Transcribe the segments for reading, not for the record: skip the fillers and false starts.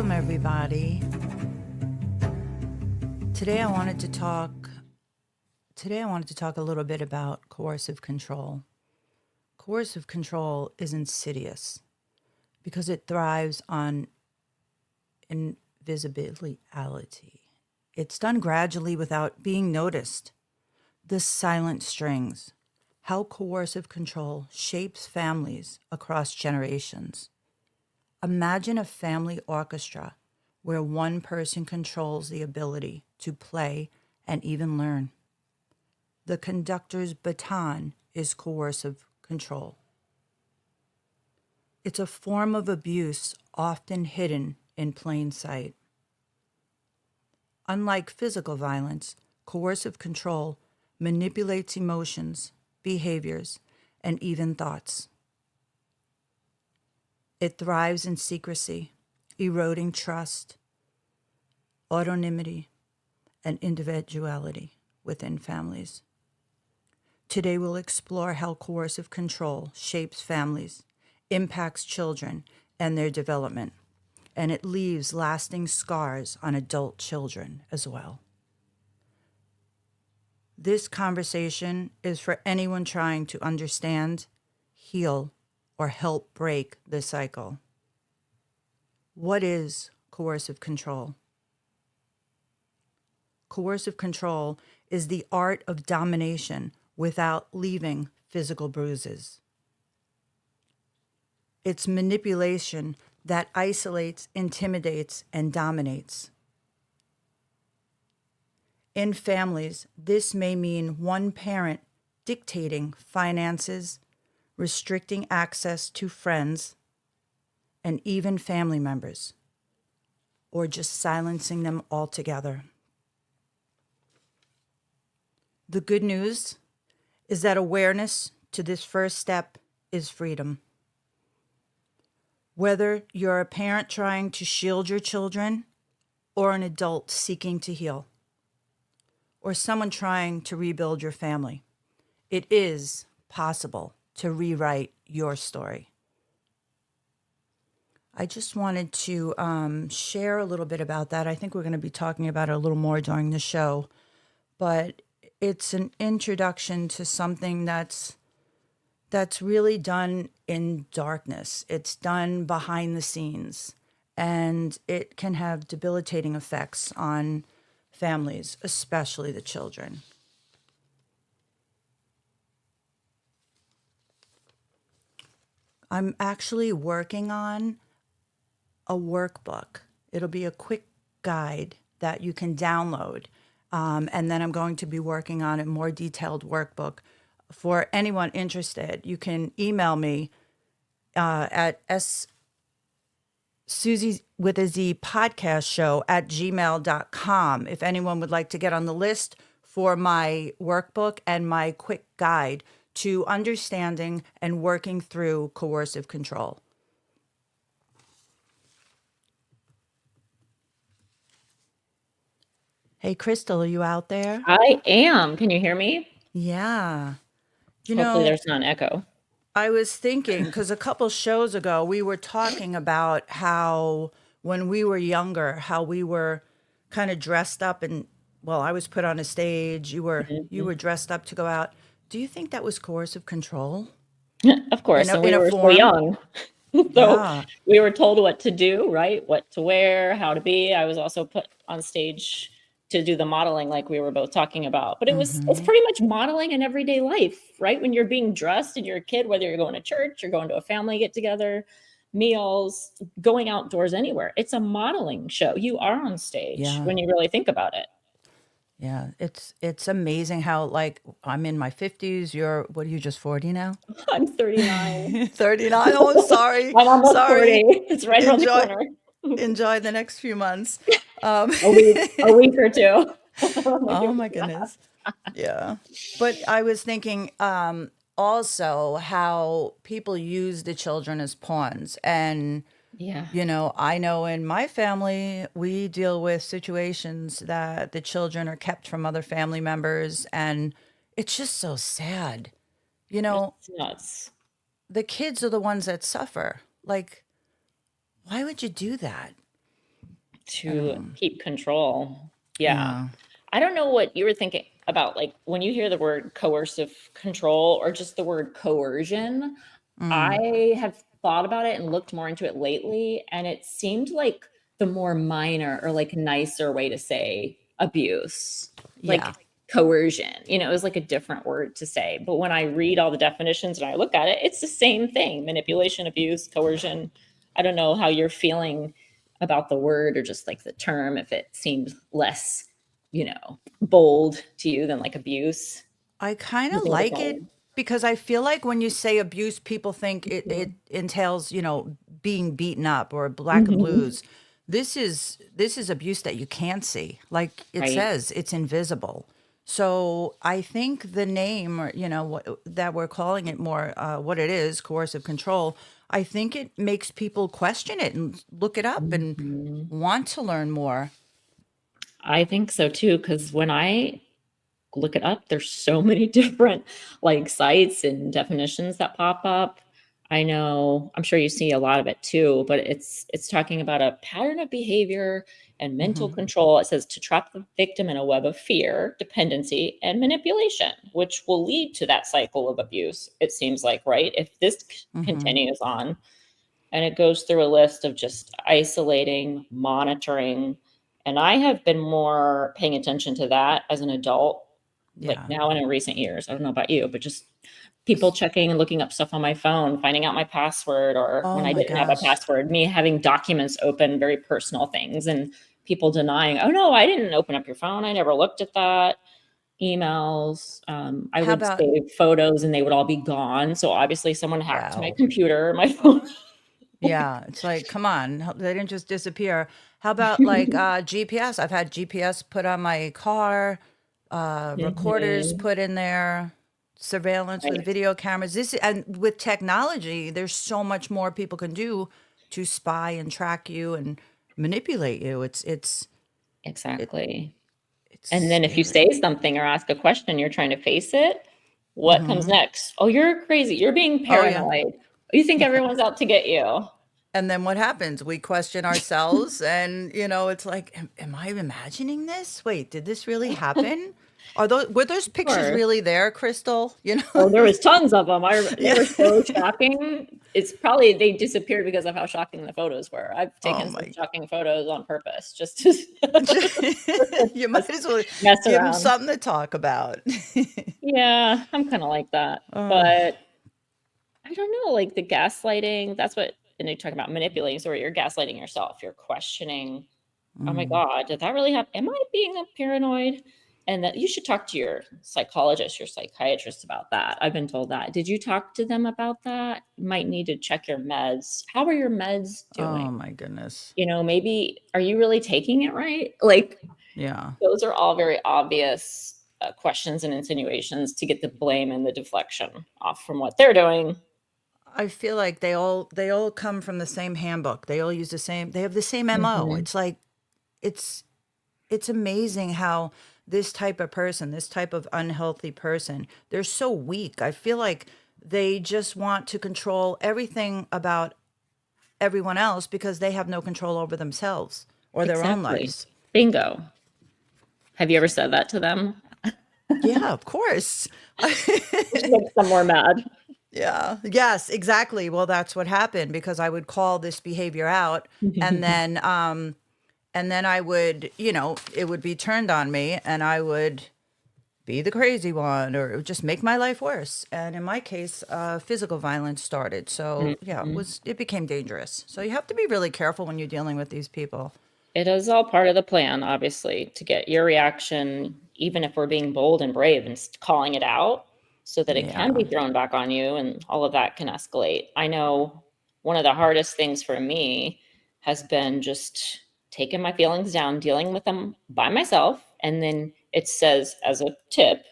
Welcome, everybody. Today I wanted to talk a little bit about coercive control. Coercive control is insidious because it thrives on invisibility. It's done gradually without being noticed. The silent strings, how coercive control shapes families across generations. Imagine a family orchestra where one person controls the ability to play and even learn. The conductor's baton is coercive control. It's a form of abuse often hidden in plain sight. Unlike physical violence, coercive control manipulates emotions, behaviors, and even thoughts. It thrives in secrecy, eroding trust, autonomy, and individuality within families. Today we'll explore how coercive control shapes families, impacts children and their development, and it leaves lasting scars on adult children as well. This conversation is for anyone trying to understand, heal, or help break the cycle. What is coercive control? Coercive control is the art of domination without leaving physical bruises. It's manipulation that isolates, intimidates, and dominates. In families, this may mean one parent dictating finances, restricting access to friends, and even family members, or just silencing them altogether. The good news is that awareness to this first step is freedom. Whether you're a parent trying to shield your children, or an adult seeking to heal, or someone trying to rebuild your family, it is possible to rewrite your story. I just wanted to share a little bit about that. I think we're going to be talking about it a little more during the show, but it's an introduction to something that's really done in darkness. It's done behind the scenes, and it can have debilitating effects on families, especially the children. I'm actually working on a workbook. It'll be a quick guide that you can download. And then I'm going to be working on a more detailed workbook. For anyone interested, you can email me at Susie with a Z podcast show at gmail.com if anyone would like to get on the list for my workbook and my quick guide to understanding and working through coercive control. Hey, Crystal, are you out there? I am. Can you hear me? Yeah. Hopefully there's not an echo. I was thinking, because a couple shows ago, we were talking about how when we were younger, how we were kind of dressed up and, well, I was put on a stage, you were dressed up to go out. Do you think that was coercive control? Of course, and we in a were so form? young. So Yeah. we were told what to do, right? What to wear, how to be. I was also put on stage to do the modeling like we were both talking about. But it's pretty much modeling in everyday life, right? When you're being dressed and you're a kid, whether you're going to church, you're going to a family get together, meals, going outdoors, anywhere. It's a modeling show. You are on stage when you really think about it. Yeah, it's amazing how, like, I'm in my 50s. What are you, just 40 now? I'm 39. 39. Oh, sorry. I'm almost Sorry. 40. It's right around the corner. Enjoy the next few months. A week or two. Oh my goodness. Yeah. But I was thinking also how people use the children as pawns. And, Yeah. I know in my family, we deal with situations that the children are kept from other family members. And it's just so sad. It's nuts. The kids are the ones that suffer. Like, why would you do that? to keep control. Yeah. Yeah. I don't know what you were thinking about, like, when you hear the word coercive control or just the word coercion. I have thought about it and looked more into it lately, and it seemed like the more minor or like nicer way to say abuse, Yeah. like coercion. It was like a different word to say. But when I read all the definitions and I look at it, it's the same thing: manipulation, abuse, coercion. I don't know how you're feeling about the word or just like the term, if it seemed less, bold to you than like abuse I kind with of a like it different because I feel like when you say abuse, people think it word. entails, being beaten up or black and Mhm. blues. This is abuse that you can't see. Like it Right. says, it's invisible. So I think the name, or that we're calling it more, what it is, coercive control. I think it makes people question it and look it up and Mhm. want to learn more. I think so too, because when I look it up, there's so many different like sites and definitions that pop up. I know, I'm sure you see a lot of it too, but it's talking about a pattern of behavior and mental Hmm. control. It says to trap the victim in a web of fear, dependency, and manipulation, which will lead to that cycle of abuse. It seems like, right? If this Hmm. continues on, and it goes through a list of just isolating, monitoring. And I have been more paying attention to that as an adult, like Yeah. now and in recent years. I don't know about you, but just people checking and looking up stuff on my phone, finding out my password, or when Oh I my didn't have a gosh. password, me having documents open, very personal things, and people denying, oh no, I didn't open up your phone. I never looked at that. Emails. I How would about, save photos and they would all be gone. So obviously someone hacked my wow. computer, my phone. Yeah, it's like, come on, they didn't just disappear. How about like GPS? I've had GPS put on my car, recorders Mhm. put in there, surveillance with Right. video cameras. And with technology, there's so much more people can do to spy and track you and manipulate you. It, Exactly. it's And then if you scary. say something or ask a question, you're trying to face it, what comes next? Oh, you're crazy. You're being Oh yeah. paranoid. You think everyone's out to get you. And then what happens? We question ourselves, and it's like, am I imagining this? Wait, did this really happen? Were those Of pictures course. really there, Crystal? Oh, there was tons of them. They Yeah. were so shocking. It's probably they disappeared because of how shocking the photos were. I've Oh taken some my. shocking photos on purpose just to You might as well mess give them around. something to talk about. Yeah, I'm kind of like that. Oh. But I don't know, like the gaslighting, that's what, and they talk about manipulating. So you're gaslighting yourself. You're questioning, oh my Mm. God, did that really happen? Am I being a paranoid? And that you should talk to your psychologist, your psychiatrist about that. I've been told that. Did you talk to them about that? You might need to check your meds. How are your meds Oh doing? my goodness. Maybe are you really taking it right? Like Yeah. those are all very obvious questions and insinuations to get the blame and the deflection off from what they're doing. I feel like they all come from the same handbook. They all use the same, they have the same MO. Mhm. It's like it's it's amazing how this type of person, this type of unhealthy person, they're so weak. I feel like they just want to control everything about everyone else because they have no control over themselves or their own Exactly. lives. Bingo. Have you ever said that to them? Yeah, of course. Which makes them more mad. Yeah. Yes, exactly. Well, that's what happened because I would call this behavior out, and then I would, it would be turned on me, and I would be the crazy one, or it would just make my life worse. And in my case, physical violence started. So yeah, Mhm. it became dangerous. So you have to be really careful when you're dealing with these people. It is all part of the plan, obviously, to get your reaction, even if we're being bold and brave and calling it out so that it can Yeah. be thrown back on you and all of that can escalate. I know one of the hardest things for me has been just taking my feelings down, dealing with them by myself. And then it says, as a tip,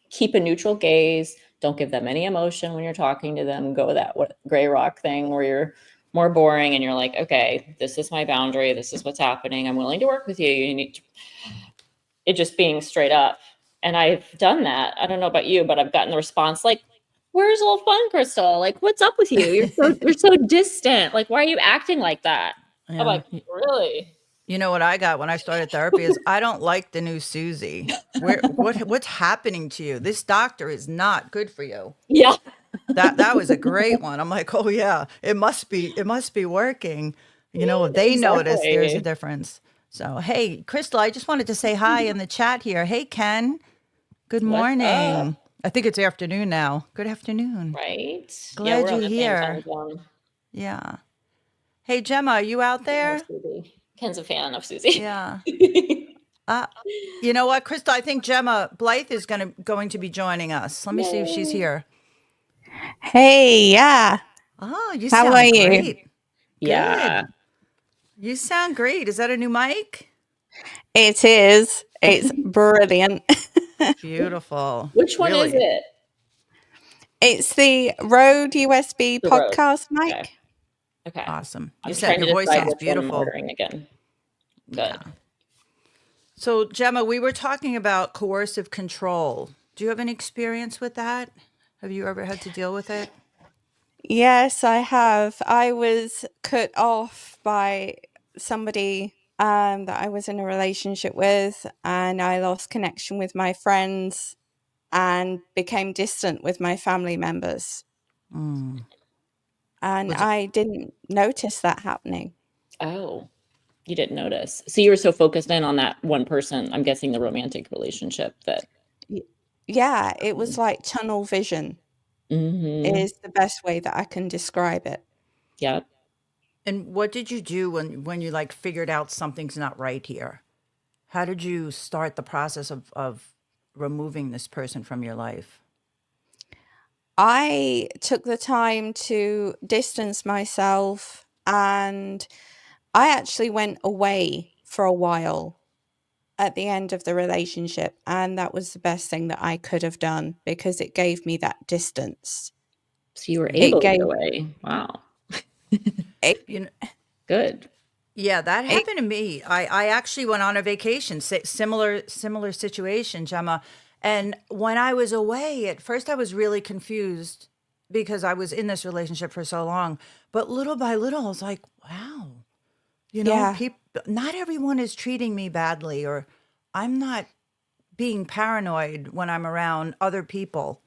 keep a neutral gaze. Don't give them any emotion when you're talking to them. Go that gray rock thing where you're more boring and you're like, okay, this is my boundary, this is what's happening, I'm willing to work with you, you need to, it just being straight up. And I've done that. I don't know about you, but I've gotten the response like, where's all fun, Crystal? Like, what's up with you? You're so distant. Like, why are you acting like that? I'm Yeah. like, really? You know what I got when I started therapy is I don't like the new Susie. What's happening to you? This doctor is not good for you. Yeah. That was a great one. I'm like, oh yeah, it must be working. If they notice, there's a Exactly. difference. So hey, Crystal, I just wanted to say hi in the chat here. Hey Ken, good What's up? morning. I think it's afternoon now. Good afternoon. Right? Yeah, Glad we're on you're the same time here. zone. Yeah. Hey Gemma, are you out Fan of there? Susie. Ken's a fan of Susie. Yeah. Uh, you know what, Crystal? I think Gemma Blythe is going to be joining us. Let me see if she's Yay. here. Hey, yeah. Oh, you How are sound you? great. Yeah. Good. You sound great. Is that a new mic? It is. It's brilliant. Beautiful. Which one is Really. it? It's the Rode USB The Rose. podcast Okay. mic. Okay. Awesome. I'm Your trying to voice decide sounds which one I'm beautiful. ordering again. Yeah. Good. So, Gemma, we were talking about coercive control. Do you have any experience with that? Have you ever had to deal with it? Yes, I have. I was cut off by somebody that I was in a relationship with, and I lost connection with my friends and became distant with my family members. Mm. And Was it? I didn't notice that happening. Oh, you didn't notice. So you were so focused in on that one person, I'm guessing the romantic relationship that. Yeah, it was like tunnel vision Mm-hmm. is the best way that I can describe it. Yep. And what did you do when you like figured out something's not right here? How did you start the process of removing this person from your life? I took the time to distance myself and I actually went away for a while at the end of the relationship. And that was the best thing that I could have done because it gave me that distance. So you were It able to get gave away. Wow. it, You know, Good. yeah, that it happened to me. I actually went on a vacation, similar situation, Gemma. And when I was away, at first I was really confused because I was in this relationship for so long. But little by little, I was like, wow, yeah. people, not everyone is treating me badly, or I'm not being paranoid when I'm around other people.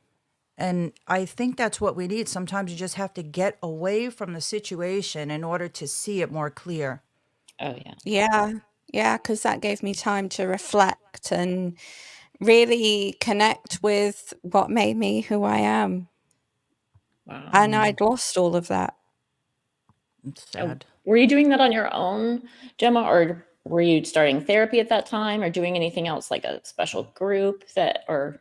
And I think that's what we need. Sometimes you just have to get away from the situation in order to see it more clear. Oh yeah. Yeah. Yeah, because that gave me time to reflect and really connect with what made me who I am. Wow. And I'd lost all of that. It's sad. Were you doing that on your own, Gemma, or were you starting therapy at that time or doing anything else like a special group that, or,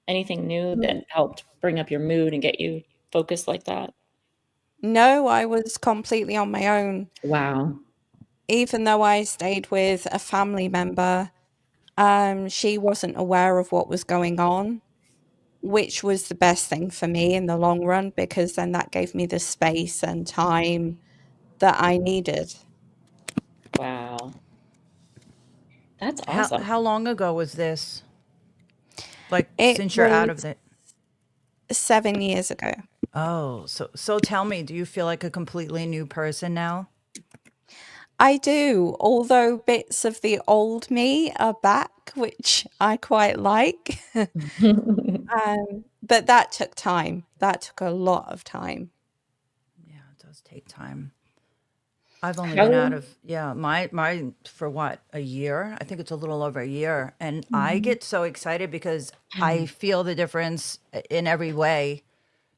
anything new that helped bring up your mood and get you focused like that? No, I was completely on my own. Wow. Even though I stayed with a family member, she wasn't aware of what was going on, which was the best thing for me in the long run because then that gave me the space and time that I needed. Wow. That's How awesome. how long ago was this? Like It since you're out was of the 7 years ago. Oh, so tell me, do you feel like a completely new person now? I do, although bits of the old me are back, which I quite like. But that took time. That took a lot of time. Yeah, it does take time. I've only been out How? of my for what, a year? I think it's a little over a year, and I Mhm. get so excited because I feel the difference in every way.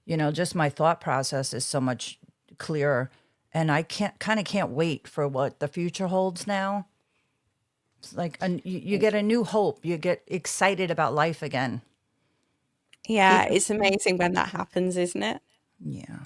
Just my thought process is so much clearer, and I can't wait for what the future holds now. It's like you get a new hope. You get excited about life again. Yeah, it's amazing when that happens, isn't it? Yeah.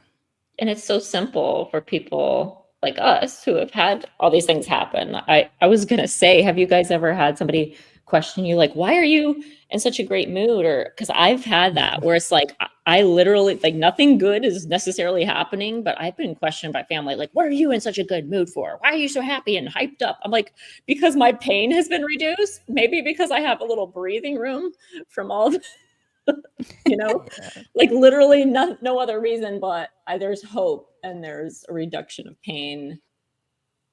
And it's so simple for people like us who have had all these things happen. I was going to say, have you guys ever had somebody question you, like, why are you in such a great mood? Or because I've had that where it's like, I literally, like, nothing good is necessarily happening, but I've been questioned by family, like, what are you in such a good mood for? Why are you so happy and hyped up? I'm like, because my pain has been reduced. Maybe because I have a little breathing room from all the you know Yeah. like literally no other reason, but there's hope and there's a reduction of pain.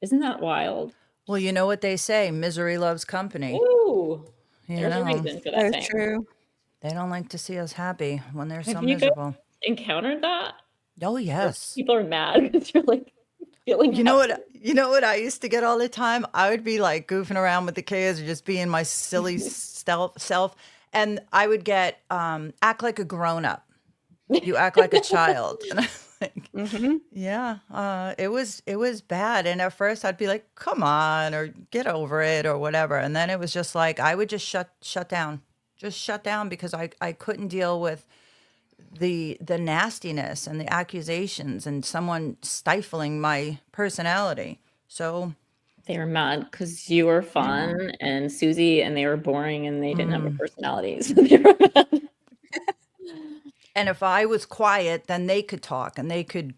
Isn't that wild? Well, you know what they say, misery loves company. Ooh, You there's a know, reason for that So saying. true. they don't like to see us happy when they're Have so you guys miserable. encountered that? Oh, Where yes. people are mad because you're like feeling happy. You know what I used to get all the time? I would be like goofing around with the kids or just being my silly self, and I would get act like a grown up. You act like a child, and I'm like, Hmm. yeah, it was bad. And at first, I'd be like, come on, or get over it, or whatever. And then it was just like I would just shut down, just shut down because I couldn't deal with the nastiness and the accusations and someone stifling my personality. So, They were mad because you were yeah. fun and Susie and they were boring and they didn't have a personality. So they were mad. And if I was quiet, then they could talk and they could,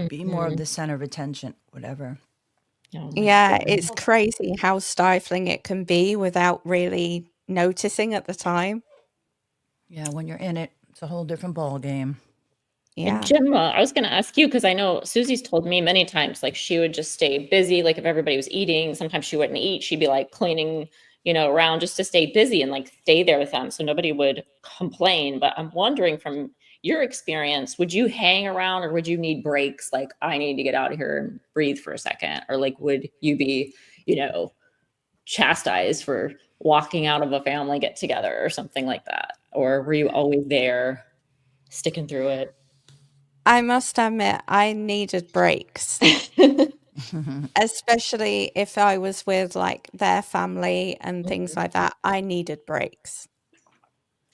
be more of Mhm. the center of attention, whatever. Oh my Yeah, it's goodness. crazy how stifling it can be without really noticing at the time. Yeah, when you're in it, it's a whole different ball game. And Yeah. Jim, I was going to ask you because I know Susie's told me many times, like she would just stay busy. Like if everybody was eating, sometimes she wouldn't eat. She'd be like cleaning, around just to stay busy and like stay there with them so nobody would complain. But I'm wondering from your experience, would you hang around or would you need breaks? Like I need to get out of here and breathe for a second, or like would you be, you know, chastised for walking out of a family get together or something like that? Or were you always there, sticking through it? I must admit, I needed breaks, especially if I was with like their family and things like that. I needed breaks.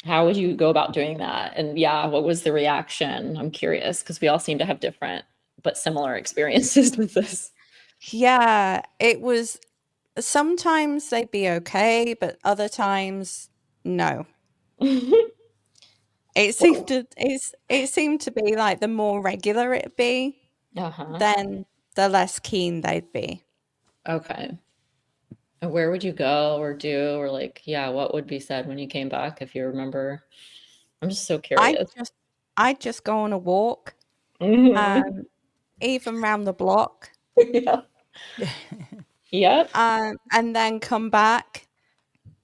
How would you go about doing that? And yeah, what was the reaction? I'm curious because we all seem to have different but similar experiences with this. Yeah, it was sometimes they'd be okay, but other times, no. Well, It seemed to be like the more regular it'd be, uh-huh. then the less keen they'd be. Okay. And where would you go or do or like, yeah, what would be said when you came back if you remember? I'm just so I curious. just I'd just go on a walk, Mhm. um, even round the block, Yeah. Yep. and then come back,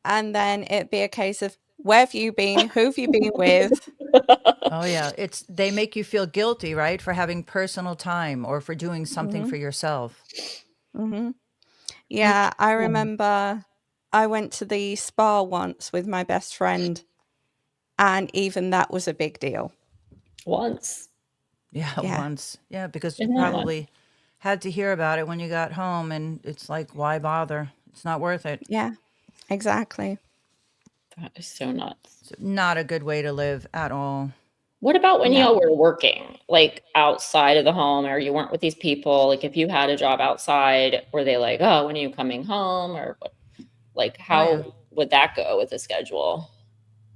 and then it'd be a case of where have you been? Who have you been with? Oh yeah, they make you feel guilty, right, for having personal time or for doing something Hmm. for yourself. Hmm. Which Yeah, I remember I went to the spa once with my best friend, and even that was a big deal. once. Yeah, Yeah, once. Yeah, because you Isn't that much? probably had to hear about it when you got home and it's like why bother? It's not worth it. yeah, exactly. That is so nuts. It's not a good way to live at all. What about when y'all No. were working, like outside of the home, or you weren't with these people? Like, if you had a job outside, were they like, "Oh, when are you coming home?" Or what? Like, Oh yeah. how would that go with the schedule?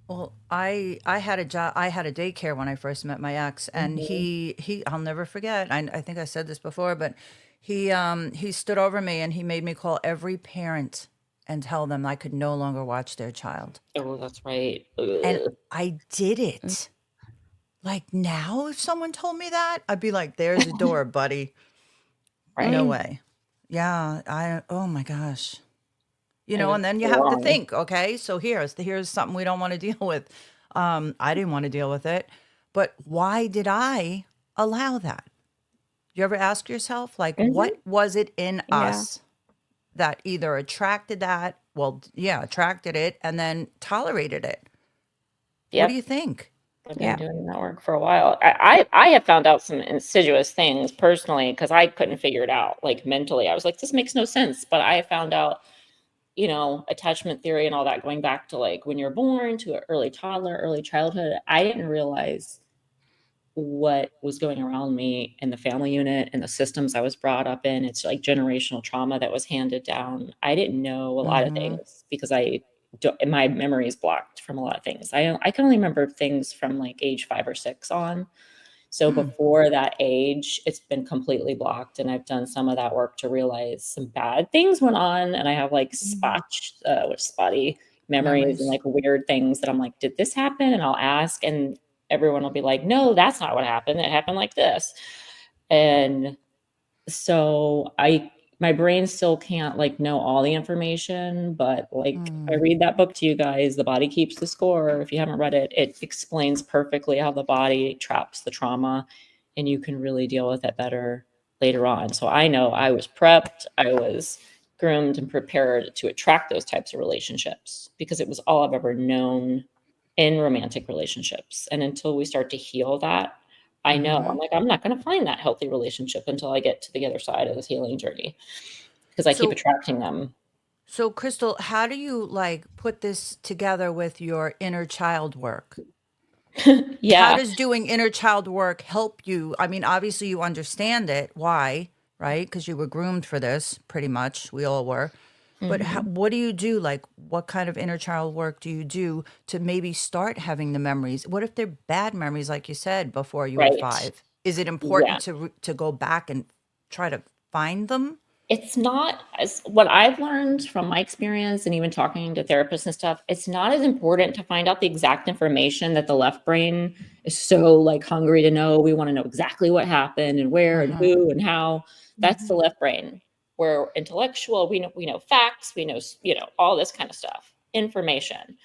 Well, I had a job. I had a daycare when I first met my ex, and Mhm. he I'll never forget. I think I said this before, but he stood over me and he made me call every parent and tell them I could no longer watch their child. Oh, that's right. And Ugh. I did Mm, it. Like now, if someone told me that, I'd be like, "There's a door, buddy. No Right. mm, way." Yeah, oh my gosh. It was And then you have to wrong. think, okay, so here's something we don't want to deal with. I didn't want to deal with it, but why did I allow that? You ever ask yourself, like, Mhm. what was it in yeah. us that either attracted that? Well, yeah, attracted it and then tolerated it. What do Yep. you think? I've been Yeah. doing that work for a while. I have found out some insidious things personally because I couldn't figure it out. Like mentally, I was like, this makes no sense. But I found out, attachment theory and all that going back to like when you're born to an early toddler, early childhood. I didn't realize what was going around me in the family unit and the systems I was brought up in. It's like generational trauma that was handed down. I didn't know a lot of Mm-hmm. things because my memory is blocked from a lot of things. I can only remember things from like age 5 or 6 on. So Hmm. before that age, it's been completely blocked, and I've done some of that work to realize some bad things went on, and I have like Mhm. spotty memories and Memories. like weird things that I'm like, did this happen? And I'll ask, and everyone will be like, no, that's not what happened. It happened like this. And so I my brain still can't like know all the information, but like I read that book to you guys, The Body Keeps the Score. If you haven't read it, it explains perfectly how the body traps the trauma and you can really deal with it better later on. So I know I was prepped, I was groomed and prepared to attract those types of relationships because it was all I've ever known in romantic relationships. And until we start to heal that, I know I'm like, I'm not going to find that healthy relationship until I get to the other side of this healing journey because I keep So, attracting them. so Crystal, how do you like put this together with your inner child work? How Yeah. does doing inner child work help you? I mean, obviously you understand it. Why? Right? Because you were groomed for this, pretty much. We all were. But Mhm. what do you do? Like, what kind of inner child work do you do to maybe start having the memories? What if they're bad memories, like you said, before you were Right. 5? Is it Yeah. important to go back and try to find them? It's not as what I've learned from my experience and even talking to therapists and stuff, it's not as important to find out the exact information that the left brain is so like hungry to know. We want to know exactly what happened and where and Mm-hmm. who and how. That's the left brain. We're intellectual, we know facts, we know, all this kind of stuff, information.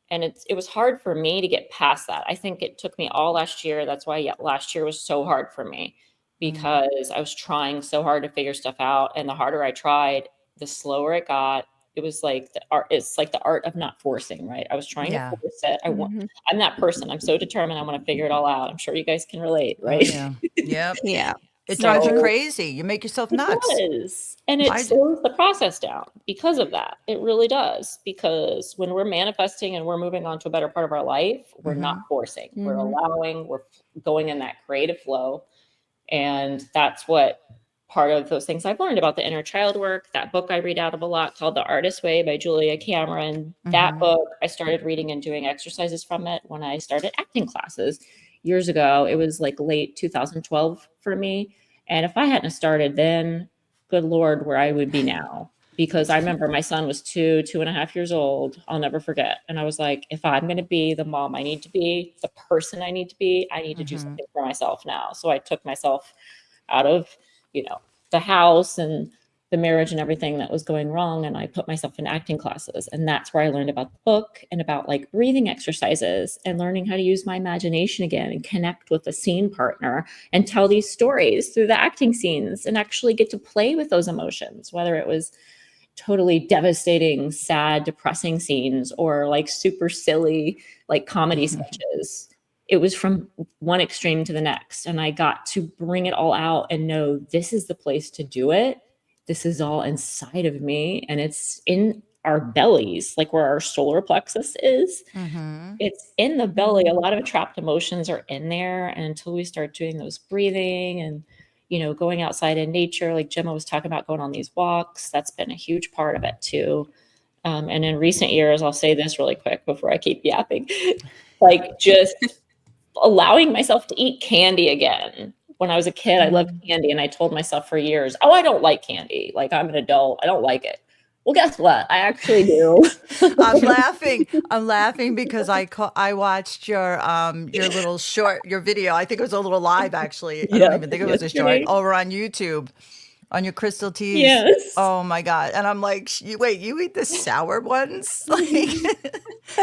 And it was hard for me to get past that. I think it took me all last year. That's why last year was so hard for me because I was trying so hard to figure stuff out. And the harder I tried, the slower it got. It was like the art. It's like the art of not forcing, right? I was trying to Yeah. force it. Mhm. I'm that person. I'm so determined. I want to figure it all out. I'm sure you guys can relate, Oh, right? yeah. Yep. Yeah. It drives you So crazy. You make yourself it nuts. does. And it I do. slows the process down because of that. It really does. Because when we're manifesting and we're moving on to a better part of our life, we're not Mm-hmm. forcing. We're Mhm. allowing, we're going in that creative flow. And that's what part of those things I've learned about the inner child work. That book I read out of a lot called The Artist's Way by Julia Cameron. That Mm-hmm. book, I started reading and doing exercises from it when I started acting classes years ago. It was like late 2012 for me. And if I hadn't started then, good Lord, where I would be now. Because I remember my son was 2.5 years old. I'll never forget. And I was like, if I'm going to be the mom I need to be, the person I need to be, I need to do Mm-hmm. something for myself now. So I took myself out of, you know, the house and the marriage and everything that was going wrong. And I put myself in acting classes. And that's where I learned about the book and about like breathing exercises and learning how to use my imagination again and connect with a scene partner and tell these stories through the acting scenes and actually get to play with those emotions, whether it was totally devastating, sad, depressing scenes or like super silly, like comedy sketches. It was from one extreme to the next. And I got to bring it all out and know this is the place to do it. This is all inside of me and it's in our bellies, like where our solar plexus is. Mm-hmm. It's in the belly. A lot of trapped emotions are in there. And until we start doing those breathing and, going outside in nature, like Gemma was talking about going on these walks, that's been a huge part of it too. And in recent years, I'll say this really quick before I keep yapping, like just allowing myself to eat candy again. When I was a kid, I loved candy and I told myself for years, oh, I don't like candy. Like I'm an adult. I don't like it. Well, guess what? I actually do. I'm laughing. I'm laughing because I watched your little short, your video. I think it was a little live actually. I don't Yeah, even think it was a short, yesterday. over on YouTube on your Crystal Teas. Yes. Oh my God. And I'm like, wait, you eat the sour ones?" Like,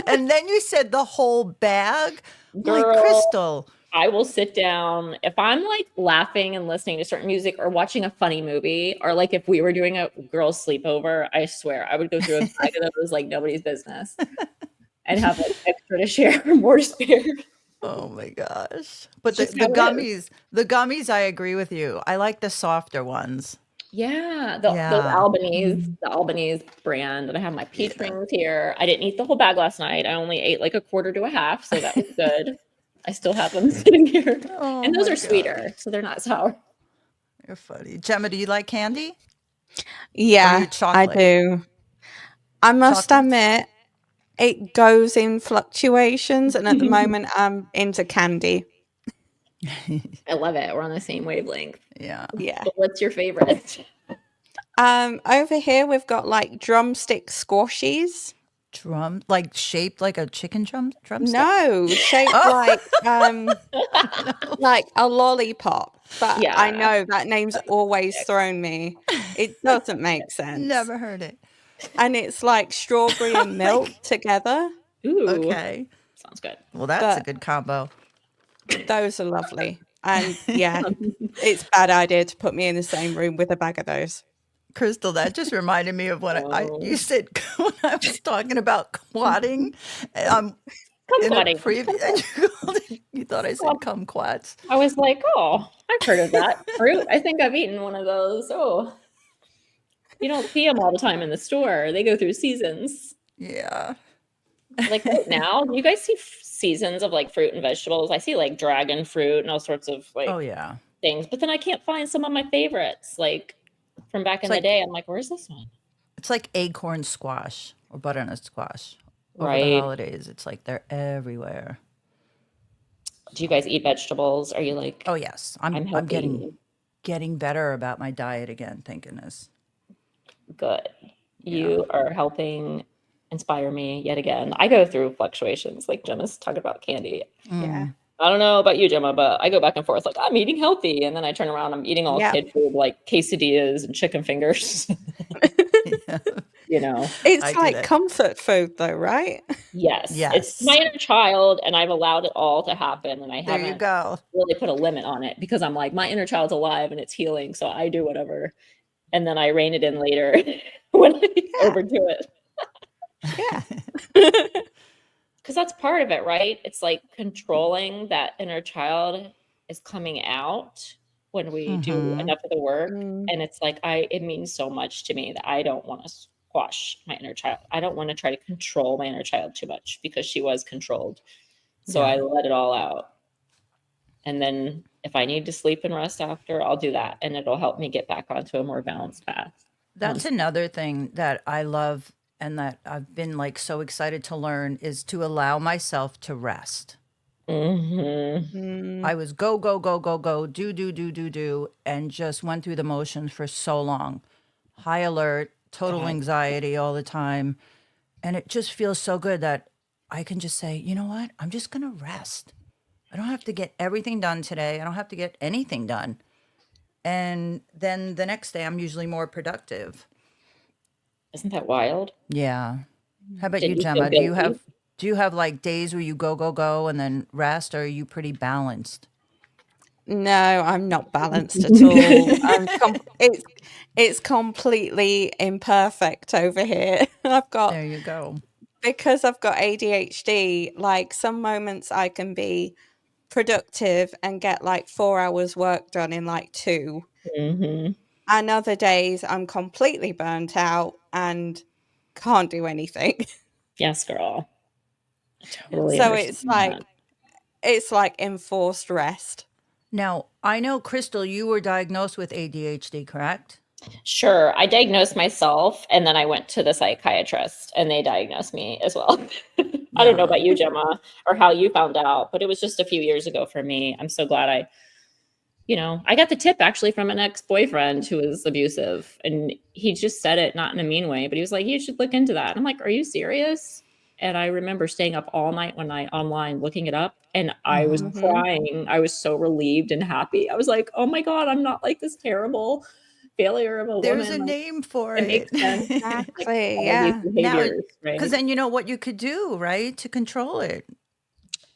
and then you said the whole bag. I'm like, Girl, Crystal. I will sit down if I'm like laughing and listening to certain music or watching a funny movie, or like if we were doing a girls' sleepover, I swear I would go through a bag of those like nobody's business and have like extra to share, more to spare. Oh my gosh. But It's the, just the how it is. gummies, I agree with you. I like the softer ones. Yeah, those Yeah. Albanese brand, and I have my peach Yeah. rings here. I didn't eat the whole bag last night. I only ate like a quarter to a half, so that was good. I still have them sitting here, Oh and those my are God. sweeter, so they're not sour. You're funny. Gemma, do you like candy? Or Yeah, you I chocolate? do. I must Chocolates? admit, it goes in fluctuations, and at the moment, I'm into candy. I love it. We're on the same wavelength. Yeah. Yeah. But what's your favorite? Over here we've got like drumstick squashies. like shaped like a chicken drumstick? No, shaped Oh, like a lollipop. But I Yeah. know that name's always thrown me. It doesn't make sense. never heard it. And it's like strawberry and milk Like, together, Ooh, okay. sounds good. Well, that's a but good combo. those are lovely. And yeah, it's a bad idea to put me in the same room with a bag of those. Crystal, that just reminded me of when you Oh, said when I was talking about quadding. Um, in a kumquatting. previous, you thought I said kumquats. I was like, oh, I've heard of that fruit. I think I've eaten one of those. Oh, you don't see them all the time in the store. They go through seasons. Yeah. Like right now, you guys see seasons of like fruit and vegetables. I see like dragon fruit and all sorts of like Oh yeah. things, but then I can't find some of my favorites like from back in It's the like day. I'm like, where's this one? it's like acorn squash or butternut squash. Over the Right. holidays, it's like they're everywhere. Do you guys eat vegetables? Are you like, Oh yes, I'm I'm healthy? getting better about my diet again. Thank goodness. Good. Yeah. You are helping inspire me yet again. I go through fluctuations, like Gemma's talking about candy. Yeah. I don't know about you, Gemma, but I go back and forth. Like I'm eating healthy, and then I turn around, I'm eating all Yeah. kid food, like quesadillas and chicken fingers. Yeah. You know, It's I do like that. comfort food though, right? yes, it's Yes. my inner child, and I've allowed it all to happen, and I There you haven't go. really put a limit on it because I'm like, my inner child's alive and it's healing, so I do whatever, and then I rein it in later when I Yeah. overdo it. Yeah. Because that's part of it, right? It's like controlling that inner child is coming out when we do Mhm. enough of the work. Mm, And it's like, it means so much to me that I don't want to squash my inner child. I don't want to try to control my inner child too much because she was controlled. So I Yeah. let it all out. And then if I need to sleep and rest after, I'll do that. And it'll help me get back onto a more balanced path. That's another thing that I love and that I've been like so excited to learn is to allow myself to rest. Mm-hmm. mm, I was go, go, go, go, go, do, and just went through the motions for so long. High alert, total God. anxiety all the time. And it just feels so good that I can just say, you know what? I'm just going to rest. I don't have to get everything done today. I don't have to get anything done. And then the next day, I'm usually more productive. Isn't that wild? Yeah. How about Did you, you feel Gemma? guilty? Do you have like days where you go, go, go and then rest, or are you pretty balanced? No, I'm not balanced at all. It's completely imperfect over here. There you go. Because I've got ADHD, like some moments I can be productive and get like 4 hours work done in like 2. Mm-hmm. And other days I'm completely burnt out and can't do anything. Yes, girl. I totally So understand that. it's like enforced rest. Now, I know, Crystal, you were diagnosed with ADHD, correct? Sure. I diagnosed myself and then I went to the psychiatrist and they diagnosed me as well. I don't know Yeah. about you, Gemma, or how you found out, but it was just a few years ago for me. I'm so glad I got the tip actually from an ex-boyfriend who was abusive and he just said it not in a mean way, but he was like, you should look into that. And I'm like, are you serious? And I remember staying up all night one night online looking it up and I was Mhm. crying. I was so relieved and happy. I was like, oh my God, I'm not like this terrible failure of a There's woman. a Like, name for it makes it. sense. Like Exactly. all these Yeah. Now, behaviors, right? because then you know what you could do, right? To control it, to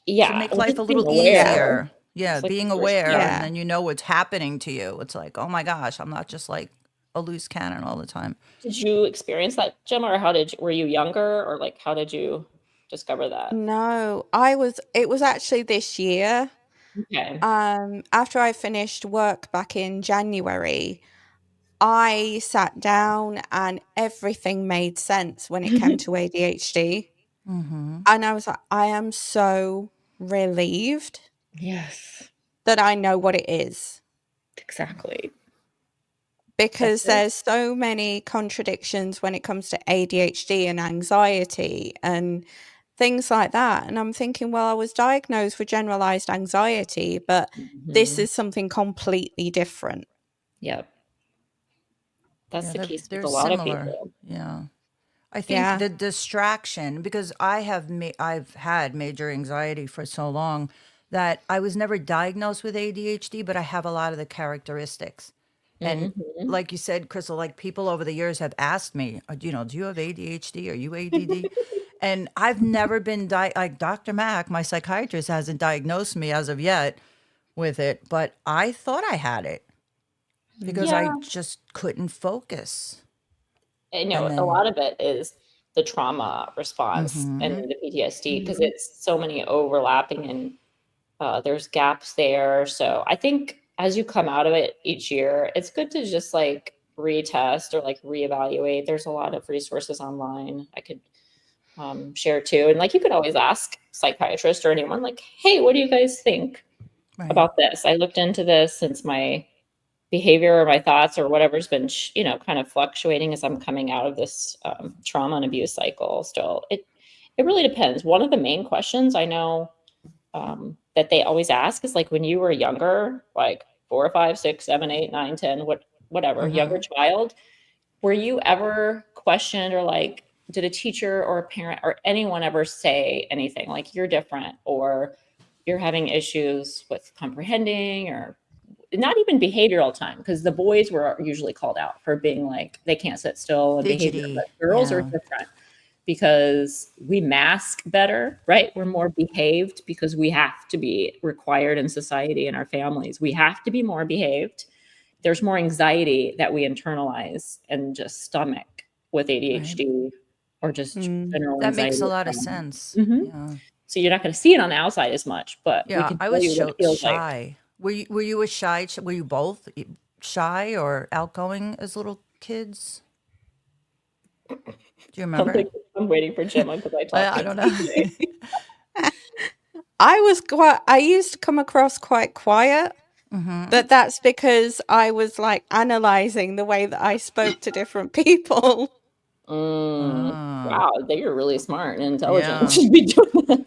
Yeah. make Well, life a just being little aware. Yeah. easier. Yeah, It's like being the first aware, step. and Yeah. then you know what's happening to you. It's like, oh my gosh, I'm not just like a loose cannon all the time. Did you experience that, Gemma, or were you younger or like how did you discover that? No, it was actually this year. Okay. After I finished work back in January, I sat down and everything made sense when it came to ADHD. Mm-hmm. And I was like, I am so relieved Yes, that I know what it is exactly. That's because it. there's so many contradictions when it comes to ADHD and anxiety and things like that. And I'm thinking, well, I was diagnosed with generalized anxiety, but this Mhm. is something completely different. Yep. That's Yeah, the case with they're a lot of similar. people. Yeah. I think Yeah. the distraction, because I've had major anxiety for so long that I was never diagnosed with ADHD, but I have a lot of the characteristics. And Mhm. like you said, Crystal, like people over the years have asked me, do you have ADHD? Are you ADD? And I've never been like Dr. Mack, my psychiatrist, hasn't diagnosed me as of yet with it, but I thought I had it because I Yeah. just couldn't focus. I And know a then, lot of it is the trauma response and mm-hmm, the PTSD because it's so many overlapping and there's gaps there. So I think as you come out of it each year, it's good to just like retest or like reevaluate. There's a lot of resources online I could share too. And like you could always ask psychiatrist or anyone like, hey, what do you guys think right, about this? I looked into this since my behavior or my thoughts or whatever's been kind of fluctuating as I'm coming out of this trauma and abuse cycle. Still, it really depends. One of the main questions I know that they always ask is like when you were younger, like 4 or 5, 6, 7, 8, 9, 10, whatever, younger mm-hmm, child, were you ever questioned or like did a teacher or a parent or anyone ever say anything like you're different or you're having issues with comprehending or not even behavioral time because the boys were usually called out for being like they can't sit still and behavior, but fidgety, girls are yeah, different because we mask better, right? We're more behaved because we have to be required in society and our families. We have to be more behaved. There's more anxiety that we internalize and just stomach with right. ADHD or just Mm. general That makes anxiety. a lot of sense. Mhm. Yeah. So you're not going to see it on the outside as much, but we Yeah, can I tell was you what it feels like. shy. Were you a were you both shy or outgoing as little kids? Do you remember? I'm waiting for Gemma because I talk. I don't know. I used to come across quite quiet, Mm-hmm. but that's because I was like analyzing the way that I spoke to different people. Ah, Wow, they are really smart and intelligent yeah. to be doing that.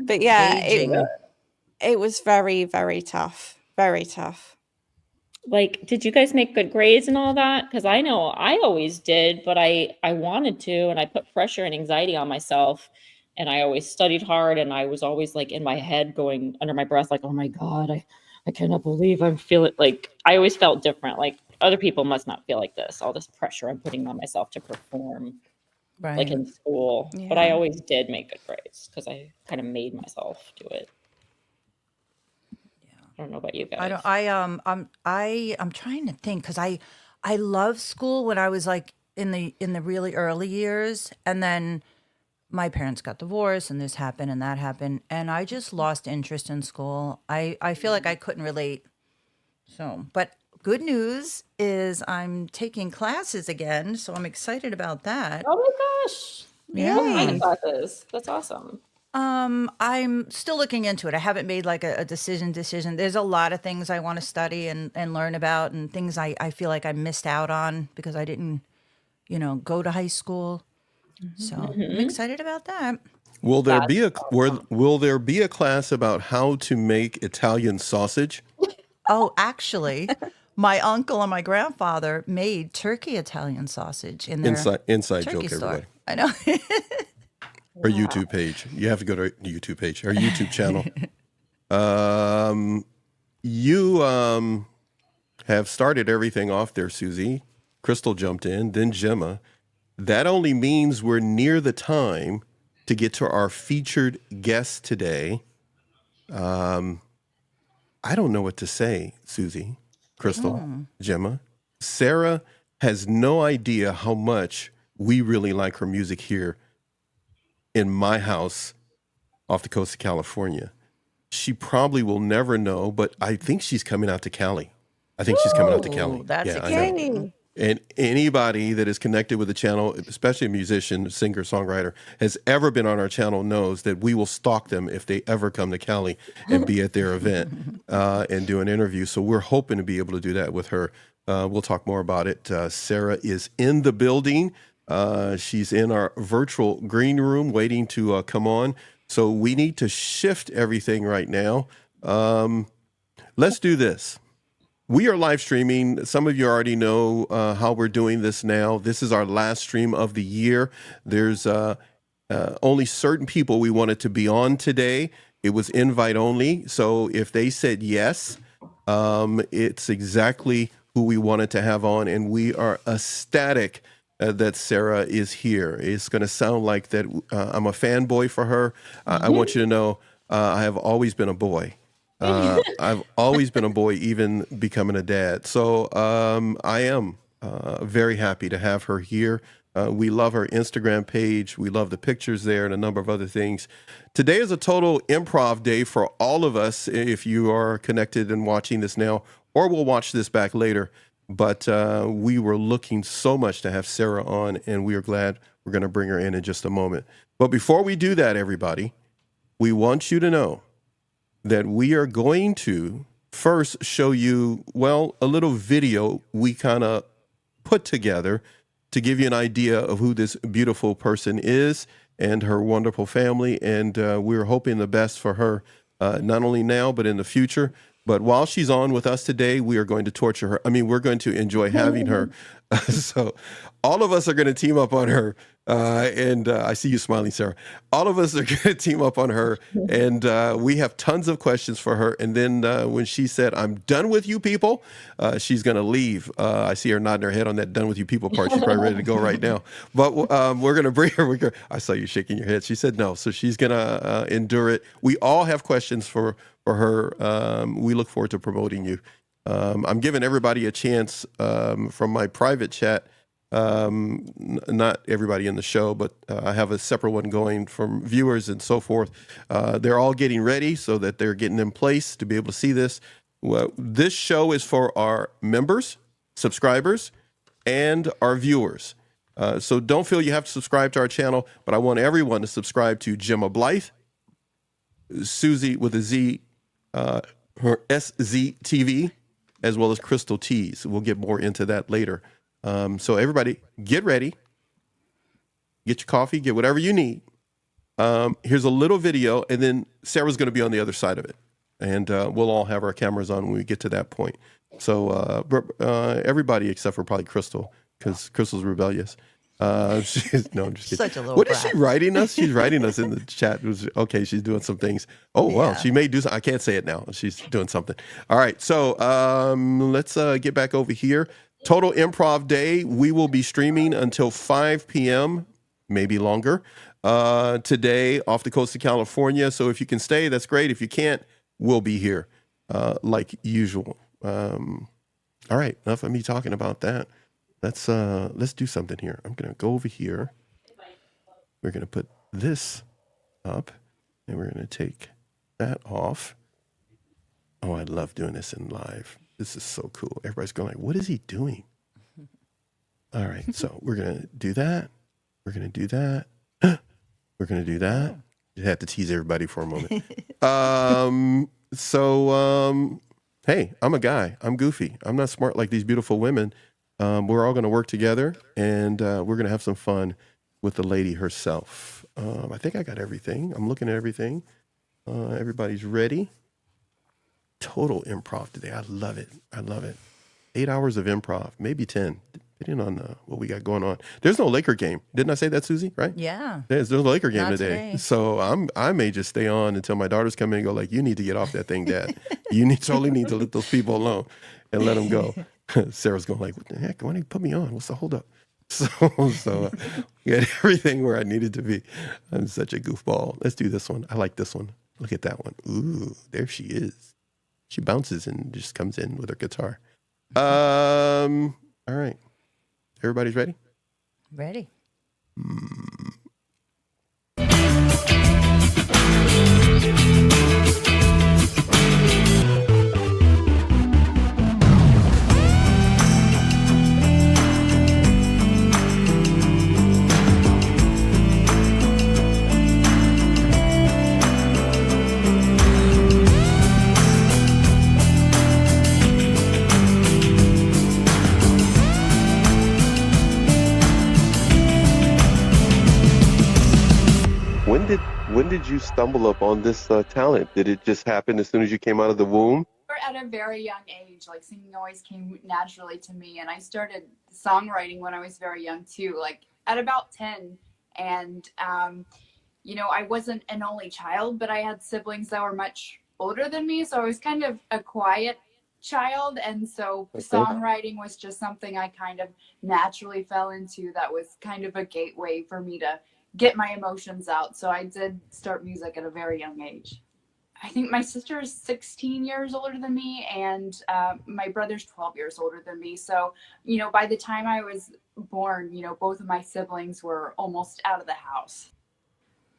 But yeah, Gauging. it was very, very tough. Very tough. Like, did you guys make good grades and all that? Because I know I always did, but I wanted to, and I put pressure and anxiety on myself, and I always studied hard, and I was always like in my head going under my breath, like, oh my God, I cannot believe I'm feeling like I always felt different. Like other people must not feel like this. All this pressure I'm putting on myself to perform like Right. in school. But I Yeah. always did make good grades because I kind of made myself do it. I don't know about you I don't. guys. I'm trying to think because I love school when I was like in the really early years, and then my parents got divorced, and this happened and that happened, and I just lost interest in school. I feel like I couldn't relate. So, but good news is I'm taking classes again, so I'm excited about that. Oh my gosh. What kind of Yeah. Yay. classes? That's awesome. I'm still looking into it. I haven't made like a decision. There's a lot of things I want to study and learn about and things I feel like I missed out on because I didn't, go to high school. So I'm Mhm. excited about that. That's awesome. will there be a class about how to make Italian sausage? Oh, actually, my uncle and my grandfather made turkey Italian sausage in their Inside turkey joke, store. everybody. I know. Our Wow. YouTube page. You have to go to our YouTube page, our YouTube channel. Um, you have started everything off there, Susie. Crystal jumped in, then Gemma. That only means we're near the time to get to our featured guest today. I don't know what to say, Susie, Crystal, Gemma. Sarah has no idea how much we really like her music here in my house off the coast of California. She probably will never know, but I think she's coming out to Cali. I think she's coming out to Oh, Cali. that's Yeah, I know. exciting. Yay. And anybody that is connected with the channel, especially a musician, singer, songwriter, has ever been on our channel knows that we will stalk them if they ever come to Cali and be at their event and do an interview. So we're hoping to be able to do that with her. We'll talk more about it. Sarah is in the building. She's in our virtual green room waiting to come on. So we need to shift everything right now. Let's do this. we are live streaming. Some of you already know how we're doing this now. This is our last stream of the year. There's only certain people we wanted to be on today. It was invite only. So if they said yes, it's exactly who we wanted to have on. And we are ecstatic that Sarah is here. It's going to sound like that I'm a fanboy for her. I want you to know I have always been a boy. I've always been a boy, even becoming a dad. So I am very happy to have her here. We love her Instagram page. We love the pictures there and a number of other things. Today is a total improv day for all of us, if you are connected and watching this now, or we'll watch this back later. But we were looking so much to have Sarah on, and we are glad we're going to bring her in just a moment. But before we do that, everybody, we want you to know that we are going to first show you, well, a little video we kind of put together to give you an idea of who this beautiful person is and her wonderful family. And we're hoping the best for her, not only now, but in the future. But while she's on with us today, we are going to torture her. I mean, we're going to enjoy having her. So all of us are going to team up on her. And I see you smiling, Sarah. All of us are going to team up on her. And we have tons of questions for her. And then when she said, I'm done with you people, she's going to leave. I see her nodding her head on that done with you people part. She's probably ready to go right now. But we're going to bring her. I saw you shaking your head. She said no. So she's going to endure it. We all have questions for her. We look forward to promoting you. I'm giving everybody a chance from my private chat. Not everybody in the show, but I have a separate one going from viewers and so forth. They're all getting ready so that they're getting in place to be able to see this. Well, this show is for our members, subscribers, and our viewers. So don't feel you have to subscribe to our channel, but I want everyone to subscribe to Gemma Blythe, Susie with a Z, her SZTV, as well as Crystal T's. We'll get more into that later. So everybody get ready, get your coffee, get whatever you need. Here's a little video, and then Sarah's going to be on the other side of it. And we'll all have our cameras on when we get to that point. So everybody except for probably Crystal, because Crystal's rebellious. No, I'm just kidding. Such a little What brat. is she writing us? She's writing us in the chat. It was, okay, she's doing some things. Oh, wow. Yeah. She may do something. I can't say it now. She's doing something. All right. So let's get back over here. Total Improv Day. We will be streaming until 5 p.m., maybe longer, today off the coast of California. So if you can stay, that's great. If you can't, we'll be here like usual. All right. Enough of me talking about that. Let's do something here. I'm going to go over here. We're going to put this up, and we're going to take that off. Oh, I love doing this in live. This is so cool. Everybody's going like, what is he doing? All right, so we're going to do that. We're going to do that. We're going to do that. You have to tease everybody for a moment. Hey, I'm a guy. I'm goofy. I'm not smart like these beautiful women. We're all going to work together, and we're going to have some fun with the lady herself. I think I got everything. I'm looking at everything. Everybody's ready. Total improv today. I love it. I love it. 8 hours of improv, maybe 10, depending on what we got going on. There's no Laker game. Didn't I say that, Susie? Right? Yeah. There's no Laker game Not today. today. So I may just stay on until my daughters come in and go like, you need to get off that thing, Dad. Totally need to let those people alone and let them go. Sarah's going like, what the heck? Why didn't you put me on? What's the holdup? So got everything where I needed to be. I'm such a goofball. Let's do this one. I like this one. Look at that one. Ooh, there she is. She bounces and just comes in with her guitar. All right. Everybody's ready? Ready. When did you stumble upon this talent? Did it just happen as soon as you came out of the womb? at a very young age. Like singing always came naturally to me, and I started songwriting when I was very young too, like at about 10. And I wasn't an only child, but I had siblings that were much older than me, so I was kind of a quiet child, and so songwriting was just something I kind of naturally fell into. That was kind of a gateway for me to get my emotions out. So I did start music at a very young age. I think my sister is 16 years older than me, and my brother's 12 years older than me. So, by the time I was born, both of my siblings were almost out of the house.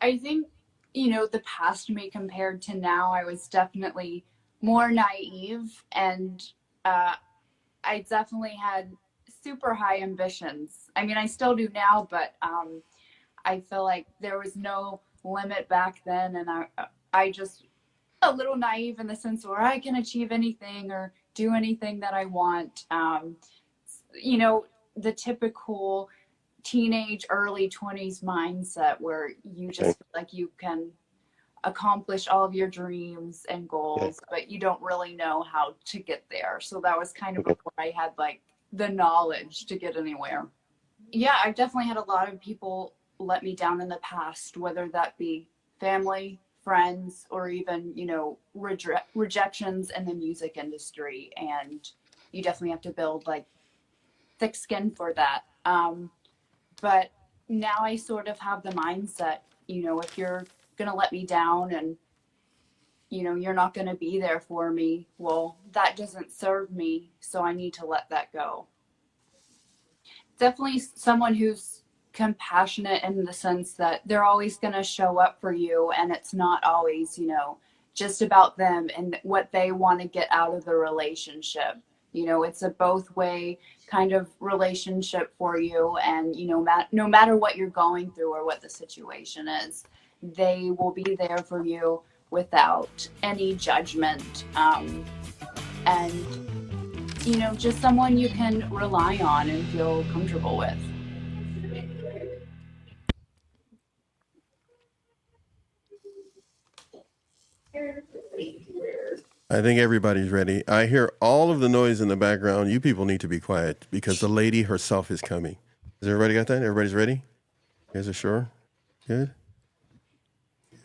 I think, the past me compared to now, I was definitely more naive, and I definitely had super high ambitions. I mean, I still do now, but I feel like there was no limit back then, and I just a little naive in the sense where I can achieve anything or do anything that I want. The typical teenage, early 20s mindset where you just feel like you can accomplish all of your dreams and goals, but you don't really know how to get there. So that was kind of before I had like the knowledge to get anywhere. Yeah, I've definitely had a lot of people let me down in the past, whether that be family, friends, or even, rejections in the music industry. And you definitely have to build like thick skin for that. But now I sort of have the mindset, if you're going to let me down and, you're not going to be there for me, well, that doesn't serve me. So I need to let that go. Definitely someone who's compassionate in the sense that they're always going to show up for you, and it's not always, just about them and what they want to get out of the relationship. It's a both way kind of relationship for you, and no matter what you're going through or what the situation is, they will be there for you without any judgment, and just someone you can rely on and feel comfortable with. I think everybody's ready. I hear all of the noise in the background. You people need to be quiet because the lady herself is coming. Has everybody got that? Everybody's ready? You guys are sure? Good?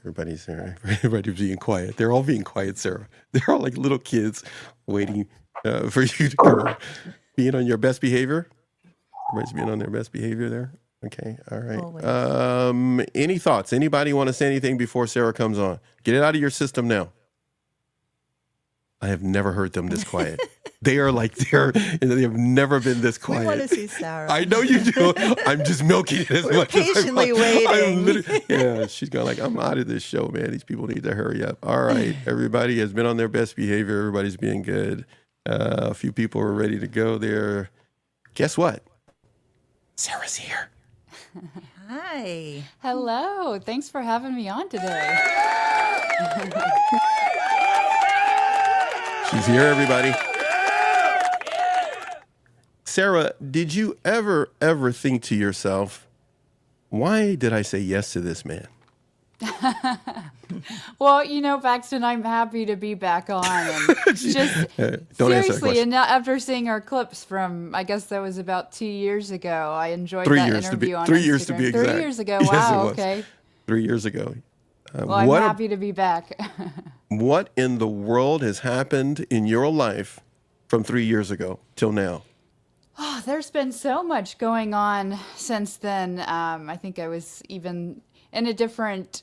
Everybody's there. Everybody's being quiet. They're all being quiet, Sarah. They're all like little kids waiting for you to come on. Being on your best behavior? Everybody's being on their best behavior there? Okay, all right. Any thoughts? Anybody want to say anything before Sarah comes on? Get it out of your system now. I have never heard them this quiet. They have never been this quiet. We want to see Sarah. I know you do. I'm just milking it as We're much patiently as waiting. yeah, she's going like, I'm out of this show, man. These people need to hurry up. All right, everybody has been on their best behavior. Everybody's being good. A few people are ready to go there. Guess what? Sarah's here. Hi. Hello. Thanks for having me on today. She's here, everybody. Sarah, did you ever think to yourself, why did I say yes to this man? Well, Paxton, I'm happy to be back on. And just Don't answer that seriously, question. and after seeing our clips from, I guess that was about 2 years ago, I enjoyed 3 that years to be interview on 3 years to Instagram. be exact. 3 years ago. Yes, Wow. it was. Okay. 3 years ago. Well, I'm happy to be back. What in the world has happened in your life from 3 years ago till now? Oh, there's been so much going on since then. I think I was even in a different,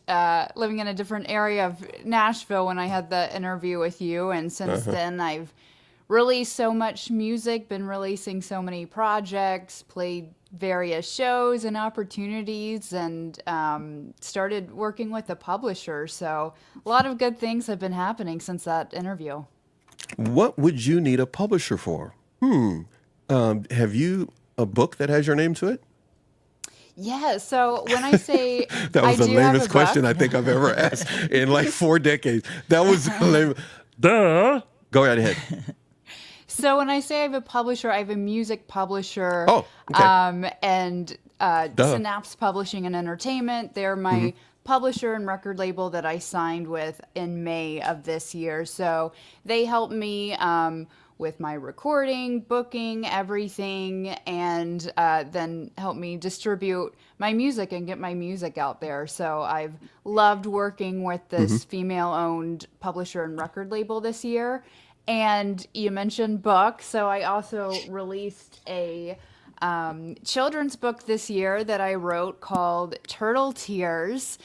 living in a different area of Nashville when I had the interview with you. And since then, I've released so much music, been releasing so many projects, played various shows and opportunities, and started working with a publisher. So a lot of good things have been happening since that interview. What would you need a publisher for? Have you a book that has your name to it? Yeah, so when I say That was I the do have lamest a question book, I think I've ever asked in like 4 decades. That was the lame. Duh. Go right ahead. so when I say I have a publisher, I have a music publisher. Oh, okay. And Synapse Publishing and Entertainment. They're my publisher and record label that I signed with in May of this year. So they helped me with my recording, booking, everything, and then help me distribute my music and get my music out there. So I've loved working with this female-owned publisher and record label this year. And you mentioned book, so I also released a children's book this year that I wrote called Turtle Tears.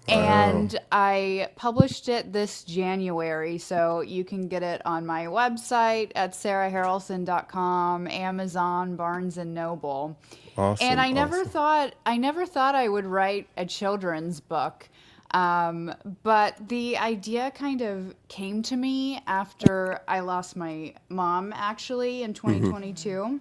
And I published it this January, so you can get it on my website at sarahharrelson.com, Amazon, Barnes and Noble. Awesome. And I awesome. never thought I would write a children's book. But the idea kind of came to me after I lost my mom, actually, in 2022.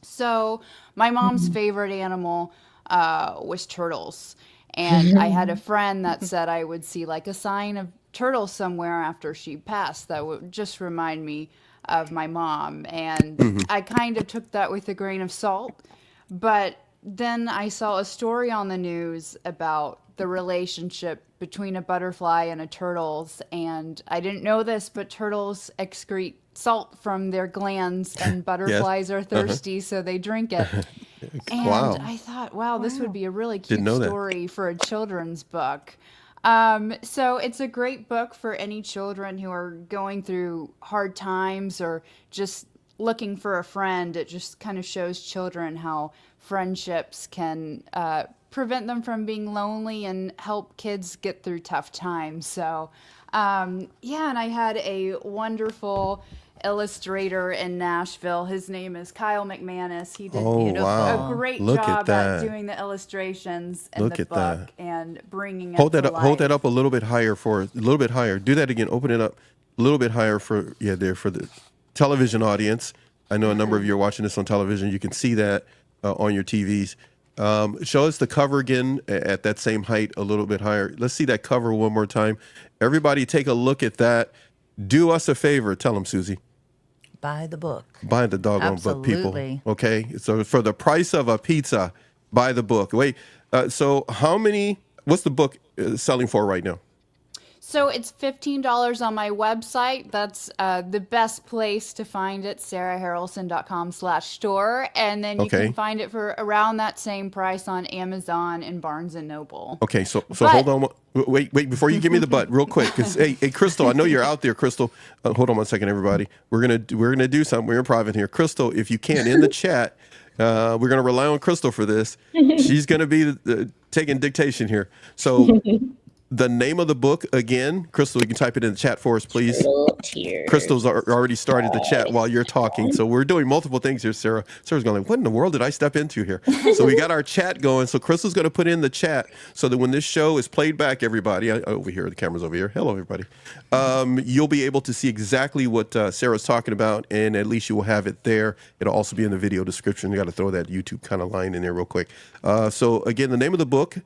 So my mom's favorite animal was turtles. And I had a friend that said I would see like a sign of turtles somewhere after she passed that would just remind me of my mom. And I kind of took that with a grain of salt. But then I saw a story on the news about the relationship between a butterfly and a turtles. And I didn't know this, but turtles excrete salt from their glands, and butterflies are thirsty, so they drink it. And Wow. I thought, wow, this would be a really Didn't cute know that. story for a children's book. So it's a great book for any children who are going through hard times or just looking for a friend. It just kind of shows children how friendships can prevent them from being lonely and help kids get through tough times. So, yeah, and I had a wonderful illustrator in Nashville. His name is Kyle McManus. He did Oh, wow. a great Look at job that. at doing the illustrations in Look the at book that. and bringing it Hold that to up. life. Hold that up a little bit higher for a little bit higher. Do that again. Open it up a little bit higher for there for the television audience. I know a number of you are watching this on television. You can see that on your TVs. Show us the cover again at that same height, a little bit higher. Let's see that cover one more time. Everybody, take a look at that. Do us a favor. Tell them, Susie. Buy the book. Buy the doggone book, people. Absolutely. Okay, so for the price of a pizza, buy the book. Wait, so how many? What's the book selling for right now? So it's $15 on my website. That's the best place to find it, sarahharrelson.com/store. And then you Okay. can find it for around that same price on Amazon and Barnes and Noble. Okay, so But- hold on. Wait, before you give me the butt, real quick, because hey, Crystal, I know you're out there, Crystal. Hold on one second, everybody. We're gonna do something. We're improv here, Crystal. If you can, in the chat, we're gonna rely on Crystal for this. She's gonna be taking dictation here. So. The name of the book again, Crystal, you can type it in the chat for us, please. Turtle Tears. Crystal's already started the chat while you're talking. So we're doing multiple things here, Sarah. Sarah's going like, what in the world did I step into here? So we got our chat going. So Crystal's going to put in the chat so that when this show is played back, everybody, over here, the camera's over here. Hello, everybody. You'll be able to see exactly what Sarah's talking about, and at least you will have it there. It'll also be in the video description. You got to throw that YouTube kind of line in there real quick. So again, the name of the book,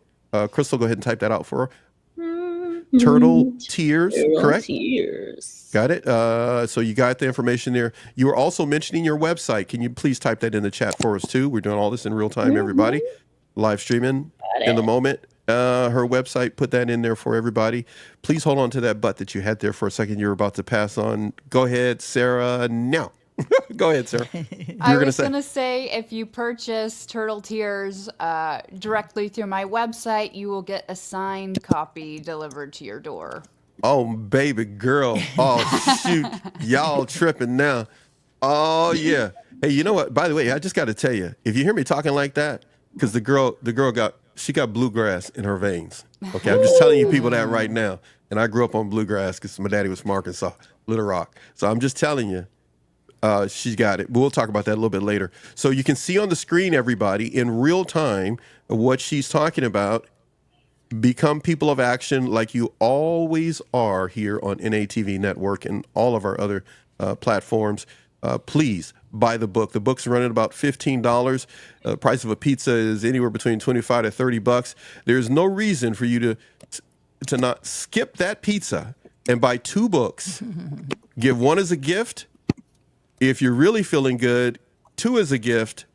Crystal, go ahead and type that out for her. Turtle Tears, correct? Tears. Got it. So you got the information there. You were also mentioning your website. Can you please type that in the chat for us too? We're doing all this in real time, everybody. Live streaming in the moment. Her website, put that in there for everybody. Please hold on to that butt that you had there for a second. You're about to pass on. Go ahead, Sarah. Now. Go ahead, Sarah. I was going to say, if you purchase Turtle Tears directly through my website, you will get a signed copy delivered to your door. Oh, baby girl. Oh, shoot. Y'all tripping now. Oh, yeah. Hey, you know what? By the way, I just got to tell you, if you hear me talking like that, because the girl got bluegrass in her veins. Okay, I'm just telling you people that right now. And I grew up on bluegrass because my daddy was from Arkansas, Little Rock. So I'm just telling you. She's got it. We'll talk about that a little bit later. So you can see on the screen, everybody, in real time, what she's talking about. Become people of action like you always are here on NATV Network and all of our other platforms. Please buy the book. The book's running about $15. The price of a pizza is anywhere between $25 to $30. There's no reason for you to not skip that pizza and buy 2 books. Give 1 as a gift. If you're really feeling good, 2 as a gift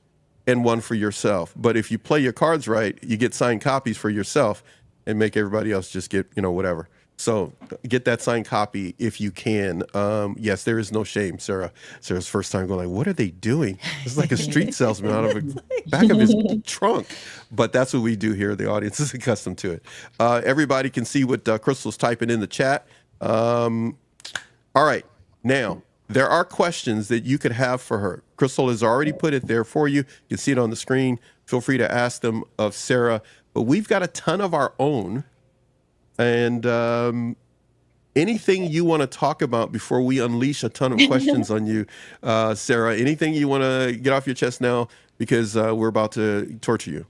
and 1 for yourself. But if you play your cards right, you get signed copies for yourself and make everybody else just get, whatever. So get that signed copy if you can. Yes, there is no shame, Sarah. Sarah's first time going like, what are they doing? It's like a street salesman out of the back of his trunk. But that's what we do here. The audience is accustomed to it. Everybody can see what Crystal's typing in the chat. All right. Now, there are questions that you could have for her. Crystal has already put it there for you. You can see it on the screen. Feel free to ask them of Sarah. But we've got a ton of our own. And anything you want to talk about before we unleash a ton of questions on you, Sarah, anything you want to get off your chest now, because we're about to torture you.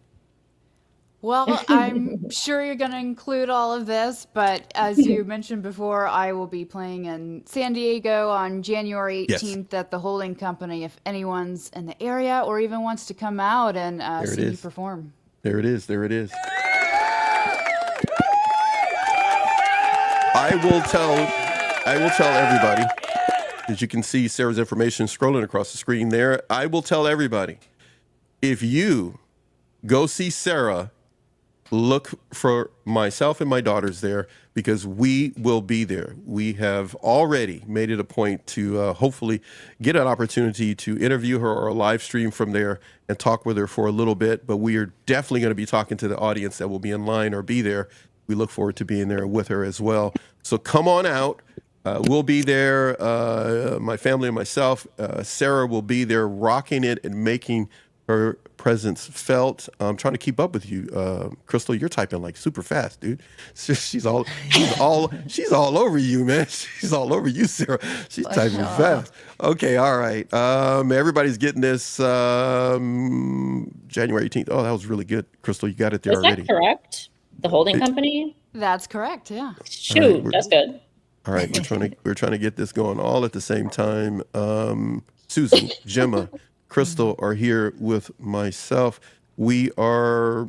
Well, I'm sure you're going to include all of this, but as you mentioned before, I will be playing in San Diego on January 18th at the Holding Company. If anyone's in the area or even wants to come out and see you perform. There it is. There it is. I will tell everybody, as you can see Sarah's information scrolling across the screen there. I will tell everybody, if you go see Sarah, look for myself and my daughters there, because we will be there. We have already made it a point to hopefully get an opportunity to interview her or live stream from there and talk with her for a little bit. But we are definitely going to be talking to the audience that will be in line or be there. We look forward to being there with her as well. So come on out. We'll be there, my family and myself. Sarah will be there rocking it and making her presence felt. I'm trying to keep up with you, Crystal. You're typing like super fast, dude. She's all over you, man. She's all over you, Sarah. She's typing fast. Okay, all right. Everybody's getting this January 18th. Oh, that was really good, Crystal. You got it there already. Is that correct? The Holding Company? That's correct, yeah. Shoot, that's good. All right, we're trying to get this going all at the same time. Susan, Gemma, Crystal are here with myself. We are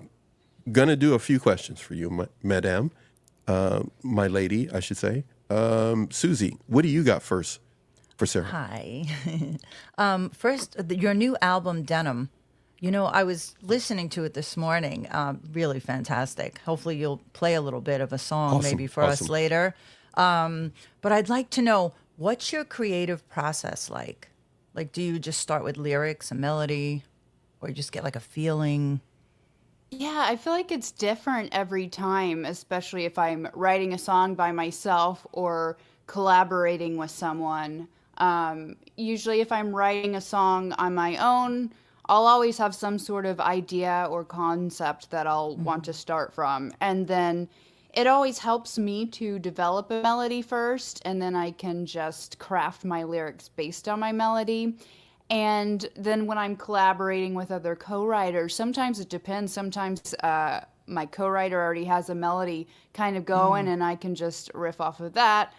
gonna do a few questions for you, Madame, my lady, I should say. Susie, what do you got first for Sarah? Hi. First, your new album, Denim. I was listening to it this morning. Really fantastic. Hopefully you'll play a little bit of a song maybe for us later. But I'd like to know, what's your creative process like? Like, do you just start with lyrics, a melody, or you just get like a feeling? Yeah, I feel like it's different every time, especially if I'm writing a song by myself or collaborating with someone. Usually if I'm writing a song on my own, I'll always have some sort of idea or concept that I'll want to start from. And then it always helps me to develop a melody first, and then I can just craft my lyrics based on my melody. And then when I'm collaborating with other co-writers, sometimes it depends. Sometimes my co-writer already has a melody kind of going, and I can just riff off of that.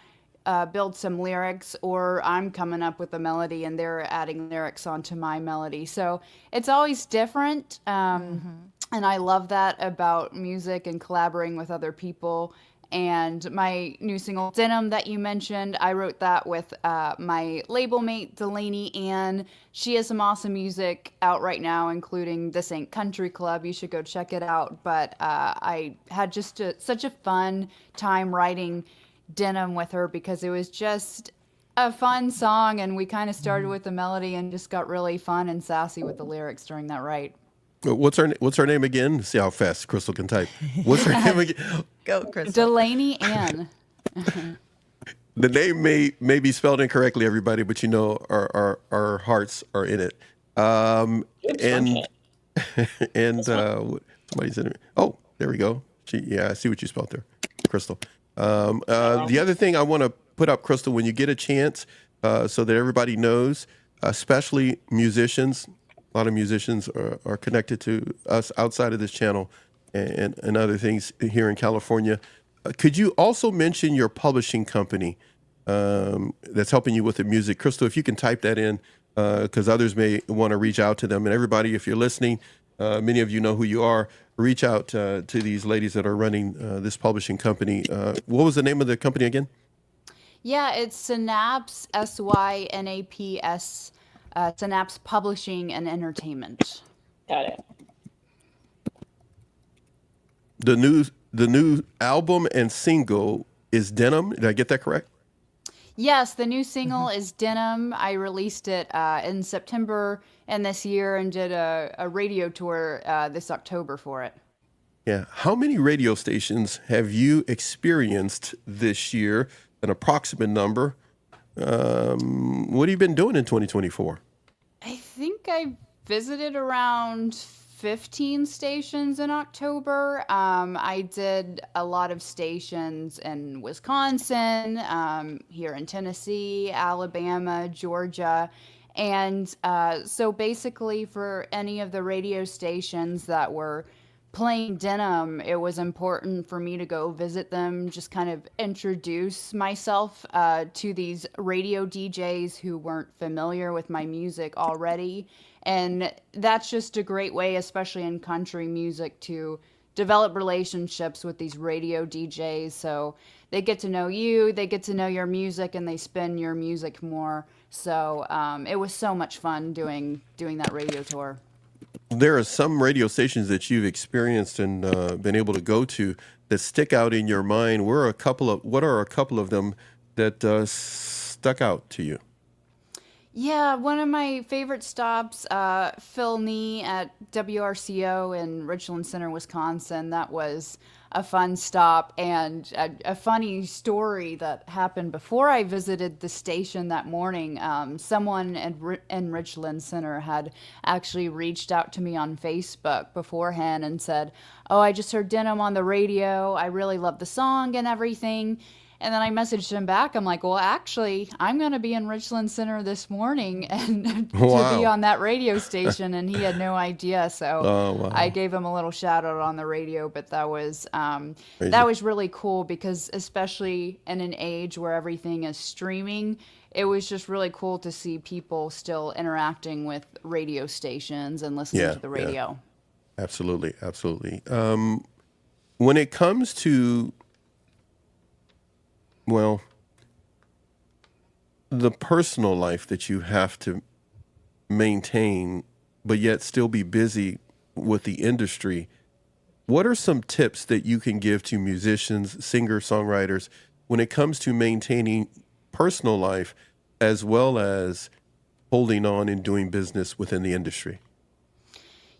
Build some lyrics, or I'm coming up with a melody and they're adding lyrics onto my melody. So it's always different. And I love that about music and collaborating with other people. And my new single, Denim, that you mentioned, I wrote that with my label mate, Delaney Ann. She has some awesome music out right now, including This Ain't Country Club. You should go check it out. But I had just such a fun time writing Denim with her, because it was just a fun song, and we kind of started with the melody and just got really fun and sassy with the lyrics during that write. What's her name again? See how fast Crystal can type. What's her name again? Go, Crystal. Delaney Ann. The name may be spelled incorrectly, everybody, but our hearts are in it. And somebody said, oh, there we go. I see what you spelled there, Crystal. The other thing I want to put up, Crystal, when you get a chance, so that everybody knows, especially musicians, a lot of musicians are connected to us outside of this channel and other things here in California. Could you also mention your publishing company that's helping you with the music? Crystal, if you can type that in, because others may want to reach out to them. And everybody, if you're listening, many of you know who you are. Reach out to these ladies that are running this publishing company. What was the name of the company again? Yeah, it's Synapse, SYNAPS, Synapse Publishing and Entertainment. Got it. The new album and single is Denim. Did I get that correct? Yes, the new single is Denim. I released it in September and this year and did a radio tour this October for it. Yeah. How many radio stations have you experienced this year? An approximate number. What have you been doing in 2024? I think I visited around 15 stations in October. I did a lot of stations in Wisconsin, here in Tennessee, Alabama, Georgia. And so basically, for any of the radio stations that were playing Denim, it was important for me to go visit them, just kind of introduce myself to these radio DJs who weren't familiar with my music already. And that's just a great way, especially in country music, to develop relationships with these radio DJs. So they get to know you, they get to know your music, and they spin your music more. So it was so much fun doing that radio tour. There are some radio stations that you've experienced and been able to go to that stick out in your mind. What are a couple of them that stuck out to you? Yeah, one of my favorite stops, Phil Nee at WRCO in Richland Center, Wisconsin. That was a fun stop, and a funny story that happened before I visited the station that morning. Someone in Richland Center had actually reached out to me on Facebook beforehand and said, "Oh, I just heard Denim on the radio. I really love the song and everything." And then I messaged him back. I'm like, well, actually, I'm going to be in Richland Center this morning and to be on that radio station. And he had no idea. So I gave him a little shout out on the radio. But that was really cool because especially in an age where everything is streaming, it was just really cool to see people still interacting with radio stations and listening to the radio. Yeah. Absolutely. Absolutely. When it comes to the personal life that you have to maintain, but yet still be busy with the industry, what are some tips that you can give to musicians, singers, songwriters, when it comes to maintaining personal life as well as holding on and doing business within the industry?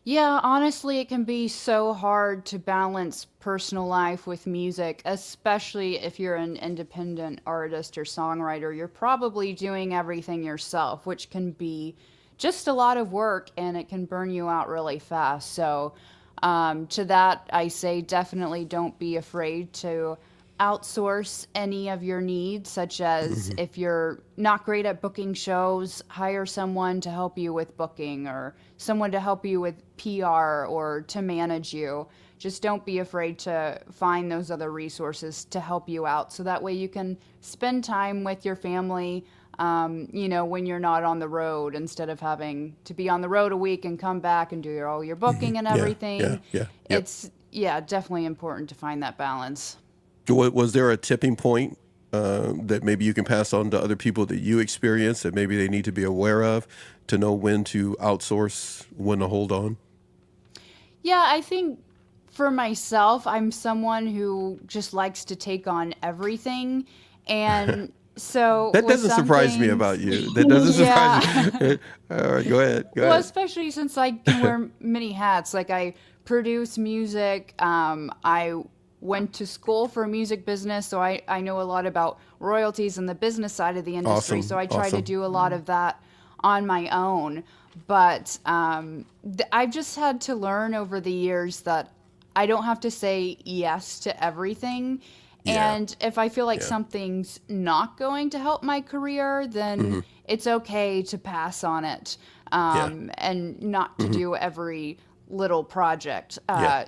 Yeah, honestly, it can be so hard to balance personal life with music, especially if you're an independent artist or songwriter. You're probably doing everything yourself, which can be just a lot of work and it can burn you out really fast. So, to that, I say definitely don't be afraid to outsource any of your needs, such as if you're not great at booking shows, hire someone to help you with booking or someone to help you with PR or to manage you. Just don't be afraid to find those other resources to help you out. So that way you can spend time with your family, when you're not on the road, instead of having to be on the road a week and come back and do all your booking and everything. It's definitely important to find that balance. Was there a tipping point that maybe you can pass on to other people that you experience that maybe they need to be aware of to know when to outsource, when to hold on? Yeah, I think for myself, I'm someone who just likes to take on everything. And so that doesn't surprise me about you. That doesn't surprise me. All right, go ahead. Well, especially since I can wear many hats. Like I produce music. I went to school for music business, so I know a lot about royalties and the business side of the industry. So I try to do a lot of that on my own. But I've just had to learn over the years that I don't have to say yes to everything. And if I feel like something's not going to help my career, then it's okay to pass on it and not to do every little project.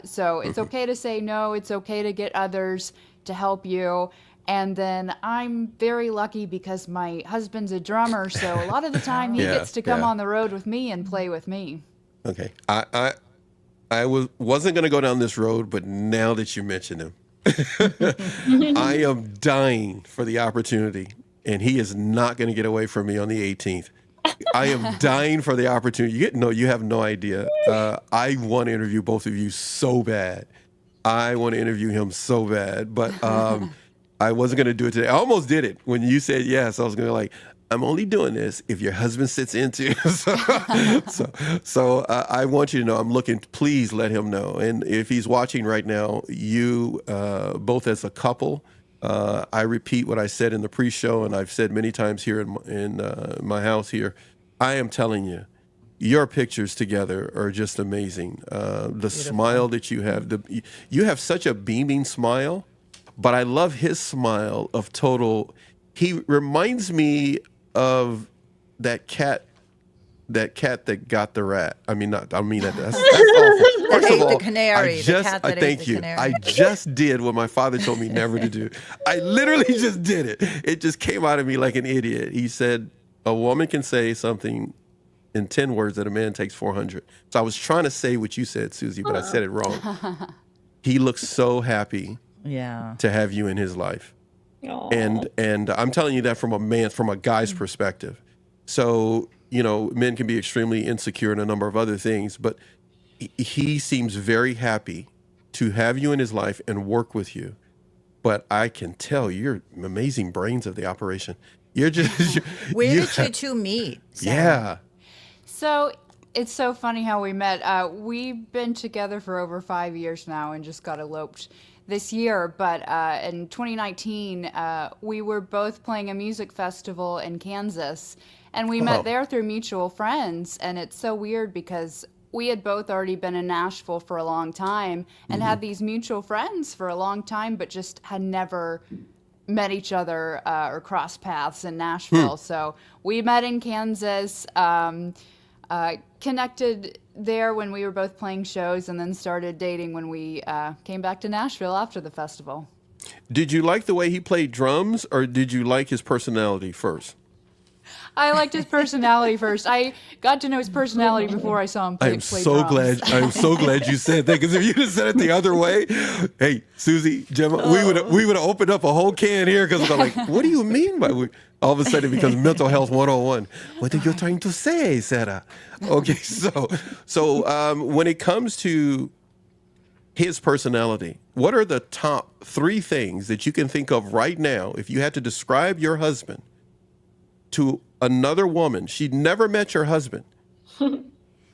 So it's okay to say no. It's okay to get others to help you. And then I'm very lucky because my husband's a drummer, so a lot of the time he gets to come on the road with me and play with me. Okay. I wasn't going to go down this road, but now that you mention him, I am dying for the opportunity, and he is not going to get away from me on the 18th. I am dying for the opportunity. You have no idea. I want to interview both of you so bad. I want to interview him so bad, but I wasn't going to do it today. I almost did it when you said yes. I was going to like, I'm only doing this if your husband sits into. So I want you to know I'm looking. Please let him know. And if he's watching right now, you both as a couple. I repeat what I said in the pre-show, and I've said many times here in my house here. I am telling you, your pictures together are just amazing. The smile that you have, you have such a beaming smile, but I love his smile of total. He reminds me of that cat that got the rat. I mean, not. I mean, that's awful. First ate of all, the canary, the cat that ate thank the you. canary. I just did what my father told me never to do. I literally just did it. It just came out of me like an idiot. He said, a woman can say something in 10 words that a man takes 400. So I was trying to say what you said, Susie, but I said it wrong. He looks so happy Yeah. to have you in his life. Aw. And I'm telling you that from a guy's perspective. So, men can be extremely insecure in a number of other things, but he seems very happy to have you in his life and work with you. But I can tell you're amazing brains of the operation. You're just Where did you two meet? Sarah? Yeah. So it's so funny how we met. We've been together for over 5 years now and just got eloped this year. But in 2019, we were both playing a music festival in Kansas, and we met there through mutual friends. And it's so weird because we had both already been in Nashville for a long time and had these mutual friends for a long time, but just had never met each other or crossed paths in Nashville. So we met in Kansas, connected there when we were both playing shows, and then started dating when we came back to Nashville after the festival. Did you like the way he played drums, or did you like his personality first? I liked his personality first. I got to know his personality before I saw him play drums. I'm so glad you said that, because if you'd have said it the other way, hey, Susie, Gemma, we would have opened up a whole can here, because we're like, what do you mean by all of a sudden it becomes mental health 101. What are you trying to say, Sarah? Okay, so when it comes to his personality, what are the top 3 things that you can think of right now if you had to describe your husband to another woman? She'd never met your husband.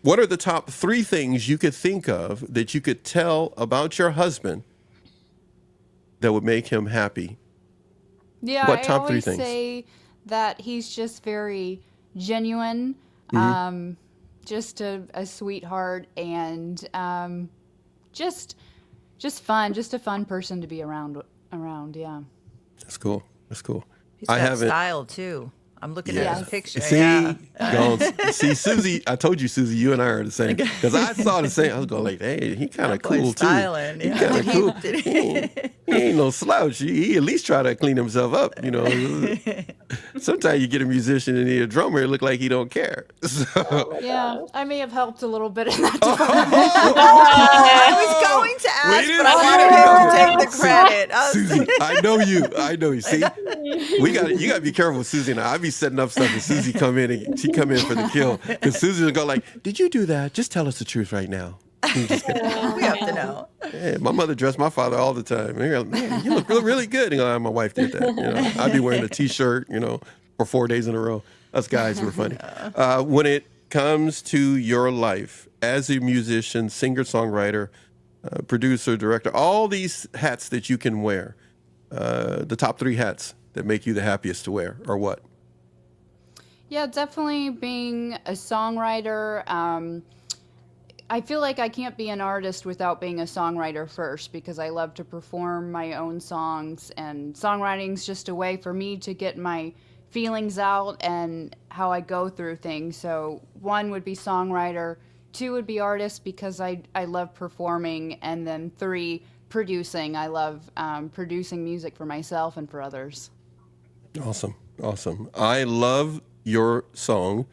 What are the top 3 things you could think of that you could tell about your husband that would make him happy? Yeah, What I top 3 always things? say that he's just very genuine, just a sweetheart, and just fun, just a fun person to be around. Yeah. That's cool. He's I got haven't. style too. I'm looking at Yes. his picture. See, Yeah. see, Susie. I told you, Susie. You and I are the same, because I saw the same. I was going like, "Hey, he kind of That boy's cool too. styling, He yeah. kind of cool. He ain't no slouch. He at least try to clean himself up. Sometimes you get a musician and a drummer, it look like he don't care. So, Yeah, I may have helped a little bit in that Oh, department. I was going to ask, didn't but I see wanted that. him to take the credit. I was- Susie, I know you. See, you got to be careful with Susie and I be setting up stuff, and Susie come in for the kill, because Susie will go like, "Did you do that? Just tell us the truth right now." we have to know. Yeah, my mother dressed my father all the time. And you're like, "Man, you look really good." And my wife did that. I'd be wearing a T-shirt, for 4 days in a row. Us guys were funny. When it comes to your life as a musician, singer, songwriter, producer, director, all these hats that you can wear, the top 3 hats that make you the happiest to wear are what? Yeah, definitely being a songwriter. I feel like I can't be an artist without being a songwriter first, because I love to perform my own songs, and songwriting's just a way for me to get my feelings out and how I go through things. So 1 would be songwriter, 2 would be artist, because I love performing, and then 3, producing. I love producing music for myself and for others. Awesome. I love your song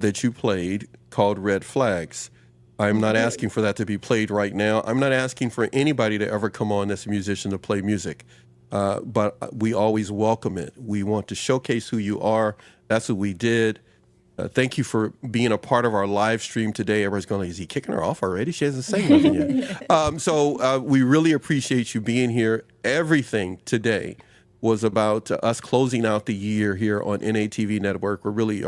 that you played called Red Flags. I'm not asking for that to be played right now. I'm not asking for anybody to ever come on as a musician to play music. But we always welcome it. We want to showcase who you are. That's what we did. Thank you for being a part of our live stream today. Everybody's going, is he kicking her off already? She hasn't said nothing yet. So we really appreciate you being here. Everything today was about us closing out the year here on NATV Network. We're really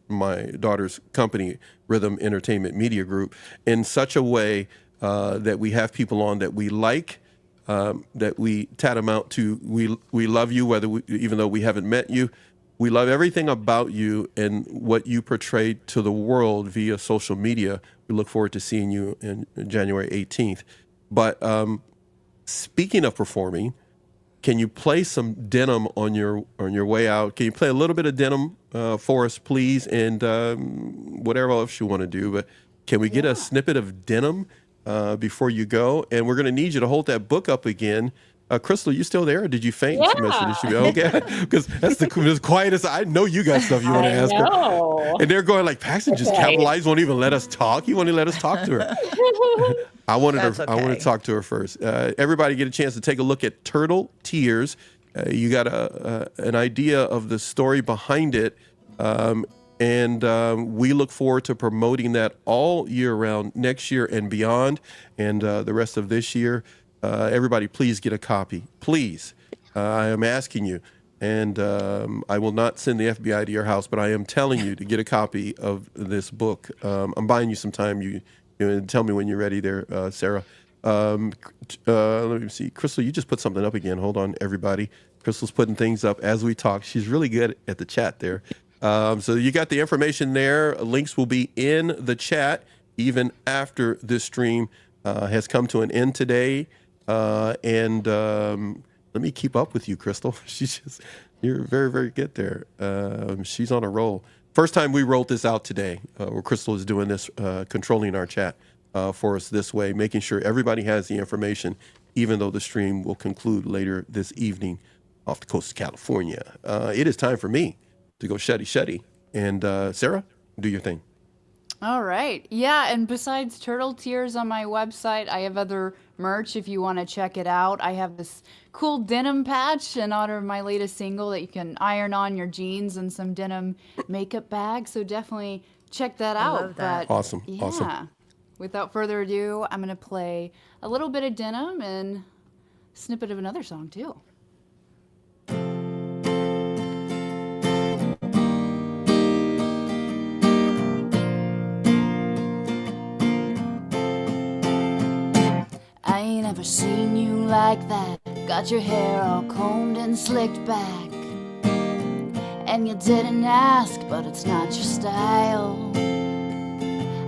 my daughter's company, Rhythm Entertainment Media Group, in such a way that we have people on that we like, that we tantamount to. We love you, even though we haven't met you. We love everything about you and what you portray to the world via social media. We look forward to seeing you in January 18th. But speaking of performing, can you play some Denim on your way out? Can you play a little bit of Denim for us, please? And whatever else you want to do. But can we get a snippet of Denim before you go? And we're going to need you to hold that book up again. Crystal, you still there, or did you faint? Yeah. Okay, because that's the quietest. I know you got stuff you want to ask her. And they're going like, Paxton just capitalized, won't even let us talk. He won't even let us talk to her. I wanted to talk to her first. Everybody get a chance to take a look at Turtle Tears. You got an idea of the story behind it. And we look forward to promoting that all year round, next year and beyond, and the rest of this year. Everybody, please get a copy. Please. I am asking you. And I will not send the FBI to your house, but I am telling you to get a copy of this book. I'm buying you some time. You tell me when you're ready there, Sarah. Let me see. Crystal, you just put something up again. Hold on, everybody. Crystal's putting things up as we talk. She's really good at the chat there. So you got the information there. Links will be in the chat even after this stream has come to an end today. And let me keep up with you, Crystal. You're very, very good there. She's on a roll. First time we rolled this out today, where Crystal is doing this, controlling our chat for us this way, making sure everybody has the information, even though the stream will conclude later this evening off the coast of California. It is time for me to go shuddy. And Sarah, do your thing. All right. Yeah, and besides Turtle Tears on my website, I have other merch if you want to check it out. I have this cool denim patch in honor of my latest single that you can iron on your jeans, and some denim makeup bags. So definitely check that out. love that. But Awesome. yeah, Awesome. without further ado, I'm going to play a little bit of denim and a snippet of another song too. I ain't ever seen you like that. Got your hair all combed and slicked back, and you didn't ask, but it's not your style.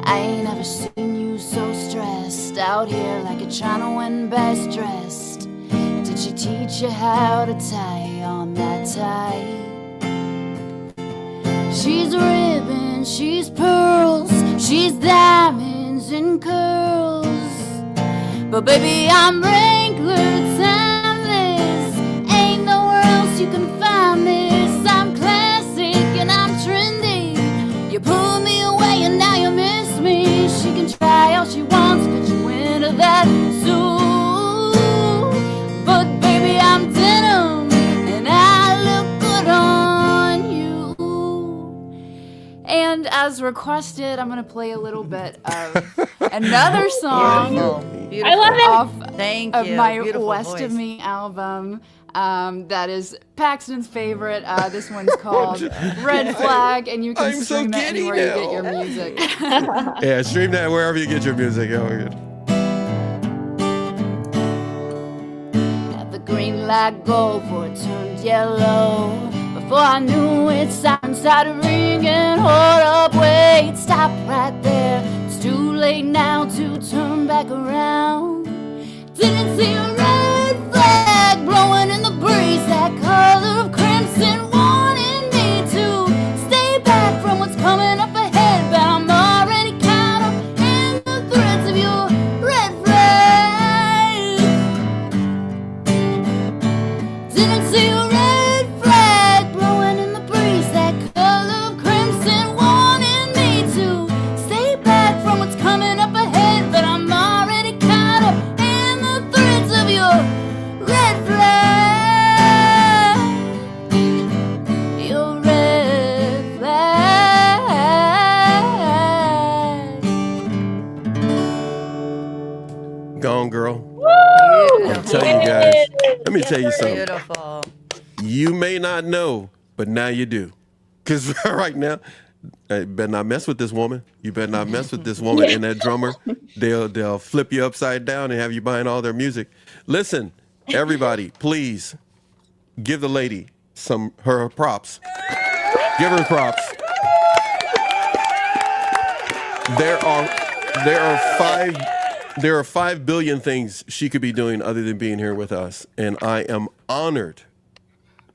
I ain't ever seen you so stressed out here like you're trying to win best dressed. Did she teach you how to tie on that tie? She's ribbons, she's pearls, she's diamonds and curls. But baby, I'm Wrangler, timeless. Ain't nowhere else you can find this. I'm classic and I'm trendy. You pull me away and now you miss me. She can try all she wants, but you into that suit. But baby, I'm denim and I look good on you. And as requested, I'm gonna play a little bit of another song. Beautiful. I love it. Off Thank of you. my Beautiful West voice. of Me album. That is Paxton's favorite. This one's called Red Flag, and you can I'm so stream it giddy anywhere you now. get your music. Yeah, stream that wherever you get your music. Oh, good. Had the green light go before it turned yellow. Before I knew it, sirens started ringing. Hold up, wait, stop right there. It's too late now to turn back around. Didn't see a red flag blowing in the breeze, that color of crimson warning me to stay back from what's coming up ahead. But I'm already caught up in the threads of your red flag. Didn't see a red flag blowing in the breeze, that color of crimson warning me to stay back from what's coming up ahead. But I'm already caught up in the threads of tell you guys. Let me tell you something. Beautiful. You may not know, but now you do. Because right now, you better not mess with this woman. You better not mess with this woman and that drummer. They'll flip you upside down and have you buying all their music. Listen, everybody, please give the lady her props. Give her props. There are 5 billion things she could be doing other than being here with us, and I am honored.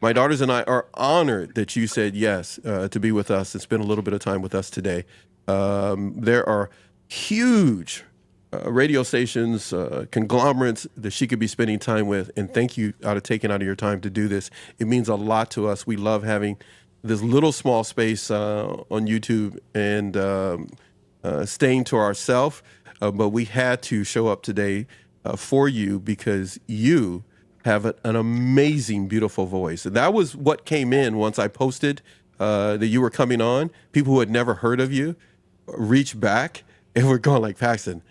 My daughters and I are honored that you said yes to be with us and spend a little bit of time with us today. There are huge radio stations, conglomerates that she could be spending time with, and thank you taking out of your time to do this. It means a lot to us. We love having this little small space on YouTube and staying to ourselves, but we had to show up today for you because you have an amazing, beautiful voice. And that was what came in once I posted that you were coming on. People who had never heard of you reached back and were going like, Paxton,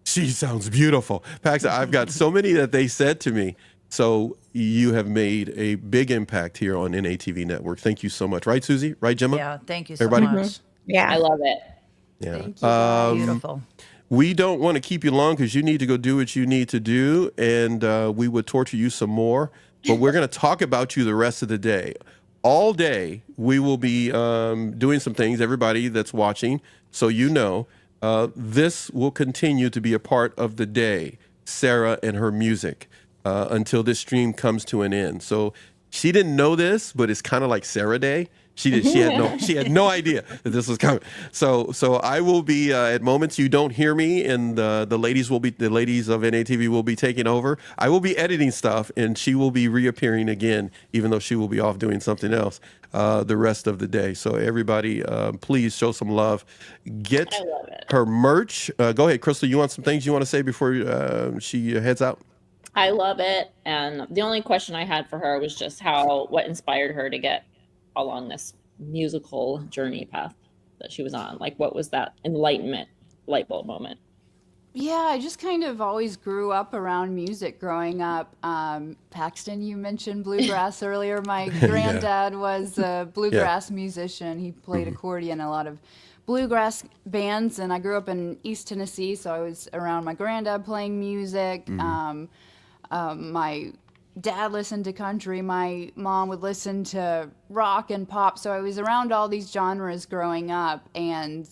she sounds beautiful. Paxton, I've got so many that they said to me. So you have made a big impact here on NATV Network. Thank you so much. Right, Susie? Right, Gemma? Yeah, thank you so Everybody? much. Yeah. I love it. Yeah. Thank you, guys. Beautiful. We don't want to keep you long because you need to go do what you need to do, and we would torture you some more. But we're going to talk about you the rest of the day. All day, we will be doing some things, everybody that's watching, so you know. This will continue to be a part of the day, Sarah and her music, until this stream comes to an end. So she didn't know this, but it's kind of like Sarah Day. She had no idea that this was coming. So I will be at moments you don't hear me, and the ladies of NATV will be taking over. I will be editing stuff, and she will be reappearing again, even though she will be off doing something else the rest of the day. So everybody, please show some love. Get her merch. Go ahead, Crystal. You want some things you want to say before she heads out? I love it. And the only question I had for her was just what inspired her to get along this musical journey path that she was on. Like, what was that enlightenment light bulb moment? Yeah, I just kind of always grew up around music growing up. Paxton, you mentioned bluegrass earlier. My granddad was a bluegrass musician. He played accordion in a lot of bluegrass bands, and I grew up in East Tennessee, so I was around my granddad playing music. My dad listened to country. My mom would listen to rock and pop. So I was around all these genres growing up. And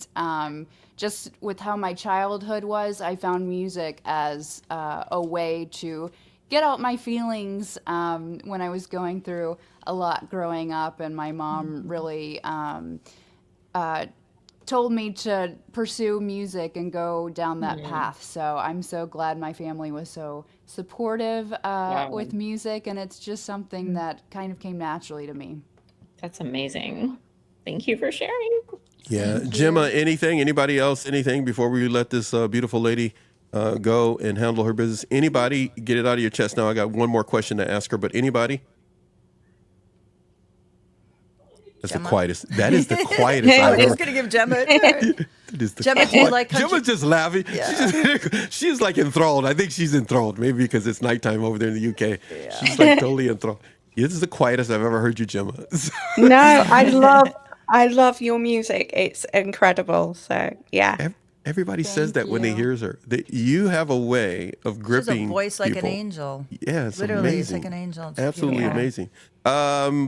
just with how my childhood was, I found music as a way to get out my feelings when I was going through a lot growing up. And my mom really told me to pursue music and go down that path. So I'm so glad my family was so supportive with music, and it's just something that kind of came naturally to me. That's amazing. Thank you for sharing. Yeah. Gemma, anybody else, anything before we let this beautiful lady go and handle her business? Anybody, get it out of your chest now. I got one more question to ask her, but anybody? That's Gemma? the quietest. That is the quietest I've I was ever. going to give Gemma a That is the Gemma, do you like country? Gemma's just laughing. Yeah. She's like enthralled. I think she's enthralled. Maybe because it's nighttime over there in the UK. Yeah. She's like totally enthralled. This is the quietest I've ever heard you, Gemma. No, I love your music. It's incredible. So yeah. Everybody says that when they hears her. That you have a way of gripping. She has a voice like people. an angel. Yeah, it's Literally, amazing. it's like an angel. It's Absolutely beautiful. amazing.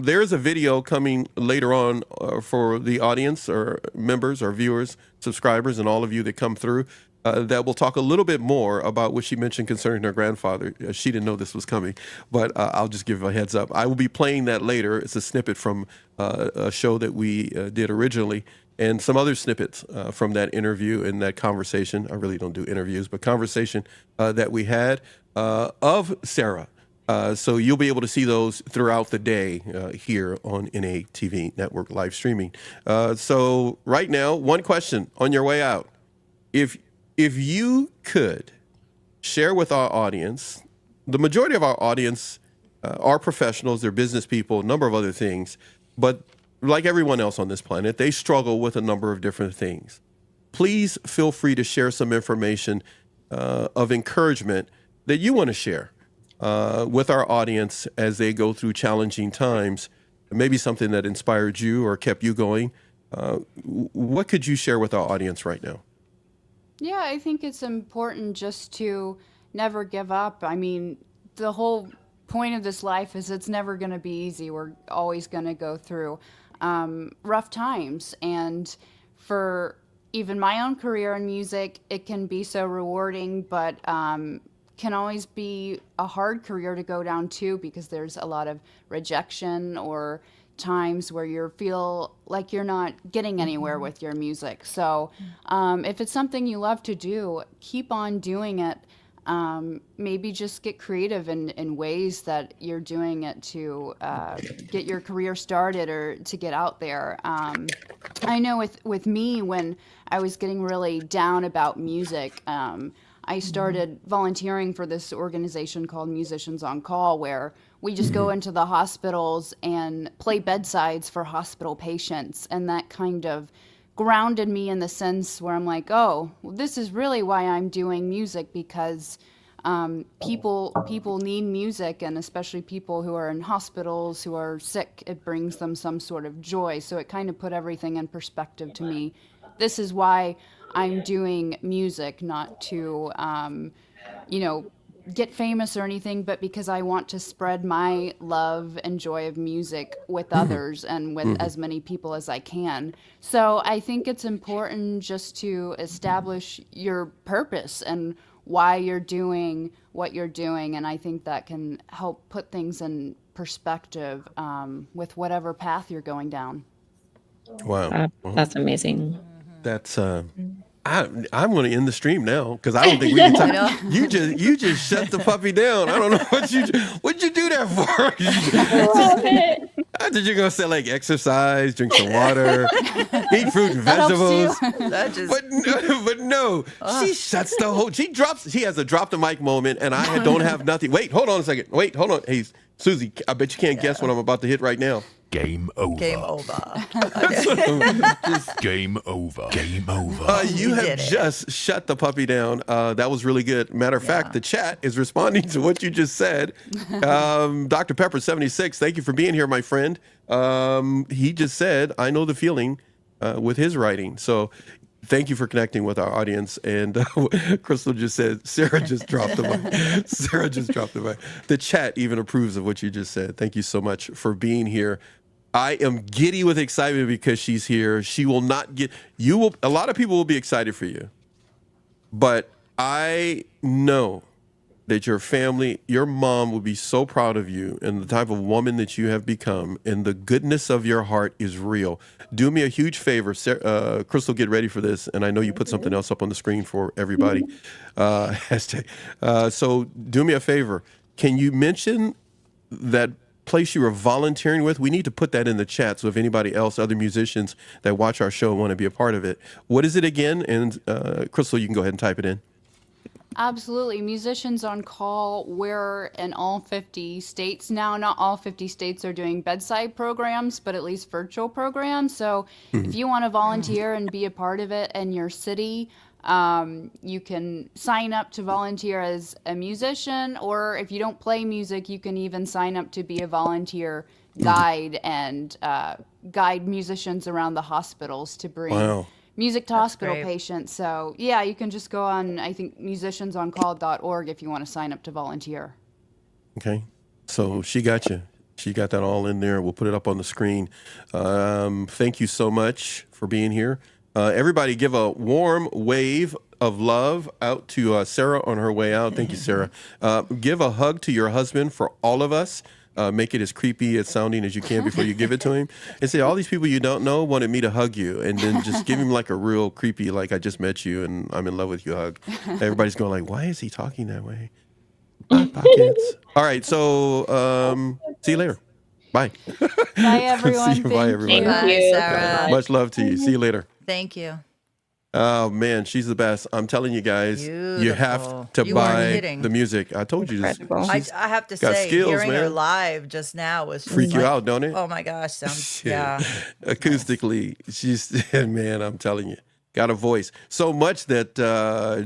There's a video coming later on for the audience or members or viewers, subscribers, and all of you that come through that will talk a little bit more about what she mentioned concerning her grandfather. She didn't know this was coming, but I'll just give a heads up. I will be playing that later. It's a snippet from a show that we did originally, and some other snippets from that interview and that conversation. I really don't do interviews, but conversation that we had of Sarah. So you'll be able to see those throughout the day here on NATV Network live streaming. So right now, one question on your way out. If you could share with our audience, the majority of our audience are professionals, they're business people, a number of other things, but like everyone else on this planet, they struggle with a number of different things. Please feel free to share some information of encouragement that you want to share with our audience as they go through challenging times, maybe something that inspired you or kept you going. What could you share with our audience right now? Yeah, I think it's important just to never give up. I mean, the whole point of this life is it's never going to be easy. We're always going to go through rough times. And for even my own career in music, it can be so rewarding, but can always be a hard career to go down too, because there's a lot of rejection or times where you feel like you're not getting anywhere with your music. So if it's something you love to do, keep on doing it. Maybe just get creative in ways that you're doing it to get your career started or to get out there. I know with me, when I was getting really down about music, I started volunteering for this organization called Musicians on Call, where we just go into the hospitals and play bedsides for hospital patients. And that kind of grounded me in the sense where I'm like, oh, well, this is really why I'm doing music, because people need music, and especially people who are in hospitals who are sick, it brings them some sort of joy. So it kind of put everything in perspective to me. This is why I'm doing music, not to, get famous or anything, but because I want to spread my love and joy of music with others and with as many people as I can. So I think it's important just to establish your purpose and why you're doing what you're doing. And I think that can help put things in perspective with whatever path you're going down. Wow. That's amazing. That's I'm going to end the stream now because I don't think we can talk. You just shut the puppy down. I don't know what'd you do that for? I love it. I thought you're going to say like exercise, drink some water, eat fruit and vegetables. But no, she shuts the whole. She has a drop the mic moment, and I don't have nothing. Wait, hold on a second. Wait, hold on. Hey, Susie, I bet you can't guess what I'm about to hit right now. Game over. Game over. Game over. Game over. You have just shut the puppy down. That was really good. Matter of fact, the chat is responding to what you just said. Dr. Pepper 76, thank you for being here, my friend. He just said, I know the feeling with his writing. So thank you for connecting with our audience. And Crystal just said, Sarah just dropped the mic. Sarah just dropped the mic. The chat even approves of what you just said. Thank you so much for being here. I am giddy with excitement because she's here. She will not get, a lot of people will be excited for you. But I know that your family, your mom will be so proud of you and the type of woman that you have become, and the goodness of your heart is real. Do me a huge favor, Sarah, Crystal, get ready for this. And I know you put something else up on the screen for everybody. Hashtag. So do me a favor. Can you mention that place you were volunteering with? We need to put that in the chat. So if anybody else, other musicians that watch our show want to be a part of it. What is it again? And Crystal, you can go ahead and type it in. Absolutely. Musicians on Call, we're in all 50 states now. Not all 50 states are doing bedside programs, but at least virtual programs. So if you want to volunteer and be a part of it in your city, you can sign up to volunteer as a musician, or if you don't play music, you can even sign up to be a volunteer guide and guide musicians around the hospitals to bring music to hospital patients. So yeah, you can just go on, I think, musiciansoncall.org if you want to sign up to volunteer. Okay. So she got you. She got that all in there. We'll put it up on the screen. Thank you so much for being here. Everybody give a warm wave of love out to Sarah on her way out. Thank you, Sarah. Give a hug to your husband for all of us. Make it as creepy as sounding as you can before you give it to him. And say, all these people you don't know wanted me to hug you. And then just give him like a real creepy, like I just met you and I'm in love with you hug. Everybody's going like, why is he talking that way? Pockets. All right. So see you later. Bye. Bye, everyone. See you. Bye, everyone. Thank you. Sarah. Much love to you. See you later. Thank you. Oh, man, she's the best. I'm telling you guys, you have to You weren't buy kidding. the music. I told you this. Incredible. I She's have to got say, skills, hearing her man. live just now was just Freak you like, out, don't it? Oh my gosh, sounds Shit. yeah. Acoustically, she's, man, I'm telling you, got a voice. So much that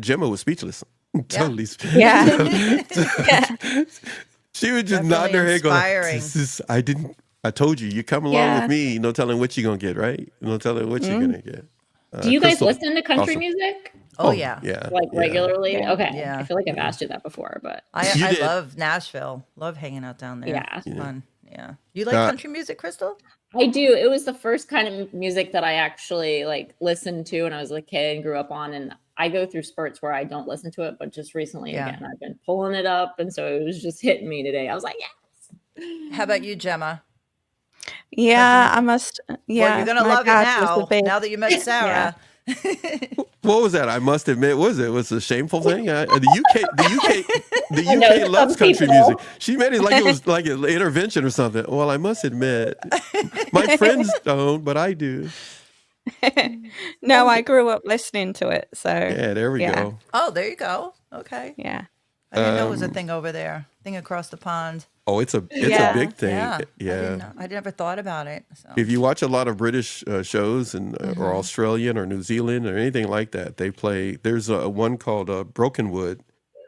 Gemma was speechless. Totally. Yeah. Yeah. She was just Definitely nodding her head going, inspiring. this is, I told you, you come along Yeah. with me, no telling what you're going to get, right? No telling what you're going to get. Do you guys Crystal, listen to country awesome. music Oh, yeah. Yeah. like yeah. regularly? Yeah. Okay. Yeah. I feel like I've asked you that before, but You I did. love Nashville. Love hanging out down there. Yeah. It's fun. Yeah. You like Uh, country music, Crystal? I do. It was the first kind of music that I actually like listened to when I was a kid and grew up on. And I go through spurts where I don't listen to it, but just recently Yeah. again, I've been pulling it up. And so it was just hitting me today. I was like, yes. How about you, Gemma? Yeah, I must. Yeah, Well, you're gonna my love it dad was a now. big- Now that you met Sarah. What was that? I must admit, it was a shameful thing. The UK I know, loves some country people. music. She made it like it was like an intervention or something. Well, I must admit, my friends don't, but I do. No, I grew up listening to it. So Yeah, there we Yeah. go. Oh, there you go. Okay. yeah. I didn't know it was a thing over there. Thing across the pond. Oh, it's a Yeah. big thing. Yeah. Yeah. I never thought about it. So. If you watch a lot of British shows and or Australian or New Zealand or anything like that, they play. There's one called Brokenwood,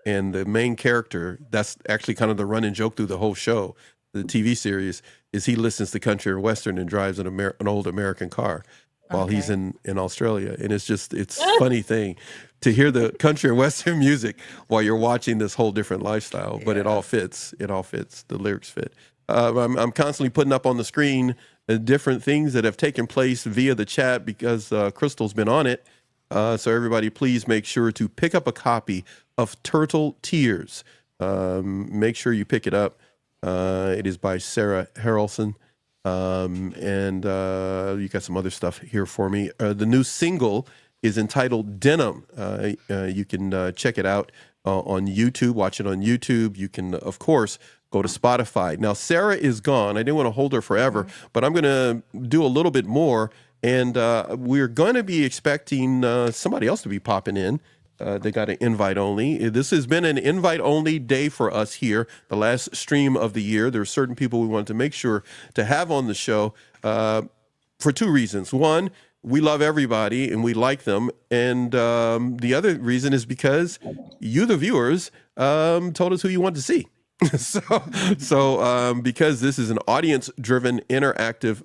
and the main character, that's actually kind of the running joke through the whole show, the TV series, is he listens to country and western and drives an old American car while he's in Australia, and it's a funny thing to hear the country and western music while you're watching this whole different lifestyle, but it all fits. It all fits. The lyrics fit. I'm constantly putting up on the screen different things that have taken place via the chat because Crystal's been on it. So everybody, please make sure to pick up a copy of Turtle Tears. Make sure you pick it up. It is by Sarah Harrelson. And you got some other stuff here for me. The new single is entitled Denim. You can check it out on YouTube, watch it on YouTube. You can, of course, go to Spotify. Now, Sarah is gone. I didn't want to hold her forever, but I'm going to do a little bit more. And we're going to be expecting somebody else to be popping in. They got an invite only. This has been an invite only day for us here, the last stream of the year. There are certain people we wanted to make sure to have on the show for two reasons. One, we love everybody and we like them. And the other reason is because you, the viewers, told us who you want to see. So because this is an audience-driven interactive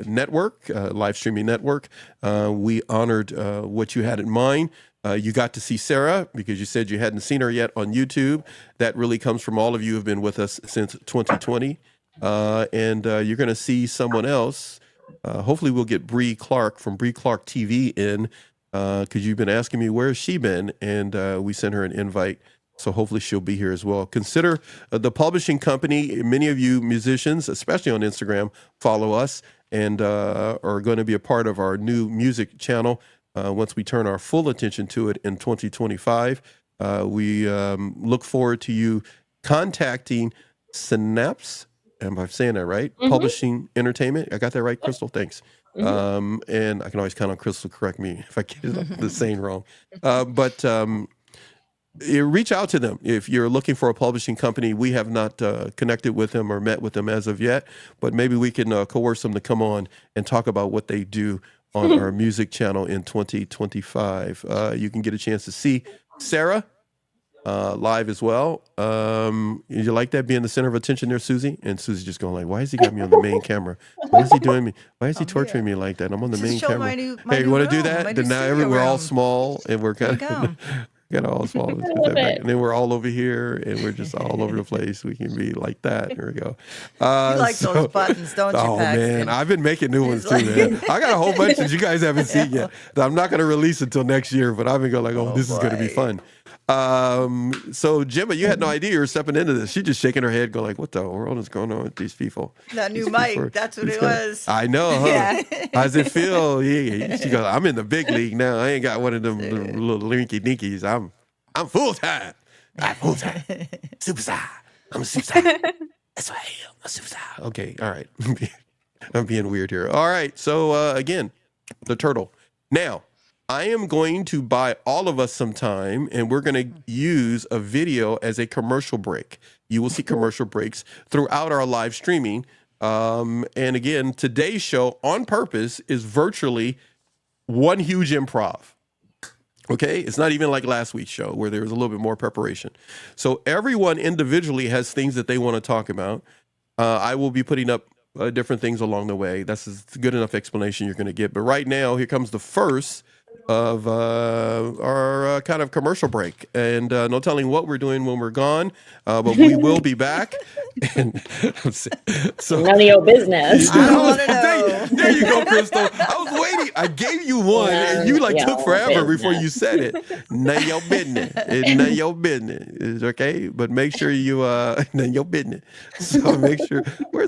network, live streaming network, we honored what you had in mind. You got to see Sarah because you said you hadn't seen her yet on YouTube. That really comes from all of you who have been with us since 2020. And you're going to see someone else. Hopefully we'll get Bree Clark from Bree Clark TV in because you've been asking me where has she been, and we sent her an invite. So hopefully she'll be here as well. Consider the publishing company. Many of you musicians, especially on Instagram, follow us and are going to be a part of our new music channel once we turn our full attention to it in 2025. We look forward to you contacting Synapse. Am I saying that right? Publishing Entertainment. I got that right, Crystal? Thanks. And I can always count on Crystal to correct me if I get the saying wrong. But reach out to them if you're looking for a publishing company. We have not connected with them or met with them as of yet, but maybe we can coerce them to come on and talk about what they do on our music channel in 2025. You can get a chance to see Sarah live as well. Did you like that, being the center of attention there, Susie? And Susie just going like, why has he got me on the main camera? Why is he doing me? Why is he torturing me like that? I'm on the Just main show camera. my new Hey, you want to do room, that? my Then new now studio we're all room. small and we're kind There you of go. got all small. Let's put that back. And then we're all over here and we're just all over the place. We can be like that. Here we go. You like those buttons, don't you, Oh Paxton? man, I've been making new ones too, man. I got a whole bunch that you guys haven't seen yet that I'm not going to release until next year, but I've been going like, oh, this is going to be fun. So Gemma, you had no idea you were stepping into this. She just shaking her head going like, what the world is going on with these people? That new These mic, people are- that's what these it guys- was. I know, huh? Yeah. How's it feel? Yeah. She goes, I'm in the big league now. I ain't got one of them little linky dinkies. I'm full time. I'm full time. Superstar. I'm a superstar. That's what I am. A superstar. Okay. All right. I'm being weird here. All right. So again, the turtle. Now, I am going to buy all of us some time, and we're going to use a video as a commercial break. You will see commercial breaks throughout our live streaming. And again, today's show on purpose is virtually one huge improv. Okay, it's not even like last week's show where there was a little bit more preparation. So everyone individually has things that they want to talk about. I will be putting up different things along the way. That's a good enough explanation you're going to get. But right now, here comes the first of our kind of commercial break. And no telling what we're doing when we're gone, but we will be back. And so None of your business. I don't want to know. there you go, Crystal. I was waiting. I gave you one, and you like None took of forever your before you business. said it. None of your business. It's none of your business. It's okay, but make sure you none of your business. So make sure.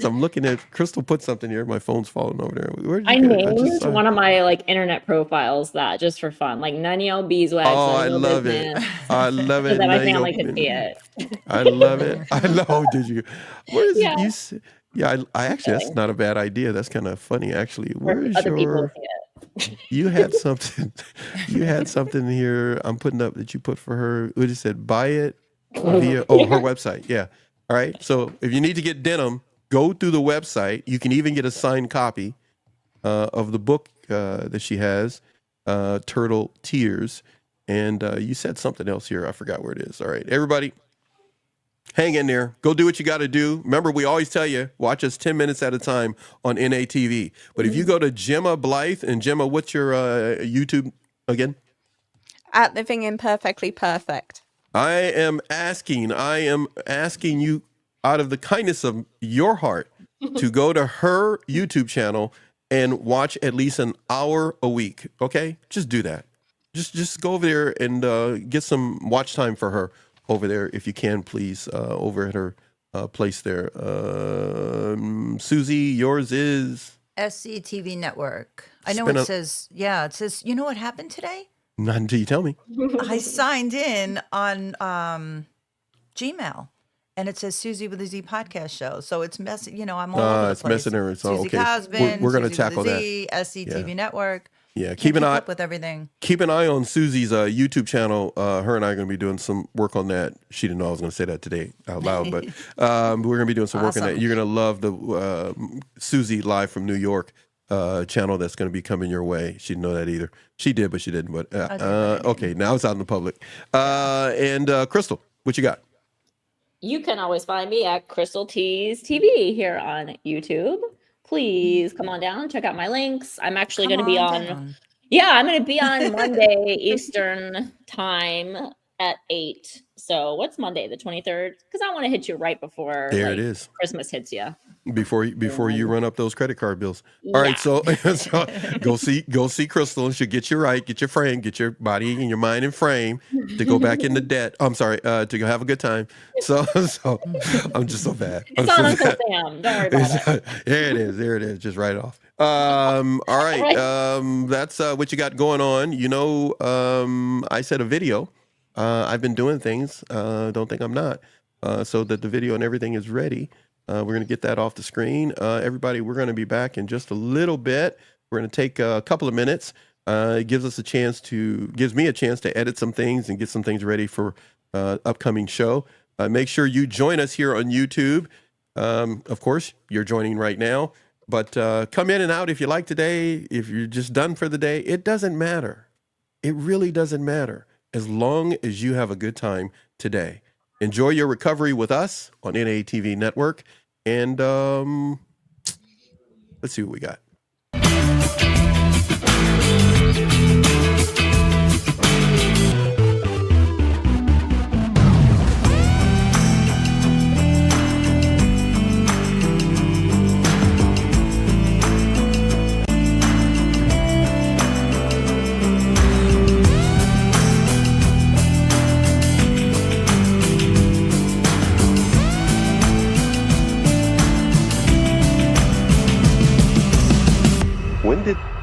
I'm looking at Crystal put something here. My phone's falling over there. Where did I you get it? I just named saw it. one of my like internet profiles that just for fun, like none of your beeswax, Oh, none I of your love it. business, I love so it. that my None of your family could see business. it. I love it. I know. Did you? Where is Yeah, you? Yeah, I actually that's not a bad idea. That's kind of funny actually. for Where is other people to your? see it. You had something. You had something here. I'm putting up that you put for her. It just said buy it via her website. Yeah. All right. So if you need to get denim, go through the website. You can even get a signed copy of the book that she has, Turtle Tears. And you said something else here. I forgot where it is. All right, everybody, hang in there. Go do what you got to do. Remember, we always tell you, watch us 10 minutes at a time on NATV. But if you go to Gemma Blythe, and Gemma, what's your YouTube again? At Living Imperfectly Perfect. I am asking you out of the kindness of your heart to go to her YouTube channel and watch at least an hour a week. Okay, just do that. Just go over there and get some watch time for her over there if you can, please. Over at her place there. Susie, yours is SCTV Network. I know Spin it up- says, yeah, it says, you know what happened today? not until you tell me. I signed in on Gmail, and it says Susie with a Z podcast show. So it's messing, I'm all over the It's place. messing her. So Susie okay, Cosbin, we're gonna Susie tackle with a that. Z, SCTV Yeah. Network. Yeah, Can't keep an eye up with everything. Keep an eye on Susie's YouTube channel. Her and I are going to be doing some work on that. She didn't know I was going to say that today out loud, but we're going to be doing some work on that. Awesome. You're going to love the Susie Live from New York channel that's going to be coming your way. She didn't know that either. She did, but she didn't. But okay, now it's out in the public. And Crystal, what you got? You can always find me at Crystal Tees TV here on YouTube. Please come on down, check out my links. I'm actually going to be on. down. Yeah, I'm going to be on Monday Eastern time at 8. So what's Monday, the 23rd? Because I want to hit you right before There it is. Christmas hits you. Before you run up those credit card bills. All right, so go see Crystal, and she'll get you right, get your frame, get your body and your mind in frame to go back into debt. I'm sorry, to go have a good time. So I'm just so bad. It's on Uncle Sam. Don't worry about it. There it is. Just write it off. All right. That's what you got going on. I said a video. I've been doing things. Don't think I'm not. So that the video and everything is ready. We're going to get that off the screen. Everybody, we're going to be back in just a little bit. We're going to take a couple of minutes. It gives me a chance to edit some things and get some things ready for upcoming show. Make sure you join us here on YouTube. Of course, you're joining right now. But come in and out if you like today. If you're just done for the day, it doesn't matter. It really doesn't matter. As long as you have a good time today. Enjoy your recovery with us on NATV Network. And let's see what we got.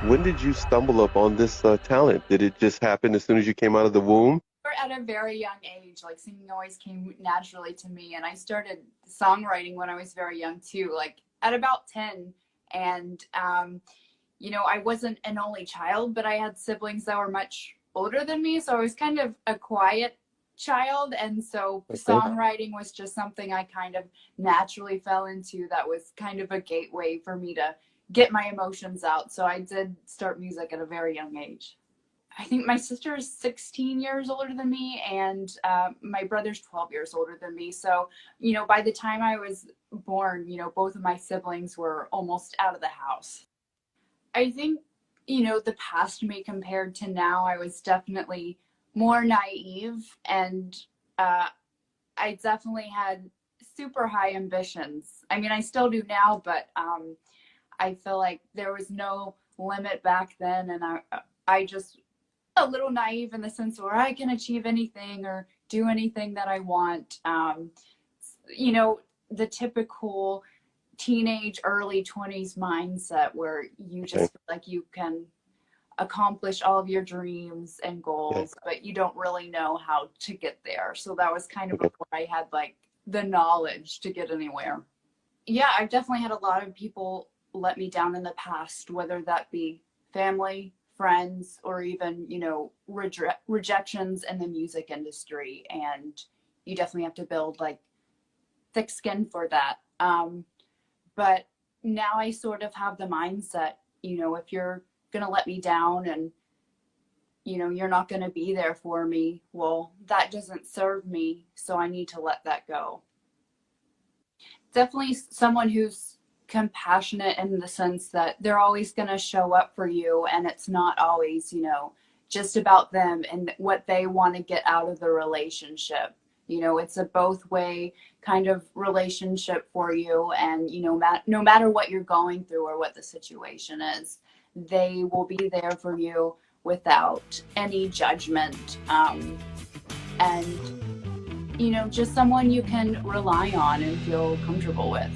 When did you stumble upon this talent? Did it just happen as soon as you came out of the womb? At a very young age, like singing always came naturally to me, and I started songwriting when I was very young too, like at about 10. And I wasn't an only child, but I had siblings that were much older than me, so I was kind of a quiet child, and so songwriting was just something I kind of naturally fell into. That was kind of a gateway for me to get my emotions out. So I did start music at a very young age. I think my sister is 16 years older than me, and my brother's 12 years older than me. So, by the time I was born, both of my siblings were almost out of the house. I think, the past me compared to now, I was definitely more naive, and I definitely had super high ambitions. I mean, I still do now, but I feel like there was no limit back then, and I just a little naive in the sense where I can achieve anything or do anything that I want. The typical teenage, early 20s mindset where you just feel like you can accomplish all of your dreams and goals, but you don't really know how to get there. So that was kind of before I had like the knowledge to get anywhere. Yeah, I've definitely had a lot of people let me down in the past, whether that be family, friends, or even, rejections in the music industry. And you definitely have to build like thick skin for that. But now I sort of have the mindset, if you're going to let me down and, you're not going to be there for me, well, that doesn't serve me. So I need to let that go. Definitely someone who's compassionate in the sense that they're always going to show up for you, and it's not always, just about them and what they want to get out of the relationship. It's a both way kind of relationship for you, and no matter what you're going through or what the situation is, they will be there for you without any judgment, and just someone you can rely on and feel comfortable with.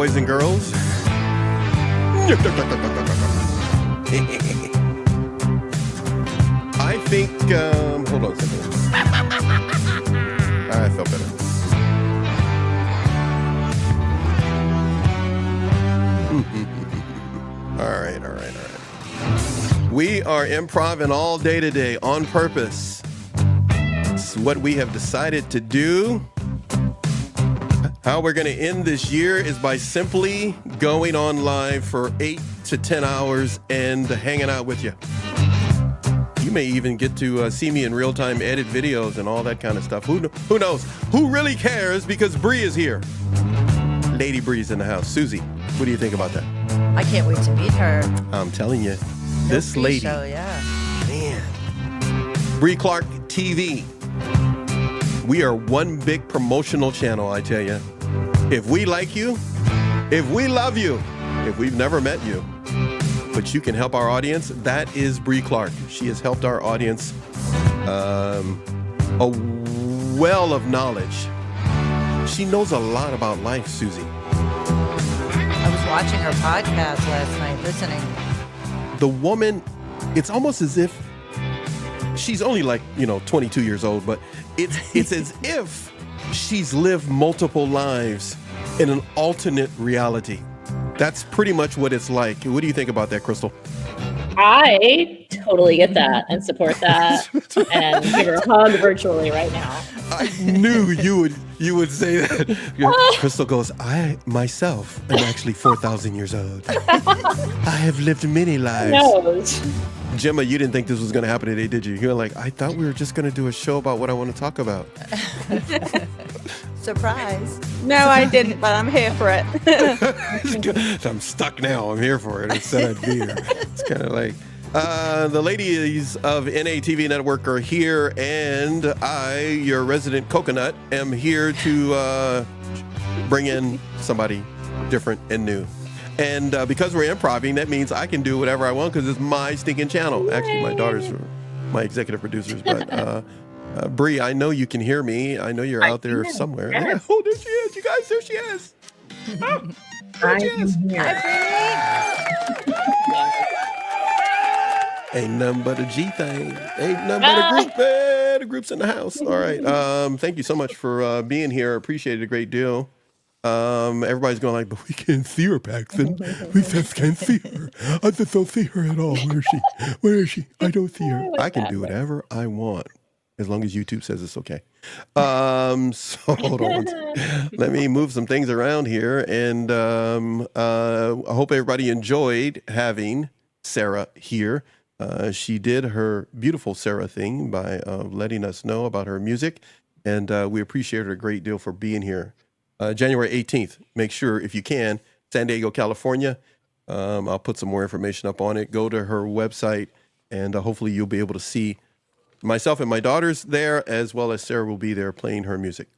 boys and girls. I think, hold on a second. I felt better. All right. We are improvising all day today on purpose. It's what we have decided to do. How we're going to end this year is by simply going on live for 8 to 10 hours and hanging out with you. You may even get to see me in real time, edit videos and all that kind of stuff. Who knows? Who really cares? Because Bree is here. Lady Bree's in the house. Susie, what do you think about that? I can't wait to meet her. I'm telling you, this lady, Show, yeah. man. Bree Clark TV. We are one big promotional channel, I tell you. If we like you, if we love you, if we've never met you, but you can help our audience, that is Bree Clark. She has helped our audience a well of knowledge. She knows a lot about life, Susie. I was watching her podcast last night, listening. The woman, it's almost as if she's only like, 22 years old, but it's as if she's lived multiple lives in an alternate reality. That's pretty much what it's like. What do you think about that, Crystal? I totally get that and support that and give her a hug virtually right now. I knew you would say that. Crystal goes, I myself am actually 4,000 years old. I have lived many lives. Knows. Gemma, you didn't think this was going to happen today, did you? You're like, I thought we were just going to do a show about what I want to talk about. Surprise. No, I didn't, but I'm here for it. I'm stuck now. I'm here for it. I said I'd be here. It's kind of like, the ladies of NATV Network are here, and I, your resident coconut, am here to bring in somebody different and new. And because we're improvising, that means I can do whatever I want because it's my stinking channel. Actually, my daughters are my executive producers, but Bree, I know you can hear me. I know you're out there somewhere. Yes. Yeah. Oh, there she is. You guys, there she is. Oh, there she is. Ain't nothing but a G thing. Ain't nothing but a group. The group's in the house. All right. Thank you so much for being here. Appreciate it a great deal. Everybody's going like, but we can't see her, Paxton. We just can't see her. I just don't see her at all. Where is she? Where is she? I don't see her. I can do whatever I want as long as YouTube says it's okay. So hold on. Let me move some things around here. And I hope everybody enjoyed having Sarah here. She did her beautiful Sarah thing by letting us know about her music. And we appreciate her a great deal for being here. January 18th, make sure if you can, San Diego, California. I'll put some more information up on it. Go to her website, and hopefully you'll be able to see myself and my daughters there, as well as Sarah will be there playing her music.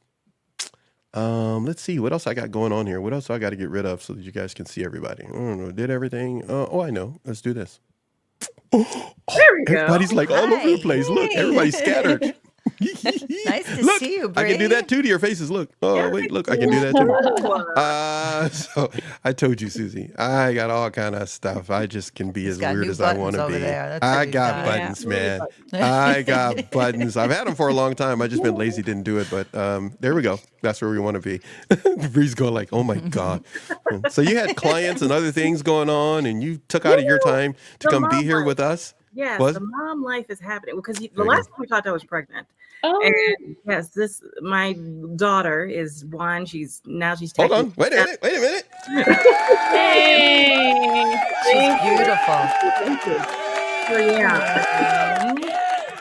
Let's see what else I got going on here. What else do I got to get rid of so that you guys can see everybody? I don't know. Did everything? I know. Let's do this. There we go. Everybody's like all over the place. Look, everybody's scattered. Nice to Look, see you, Bree. I can do that too to your faces. Look. Oh, wait, look, I can do that too. So I told you, Susie, I got all kind of stuff. I just can be as got weird new as I want to buttons be. over there. That's I what he's got got. buttons, man. I got buttons. I've had them for a long time. I just been lazy, didn't do it. But there we go. That's where we want to be. Bree's going like, oh my God. So you had clients and other things going on, and you took out of your time to come be here with us. Yes, What? the mom life is happening because the There you last time we talked, I was pregnant. Oh, And yes, my daughter is one. She's Hold on. Wait a minute. hey. She's beautiful. Thank you. So yeah,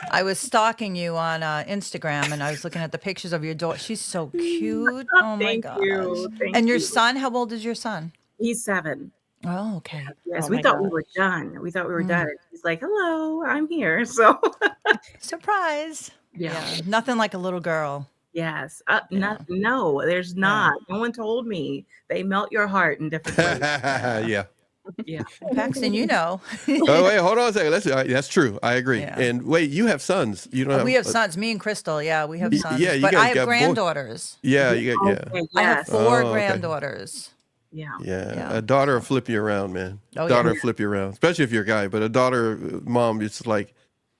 I was stalking you on Instagram, and I was looking at the pictures of your daughter. She's so cute. Oh my Thank gosh. you. Thank And your you. son, how old is your son? He's 7. Oh, okay. Yes, Oh we my thought we gosh. were done. We thought we were done. He's like, "Hello, I'm here." So Surprise. yeah. Nothing like a little girl. Yes. No, there's not. No one told me. They melt your heart in different ways. Yeah. Yeah. Paxton, you know. Oh, wait, hold on a second. That's true. I agree. Yeah. And wait, you have sons. You don't have. We have sons. Me and Crystal. Yeah, we have Y- sons. yeah, you but guys I have got boys. granddaughters. Yeah, you got. Yeah. Okay, I have yes. 4 Oh, okay. granddaughters. Yeah. Yeah, a daughter will flip you around, man. Oh, Daughter yeah. will flip you around, especially if you're a guy. But a daughter, mom, it's like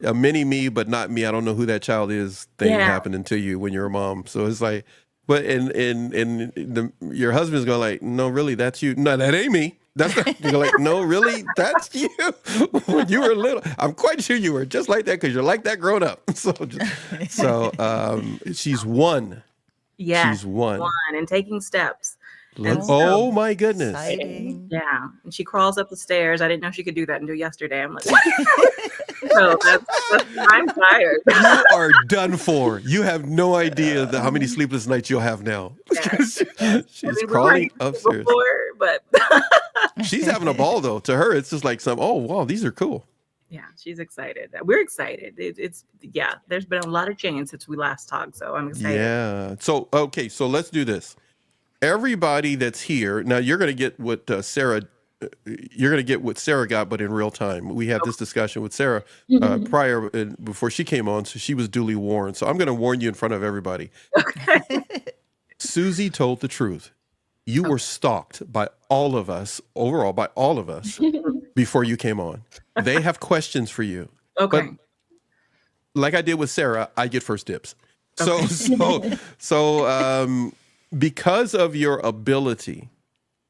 a mini me, but not me. I don't know who that child is. Thing Yeah. happening to you when you're a mom. So it's like, but your husband's going like, no, really, that's you. No, that ain't me. That's not, you're like, no, really, that's you. When you were little, I'm quite sure you were just like that because you're like that grown up. She's one. Yes. She's one. And taking steps. And Oh my goodness. Exciting. yeah. And she crawls up the stairs. I didn't know she could do that until yesterday. I'm like, so I'm tired. You are done for. You have no idea how many sleepless nights you'll have now. She's crawling upstairs. Before, but She's having a ball though. To her, it's just like oh wow, these are cool. yeah, she's excited. We're excited. It's there's been a lot of change since we last talked, so I'm excited. Yeah. So okay, so let's do this. Everybody that's here now, you're going to get what Sarah. You're going to get what Sarah got, but in real time. We had this discussion with Sarah prior before she came on, so she was duly warned. So I'm going to warn you in front of everybody. Susie told the truth. You were stalked by all of us, overall by all of us, before you came on. They have questions for you. Okay. But like I did with Sarah, I get first dibs. Okay. So because of your ability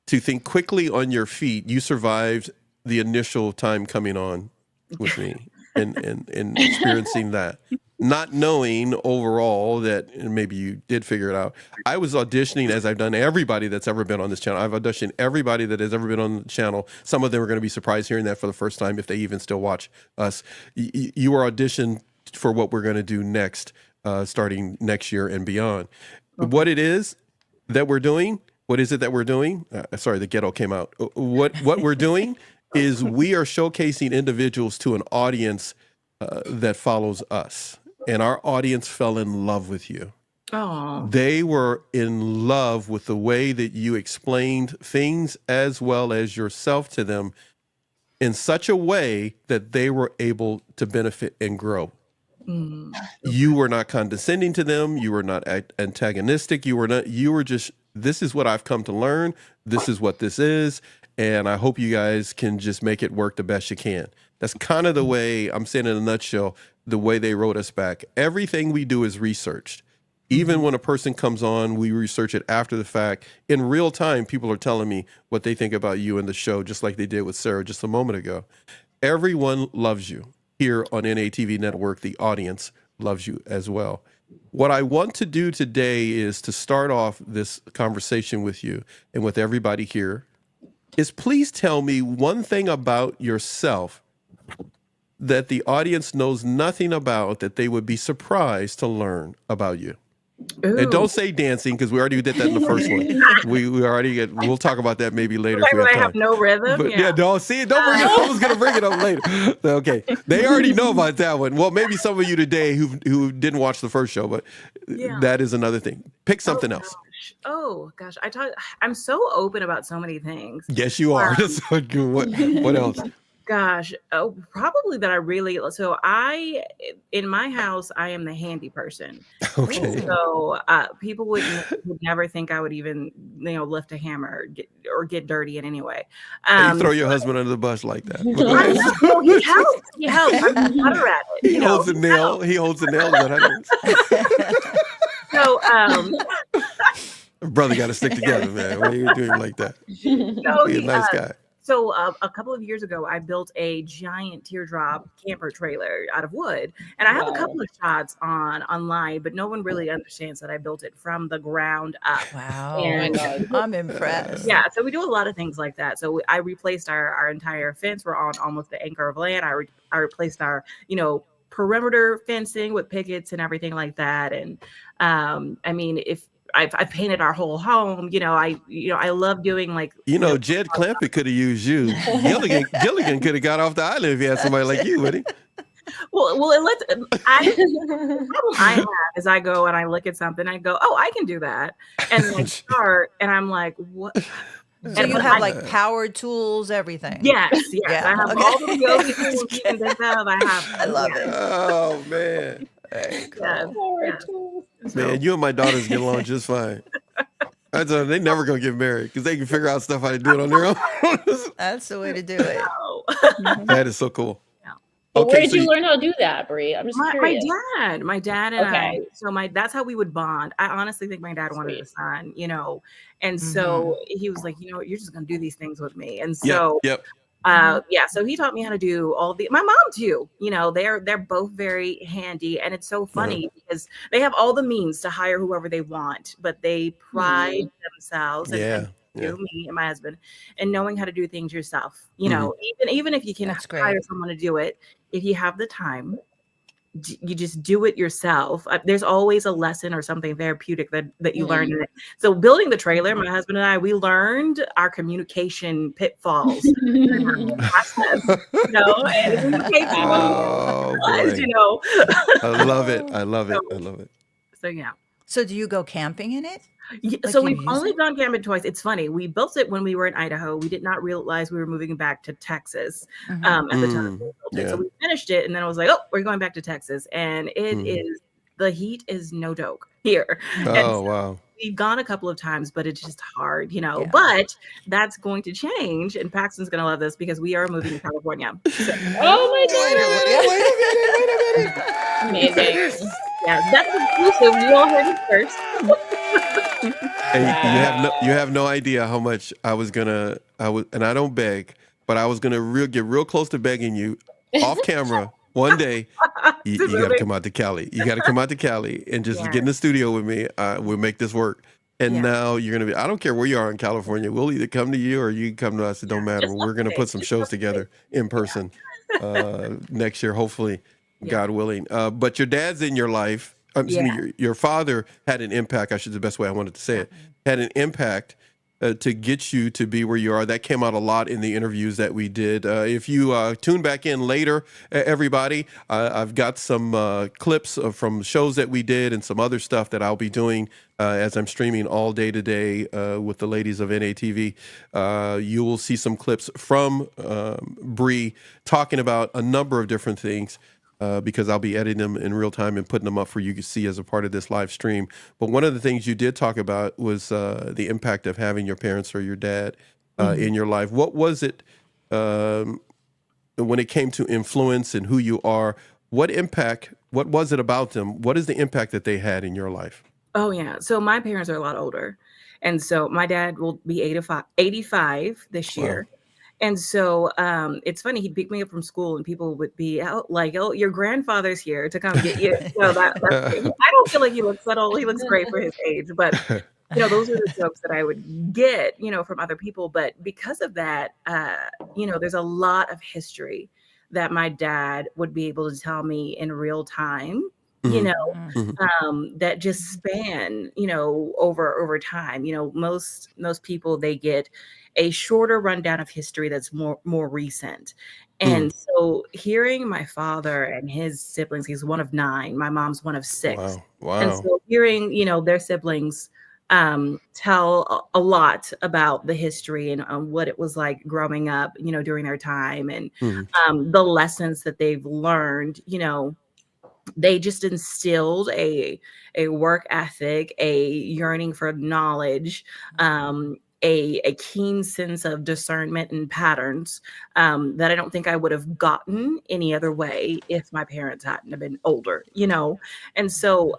to think quickly on your feet, you survived the initial time coming on with me and experiencing that. Not knowing overall that, and maybe you did figure it out. I was auditioning, as I've done everybody that's ever been on this channel. I've auditioned everybody that has ever been on the channel. Some of them are going to be surprised hearing that for the first time if they even still watch us. You were auditioned for what we're going to do next, starting next year and beyond. Okay. What it is that we're doing, what is it that we're doing? Sorry, the ghetto came out. What we're doing is we are showcasing individuals to an audience that follows us. And our audience fell in love with you. Oh. They were in love with the way that you explained things as well as yourself to them in such a way that they were able to benefit and grow. You were not condescending to them. You were not antagonistic. You were just, this is what I've come to learn. This is what this is. And I hope you guys can just make it work the best you can. That's kind of the way, I'm saying in a nutshell, the way they wrote us back. Everything we do is researched. Even when a person comes on, we research it after the fact. In real time, people are telling me what they think about you in the show, just like they did with Sarah just a moment ago. Everyone loves you. Here on NATV Network, the audience loves you as well. What I want to do today is to start off this conversation with you and with everybody here is please tell me one thing about yourself that the audience knows nothing about that they would be surprised to learn about you. Ooh. And don't say dancing because we already did that in the first one. We'll talk about that maybe later. If we have I time. have no rhythm. But don't bring it. I was gonna bring it up later. Okay, they already know about that one. Well, maybe some of you today who didn't watch the first show, but that is another thing. Pick something else. Oh gosh, I'm so open about so many things. Yes, you are. What else? Gosh, probably that in my house, I am the handy person. Okay. So people would never think I would even, lift a hammer or get dirty in any way. You throw your husband under the bus like that. I know, he helps. He helps. I'm better at it. He holds the nail. He holds the nail. Brother got to stick together, man. Why are you doing like that? No, Be a nice guy. So a couple of years ago, I built a giant teardrop camper trailer out of wood, and I have a couple of shots online, but no one really understands that I built it from the ground up. Wow, and, I'm impressed. Yeah, so we do a lot of things like that. So I replaced our entire fence. We're on almost the acre of land. I replaced our perimeter fencing with pickets and everything like that. And I mean, if I've painted our whole home. I love doing like. Jed Clampett could have used you. Gilligan could have got off the island if he had somebody like you, would he? Well, the problem I have is I go and I look at something, I go, oh, I can do that, and I start, and I'm like, what? So you have like power tools, everything. Yes. Yeah. I have all the yoga tools you can think of. I love it. Oh man. Yes. Man, you and my daughters get along just fine. I told them they never gonna get married because they can figure out stuff how to do it on their own. That's the way to do it. Oh. That is so cool. But where Okay, did so you learn how to do that, Brie? I'm just My curious. dad and I, Okay. so that's how we would bond. I honestly think my dad wanted a Sweet. son, and so he was like, you're just gonna do these things with me. And yep, so yep. yeah, so he taught me how to do my mom too. They're both very handy, and it's so funny because they have all the means to hire whoever they want, but they pride themselves Yeah, and me and my husband and knowing how to do things yourself. Mhm. Even if you can That's great. hire someone to do it, if you have the time, you just do it yourself. There's always a lesson or something therapeutic that you learn in it. So building the trailer, my husband and I, we learned our communication pitfalls during our process, and we became Oh boy, I love it. I love it. I love it. So yeah. So do you go camping in it? Yeah, Like so you we've use only it? gone camping twice. It's funny. We built it when we were in Idaho. We did not realize we were moving back to Texas at the time we built it. Yeah. So we finished it, and then I was like, "Oh, we're going back to Texas." And it is the heat is no joke here. And Oh so wow. we've gone a couple of times, but it's just hard, Yeah. But that's going to change, and Paxton's going to love this because we are moving to California. So, Oh my Wait a minute. Amazing. yeah, that's exclusive. You all heard it first. Hey, you have no idea how much I was, and I don't beg, but I was gonna get real close to begging you off camera one day. You got to come out to Cali. You got to come out to Cali and just get in the studio with me. We'll make this work. And now you're gonna be. I don't care where you are in California. We'll either come to you or you can come to us. It don't matter. Just We're gonna put some shows together in person next year, hopefully, God willing. But your dad's in your life. Excuse me, your father had an impact. I should the best way I wanted to say it had an impact to get you to be where you are. That came out a lot in the interviews that we did. If you tune back in later, everybody, I've got some clips from shows that we did and some other stuff that I'll be doing as I'm streaming all day today with the ladies of NATV. You will see some clips from Bree talking about a number of different things. Because I'll be editing them in real time and putting them up for you to see as a part of this live stream. But one of the things you did talk about was the impact of having your parents or your dad in your life. What was it when it came to influence and who you are? What was it about them? What is the impact that they had in your life? Oh, yeah. So my parents are a lot older. And so my dad will be 85 this year. And so it's funny, he'd pick me up from school and people would be out like, "Oh, your grandfather's here to come get you." I don't feel like he looks that old. He looks great for his age. But, those are the jokes that I would get, from other people. But because of that, there's a lot of history that my dad would be able to tell me in real time. That just span, over time. Most people, they get a shorter rundown of history that's more recent. And so hearing my father and his siblings, he's one of 9, my mom's one of 6. Wow. And so hearing, their siblings tell a lot about the history and what it was like growing up, during their time and the lessons that they've learned, they just instilled a work ethic, a yearning for knowledge, a keen sense of discernment and patterns that I don't think I would have gotten any other way if my parents hadn't have been older, And so,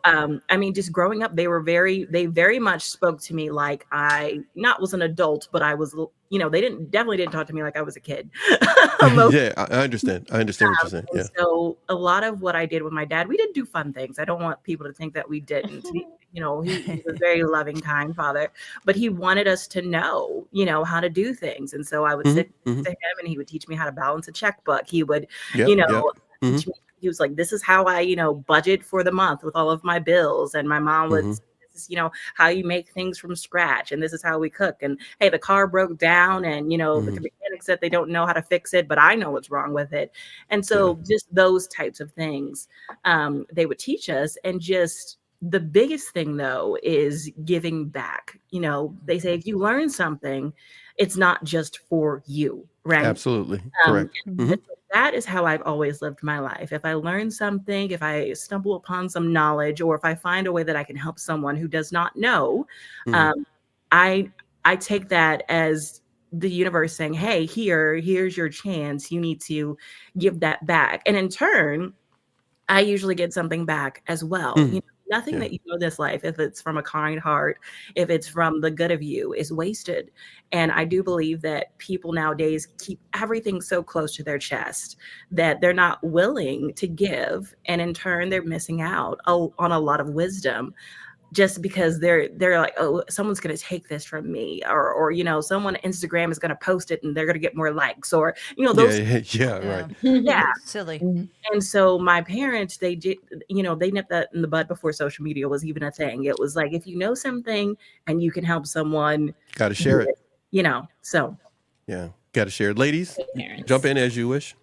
just growing up, they very much spoke to me like I not was an adult, but I was, they definitely didn't talk to me like I was a kid. Yeah, I understand. I understand what you're saying. Yeah. So a lot of what I did with my dad, we didn't do fun things. I don't want people to think that we didn't. He was a very loving, kind father, but he wanted us to know, how to do things. And so I would sit to him and he would teach me how to balance a checkbook. He would, teach me, he was like, this is how I, budget for the month with all of my bills. And my mom would, this is, how you make things from scratch. And this is how we cook. And hey, the car broke down and, the mechanics said they don't know how to fix it, but I know what's wrong with it. And so just those types of things they would teach us. And just the biggest thing, though, is giving back. They say if you learn something, it's not just for you, right? Absolutely. Correct. That is how I've always lived my life. If I learn something, if I stumble upon some knowledge, or if I find a way that I can help someone who does not know, I take that as the universe saying, hey, here's your chance. You need to give that back. And in turn, I usually get something back as well. Mm. Nothing Yeah. that you know this life, if it's from a kind heart, if it's from the good of you, is wasted. And I do believe that people nowadays keep everything so close to their chest that they're not willing to give. And in turn, they're missing out on a lot of wisdom just because they're like, oh, someone's going to take this from me, or someone on Instagram is going to post it and they're going to get more likes, or those. Yeah, right. Yeah. Silly. And so my parents, they did, they nipped that in the bud before social media was even a thing. It was like, if you know something and you can help someone, Got to share it. So Yeah, got to share it. Ladies, Parents. jump in as you wish.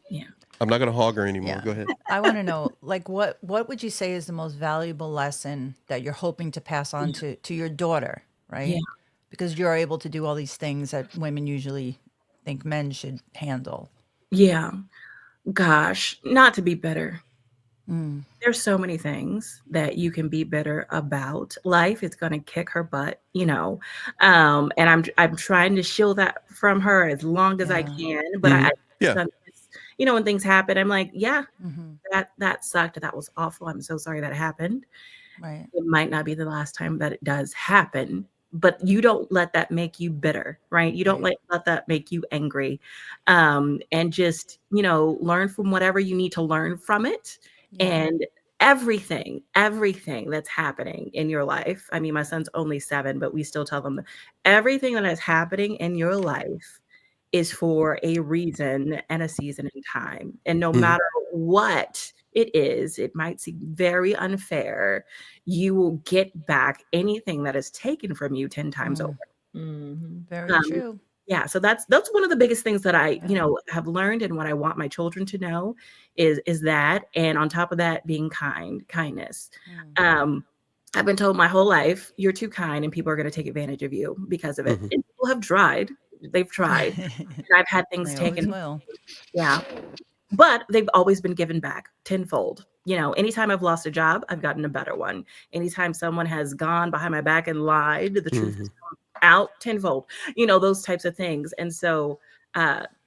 yeah. I'm not going to hog her anymore. Yeah. Go ahead. I want to know, like, what would you say is the most valuable lesson that you're hoping to pass on to your daughter, right? Yeah. Because you're able to do all these things that women usually think men should handle. Yeah. Gosh, not to be bitter. Mm. There's so many things that you can be bitter about. Life is going to kick her butt, and I'm trying to shield that from her as long as I Yeah. can. But Yeah. when things happen, I'm like, yeah, Mm-hmm. that sucked. That was awful. I'm so sorry that happened. Right. It might not be the last time that it does happen, but you don't let that make you bitter, right? You don't Right. let that make you angry. And just, learn from whatever you need to learn from it. Yeah. And everything that's happening in your life. I mean, my son's only 7, but we still tell them everything that is happening in your life is for a reason and a season and time. And no matter what it is, it might seem very unfair. You will get back anything that is taken from you 10 times over. Very true. Yeah, so that's one of the biggest things that I, have learned, and what I want my children to know is that, and on top of that, being kindness. I've been told my whole life, you're too kind and people are going to take advantage of you because of it. And people have tried. They've tried. And I've had things They always taken. will. Yeah. But they've always been given back tenfold. Anytime I've lost a job, I've gotten a better one. Anytime someone has gone behind my back and lied, the truth has come out tenfold, those types of things. And so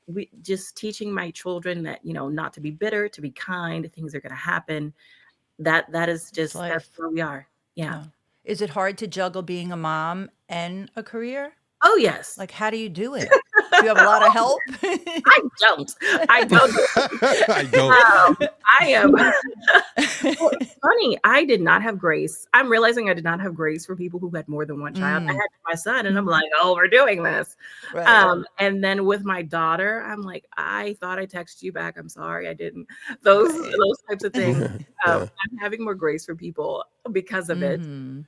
we just teaching my children that, not to be bitter, to be kind, things are going to happen. That is just, that's life. where we are. Yeah. Is it hard to juggle being a mom and a career? Oh, yes. Like, how do you do it? Do you have a lot of help? I don't. I don't. I am. Well, it's funny. I did not have grace. I'm realizing I did not have grace for people who had more than one child. I had my son, and I'm like, oh, we're doing this. Right. And then with my daughter, I'm like, I thought I texted you back. I'm sorry, I didn't. Those types of things. I'm having more grace for people because of it. And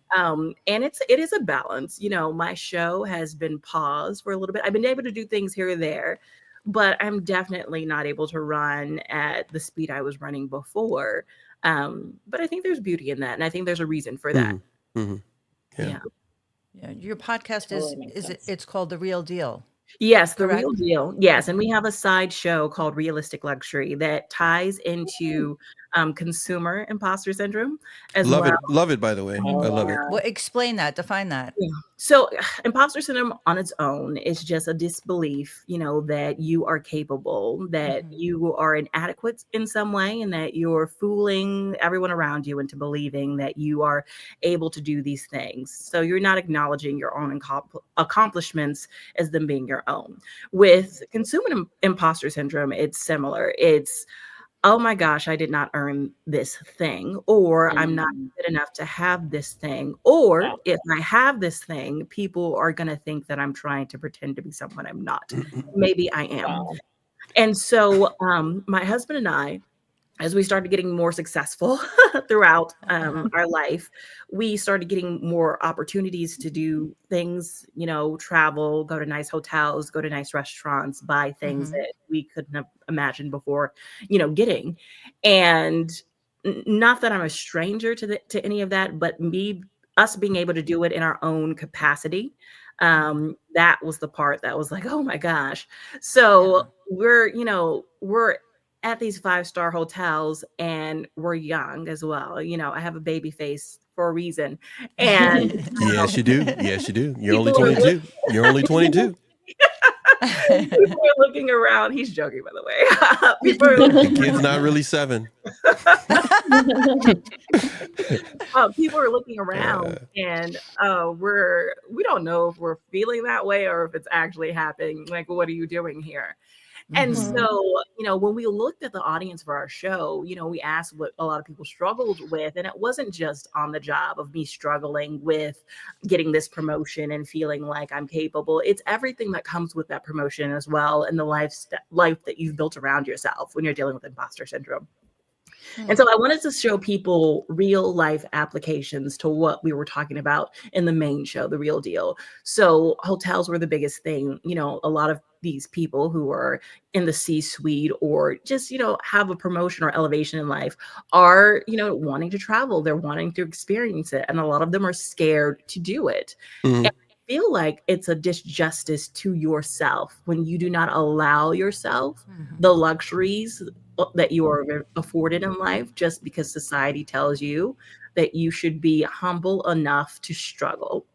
it is a balance. My show has been paused for a little bit. I've been able to do things here or there, but I'm definitely not able to run at the speed I was running before. But I think there's beauty in that, and I think there's a reason for that. Yeah. Yeah. Your podcast it's called The Real Deal. Yes, The Correct? Real Deal. Yes, and we have a side show called Realistic Luxury that ties into consumer imposter syndrome as Love well. it. Love it, by the way. I love it. Well, explain that. Define that. Yeah. So imposter syndrome on its own is just a disbelief, that you are capable, that you are inadequate in some way, and that you're fooling everyone around you into believing that you are able to do these things. So you're not acknowledging your own accomplishments as them being your own. With consumer imposter syndrome, it's similar. It's, oh my gosh, I did not earn this thing, or I'm not good enough to have this thing, or if I have this thing, people are going to think that I'm trying to pretend to be someone I'm not. Maybe I am. And so my husband and I, as we started getting more successful throughout our life, we started getting more opportunities to do things, travel, go to nice hotels, go to nice restaurants, buy things that we couldn't have imagined before, getting. And not that I'm a stranger to any of that, but us being able to do it in our own capacity. That was the part that was like, oh my gosh. So we're at these 5-star hotels, and we're young as well. You know, I have a baby face for a reason. And Yes, you do. Yes, you do. You're only people are 22. You're only 22. people are looking around. He's joking, by the way. People are The looking kid's not really 7. people are looking around, and we don't know if we're feeling that way or if it's actually happening. Like, what are you doing here? And Mhm. so, you know, when we looked at the audience for our show, you know, we asked what a lot of people struggled with. And it wasn't just on the job of me struggling with getting this promotion and feeling like I'm capable. It's everything that comes with that promotion as well, and the life that you've built around yourself when you're dealing with imposter syndrome. And so I wanted to show people real life applications to what we were talking about in the main show, The Real Deal. So hotels were the biggest thing. You know, a lot of these people who are in the C-suite or just, you know, have a promotion or elevation in life are, you know, wanting to travel. They're wanting to experience it. And a lot of them are scared to do it. Mhm. And I feel like it's a disjustice to yourself when you do not allow yourself the luxuries that you are afforded in life just because society tells you that you should be humble enough to struggle.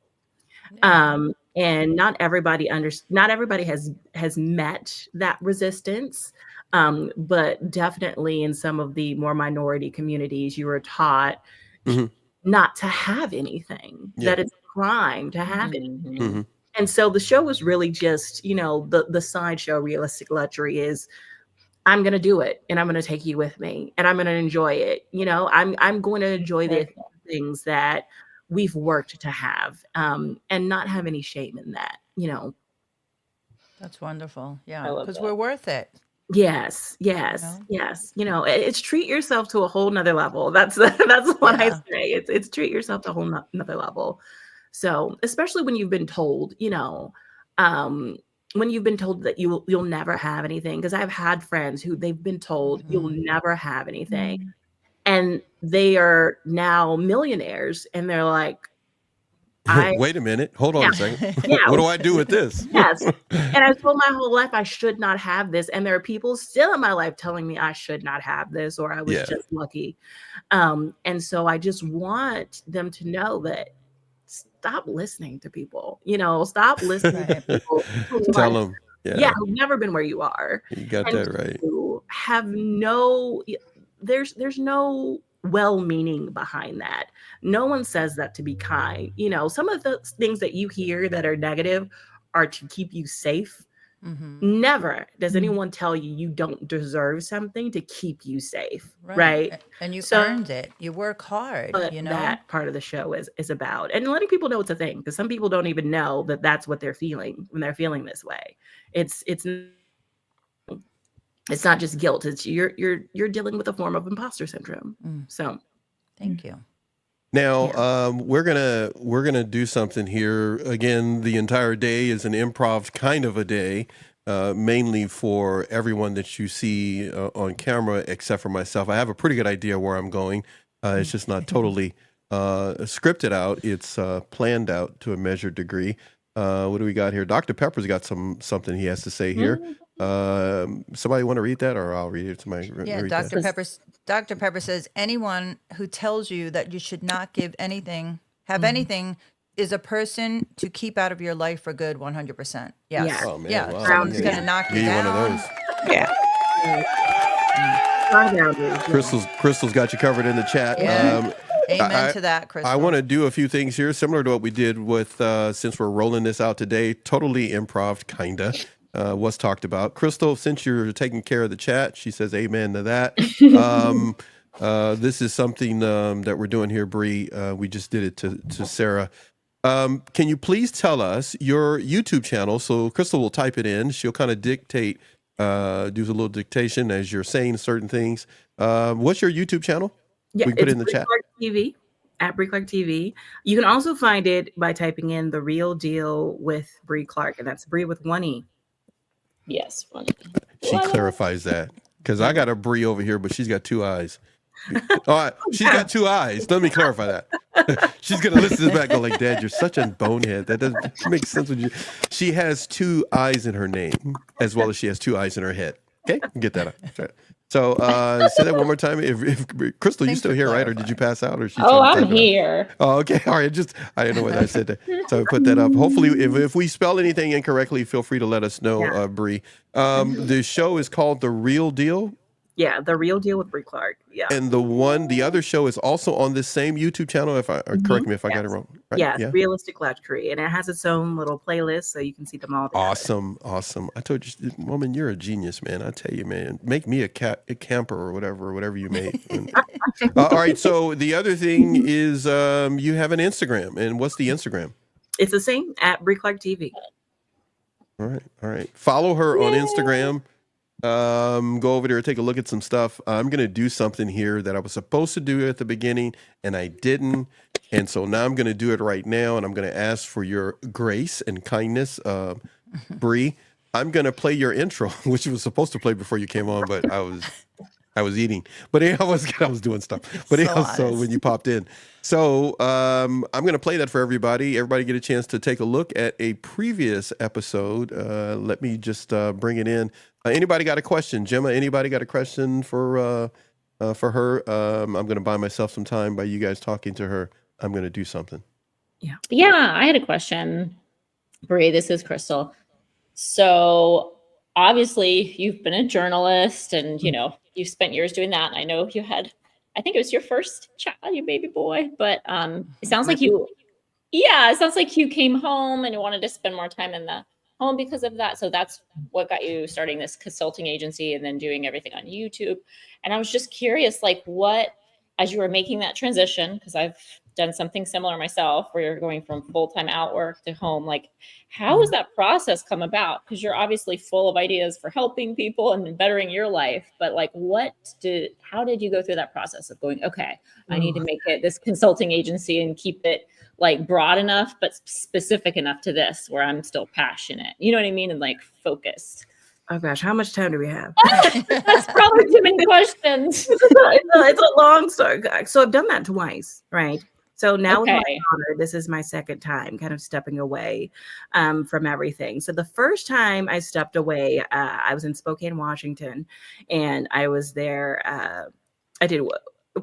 And not everybody has met that resistance. But definitely in some of the more minority communities, you are taught Mhm. not to have anything, Yeah. that it's a crime to have anything. Mhm. And so the show was really just, you know, the sideshow Realistic Luxury is I'm gonna do it, and I'm gonna take you with me, and I'm gonna enjoy it. You know, I'm going to enjoy the Very cool. things that we've worked to have, and not have any shame in that. You know. That's wonderful. I Yeah, love because that. we're worth it. Yes, You yes, know? yes. You know, it's treat yourself to a whole nother level. That's that's what I Yeah. say. It's treat yourself to a whole nother level. So, especially when you've been told, you know, um, when you've been told that you'll never have anything. Because I've had friends who they've been told you'll never have anything, and they are now millionaires, and they're like, I Wait a minute. Hold on yeah, a second. yeah. What do I do with this? Yes. And I told my whole life I should not have this. And there are people still in my life telling me I should not have this or I was Yeah. just lucky. And so I just want them to know that stop listening to people, you know, stop listening to Right. people who Tell are, them. yeah, Yeah. who've never been where you are. You got And that right. to have there's no well-meaning behind that. No one says that to be kind. You know, some of the things that you hear that are negative are to keep you safe. Never does anyone tell you you don't deserve something to keep you safe, right? And you So earned it. You work hard, what you know? that part of the show is about, and letting people know it's a thing, because some people don't even know that that's what they're feeling when they're feeling this way. It's not just guilt. It's you're dealing with a form of imposter syndrome. So Thank you. Now, we're gonna do something here. Again, the entire day is an improv kind of a day, mainly for everyone that you see on camera, except for myself. I have a pretty good idea where I'm going. It's just not totally scripted out. It's planned out to a measured degree. What do we got here? Dr. Pepper's got something he has to say here. Somebody want to read that, or I'll read it. Somebody Yeah, read that. Dr. Pepper says anyone who tells you that you should not give anything, have anything, is a person to keep out of your life for good. 100%. Yes. Yeah. Oh man, Yeah. wow. Someone's gonna knock you Give you down. one of those. Yeah. Crystal's got you covered in the chat. Yeah. Amen I- to that, Crystal. I want to do a few things here, similar to what we did with, since we're rolling this out today, totally improv, kinda, what's talked about. Crystal, since you're taking care of the chat, she says amen to that. This is something that we're doing here, Bree. We just did it to Sarah. Can you please tell us your YouTube channel? So Crystal will type it in. She'll kind of dictate, do a little dictation as you're saying certain things. What's your YouTube channel? Yeah, We can put it it's in the Bree chat. Clark TV at Bree Clark TV. You can also find it by typing in The Real Deal with Bree Clark, and that's Bree with one E. Yes. Funny. She clarifies that because I got a Bree over here, but she's got 2 eyes. All right, she's got 2 eyes. Let me clarify that. She's gonna listen to this back and go like, "Dad, you're such a bonehead. That doesn't make sense with you." She has 2 eyes in her name, as well as she has 2 eyes in her head. Okay, get that. So say that one more time. If Crystal, you Thanks still for here, right? Or did you clarifying. pass out, or is she Oh, trying to I'm type it out? here. Oh, okay. All right. I didn't know whether I said that. So put that up. Hopefully, if we spell anything incorrectly, feel free to let us know, Yeah. Bree. The show is called The Real Deal. Yeah, The Real Deal with Brie Clark. Yeah. And the other show is also on this same YouTube channel. Or correct me if I got it Yes. wrong. Right? Yes, Yeah. Realistic Luxury, and it has its own little playlist, so you can see them all together. Awesome. I told you, woman, you're a genius, man. I tell you, man. Make me a camper or whatever you made. All right. So the other thing is, you have an Instagram, and what's the Instagram? It's the same at Brie Clark TV. All right. Follow her on Instagram. Go over there, take a look at some stuff. I'm gonna do something here that I was supposed to do at the beginning and I didn't, and so now I'm gonna do it right now, and I'm gonna ask for your grace and kindness, Bree. I'm gonna play your intro, which you was supposed to play before you came on, but I was eating, but I was doing stuff. But so when you popped in, so I'm gonna play that for everybody. Everybody get a chance to take a look at a previous episode. Let me just bring it in. Anybody got a question, Gemma? Anybody got a question for her? I'm gonna buy myself some time by you guys talking to her. I'm gonna do something. Yeah, I had a question. Bree, this is Crystal. So obviously you've been a journalist and you've spent years doing that. And I know you had, I think it was your first child, your baby boy, but it sounds like it sounds like you came home and you wanted to spend more time in the home because of that. So that's what got you starting this consulting agency and then doing everything on YouTube. And I was just curious, like what, as you were making that transition, because I've done something similar myself where you're going from full-time out work to home, like how has that process come about? Because you're obviously full of ideas for helping people and bettering your life, but like how did you go through that process of going, okay, I need to make it this consulting agency and keep it like broad enough, but specific enough to this where I'm still passionate, you know what I mean? And like focused. Oh gosh, how much time do we have? That's probably too many questions. It's a long story. So I've done that twice, right? So now with my Okay. daughter, this is my second time kind of stepping away from everything. So the first time I stepped away, I was in Spokane, Washington, and I was there. I did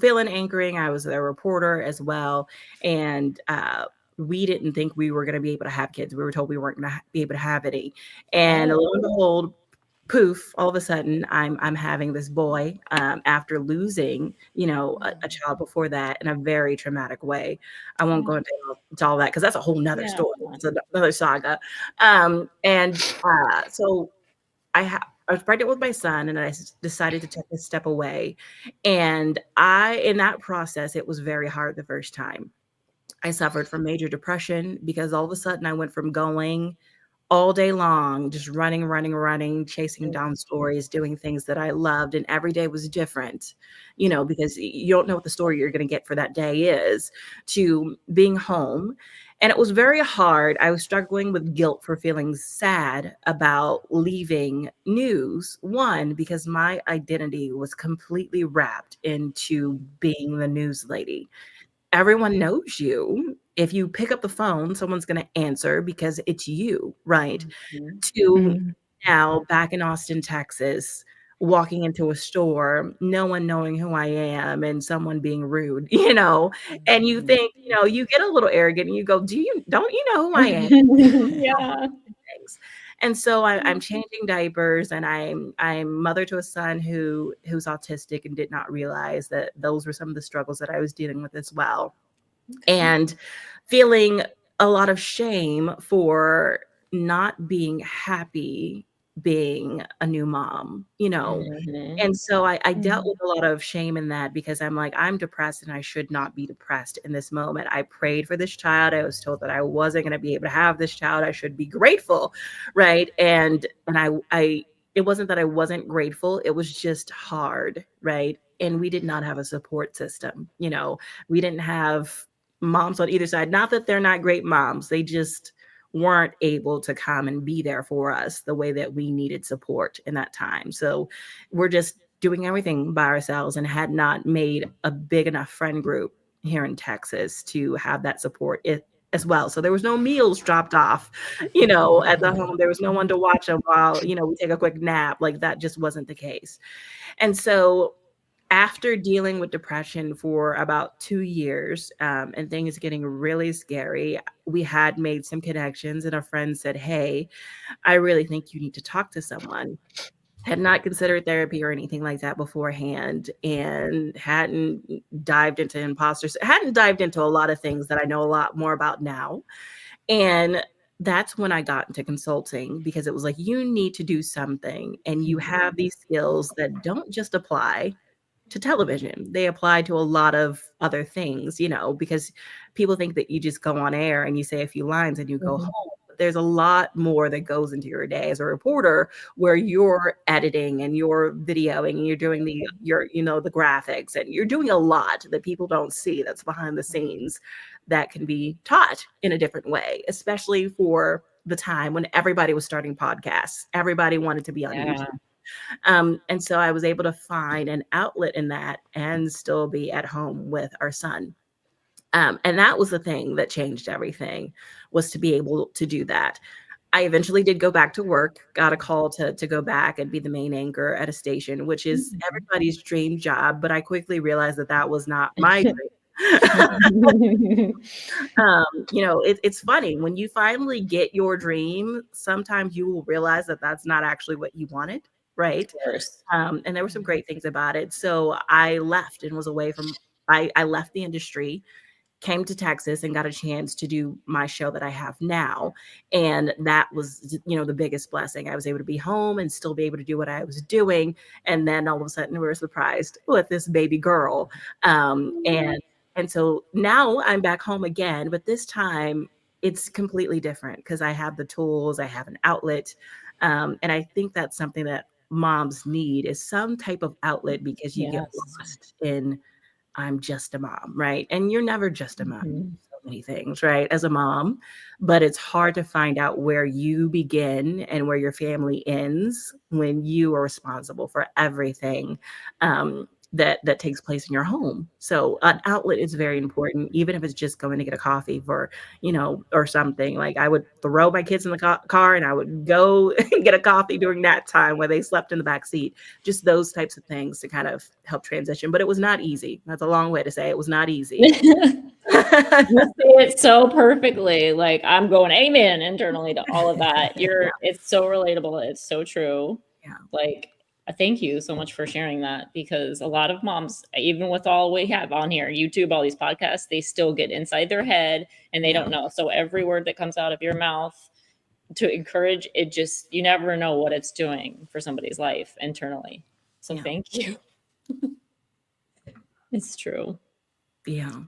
fill-in anchoring. I was a reporter as well, and we didn't think we were going to be able to have kids. We were told we weren't going to be able to have any, and lo and behold, poof, all of a sudden I'm having this boy after losing, a child before that in a very traumatic way. I won't go into all that because that's a whole nother story. It's another saga. So I was pregnant with my son and I decided to take a step away. And in that process, it was very hard the first time. I suffered from major depression because all of a sudden I went from going all day long, just running, chasing down stories, doing things that I loved. And every day was different, because you don't know what the story you're going to get for that day is, to being home. And it was very hard. I was struggling with guilt for feeling sad about leaving news. One, because my identity was completely wrapped into being the news lady. Everyone knows you. If you pick up the phone, someone's going to answer because it's you, right? To now back in Austin, Texas, walking into a store, no one knowing who I am and someone being rude, and you think, you get a little arrogant and you go, don't you know who I am? Yeah. And so I'm changing diapers, and I'm mother to a son who's autistic and did not realize that those were some of the struggles that I was dealing with as well. And feeling a lot of shame for not being happy being a new mom, And so I dealt with a lot of shame in that because I'm like, I'm depressed and I should not be depressed in this moment. I prayed for this child. I was told that I wasn't going to be able to have this child. I should be grateful, right? And it wasn't that I wasn't grateful. It was just hard, right? And we did not have a support system. We didn't have moms on either side. Not that they're not great moms. They just weren't able to come and be there for us the way that we needed support in that time. So we're just doing everything by ourselves and had not made a big enough friend group here in Texas to have that support, as well. So there was no meals dropped off, you know, at the home. There was no one to watch them while, you know, we take a quick nap. Like that just wasn't the case. And so after dealing with depression for about 2 years, and things getting really scary, we had made some connections, and a friend said, "Hey, I really think you need to talk to someone." Had not considered therapy or anything like that beforehand, and hadn't dived into imposters, hadn't dived into a lot of things that I know a lot more about now. And that's when I got into consulting, because it was like, you need to do something, and you have these skills that don't just apply to television. They apply to a lot of other things, you know, because people think that you just go on air and you say a few lines and you go Mhm. home. But there's a lot more that goes into your day as a reporter, where you're editing and you're videoing and you're doing you know, the graphics, and you're doing a lot that people don't see, that's behind the scenes, that can be taught in a different way, especially for the time when everybody was starting podcasts. Everybody wanted to be on YouTube. Yeah. And so I was able to find an outlet in that and still be at home with our son. And that was the thing that changed everything, was to be able to do that. I eventually did go back to work, got a call to go back and be the main anchor at a station, which is everybody's dream job. But I quickly realized that that was not my dream. You know, it's funny when you finally get your dream, sometimes you will realize that that's not actually what you wanted. Right. Of course. And there were some great things about it. So I left and was away from, I left the industry, came to Texas, and got a chance to do my show that I have now. And that was, you know, the biggest blessing. I was able to be home and still be able to do what I was doing. And then all of a sudden we were surprised with this baby girl. And so now I'm back home again, but this time it's completely different, because I have the tools, I have an outlet. And I think that's something that moms need, is some type of outlet, because you get Yes. lost in, I'm just a mom, right? And you're never just a mom. Mhm. So many things, right? As a mom, but it's hard to find out where you begin and where your family ends when you are responsible for everything, that takes place in your home. So an outlet is very important, even if it's just going to get a coffee for, you know, or something. Like I would throw my kids in the car and I would go get a coffee during that time where they slept in the back seat. Just those types of things to kind of help transition. But it was not easy. That's a long way to say it was not easy. You say it so perfectly. Like, I'm going amen internally to all of that. It's so relatable. It's so true. Yeah. Like, thank you so much for sharing that, because a lot of moms, even with all we have on here, YouTube, all these podcasts, they still get inside their head and they don't know. So every word that comes out of your mouth to encourage, it just, you never know what it's doing for somebody's life internally. So Yeah. thank you. It's true. Yeah.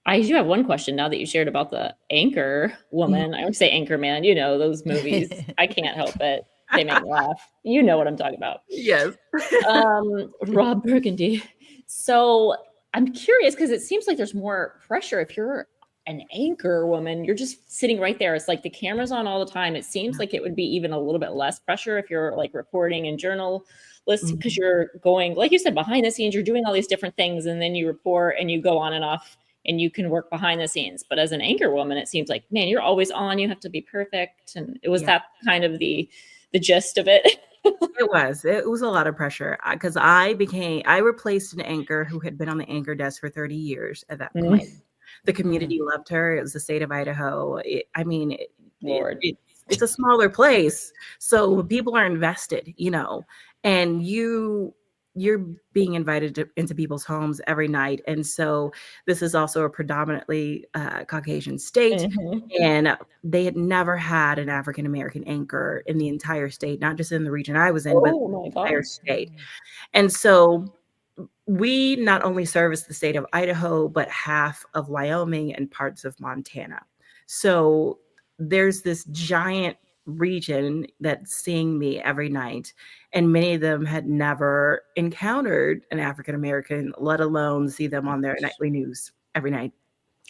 I do have one question now that you shared about the anchor woman. I would say anchor man, you know, those movies. I can't help it. They make me laugh. You know what I'm talking about. Yes. Rob Burgundy. So I'm curious, because it seems like there's more pressure if you're an anchor woman. You're just sitting right there. It's like the camera's on all the time. It seems like it would be even a little bit less pressure if you're like reporting and journalists, because you're going, like you said, behind the scenes, you're doing all these different things, and then you report and you go on and off and you can work behind the scenes. But as an anchor woman, it seems like, man, you're always on, you have to be perfect. And it was that kind of the gist of it. It was a lot of pressure, because I replaced an anchor who had been on the anchor desk for 30 years at that point. The community loved her. It was the state of Idaho. Lord. It's a smaller place, so people are invested, you know, and you're being invited into people's homes every night. And so this is also a predominantly Caucasian state. And they had never had an African-American anchor in the entire state, not just in the region I was in, but Oh my the entire God. state. And so we not only service the state of Idaho, but half of Wyoming and parts of Montana. So there's this giant region that's seeing me every night, and many of them had never encountered an African American, let alone see them on their nightly news every night.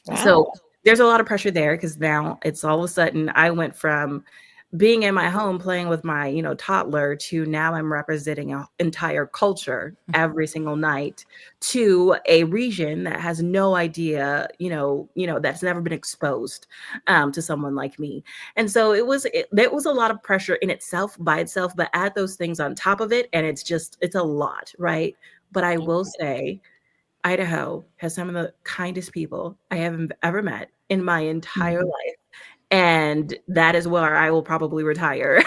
Wow. So there's a lot of pressure there, because now it's all of a sudden I went from being in my home playing with my, toddler, to now I'm representing an entire culture every single night to a region that has no idea, that's never been exposed to someone like me. And so there was a lot of pressure in itself by itself, but add those things on top of it, and it's a lot, right? But I will say, Idaho has some of the kindest people I have ever met in my entire life. And that is where I will probably retire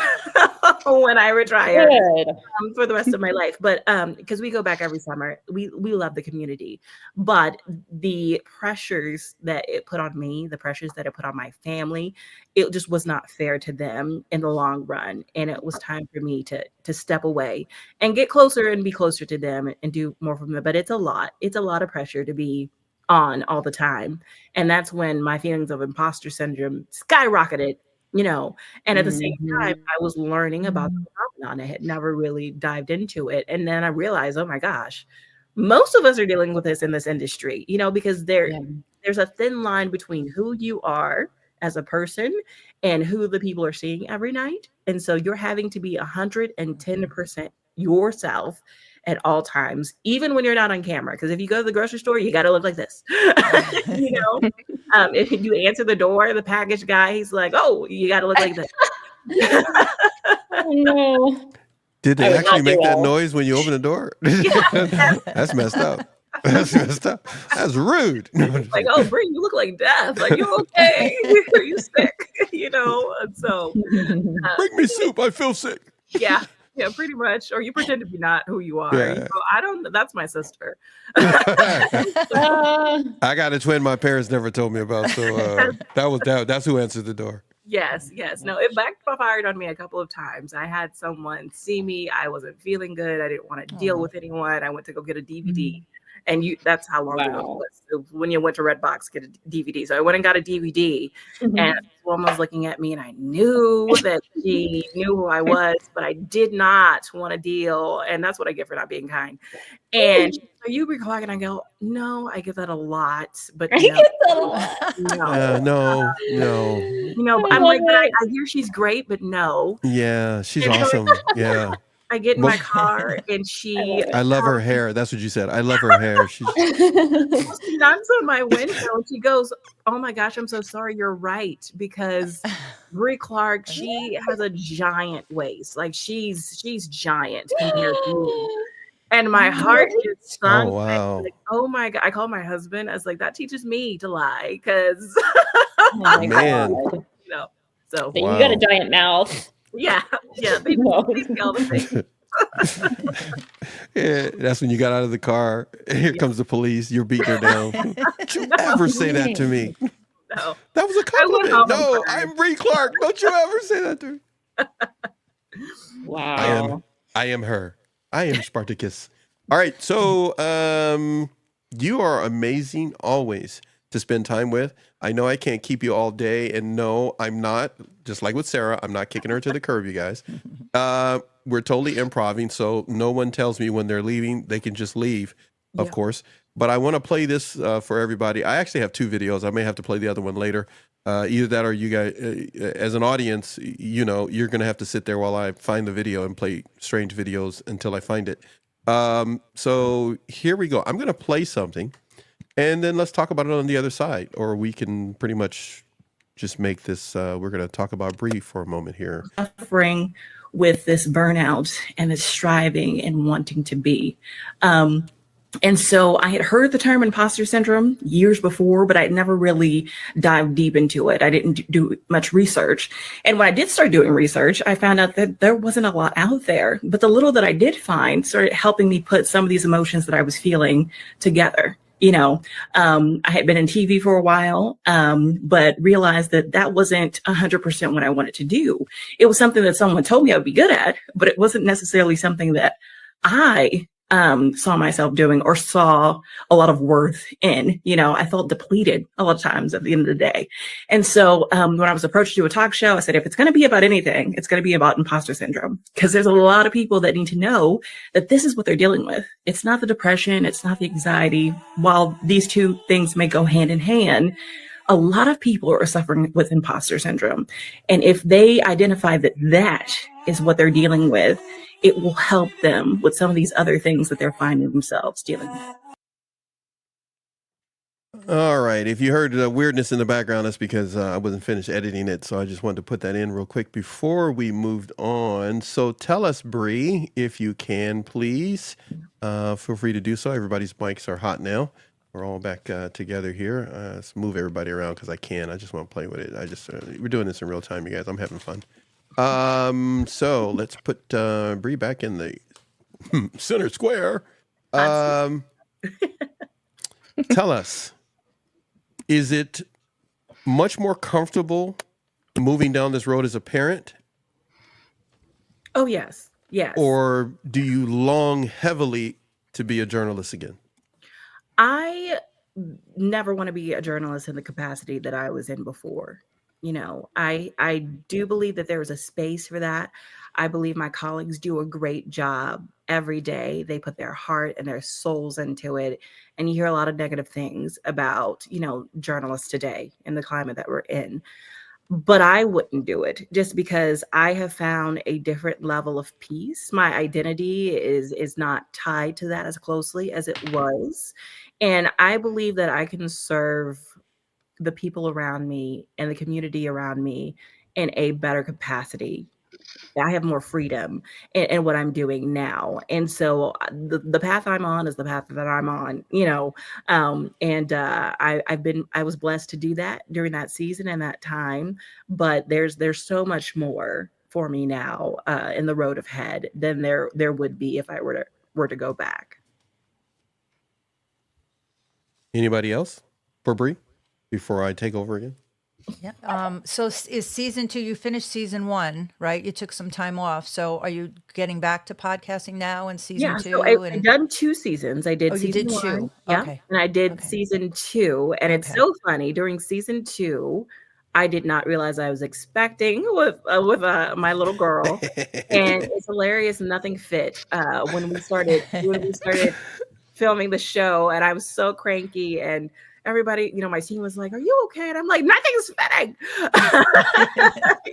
when I retire. Good. For the rest of my life. But because we go back every summer, we love the community. But the pressures that it put on me, the pressures that it put on my family, it just was not fair to them in the long run. And it was time for me to step away and get closer and be closer to them and do more from them. But it's a lot. It's a lot of pressure to be on all the time. And that's when my feelings of imposter syndrome skyrocketed, and at the same time, I was learning about the phenomenon. I had never really dived into it. And then I realized, oh my gosh, most of us are dealing with this in this industry, because there's a thin line between who you are as a person and who the people are seeing every night. And so you're having to be 110% yourself at all times, even when you're not on camera. Because if you go to the grocery store, you got to look like this. If you answer the door, the package guy, he's like, "Oh, you got to look like this." Oh no! Did they actually make that noise when you open the door? That's messed up. That's messed up. That's rude. Like, oh, Bree, you look like death. Like, you okay? Are you sick? And so bring me soup. I feel sick. Yeah, pretty much. Or you pretend to be not who you are. Yeah. I don't. That's my sister. I got a twin my parents never told me about, so that's who answered the door. Yes. No, it backfired on me a couple of times. I had someone see me. I wasn't feeling good. I didn't want to deal with anyone. I went to go get a DVD. And that's how long ago it was. It was when you went to Redbox, get a DVD. So I went and got a DVD, and this woman was looking at me, and I knew that she knew who I was, but I did not want to deal. And that's what I get for not being kind. And she's like, "Are you recording?" And I go, "No, I get that a lot, but I get that a lot. No. But I'm like, I hear she's great, but no. Yeah, she's awesome. Yeah. I get in my car and I love her hair. That's what you said. I love her hair. She knocks on my window and she goes, "Oh my gosh, I'm so sorry. You're right." Because Brie Clark, she has a giant waist. Like she's giant compared to me. And my heart just sunk. Oh, wow. Like, oh my God. I called my husband. I was like, that teaches me to lie. Because man. So you got a giant mouth. Yeah, they see all the things. Yeah, that's when you got out of the car. Here comes the police. You're beating her down. Don't you ever say that to me. No. That was a compliment. No, I'm Brie Clark. Don't you ever say that to me. Wow. I am her. I am Spartacus. All right. So you are amazing always to spend time with. I know I can't keep you all day, and no, I'm not, just like with Sarah, I'm not kicking her to the curb, you guys. We're totally improvising, so no one tells me when they're leaving. They can just leave, of course. But I want to play this for everybody. I actually have 2 videos. I may have to play the other one later. Either that or you guys, as an audience, you're going to have to sit there while I find the video and play strange videos until I find it. So here we go. I'm going to play something. And then let's talk about it on the other side, or we can pretty much just make this, we're going to talk about Brie for a moment here. Suffering with this burnout and this striving and wanting to be. And so I had heard the term imposter syndrome years before, but I had never really dived deep into it. I didn't do much research. And when I did start doing research, I found out that there wasn't a lot out there. But the little that I did find started helping me put some of these emotions that I was feeling together. I had been in TV for a while, but realized that wasn't 100% what I wanted to do. It was something that someone told me I would be good at, but it wasn't necessarily something that I saw myself doing or saw a lot of worth in. I felt depleted a lot of times at the end of the day. And so when I was approached to do a talk show, I said, if it's going to be about anything, it's going to be about imposter syndrome, because there's a lot of people that need to know that this is what they're dealing with. It's not the depression. It's not the anxiety. While these two things may go hand in hand, a lot of people are suffering with imposter syndrome. And if they identify that that is what they're dealing with, it will help them with some of these other things that they're finding themselves dealing with. All right. If you heard weirdness in the background, that's because I wasn't finished editing it. So I just wanted to put that in real quick before we moved on. So tell us, Bree, if you can, please. Feel free to do so. Everybody's mics are hot now. We're all back together here. Let's move everybody around because I can. I just want to play with it. We're doing this in real time, you guys. I'm having fun. So let's put Bree back in the center square. Tell us, is it much more comfortable moving down this road as a parent? Oh, yes. Yes. Or do you long heavily to be a journalist again? I never want to be a journalist in the capacity that I was in before. You know, I do believe that there is a space for that. I believe my colleagues do a great job every day. They put their heart and their souls into it. And you hear a lot of negative things about, you know, journalists today in the climate that we're in. But I wouldn't do it just because I have found a different level of peace. My identity is not tied to that as closely as it was. And I believe that I can serve the people around me and the community around me in a better capacity. I have more freedom in what I'm doing now. And so the path I'm on is the path that I'm on, you know. I was blessed to do that during that season and that time. But there's so much more for me now in the road ahead than there would be if I were to go back. Anybody else for Bree before I take over again? Yeah. So is season 2, you finished season 1, right? You took some time off. So are you getting back to podcasting now in season 2? So I've done 2 seasons. I did you season did 2. 1. Yeah. Okay. And I did Okay. season 2. And it's so funny. During season 2, I did not realize I was expecting with my little girl. And it's hilarious. Nothing fit when we started filming the show, and I was so cranky, and everybody, you know, my team was like, "Are you okay?" And I'm like, "Nothing's fitting."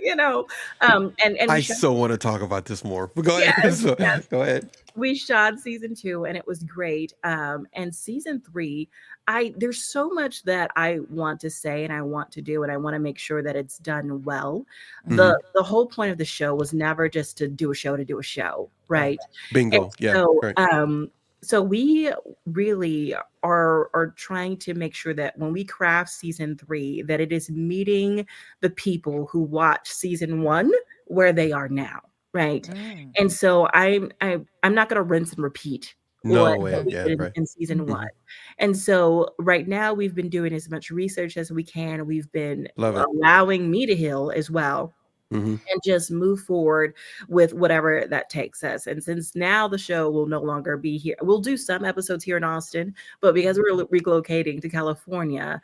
You know, and I so want to talk about this more. But go ahead. Yes. Go ahead. We shot season 2 and it was great. And season 3, there's so much that I want to say and I want to do, and I want to make sure that it's done well. The whole point of the show was never just to do a show, right? Bingo. And Yeah. so, Right. so we really are trying to make sure that when we craft season 3, that it is meeting the people who watch season 1 where they are now. Right. And so I'm not going to rinse and repeat what we did in season 1. And so right now we've been doing as much research as we can. We've been allowing me to heal as well. And just move forward with whatever that takes us. And since now the show will no longer be here, we'll do some episodes here in Austin, but because we're relocating to California,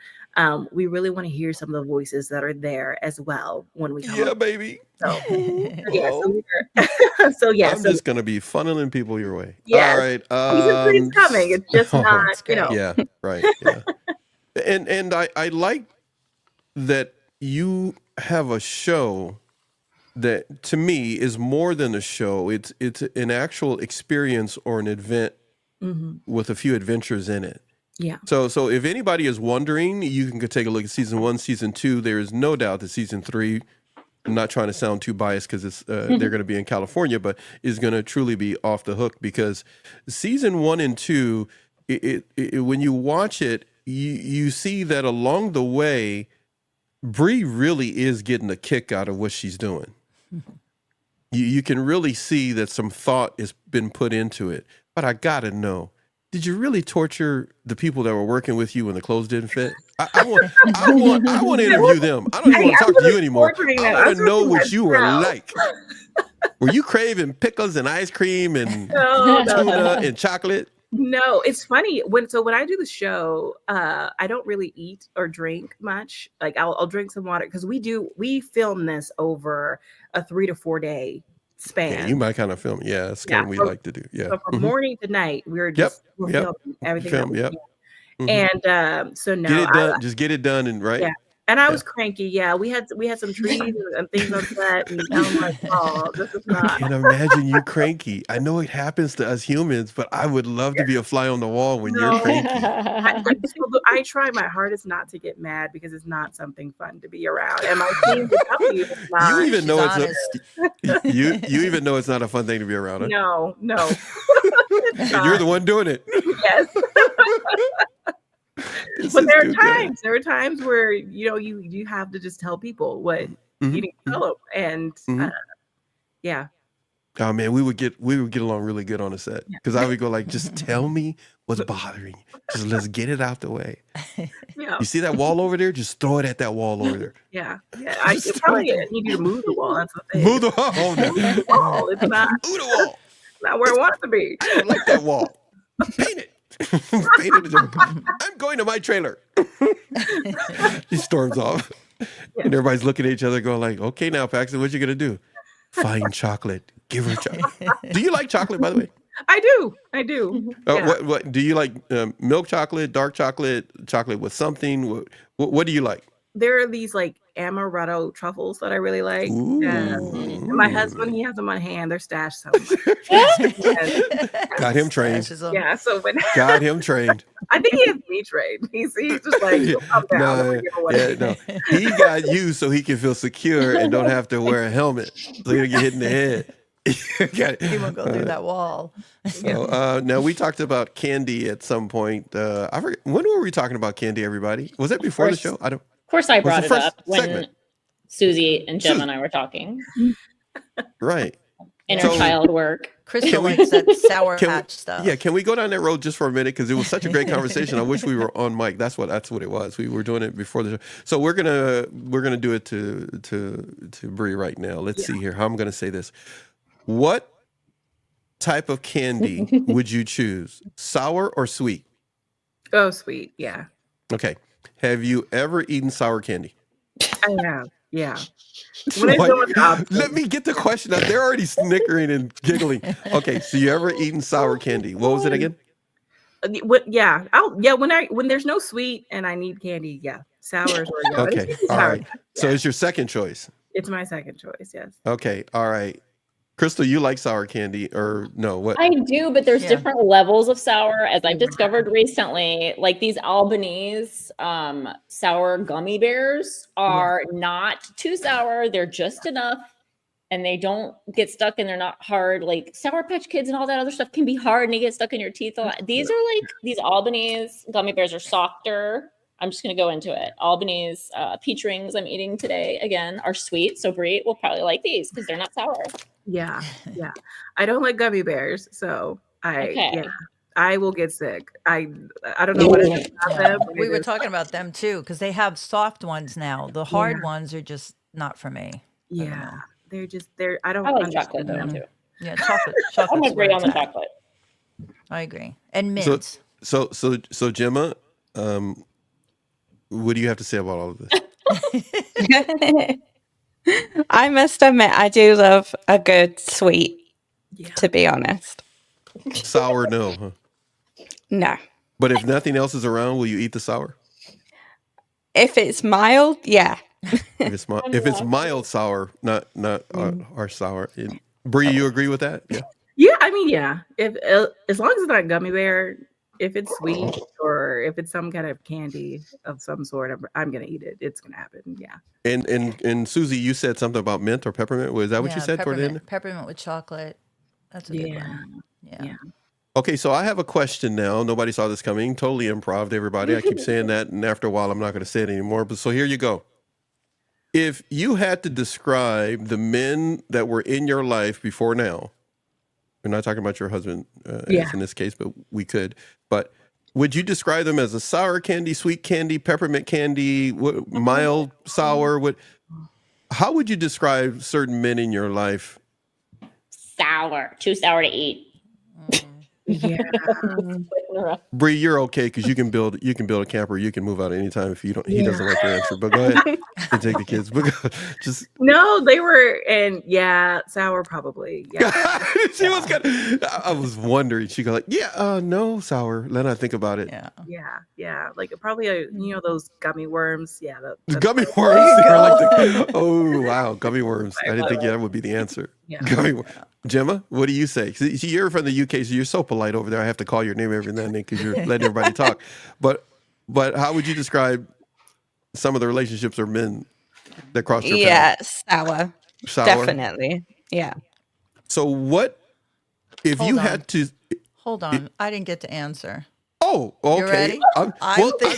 we really want to hear some of the voices that are there as well when we come. Yeah, baby. So, I'm just going to be funneling people your way. Yes. All right. Season 3 is coming. It's just not, you know. Yeah, right. Yeah. and I like that you have a show that to me is more than a show. It's an actual experience or an event with a few adventures in it. Yeah. So if anybody is wondering, you can go take a look at season 1, season 2. There is no doubt that season 3, I'm not trying to sound too biased because it's they're going to be in California, but is going to truly be off the hook, because season 1 and 2, when you watch it, you see that along the way, Bree really is getting a kick out of what she's doing. You can really see that some thought has been put into it. But I gotta know, did you really torture the people that were working with you when the clothes didn't fit? I want to interview them. I don't even want to talk to you anymore. I want to know what you were like. Were you craving pickles and ice cream and tuna and chocolate? No, it's funny when I do the show, I don't really eat or drink much. Like I'll drink some water because we film this over a 3 to 4 day span. Yeah, you might kind of film. Yeah, that's kind of what we like to do. Yeah. So from morning to night, we're filming everything. And so no, get it done. Just get it done and right. Yeah. And I Yeah. was cranky. Yeah, we had some trees and things on set, and I'm like, oh, this is I not. can't imagine you cranky. I know it happens to us humans, but I would love to be a fly on the wall when you're No. cranky. I try my hardest not to get mad because it's not something fun to be around, and my team will tell you it's not. You even She's know it's honest. you even know it's not a fun thing to be around. Huh? No, And you're the one doing it. yes. This But is there too good. are times where you have to just tell people what Mhm, you need to tell them, and mhm. yeah, Oh man, we would get along really good on the set Yeah. because I would go like, just tell me what's bothering you. Just let's get it out the way. yeah, You see that wall over there? Just throw it at that wall over there. yeah. I Just probably throw it. need you to move the wall. That's the thing. Move the wall. Move the wall. It's not Move the wall. where I want it to be. I don't like that wall. Paint it. Paint it. I'm going to my trailer. He storms off. And everybody's looking at each other going like, okay, now, Paxton, what you going to do? Find chocolate. Give her chocolate. Do you like chocolate, by the way? I do. Yeah. What do you like? Milk chocolate, dark chocolate, chocolate with something? What do you like? There are these like amaretto truffles that I really like. Ooh. And my husband, he has them on hand. They're stashed somewhere. Got him trained. Stashes 'em. Yeah, so when Got him trained. I think he has me trained. He's just like, calm down. No, no. He got you so he can feel secure and don't have to wear a helmet so he don't get hit in the head. He won't go through that wall. So, now we talked about candy at some point. I forget, when were we talking about candy? Everybody, was that before the show? I don't. Of course, I brought the it first up when segment? Susie and Gemma Susie. and I were talking. Right. Inner So- child work. Crystal we- likes that Sour can we- Patch stuff. Yeah, can we go down that road just for a minute? Because it was such a great conversation. I wish we were on mic. That's what it was. We were doing it before the show. So we're gonna do it to Bree right now. Let's see here how I'm gonna say this. What type of candy would you choose? Sour or sweet? Oh, sweet. Yeah, Okay. Have you ever eaten sour candy? I have. Yeah. When I What? go with the opposite. Let me get the question out. They're already snickering and giggling. Okay, so you ever eaten sour candy? What was it again? Yeah. When there's no sweet and I need candy, yeah. Sours or yeah. Okay, It's all sour. right. So Yeah. it's your second choice. It's my second choice, yes. Okay, all right. Crystal, you like sour candy or no? What? I do, but there's Yeah. different levels of sour. As I've discovered recently, like these Albanese sour gummy bears are not too sour. They're just enough, and they don't get stuck, and they're not hard. Like Sour Patch Kids and all that other stuff can be hard, and they get stuck in your teeth a lot. These are like these Albanese gummy bears are softer. I'm just going to go into it. Albanese peach rings I'm eating today, again, are sweet. So Brie will probably like these because they're not sour. Yeah. I don't like gummy bears, so Okay. I will get sick. I don't know what it is about them. but We it were is- talking about them too because they have soft ones now. The hard ones are just not for me. Yeah. They're I don't I like understand chocolate though them. too. Yeah, chocolate. I'm Chocolate's agree where on it's the at. chocolate. I agree. And mint. So Gemma, what do you have to say about all of this? I must admit, I do love a good sweet, Yeah. to be honest. Sour, no, huh? No. But if nothing else is around, will you eat the sour? If it's mild, yeah. If it's mild sour, not our sour. Bree, you agree with that? Yeah. Yeah, I mean, yeah. If as long as it's not gummy bear, if it's sweet or if it's some kind of candy of some sort, I'm gonna eat it. It's gonna happen. Yeah. And Susie, you said something about mint or peppermint. Was that what you said toward the end? Peppermint with chocolate. That's a good Yeah. one. Yeah. Okay, so I have a question now. Nobody saw this coming. Totally improv, everybody. I keep saying that, and after a while, I'm not going to say it anymore. But so here you go. If you had to describe the men that were in your life before now, we're not talking about your husband Yeah. as in this case, but we could. But would you describe them as a sour candy, sweet candy, peppermint candy, mild, sour? How would you describe certain men in your life? Sour. Too sour to eat. Yeah. Bree, you're okay because you can build a camper. You can move out anytime if you don't. He Yeah. doesn't like your answer, but go ahead and take the kids. But just No, they were, and yeah, sour probably. Yeah. she was kind of. I was wondering. She go like, yeah, no, sour. Let I think about it. Yeah. Yeah. Like probably those gummy worms. Yeah. The gummy worms. They're like oh wow, gummy worms. I didn't think that would be the answer. Yeah. Gummy worms. Gemma, what do you say? See, you're from the UK, so you're so polite over there. I have to call your name every now and then because you're letting everybody talk. But how would you describe some of the relationships or men that cross your path? Sour. Sour? Definitely. Yeah. So what if Hold you on. had to? Hold on. I didn't get to answer. Oh, okay. You ready? I'm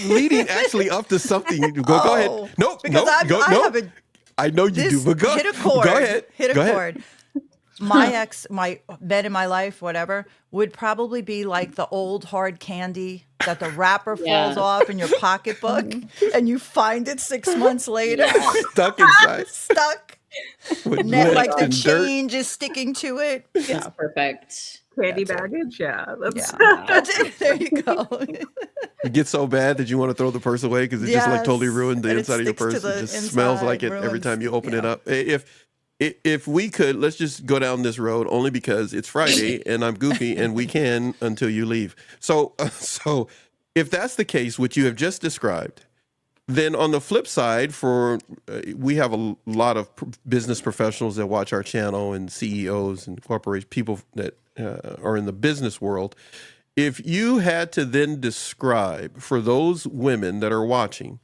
leading actually up to something. Go ahead. Nope. Because I have a I know you do, but hit a chord. Go ahead. Hit a Go ahead. chord. My men in my life, whatever, would probably be like the old hard candy that the wrapper falls off in your pocketbook and you find it 6 months later. Stuck inside. Stuck. With Like the and dirt. change is sticking to it. Yeah, perfect. Candy That's it. baggage. Yeah. That's it. There you go. It gets so bad that you want to throw the purse away because it just like totally Yes. ruined the And it inside of your sticks to purse. the It just smells like it inside, every time you open it yeah. up. If we could, let's just go down this road only because it's Friday and I'm goofy and we can until you leave. So if that's the case, which you have just described, then on the flip side, we have a lot of business professionals that watch our channel and CEOs and corporations, people that are in the business world. If you had to then describe for those women that are watching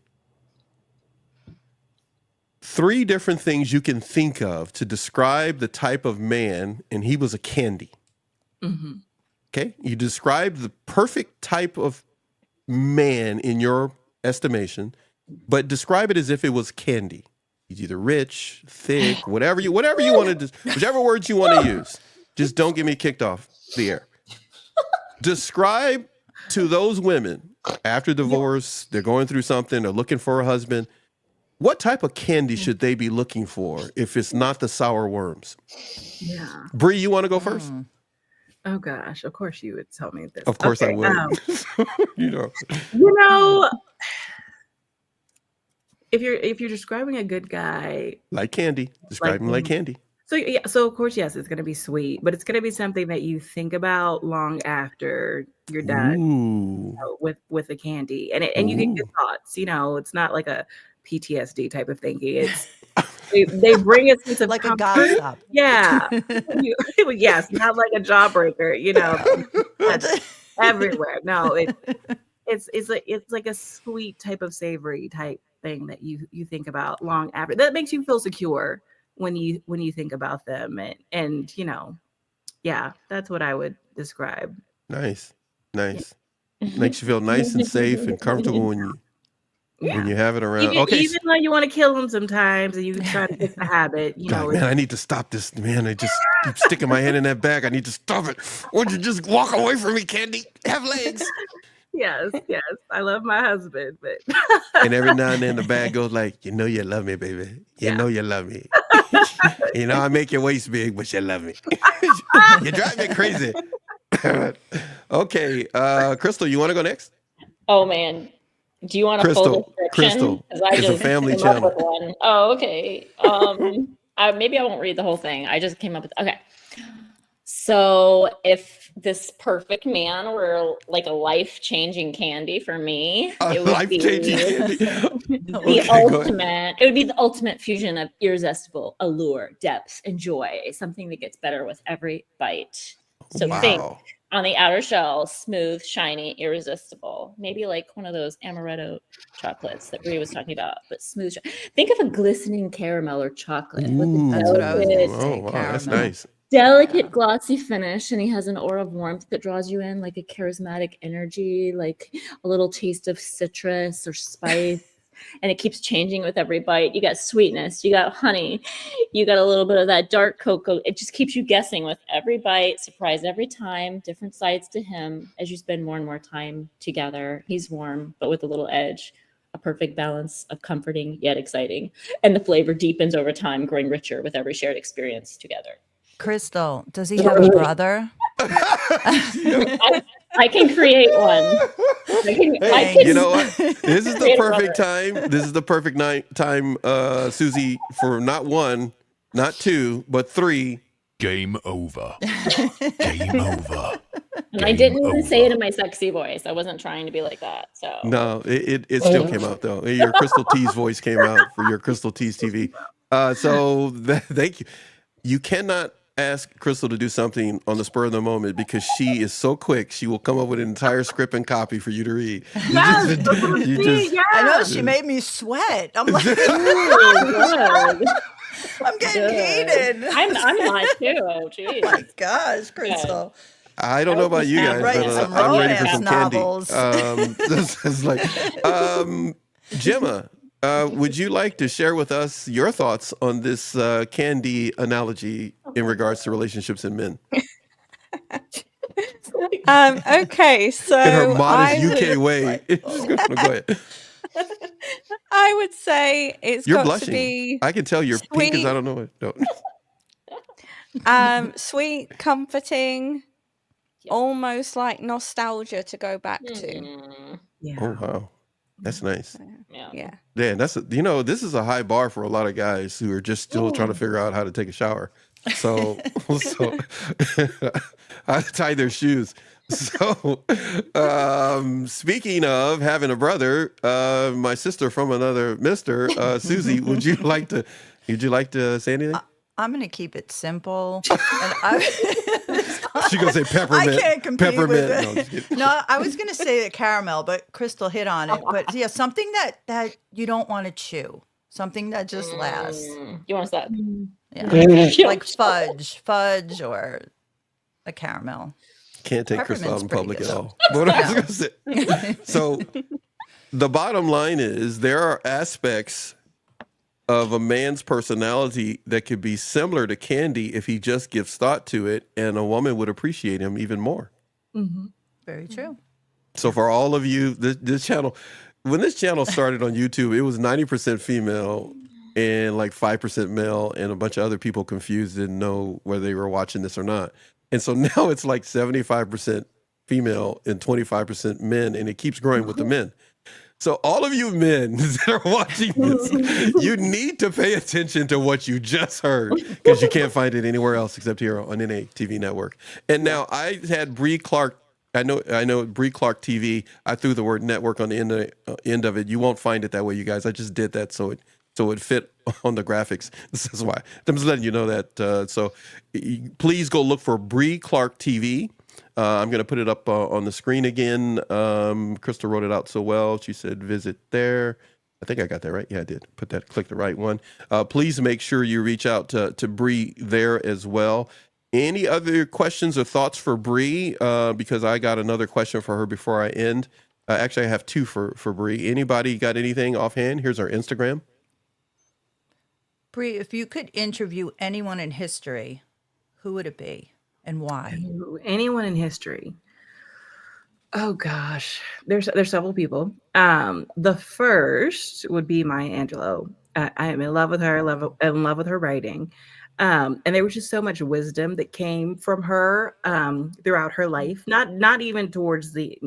3 different things you can think of to describe the type of man, and he was a candy. Mm-hmm. Okay? You describe the perfect type of man in your estimation, but describe it as if it was candy. He's either rich, thick, whatever you want to, whichever words you want to use. Just don't get me kicked off the air. Describe to those women after divorce, they're going through something, they're looking for a husband. What type of candy should they be looking for if it's not the sour worms? Yeah. Bree, you want to go first? Oh gosh, of course you would tell me this. Of course I would. If you're describing a good guy, like candy, describe him like candy. So of course, yes, it's going to be sweet, but it's going to be something that you think about long after you're done with the candy, and you get good thoughts. It's not like a PTSD type of thinking. It's they bring a sense of like comfort. a gobstop. Yeah, yes, not like a jawbreaker. That's everywhere. No, it's like a sweet type of savory type thing that you think about long after. That makes you feel secure when you think about them, and yeah, that's what I would describe. Nice. Makes you feel nice and safe and comfortable when you have it around. Even though you want to kill them sometimes, and you try to fix the habit, God, man, I need to stop this. Man, I just keep sticking my hand in that bag. I need to stop it. Would you just walk away from me, Candy? Have legs. Yes, I love my husband, but and every now and then the bag goes like, you love me, baby. You know you love me. I make your waist big, but you love me. You drive me crazy. Okay, Crystal, you want to go next? Oh man, do you want a full description? Crystal, it's a family channel. One. Oh, okay. Maybe I won't read the whole thing. I just came up with okay. So if this perfect man were like a life-changing candy for me, it would be the ultimate. It would be the ultimate fusion of irresistible allure, depth, and joy. Something that gets better with every bite. So think on the outer shell, smooth, shiny, irresistible. Maybe like one of those amaretto chocolates that Brie was talking about, but smooth. Think of a glistening caramel or chocolate. That's what I was going to say. Wow, that's nice. Delicate, glossy finish, and he has an aura of warmth that draws you in, like a charismatic energy, like a little taste of citrus or spice, and it keeps changing with every bite. You got sweetness, you got honey, you got a little bit of that dark cocoa. It just keeps you guessing with every bite, surprise every time, different sides to him as you spend more and more time together. He's warm, but with a little edge. A perfect balance of comforting yet exciting, and the flavor deepens over time, growing richer with every shared experience together. Crystal, does he have a brother? I can create one. Hey, you know what? This is the create a perfect brother. time. This is the perfect time, Susie, for not one, not two, but three. Game over. Game over. And I Game didn't even say it over. in my sexy voice. I wasn't trying to be like that. So No, it still came out though. Your Crystal T's voice came out for your Crystal T's TV. Thank you. You cannot ask Crystal to do something on the spur of the moment because she is so quick. She will come up with an entire script and copy for you to read. I know she made me sweat. I'm like, good. I'm getting Good. heated. I'm hot too. Jeez. Oh my gosh, Crystal. I don't know about you guys, writing but some I'm ready for romance some novels. candy. This is like, Gemma, would you like to share with us your thoughts on this candy analogy in regards to relationships and men? Okay, so In her modest I UK would, way. Go ahead. I would say it's You're got blushing. to be I can tell you're pink as sweet. I don't know it. No. Sweet, comforting, almost like nostalgia to go back to. Yeah. Oh wow, that's nice. Yeah. Yeah, this is a high bar for a lot of guys who are just still trying to figure out how to take a shower. So I tie their shoes. So speaking of having a brother, my sister from another Mister, Susie, would you like to say anything? I'm going to keep it simple. And She's gonna say peppermint. I can't compete peppermint. with No, it. just kidding. No, I was going to say caramel, but Crystal hit on it. But yeah, something that you don't want to chew. Something that just lasts. You want that? Yeah. Like fudge or a caramel. Can't take Crystal out Peppermint's in pretty public good. at all. What I was gonna say. So the bottom line is there are aspects of a man's personality that could be similar to candy if he just gives thought to it, and a woman would appreciate him even more. Mm-hmm. Very true. So for all of you, this channel, when this channel started on YouTube, it was 90% female and like 5% male, and a bunch of other people confused, didn't know whether they were watching this or not. And so now it's like 75% female and 25% men, and it keeps growing with the men. So all of you men that are watching this, you need to pay attention to what you just heard, because you can't find it anywhere else except here on NATV network. And now I had Bree Clark. I know Bree Clark TV. I threw the word network on the end of it. You won't find it that way, you guys. I just did that so it fit on the graphics. This is why. I'm just letting you know that. So please go look for Bree Clark TV. I'm going to put it up on the screen again. Crystal wrote it out so well. She said, visit there. I think I got that right. Yeah, I did. Click the right one. Please make sure you reach out to Bree there as well. Any other questions or thoughts for Bree? Because I got another question for her before I end. Actually, I have two for Bree. Anybody got anything offhand? Here's our Instagram. Bree, if you could interview anyone in history, who would it be and why? Anyone in history? Oh gosh, there's several people. The first would be Maya Angelou. I am in love with her. In love with her writing. And there was just so much wisdom that came from her throughout her life. Not even towards the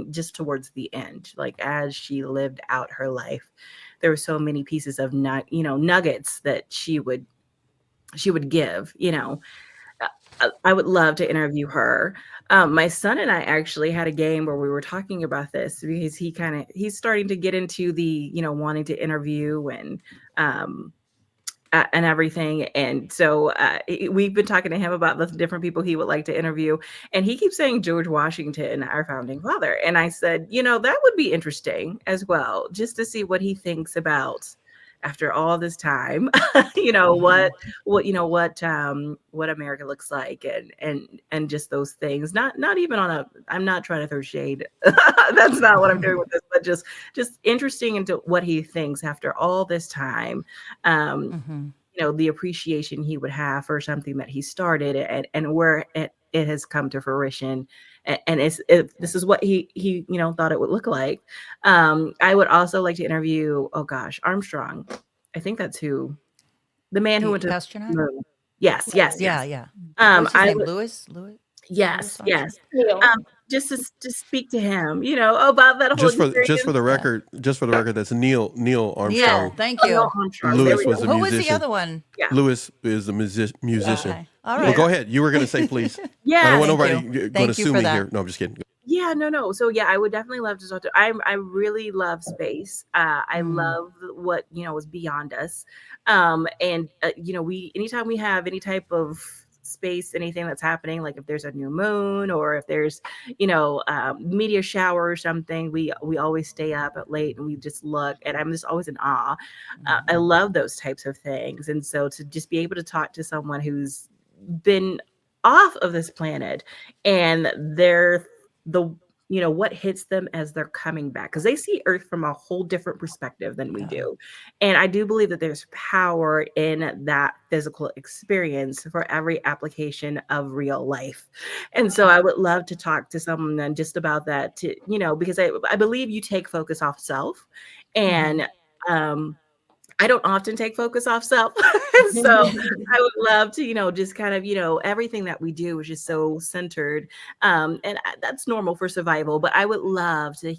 end. Like as she lived out her life, there were so many pieces of nuggets that she would give. I would love to interview her. My son and I actually had a game where we were talking about this because he's starting to get into the, wanting to interview and everything. And so we've been talking to him about the different people he would like to interview. And he keeps saying George Washington, our founding father. And I said, that would be interesting as well, just to see what he thinks about after all this time, what America looks like and just those things, not even I'm not trying to throw shade. That's not what I'm doing with this, but just interesting into what he thinks after all this time. The appreciation he would have for something that he started and where it has come to fruition. And this is what he thought it would look like. I would also like to interview, Armstrong. I think that's who, the man who went to astronaut. the moon. Yes. Yeah. What's his name? Louis. Yes, Renaissance. yes. Neil. Just to speak to him, about that whole experience. Just for the record, that's Neil Neil, Armstrong. thank Oh, Neil you. Armstrong. There Lewis we was go. a Who was the musician. other one? Yeah. Lewis is the musician. Okay. All Well, right. go ahead. You were going to say, please. I Yeah. don't want Thank nobody you. going to Thank you sue for me that. here. No, I'm just kidding. Yeah, no. So yeah, I would definitely love to talk to. I really love space. I love what is beyond us. And we anytime we have any type of space, anything that's happening, like if there's a new moon or if there's meteor shower or something, we always stay up at late and we just look, and I'm just always in awe. I love those types of things, and so to just be able to talk to someone who's been off of this planet and they're what hits them as they're coming back, because they see Earth from a whole different perspective than we do. And I do believe that there's power in that physical experience for every application of real life. And so I would love to talk to someone then just about that, because I believe you take focus off self, and I don't often take focus off self. So I would love to, just kind of, everything that we do is just so centered. That's normal for survival, but I would love to,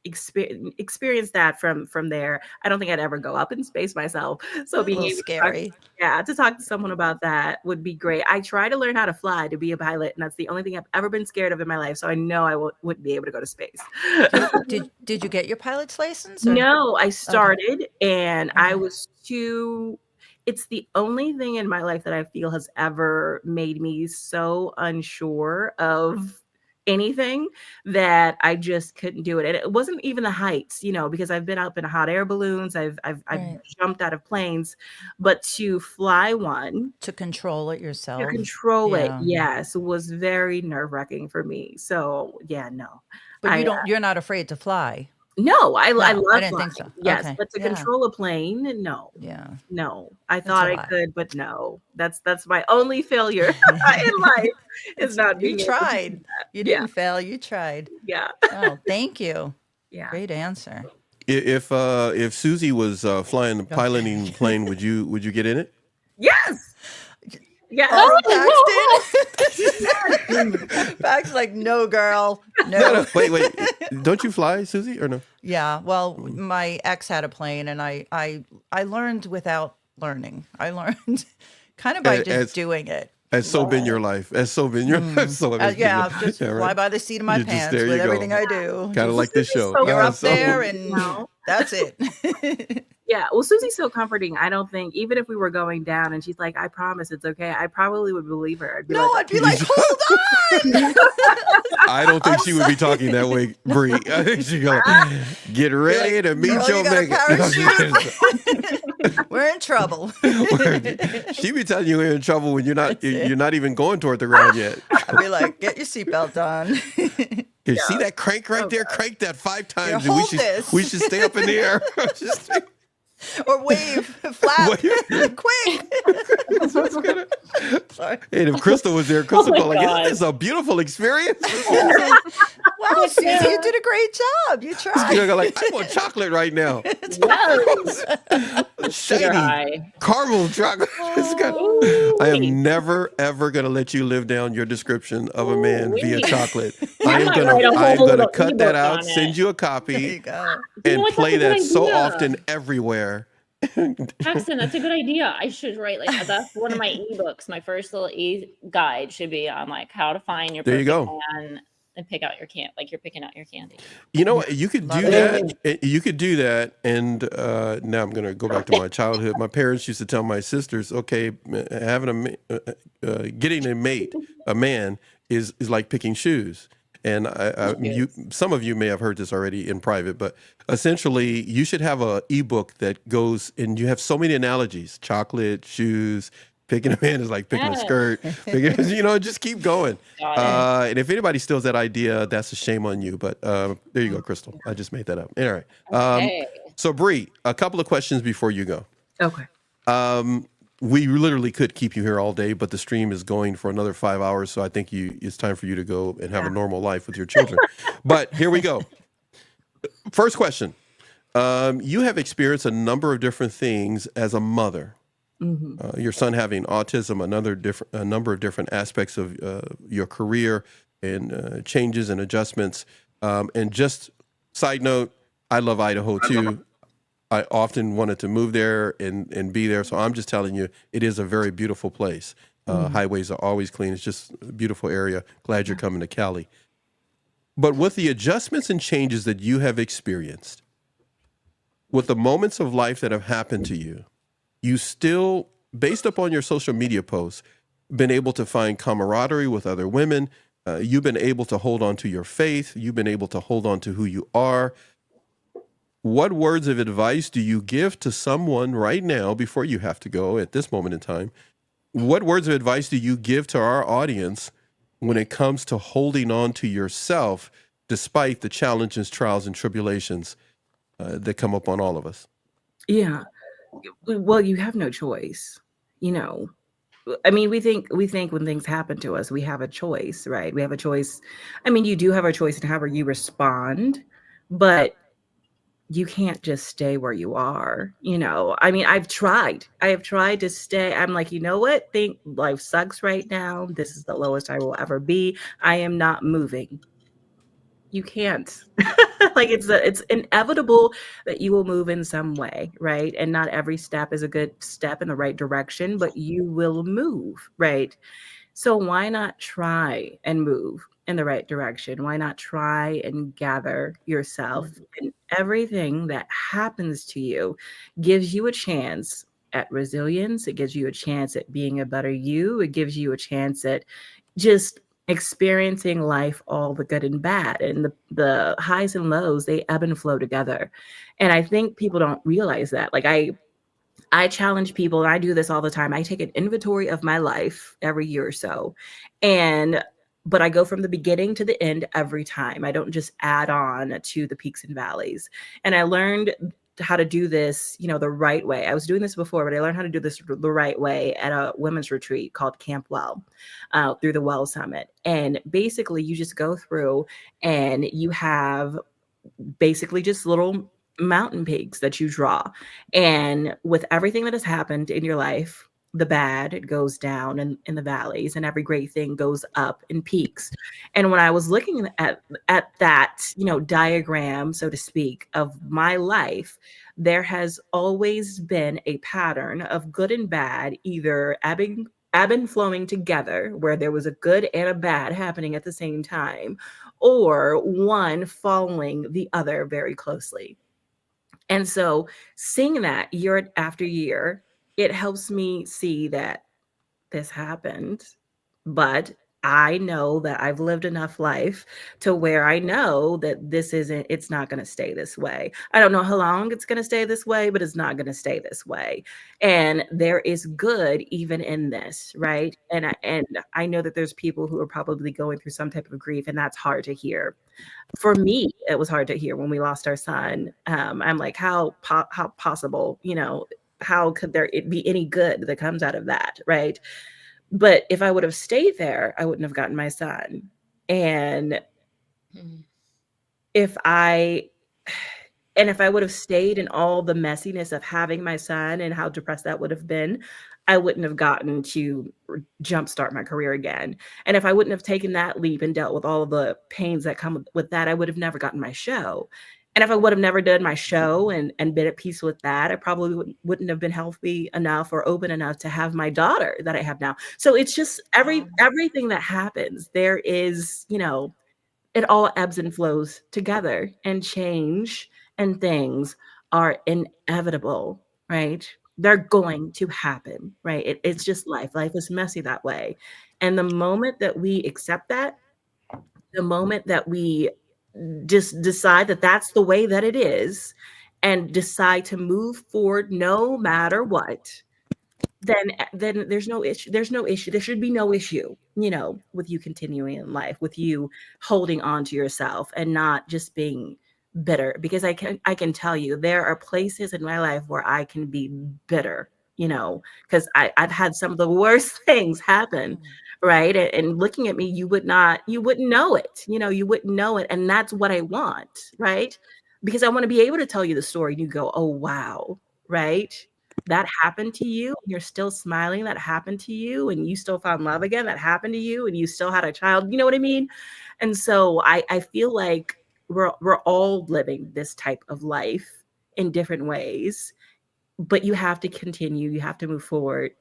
experience that from there. I don't think I'd ever go up in space myself. So A being little able scary. to talk to someone about that would be great. I try to learn how to fly to be a pilot, and that's the only thing I've ever been scared of in my life. So I know I wouldn't be able to go to space. Did you get your pilot's license? Or? No, I started and I was too. It's the only thing in my life that I feel has ever made me so unsure of anything that I just couldn't do it. And it wasn't even the heights, because I've been up in hot air balloons, I've Right. jumped out of planes, but to fly one, To control it yourself. to control it, Yeah. yes, was very nerve-wracking for me. So yeah, no. But you're not afraid to fly. No, I No, love I didn't flying. think so. Yes, Okay. but to Yeah. control a plane, no. Yeah. No. I That's thought a I lot. could, but no. That's my only failure in life is not You being able to do tried. that. You Yeah. didn't fail. You tried. Yeah. Oh, thank you. Yeah. Great answer. If Susie was piloting the plane, would you get in it? Yes. Yes. Oh, Paxton. Pax's like, no, girl. No. Wait. Don't you fly, Susie, or no? Yeah. Well, my ex had a plane, and I learned without learning. I learned kind of by just doing it. That's so been your life. That's so been your life. So Yeah, just yeah, right. fly by the seat of my You just- pants there you with go. everything I do. Kind of like this show. so You're up So- there, and No. that's it. Yeah. Well, Susie's so comforting. I don't think, even if we were going down and she's like, I promise it's okay, I probably would believe her. I'd be No, like, I'd be like, hold on. I don't think she would be talking that way, Bree. I think she'd go, get ready to meet "Girl, your you got a mate. parachute?" We're in trouble. She be telling you you're in trouble when you're not even going toward the ground yet. I'd be like, get your seatbelt on. You see that crank right there? Crank that 5 times, and hold this. we should stay up in the air. Just- Or wave, flap, Wave. quick. Sorry. And if Crystal was there, Crystal my would be like, God. isn't this a beautiful experience? Wow, Susie, you did a great job. You tried. You're like, I want chocolate right now. Yes. Sugar Shady high. caramel chocolate. It's got- I am never ever gonna let you live down your description of a man via Ooh-wee. chocolate. I I am might gonna write a whole little cut that ebook out, on send it. you a There you copy, go. and what? play That's a that good so idea. often everywhere. Paxton, that's a good idea. I should write that's one of my ebooks. My first little guide should be on how to find your There you perfect go. man and pick out your like you're picking out your candy. You know what? You could do Love that. You could do that. And now I'm going to go back to my childhood. My parents used to tell my sisters, okay, getting a mate, a man, is like picking shoes. And some of you may have heard this already in private, but essentially you should have a ebook that goes, and you have so many analogies: chocolate, shoes. Picking a man is like picking a Yes. skirt. Just keep going. Got it. And if anybody steals that idea, that's a shame on you. But there you go, Crystal. I just made that up. All right. Okay. So, Bree, a couple of questions before you go. okay. We literally could keep you here all day, but the stream is going for another 5 hours. So I think it's time for you to go and have a normal life with your children. But here we go. First question. You have experienced a number of different things as a mother. Your son having autism, a number of different aspects of your career and changes and adjustments. And just side note, I love Idaho too. I often wanted to move there and be there. So I'm just telling you, it is a very beautiful place. Highways are always clean. It's just a beautiful area. Glad you're coming to Cali. But with the adjustments and changes that you have experienced, with the moments of life that have happened to you, you still, based upon your social media posts, been able to find camaraderie with other women. You've been able to hold on to your faith. You've been able to hold on to who you are. What words of advice do you give to someone right now before you have to go at this moment in time? What words of advice do you give to our audience when it comes to holding on to yourself despite the challenges, trials, and tribulations that come up on all of us? Yeah. Well, you have no choice. You know, I mean, we think when things happen to us, we have a choice, right? We have a choice. I mean, you do have a choice in how you respond, but you can't just stay where you are. I mean, I have tried to stay. I'm like, you know what? Think life sucks right now. This is the lowest I will ever be. I am not moving. You can't. Like it's inevitable that you will move in some way, right? And not every step is a good step in the right direction, but you will move, right? So why not try and move in the right direction? Why not try and gather yourself? And everything that happens to you gives you a chance at resilience. It gives you a chance at being a better you. It gives you a chance at just experiencing life, all the good and bad. And the highs and lows, they ebb and flow together. And I think people don't realize that. Like I challenge people, and I do this all the time. I take an inventory of my life every year or so. But I go from the beginning to the end every time. I don't just add on to the peaks and valleys. And I learned how to do this, the right way. I was doing this before, but I learned how to do this the right way at a women's retreat called Camp Well, through the Well Summit. And basically you just go through and you have basically just little mountain peaks that you draw. And with everything that has happened in your life, the bad, it goes down in the valleys, and every great thing goes up in peaks. And when I was looking at that, diagram, so to speak, of my life, there has always been a pattern of good and bad, either ebb and flowing together, where there was a good and a bad happening at the same time, or one following the other very closely. And so seeing that year after year, it helps me see that this happened, but I know that I've lived enough life to where I know that it's not going to stay this way. I don't know how long it's going to stay this way, but it's not going to stay this way. And there is good even in this, right? And I know that there's people who are probably going through some type of grief, and that's hard to hear. For me, it was hard to hear when we lost our son. I'm like, how possible, how could there be any good that comes out of that, right? But if I would have stayed there, I wouldn't have gotten my son. And if I would have stayed in all the messiness of having my son and how depressed that would have been, I wouldn't have gotten to jumpstart my career again. And if I wouldn't have taken that leap and dealt with all of the pains that come with that, I would have never gotten my show. And if I would have never done my show and been at peace with that, I probably wouldn't have been healthy enough or open enough to have my daughter that I have now. So it's just everything that happens, there is, it all ebbs and flows together, and change and things are inevitable, right? They're going to happen, right? It's just life. Life is messy that way. And the moment that we accept that, the moment that we just decide that that's the way that it is, and decide to move forward no matter what, then there's no issue. There's no issue. There should be no issue, with you continuing in life, with you holding on to yourself and not just being bitter. Because I can tell you there are places in my life where I can be bitter, because I've had some of the worst things happen, right? And looking at me, you wouldn't know it, you wouldn't know it. And that's what I want, right? Because I want to be able to tell you the story and you go, oh wow, right? that happened to you, and you're still smiling, that happened to you, and you still found love again, that happened to you, and you still had a child, you know what I mean? And so I feel like we're all living this type of life in different ways, but you have to continue, you have to move forward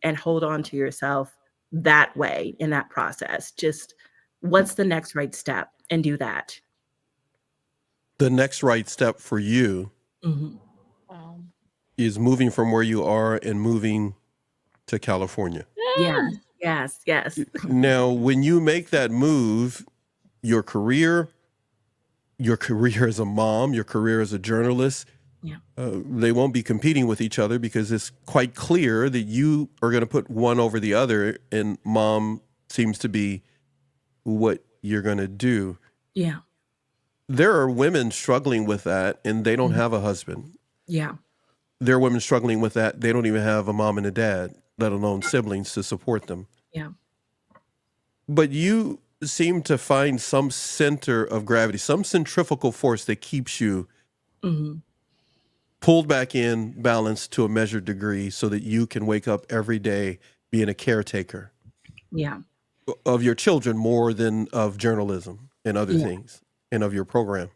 and hold on to yourself that way in that process. Just what's the next right step and do that. The next right step for you Mhm. Wow. is moving from where you are and moving to California. Yes, yes, yes. Now, when you make that move, your career as a mom, your career as a journalist, Yeah. they won't be competing with each other because it's quite clear that you are going to put one over the other, and mom seems to be what you're going to do. Yeah. There are women struggling with that, and they don't have a husband. Yeah. There are women struggling with that. They don't even have a mom and a dad, let alone siblings to support them. Yeah. But you seem to find some center of gravity, some centrifugal force that keeps you Mhm. pulled back in, balanced to a measured degree so that you can wake up every day being a caretaker Yeah. of your children more than of journalism and other Yeah. things and of your program.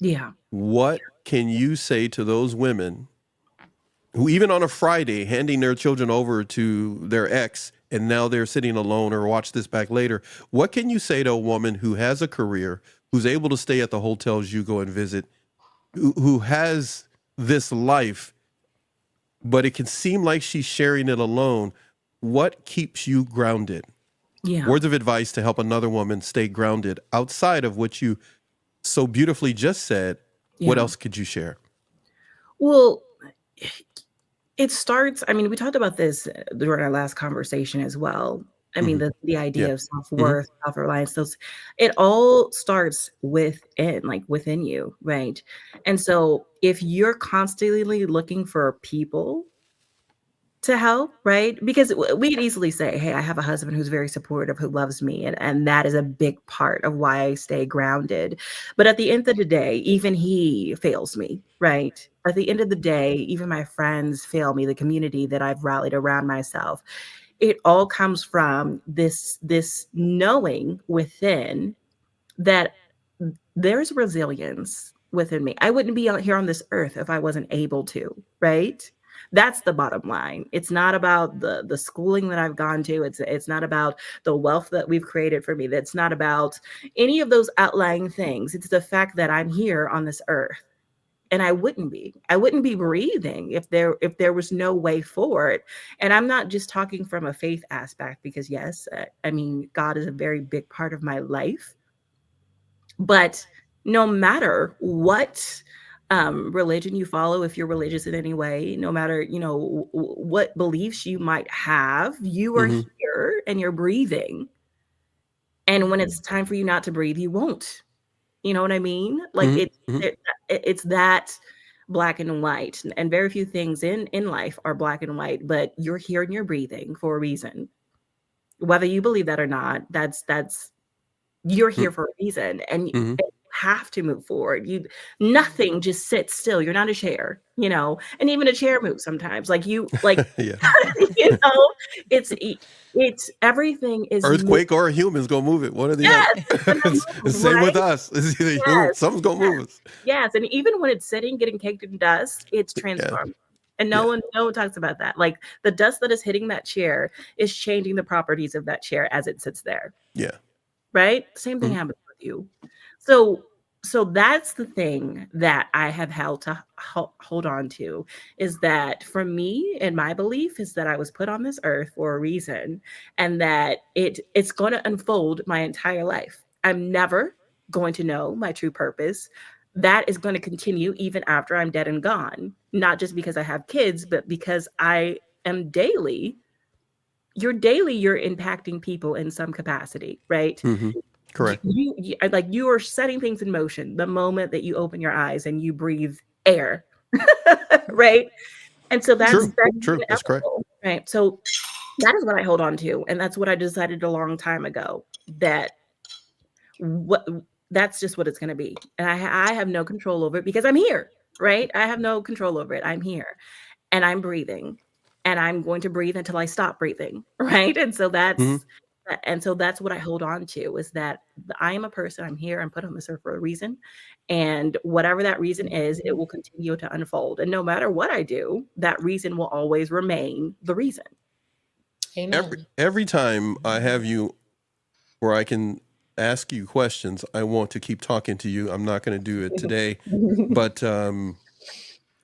Yeah. What can you say to those women who, even on a Friday, handing their children over to their ex and now they're sitting alone, or watch this back later? What can you say to a woman who has a career, who's able to stay at the hotels you go and visit, who has this life, but it can seem like she's sharing it alone? What keeps you grounded? Yeah. Words of advice to help another woman stay grounded outside of what you so beautifully just said. What Yeah. else could you share? Well, it starts, I mean, we talked about this during our last conversation as well. I mean, the idea Yeah. of self-worth, self-reliance, those, it all starts within, like within you, right? And so if you're constantly looking for people to help, right? Because we could easily say, hey, I have a husband who's very supportive, who loves me, and that is a big part of why I stay grounded. But at the end of the day, even he fails me, right? At the end of the day, even my friends fail me, the community that I've rallied around myself. It all comes from this knowing within that there's resilience within me. I wouldn't be out here on this earth if I wasn't able to, right? That's the bottom line. It's not about the schooling that I've gone to. It's not about the wealth that we've created for me. That's not about any of those outlying things. It's the fact that I'm here on this earth. And I wouldn't be breathing if there was no way forward. And I'm not just talking from a faith aspect, because yes, I mean, God is a very big part of my life. But no matter what religion you follow, if you're religious in any way, no matter, what beliefs you might have, you are here and you're breathing. And when it's time for you not to breathe, you won't. You know what I mean? Like it's that black and white, and very few things in life are black and white, but you're here and you're breathing for a reason. Whether you believe that or not, that's you're here for a reason, and you have to move forward. Nothing just sits still. You're not a chair, and even a chair moves sometimes. Like Yeah. it's everything is Earthquake or a human's gonna move it. One or the Yes, other. Same with us. It's either human, something's gonna move us. Yes, and even when it's sitting, getting caked in dust, it's transformed. And no one talks about that. Like the dust that is hitting that chair is changing the properties of that chair as it sits there. Yeah. Right? Same thing happens with you. So that's the thing that I have held to hold on to, is that for me, and my belief is that I was put on this earth for a reason, and that it's going to unfold my entire life. I'm never going to know my true purpose. That is going to continue even after I'm dead and gone, not just because I have kids, but because I am you're impacting people in some capacity, right? Correct. You are setting things in motion the moment that you open your eyes and you breathe air, right? And so that's True. That's correct. Right? So that is what I hold on to, and that's what I decided a long time ago, that's just what it's going to be, and I have no control over it because I'm here, right? I have no control over it. I'm here. and I'm breathing, and I'm going to breathe until I stop breathing, right? And so that's Mhm. what I hold on to, is that I am a person. I'm here. I'm put on this earth for a reason, and whatever that reason is, it will continue to unfold. And no matter what I do, that reason will always remain the reason. Amen. Every time I have you where I can ask you questions, I want to keep talking to you. I'm not going to do it today, but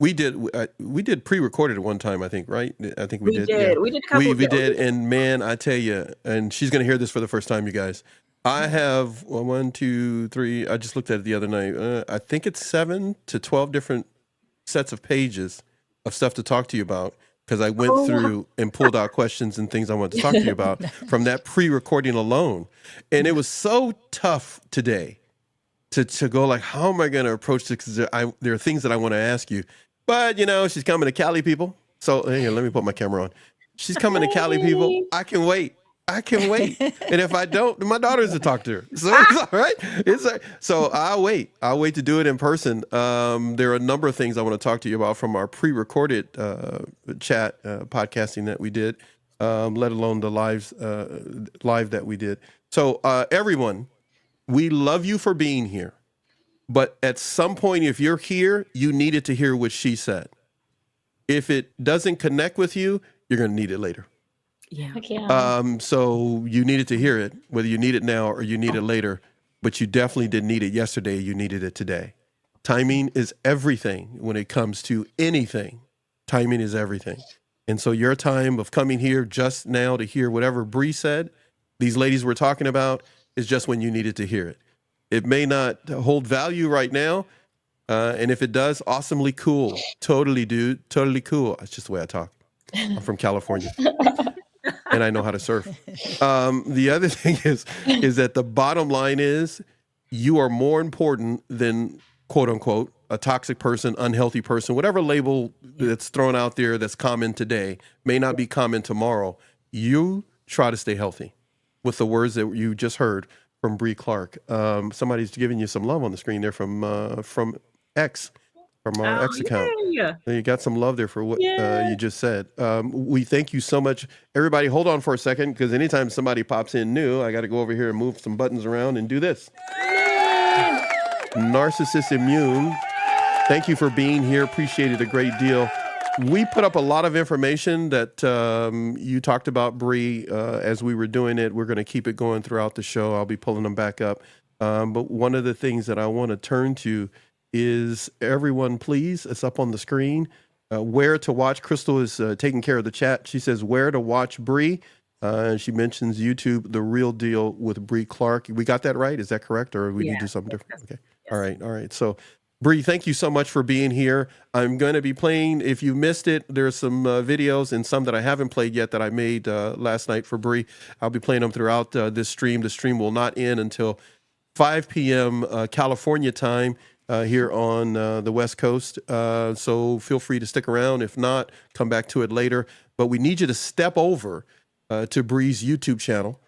we did pre-recorded at one time, I think, right? I think we We did. Yeah, did. We did a couple. we did. And man, I tell you, and she's going to hear this for the first time, you guys. I have one, two, three. I just looked at it the other night. I think it's 7 to 12 different sets of pages of stuff to talk to you about, because I went through and pulled out questions and things I wanted to talk to you about from that pre-recording alone. And it was so tough today to go like, how am I going to approach this? 'Cause there are things that I want to ask you, but she's coming to Cali, people. So here, let me put my camera on. She's coming to Cali, people. I can wait. And if I don't, my daughter's to talk to her. So it's all right. So I'll wait. I'll wait to do it in person. There are a number of things I want to talk to you about from our pre-recorded chat podcasting that we did, let alone the live that we did. So everyone, we love you for being here. But at some point, if you're here, you needed to hear what she said. If it doesn't connect with you, you're going to need it later. Yeah. Heck yeah. So you needed to hear it, whether you need it now or you need it later, but you definitely didn't need it yesterday. You needed it today. Timing is everything when it comes to anything. Timing is everything. And so your time of coming here just now to hear whatever Bree said, these ladies we're talking about, is just when you needed to hear it. It may not hold value right now. And if it does, awesomely cool. Totally, dude. Totally cool. That's just the way I talk. I'm from California. And I know how to surf. The other thing is that the bottom line is you are more important than, quote unquote, a toxic person, unhealthy person, whatever label that's thrown out there that's common today may not be common tomorrow. You try to stay healthy with the words that you just heard from Bree Clark. Somebody's giving you some love on the screen there from X. From our X account. Yeah. You got some love there for what you just said. We thank you so much. Everybody, hold on for a second, because anytime somebody pops in new, I got to go over here and move some buttons around and do this. Narcissist Immune, thank you for being here. Appreciate it a great deal. We put up a lot of information that you talked about, Bree, as we were doing it. We're going to keep it going throughout the show. I'll be pulling them back up. But one of the things that I want to turn to is, everyone, please, it's up on the screen, where to watch. Crystal is taking care of the chat. She says where to watch Bree. She mentions YouTube, The Real Deal with Bree Clark. We got that right? Is that correct? Or we need to do something different? Okay. Yes. All right. So Bree, thank you so much for being here. I'm going to be playing, if you missed it, there's some videos and some that I haven't played yet that I made last night for Bree. I'll be playing them throughout this stream. The stream will not end until 5 p.m. California time. Here on the West Coast. So feel free to stick around. If not, come back to it later. But we need you to step over to Bree's YouTube channel.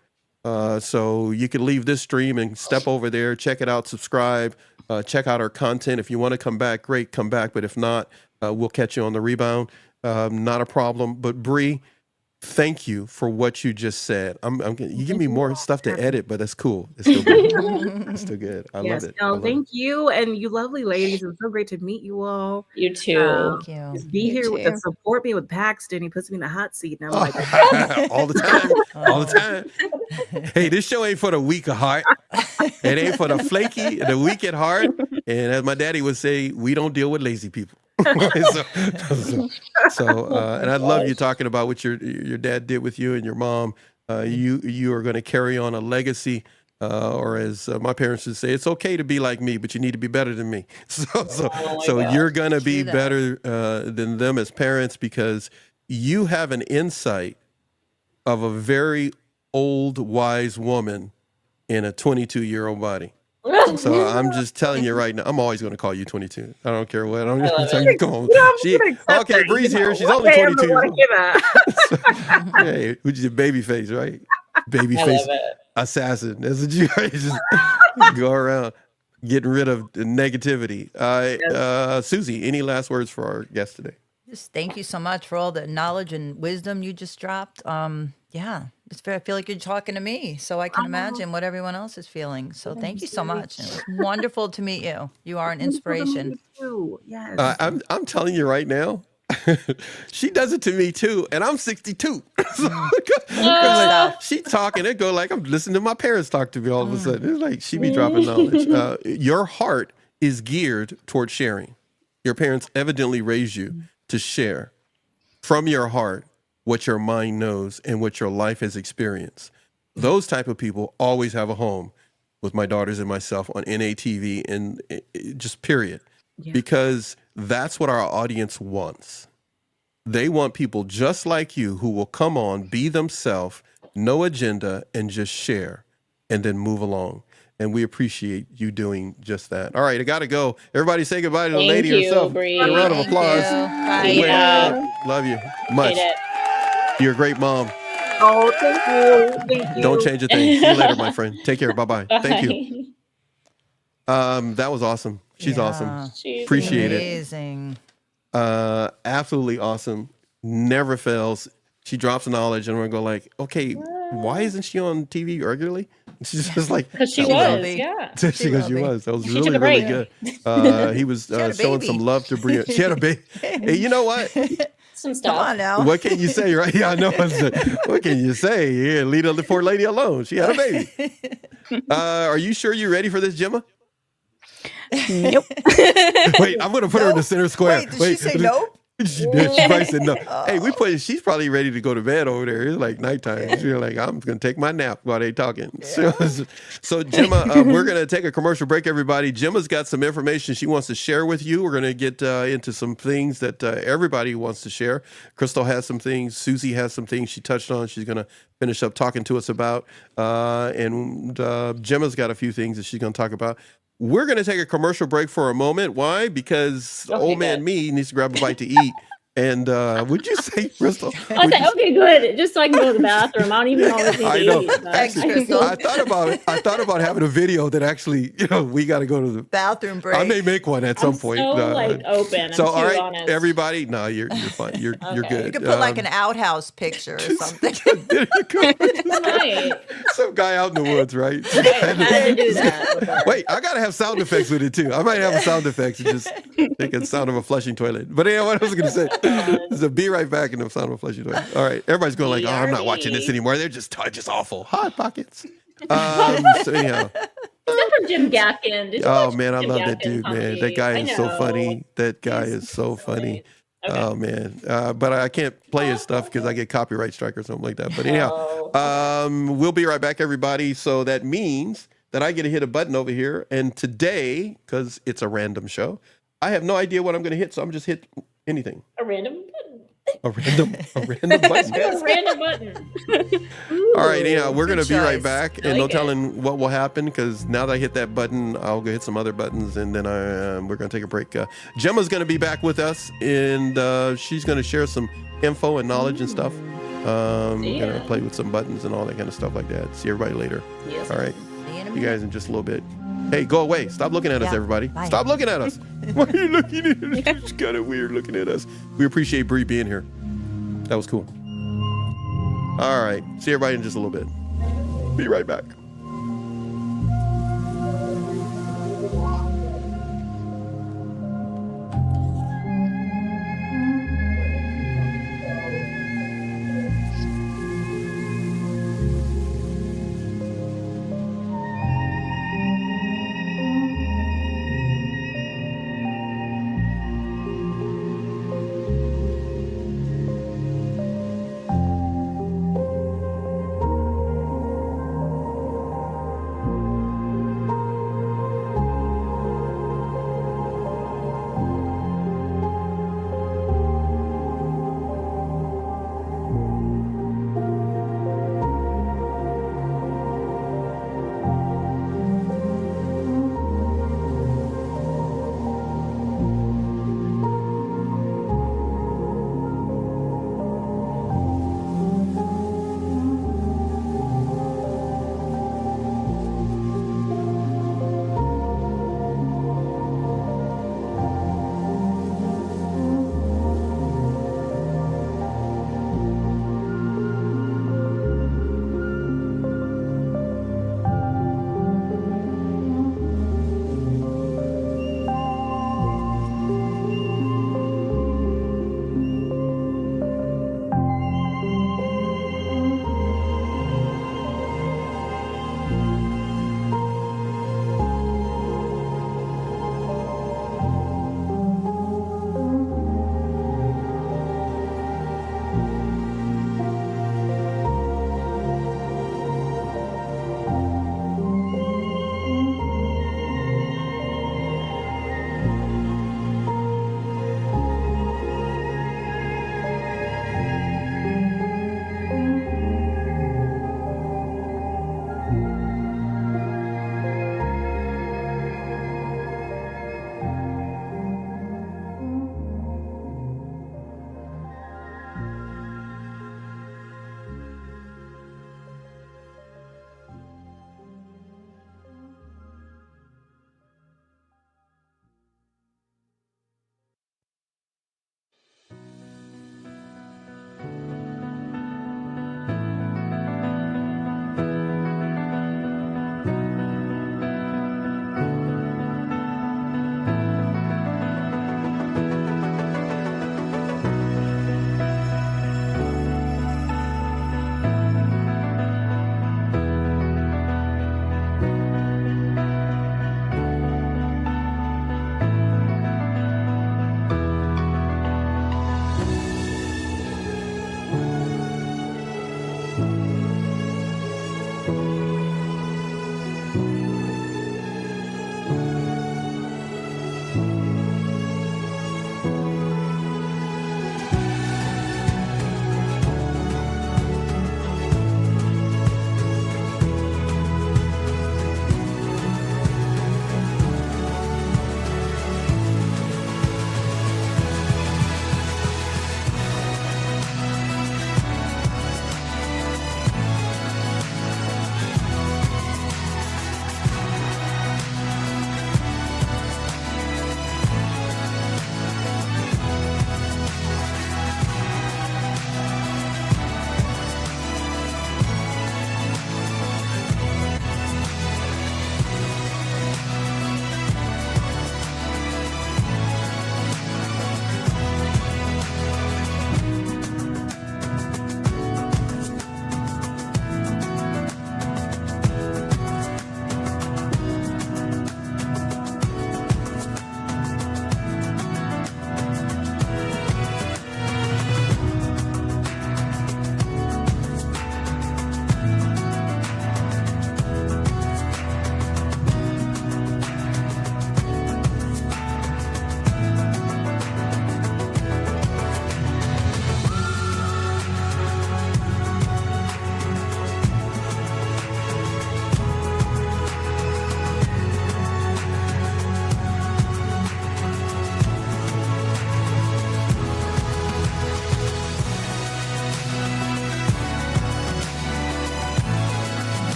So you can leave this stream and step over there, check it out, subscribe, check out our content. If you want to come back, great, come back. But if not, we'll catch you on the rebound. Not a problem. But Bree, thank you for what you just said. You give me more stuff to edit, but that's cool. It's still good. It's still good. I love it. No, thank you, and you lovely ladies. It was so great to meet you all. You too. Thank you. Just be You here too. to support me with Paxton. He puts me in the hot seat, and I'm like, all the time. All the time. Hey, this show ain't for the weak of heart. It ain't for the flaky, the weak at heart. And as my daddy would say, we don't deal with lazy people. And I love you talking about what your dad did with you and your mom. You are going to carry on a legacy, or as my parents would say, it's okay to be like me, but you need to be better than me. So you're going to be better than them as parents, because you have an insight of a very old, wise woman in a 22-year-old body. So I'm just telling you right now, I'm always going to call you 22. I don't care what. Come on. Okay, Bree's here. She's only 22 years old. Hey, which is a baby face, right? Baby face assassin. That's what you just go around getting rid of the negativity. Susie, any last words for our guest today? Just thank you so much for all the knowledge and wisdom you just dropped. Yeah, I feel like you're talking to me, so I can imagine what everyone else is feeling. So thank you so much. It was wonderful to meet you. You are an inspiration. Yes. I'm telling you right now, she does it to me too, and I'm 62. So, 'cause, like, she talking, it go like I'm listening to my parents talk to me all of a sudden. It's like she be dropping knowledge. Your heart is geared toward sharing. Your parents evidently raised you to share from your heart what your mind knows and what your life has experienced. Those type of people always have a home with my daughters and myself on NATV and just period. Yeah. Because that's what our audience wants. They want people just like you who will come on, be themselves, no agenda, and just share and then move along. And we appreciate you doing just that. All right, I got to go. Everybody say goodbye to the Thank lady you, herself. Bree. A round of Thank applause. you. Bye. Way Yeah. up. Love you much. Appreciate it. You're a great mom. Oh, thank you. Thank you. Don't change a thing. See you later, my friend. Take care. Bye-bye. Thank you. Bye. That was awesome. She's awesome. Yeah. She's Appreciate it. Amazing. Absolutely awesome. Never fails. She drops knowledge, and we're going like, okay, why isn't she on TV regularly? She's just like, Because she She will was, be. yeah. she goes, will she be. was. That was She really, took a really break. good. He was had a showing baby. some love to Bria. She had a baby. Hey, you know what? Some Come stuff. on now. What can you say, right? Yeah, I know. What can you say? Yeah, leave the poor lady alone. She had a baby. Are you sure you're ready for this, Gemma? Nope. Wait, I'm going to put her in the center square. Wait, did she say nope? She did. She probably said no. Hey, she's probably ready to go to bed over there. It's like nighttime. She's like, I'm going to take my nap while they talking. So Gemma, we're going to take a commercial break, everybody. Gemma's got some information she wants to share with you. We're going to get into some things that everybody wants to share. Crystal has some things. Susie has some things she touched on. She's going to finish up talking to us about. And Gemma's got a few things that she's going to talk about. We're going to take a commercial break for a moment. Why? Because Okay, old man good. me needs to grab a bite to eat. And would you say, Crystal? I would said, you- okay, good. Just so I can go to the bathroom. I don't even always need to I know. eat. but- Thanks, Crystal. I thought about having a video that actually, we got to go to the. Bathroom break. I may make one at some I'm point. so open. So I'm all too right, honest. everybody. No, you're fine. You're Okay. good. You could put like an outhouse picture or something. There you go. Right. Some guy out in the woods, right? I had to do that. before. Wait, I gotta have sound effects with it too. I might have a sound effects and just make a sound of a flushing toilet. But yeah, what I was gonna say? So be right back in the sound of a flushing toilet. All right, everybody's going like, "Oh, I'm not watching this anymore. They're just awful." Hot pockets. So anyhow, Except for Jim Gaffigan. Did you oh watch man, I Jim love that Gaffigan's dude, man. comedy? That guy I is so know. funny. That guy He's is so funny. Okay. Oh man, but I can't play his stuff because I get copyright strike or something like that. But anyhow, Oh. we'll be right back, everybody. So that means that I get to hit a button over here, and today, because it's a random show, I have no idea what I'm going to hit, so I'm just hit anything. A random button. A random button. A random button. All right, anyhow, we're going to Good be right choice. back, I and no like it. telling what will happen because now that I hit that button, I'll go hit some other buttons, and then we're going to take a break. Gemma's going to be back with us, and she's going to share some info and knowledge and stuff. Going to play with some buttons and all that kind of stuff like that. See everybody later. Yes. All right, See you in a you minute. guys in just a little bit. Hey, go away. Stop looking at us, Yeah, everybody. bye. Stop looking at us. Why are you looking at us? It's kind of weird looking at us. We appreciate Bree being here. That was cool. All right. See everybody in just a little bit. Be right back.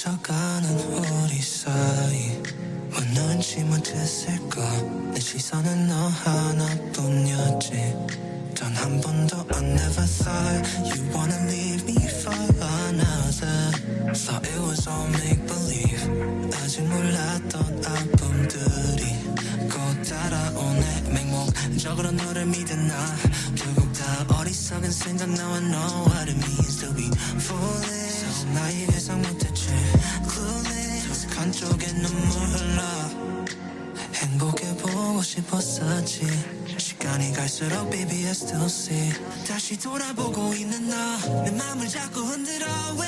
스쳐가는 우리 사이 왜 눈치 못했을까 내 시선은 너 하나뿐이었지 단 한 번도 I never thought you wanna leave me for another Thought it was all make-believe 아직 몰랐던 아픔들이 곧 따라오네 맹목적으로 너를 믿은 나 결국 다 어리석은 생각 Now I know what it means to be foolish 나의 예상 못했지 clueless 한쪽에 눈물 흘러 행복해보고 싶었었지 시간이 갈수록 baby I still see 다시 돌아보고 있는 너 내 맘을 자꾸 흔들어 왜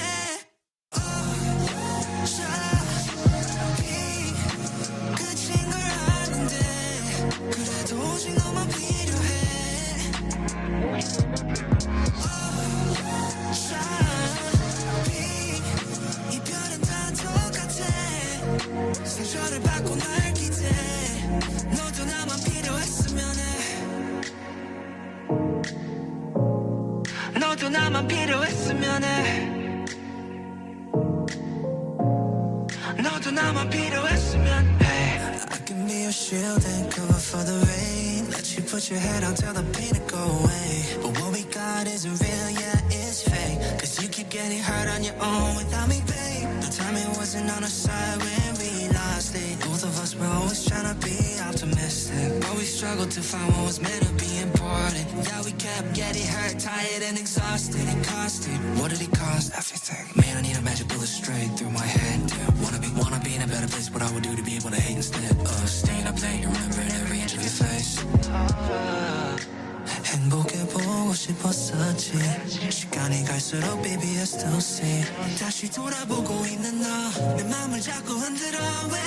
어차피 끝인 걸 아는데 그래도 오직 너만 필요해 어차피 이별은 다 똑같아 상처를 받고 날 기대 너도 나만 필요했으면 해 너도 나만 필요했으면 해 너도 나만 필요했으면 해 I can be your shield and cover for the rain Let you put your head out till the pain will go away But what we got isn't real, yeah, it's fake Cause you keep getting hurt on your own without me, babe The timing wasn't on our side when we lost it Both of us were always trying to be optimistic But we struggled to find what was meant to be important Yeah, we kept getting hurt, tired and exhausted It costed, what did it cost? Everything Man, I need a magic bullet straight through my head Damn, wanna be in a better place What I would do to be able to hate instead of staying up late, remembering every inch of your face 행복해보고 싶었었지 시간이 갈수록 baby I still see 다시 돌아보고 있는 너 내 맘을 자꾸 흔들어 왜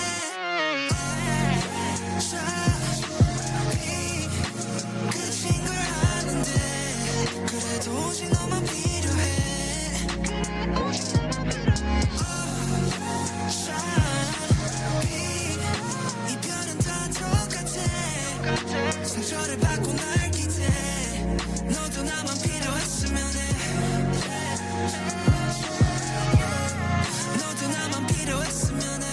어차피 끝인 걸 아는데 그래도 오직 너만 필요해 어차피 이별은 다 똑같아 상처를 받고 날 기대 너도 나만 필요했으면 해 너도 나만 필요했으면 해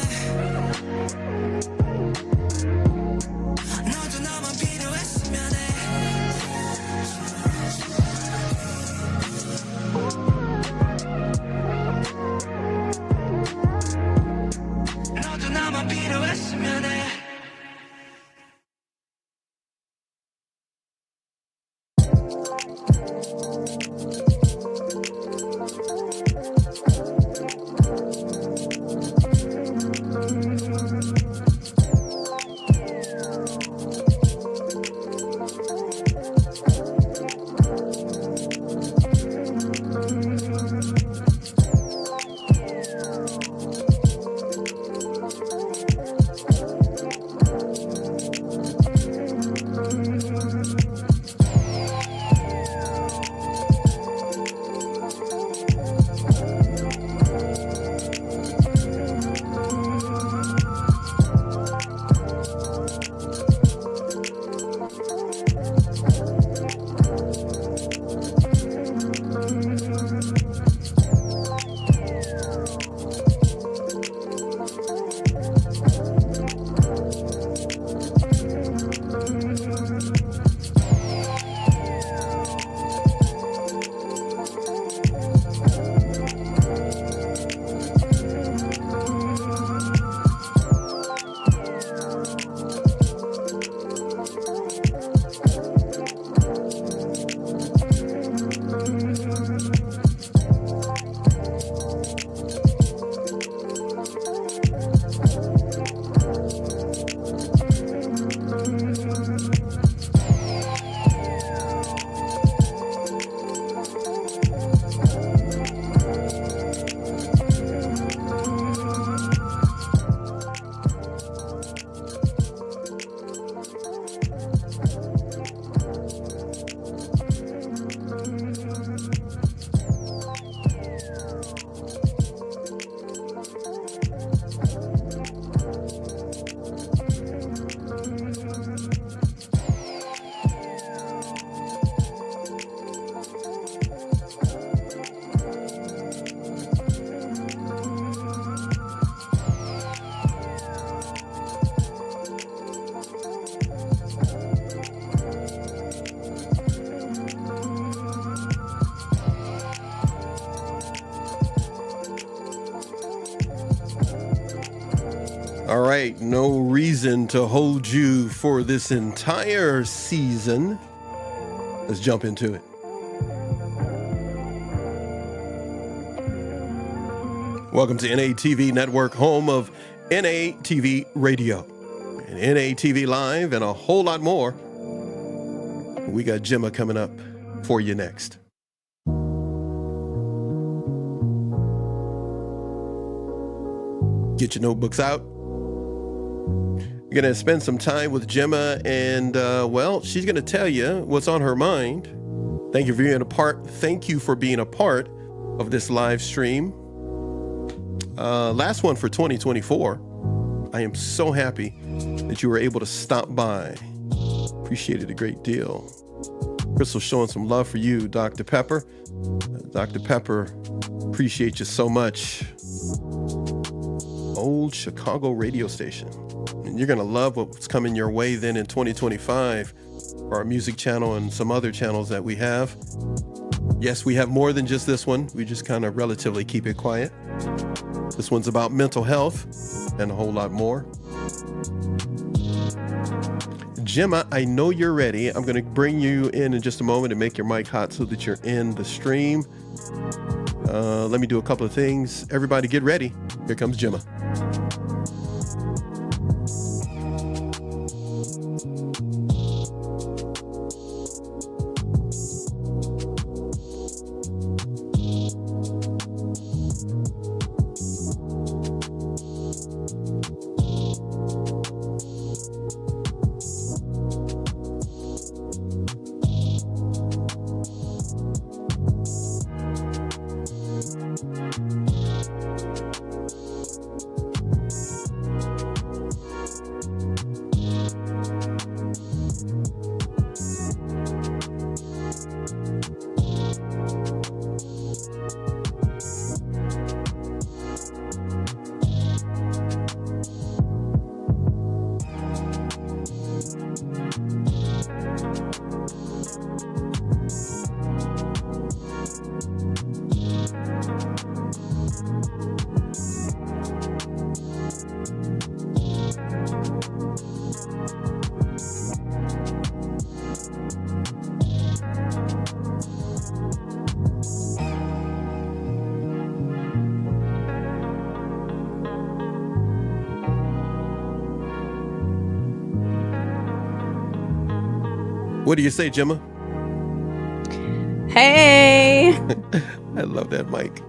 All right, no reason to hold you for this entire season. Let's jump into it. Welcome to NATV Network, home of NATV Radio, and NATV Live, and a whole lot more. We got Gemma coming up for you next. Get your notebooks out. We're going to spend some time with Gemma, and, well, she's going to tell you what's on her mind. Thank you for being a part. Thank you for being a part of this live stream. Last one for 2024. I am so happy that you were able to stop by. Appreciate it a great deal. Crystal's showing some love for you, Dr. Pepper. Dr. Pepper, appreciate you so much. Old Chicago radio station. And you're going to love what's coming your way then in 2025 for our music channel and some other channels that we have. Yes, we have more than just this one. We just kind of relatively keep it quiet. This one's about mental health and a whole lot more. Gemma, I know you're ready. I'm going to bring you in just a moment and make your mic hot so that you're in the stream. Let me do a couple of things. Everybody get ready. Here comes Gemma. What do you say, Gemma? Hey! I love that mic.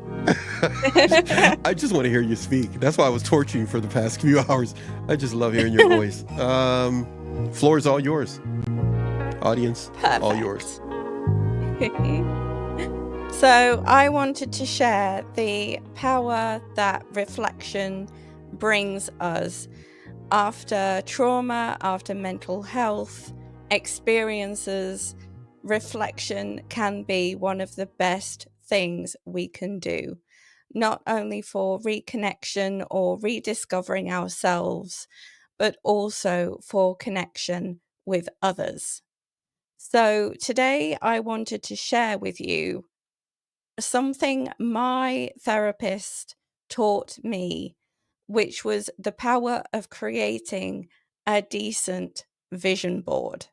I just want to hear you speak. That's why I was torturing you for the past few hours. I just love hearing your voice. Floor is all yours. Audience, Perfect. all yours. So I wanted to share the power that reflection brings us after trauma, after mental health experiences. Reflection can be one of the best things we can do, not only for reconnection or rediscovering ourselves, but also for connection with others. So today I wanted to share with you something my therapist taught me, which was the power of creating a decent vision board,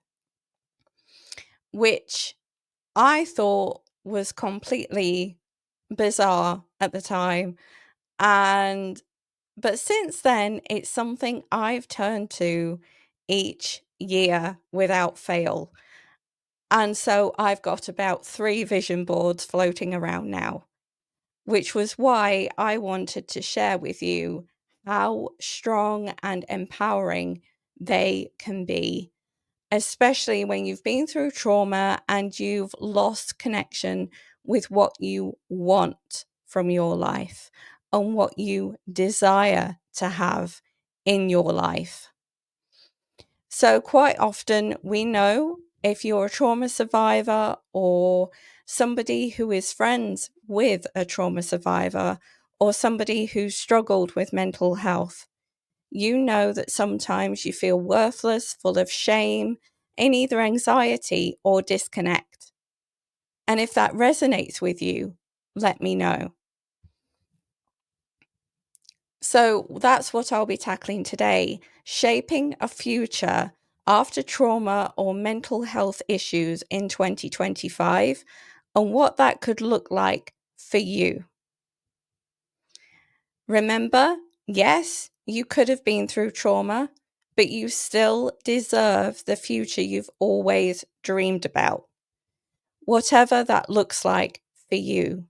which I thought was completely bizarre at the time. But since then, it's something I've turned to each year without fail. And so I've got about 3 vision boards floating around now, which was why I wanted to share with you how strong and empowering they can be, especially when you've been through trauma and you've lost connection with what you want from your life and what you desire to have in your life. So quite often we know if you're a trauma survivor or somebody who is friends with a trauma survivor or somebody who struggled with mental health, you know that sometimes you feel worthless, full of shame, and either anxiety or disconnect. And if that resonates with you, let me know. So that's what I'll be tackling today, shaping a future after trauma or mental health issues in 2025 and what that could look like for you. Remember, yes, you could have been through trauma, but you still deserve the future you've always dreamed about, whatever that looks like for you.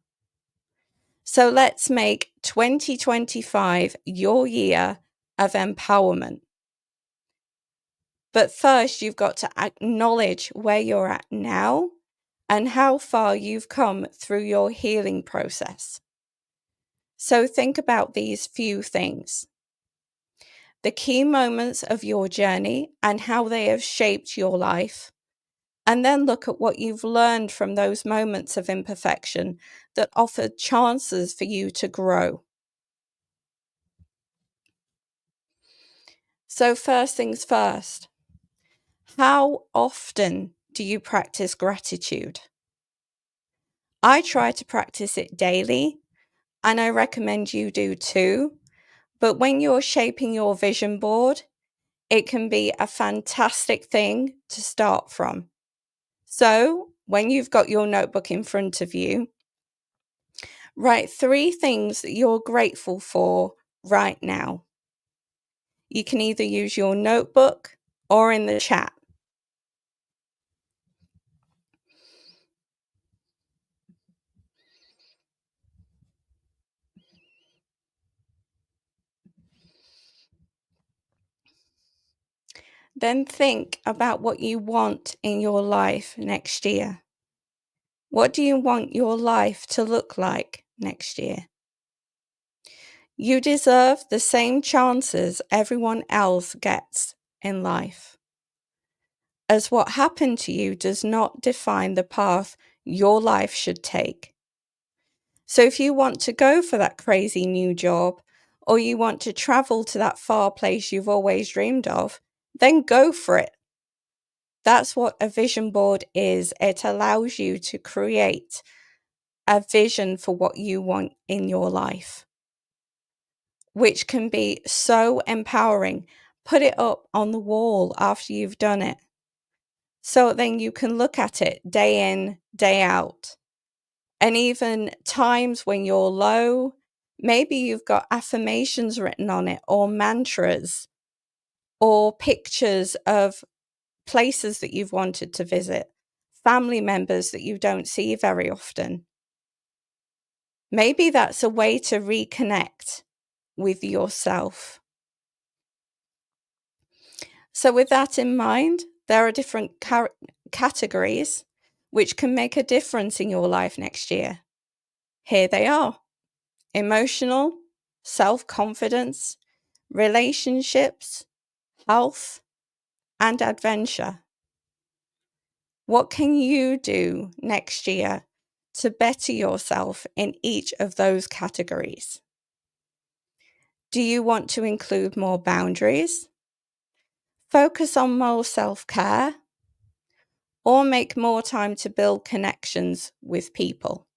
So let's make 2025 your year of empowerment. But first, you've got to acknowledge where you're at now and how far you've come through your healing process. So think about these few things: the key moments of your journey and how they have shaped your life. And then look at what you've learned from those moments of imperfection that offered chances for you to grow. So first things first, how often do you practice gratitude? I try to practice it daily, and I recommend you do too. But when you're shaping your vision board, it can be a fantastic thing to start from. So when you've got your notebook in front of you, write 3 things that you're grateful for right now. You can either use your notebook or in the chat. Then think about what you want in your life next year. What do you want your life to look like next year? You deserve the same chances everyone else gets in life, as what happened to you does not define the path your life should take. So if you want to go for that crazy new job, or you want to travel to that far place you've always dreamed of, then go for it. That's what a vision board is. It allows you to create a vision for what you want in your life, which can be so empowering. Put it up on the wall after you've done it, so then you can look at it day in, day out. And even times when you're low, maybe you've got affirmations written on it, or mantras, or pictures of places that you've wanted to visit, family members that you don't see very often. Maybe that's a way to reconnect with yourself. So with that in mind, there are different categories which can make a difference in your life next year. Here they are: emotional, self-confidence, relationships, health, and adventure. What can you do next year to better yourself in each of those categories? Do you want to include more boundaries, focus on more self-care, or make more time to build connections with people?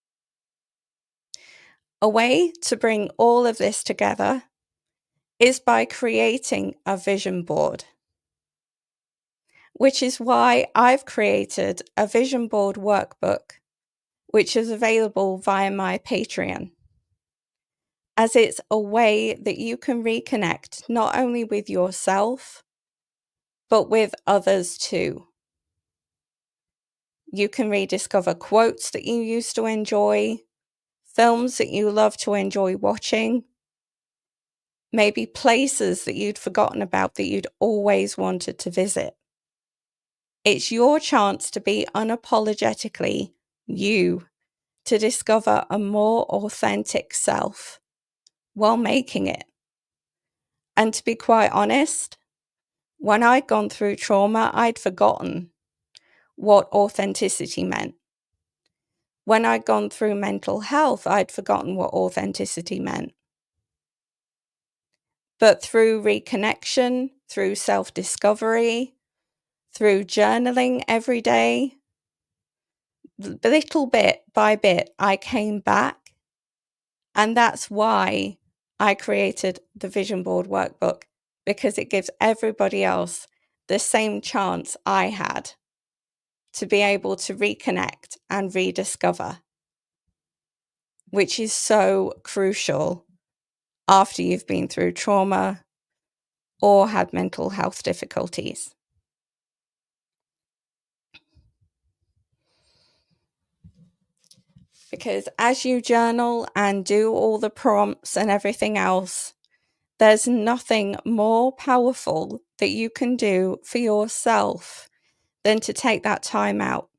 A way to bring all of this together is by creating a vision board, which is why I've created a vision board workbook, which is available via my Patreon, as it's a way that you can reconnect not only with yourself, but with others too. You can rediscover quotes that you used to enjoy, films that you love to enjoy watching, maybe places that you'd forgotten about that you'd always wanted to visit. It's your chance to be unapologetically you, to discover a more authentic self while making it. And to be quite honest, when I'd gone through trauma, I'd forgotten what authenticity meant. When I'd gone through mental health, I'd forgotten what authenticity meant. But through reconnection, through self-discovery, through journaling every day, little bit by bit, I came back. And that's why I created the vision board workbook because it gives everybody else the same chance I had to be able to reconnect and rediscover, which is so crucial after you've been through trauma or had mental health difficulties. Because as you journal and do all the prompts and everything else, there's nothing more powerful that you can do for yourself than to take that time out,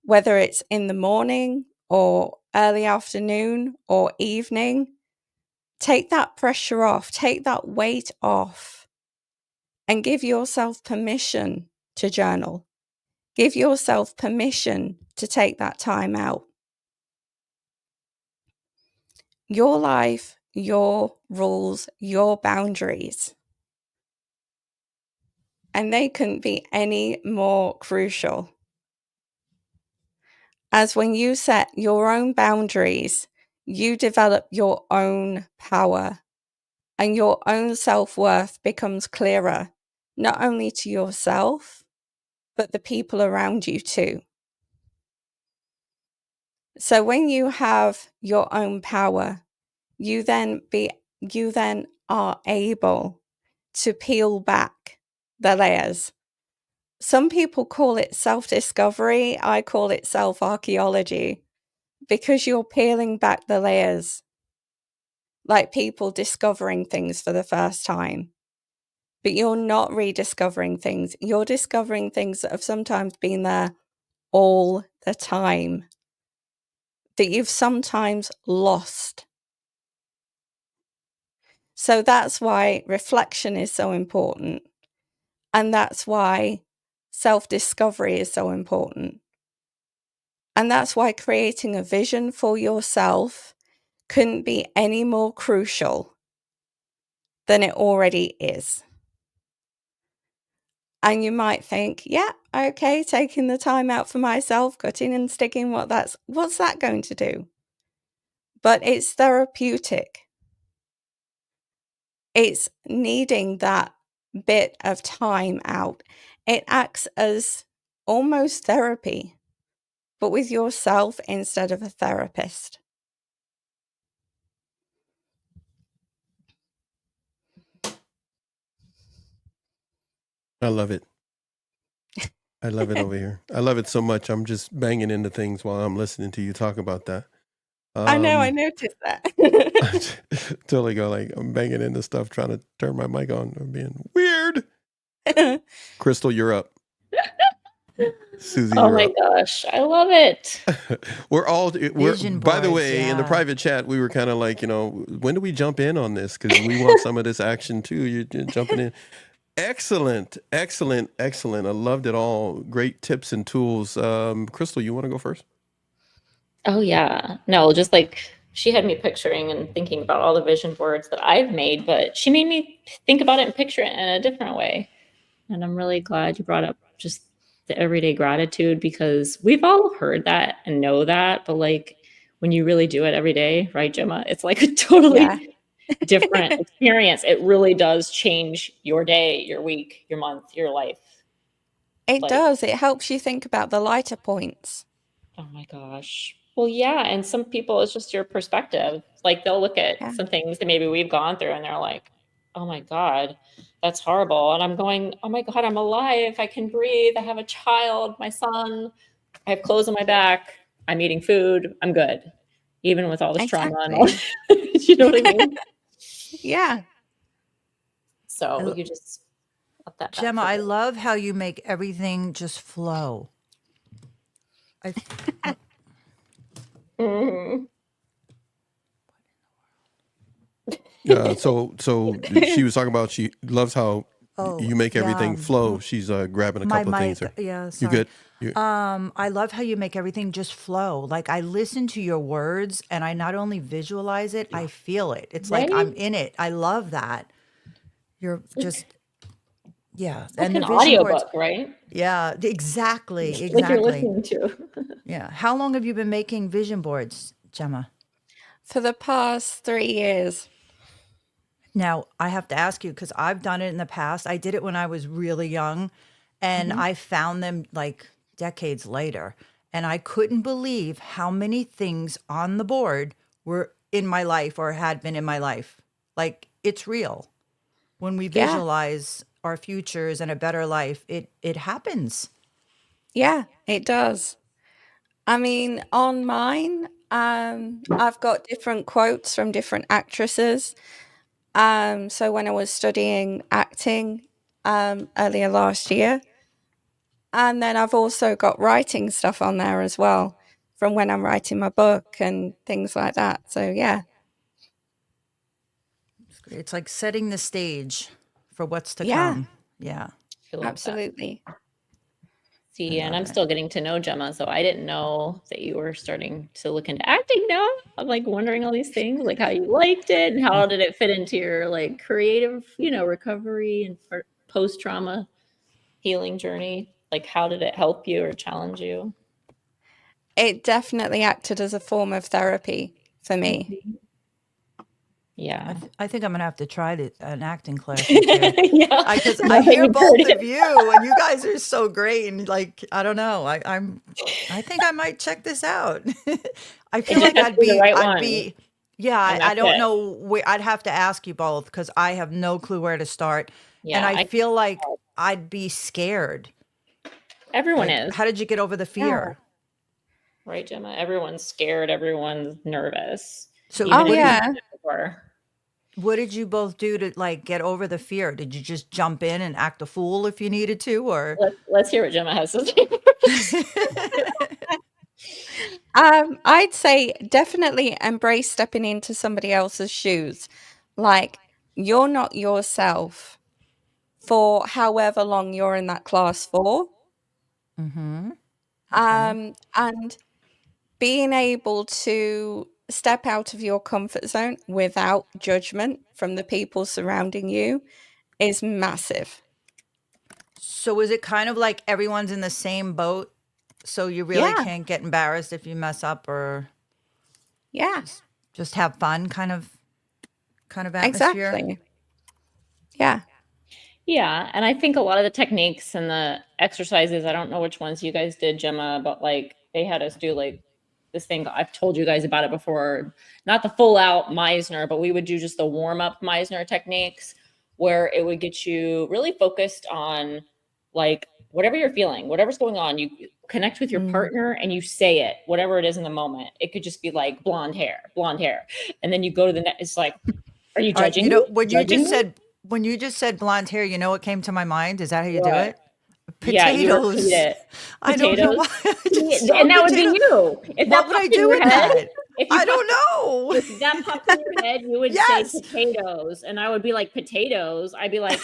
whether it's in the morning or early afternoon or evening. Take that pressure off, take that weight off, and give yourself permission to journal. Give yourself permission to take that time out. Your life, your rules, your boundaries. And they couldn't be any more crucial. As when you set your own boundaries, you develop your own power, and your own self-worth becomes clearer, not only to yourself, but the people around you too. So when you have your own power, you then are able to peel back the layers. Some people call it self-discovery. I call it self-archaeology, because you're peeling back the layers, like people discovering things for the first time. But you're not rediscovering things. You're discovering things that have sometimes been there all the time, that you've sometimes lost. So that's why reflection is so important. And that's why self-discovery is so important. And that's why creating a vision for yourself couldn't be any more crucial than it already is. And you might think, yeah, okay, taking the time out for myself, cutting and sticking, what's that going to do? But it's therapeutic. It's needing that bit of time out. It acts as almost therapy, but with yourself instead of a therapist. I love it. I love it over here. I love it so much. I'm just banging into things while I'm listening to you talk about that. I know, I noticed that. Totally go like I'm banging into stuff, trying to turn my mic on. I'm being weird. Crystal, you're up. Susie, Oh you're my up. gosh, I love it. We're Vision by the boards, way, in the yeah. private chat, we were kind of like, when do we jump in on this? Because we want some of this action too. You're jumping in. Excellent. I loved it all. Great tips and tools. Crystal, you want to go first? Oh yeah. No, just like she had me picturing and thinking about all the vision boards that I've made, but she made me think about it and picture it in a different way. And I'm really glad you brought up just the everyday gratitude, because we've all heard that and know that, but like when you really do it every day, right, Gemma? It's like a totally Yeah. different experience. It really does change your day, your week, your month, your life. It Like, does. It helps you think about the lighter points. oh my gosh. Well, yeah. And some people, it's just your perspective. Like they'll look at Yeah. some things that maybe we've gone through and they're like, oh my God, that's horrible. And I'm going, oh my God, I'm alive. I can breathe. I have a child, my son. I have clothes on my back. I'm eating food. I'm good. Even with all this trauma and all. Exactly. You know what I mean? Yeah. So you just let that back. Gemma, I love how you make everything just flow. So she was talking about she loves how you make everything yeah. flow. She's grabbing a My couple of things mic, there. yeah, You sorry. good? I love how you make everything just flow. Like I listen to your words and I not only visualize it, I feel it. It's like I'm Right? in it. I love that. You're just, yeah. It's like And the an vision boards. audiobook, right? Yeah, exactly. Like you're Exactly. listening to. Yeah. How long have you been making vision boards, Gemma? For the past 3 years. Now, I have to ask you because I've done it in the past. I did it when I was really young, and I found them like decades later. And I couldn't believe how many things on the board were in my life or had been in my life. Like, it's real. When we Yeah. visualize our futures and a better life, it happens. Yeah, it does. I mean, on mine, I've got different quotes from different actresses. So when I was studying acting earlier last year, and then I've also got writing stuff on there as well from when I'm writing my book and things like that. So yeah, It's great. It's like setting the stage for what's to yeah, come. Yeah, I love that. absolutely. I See, and love I'm it. still getting to know Gemma, so I didn't know that you were starting to look into acting now. I'm like wondering all these things, like how you liked it and how did it fit into your like creative, recovery and post-trauma healing journey? Like how did it help you or challenge you? It definitely acted as a form of therapy for me. Yeah. I think I'm gonna have to try an acting class with you. Yeah. Because Now I that hear you've both heard of it. you, and you guys are so great. And like, I don't know, I think I might check this out. I It feel just like has to be the right one. yeah. And I that's don't it. know where. I'd have to ask you both because I have no clue where to start, and Yeah. I feel like I'd be scared. Everyone Like, is, how did you get over the Yeah. fear? right, Gemma? Everyone's scared, everyone's nervous. So Even Oh if you've yeah. done it before. what did you both do to like get over the fear? Did you just jump in and act a fool if you needed to, or? Let's hear what Gemma has to say first. I'd say definitely embrace stepping into somebody else's shoes. Like, you're not yourself for however long you're in that class for. Mm-hmm. Okay. And being able to step out of your comfort zone without judgment from the people surrounding you is massive. So is it kind of like everyone's in the same boat? So you really Yeah, can't get embarrassed if you mess up or yeah, just have fun kind of atmosphere? exactly. Yeah. Yeah, and I think a lot of the techniques and the exercises, I don't know which ones you guys did, Gemma, but like they had us do like this thing. I've told you guys about it before, not the full out Meisner, but we would do just the warm up Meisner techniques where it would get you really focused on like whatever you're feeling, whatever's going on. You connect with your Mm. partner and you say it, whatever it is in the moment. It could just be like blonde hair, blonde hair. And then you go to the next, it's like, are you All right, judging me? Judging me? when you just said blonde hair, you know what came to my mind? Is that how you do What? it? Yeah, you repeat Potatoes. it. I don't know Potatoes. why. I just See, saw and that would be potato. you. If What that would I popped in do your with head, that? if you I popped, don't know. if that popped in your head, you would say Yes. potatoes, and I would be like potatoes. I'd be like,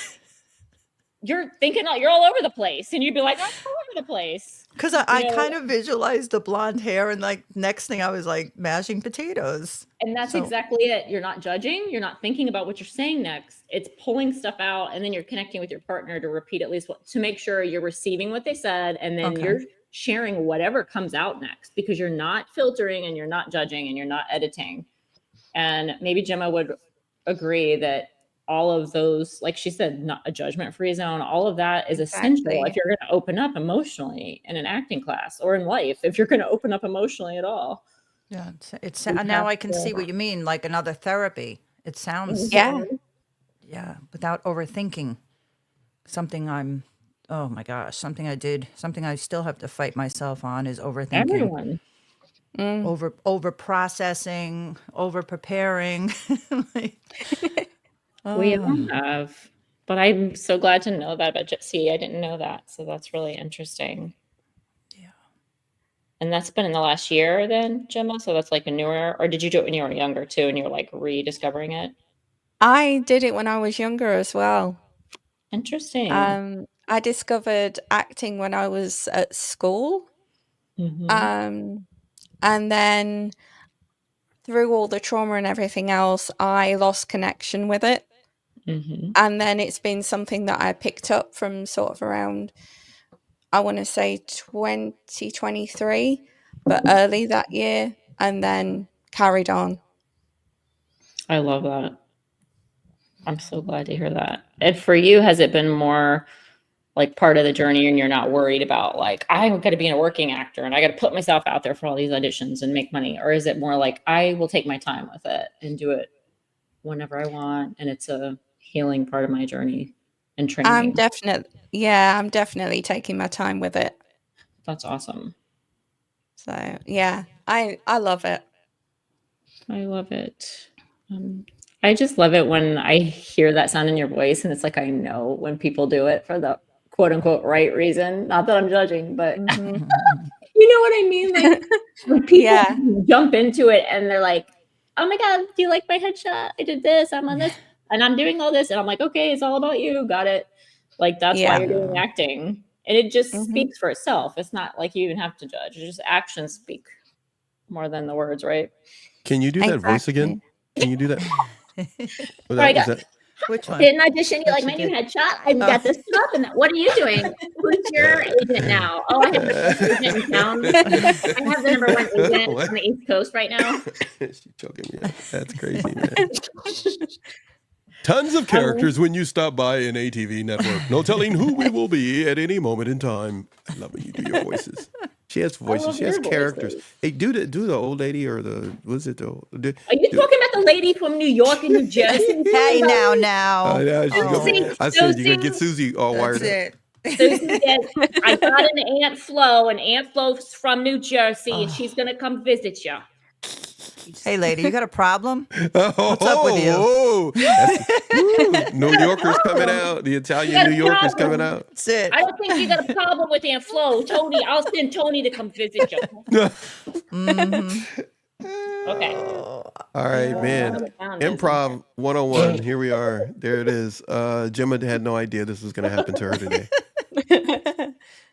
you're thinking, you're all over the place, and you'd be like, I'm all over the place. Because You I know, kind of visualized the blonde hair, and like next thing I was like mashing potatoes. and that's So exactly it. You're not judging. You're not thinking about what you're saying next. It's pulling stuff out, and then you're connecting with your partner to repeat at least to make sure you're receiving what they said, and then okay. you're sharing whatever comes out next because you're not filtering and you're not judging and you're not editing. And maybe Gemma would agree that all of those, like she said, not a judgment-free zone, all of that is essential if Exactly. you're going to open up emotionally in an acting class or in life, if you're going to open up emotionally at all. Yeah, it's You now have I can see what you mean, like another therapy. It sounds, Yeah. yeah, without overthinking. Something I'm, oh my gosh, something I did, something I still have to fight myself on is overthinking, Everyone. Mm. over processing, over preparing. Like, We oh, all have. But I'm so glad to know that about Jesse. I didn't know that. So that's really interesting. yeah. And that's been in the last year then, Gemma? So that's like a newer, or did you do it when you were younger too and you're like rediscovering it? I did it when I was younger as well. Interesting. I discovered acting when I was at school. Mm-hmm. And then through all the trauma and everything else, I lost connection with it. Mm-hmm. And then it's been something that I picked up from sort of around, I want to say 2023, but early that year, and then carried on. I love that. I'm so glad to hear that. And for you, has it been more like part of the journey and you're not worried about like, I'm going to be a working actor and I got to put myself out there for all these auditions and make money? Or is it more like, I will take my time with it and do it whenever I want, and it's a healing part of my journey and I'm training? definitely taking my time with it. That's awesome. So yeah, I love it. I love it. I just love it when I hear that sound in your voice, and it's like I know when people do it for the quote unquote right reason. Not that I'm judging, but you know what I mean? Like when people Yeah. jump into it and they're like, oh my God, do you like my headshot? I did this, I'm on this, and I'm doing all this. And I'm like, okay, it's all about you. Got it. Like that's why Yeah. you're doing acting. And it just Mhm. speaks for itself. It's not like you even have to judge. It's just actions speak more than the words, right? Can you do that voice again? Exactly. Can you do that? Was Sorry, that, guys. was that? Which one? Didn't audition you What'd like she my new get? headshot? I got this stuff, and what are you doing? Who's your agent now? Oh, I have the agent in town. I have the number one agent What? on the East Coast right now. She's choking me up. That's crazy, man. Tons of characters when you stop by an ATV network. No telling who we will be at any moment in time. I love when you do your voices. She has voices. love She has your characters. voices. Hey, do the old lady or the was it the? Are you talking about the lady from New York and New Jersey? Hey, now. Yeah, she's gonna be, Oh, I said you're gonna get Susie all wired that's up. it. Susie said, I got an Aunt Flo, and Aunt Flo's from New Jersey, and she's gonna come visit you. Hey, lady, you got a problem? What's up with you? New Yorkers coming out. The Italian New Yorkers coming out. That's it. I don't think you got a problem with Aunt Flo. Tony, I'll send Tony to come visit you. Okay. All right, man. Improv 101. Here we are. There it is. Gemma had no idea this was going to happen to her today.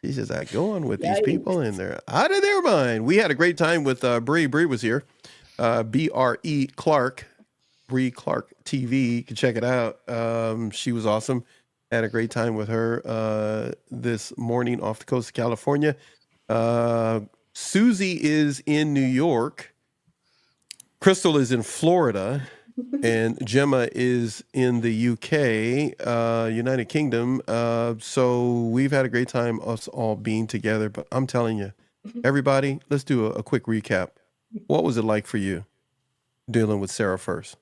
She's just like going with these people, and they're out of their mind. We had a great time with Bree. Bree was here. BRE Clark. Bree Clark TV. You can check it out. She was awesome. Had a great time with her this morning off the coast of California. Susie is in New York. Crystal is in Florida, and Gemma is in the UK, United Kingdom. So we've had a great time, us all being together. But I'm telling you, everybody, let's do a quick recap. What was it like for you dealing with Sarah first?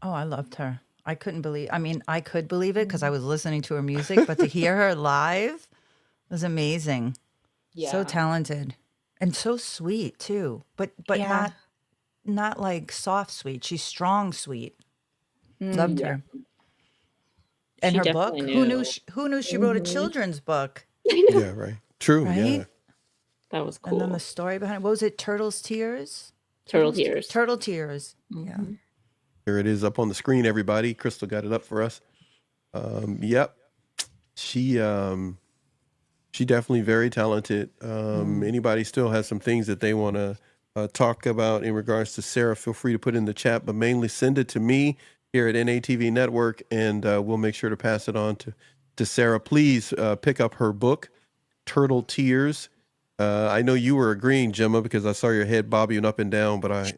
Oh, I loved her. I couldn't believe. I mean, I could believe it because I was listening to her music, but to hear her live was amazing. Yeah. So talented and so sweet too. But Yeah. not like soft sweet. She's strong sweet. Loved her. And She her book. definitely Who knew. knew? Who knew she wrote a children's book? Yeah, right. True. Right? Yeah. That was And cool. then the story behind it. What was it? Turtle's Tears. Turtle tears. Turtle Tears. Yeah. Here it is up on the screen, everybody. Crystal got it up for us. Yep. She definitely very talented. Anybody still has some things that they want to talk about in regards to Sarah, feel free to put in the chat, but mainly send it to me here at NATV Network, and we'll make sure to pass it on to Sarah. Please pick up her book, Turtle Tears. I know you were agreeing, Gemma, because I saw your head bobbing up and down, but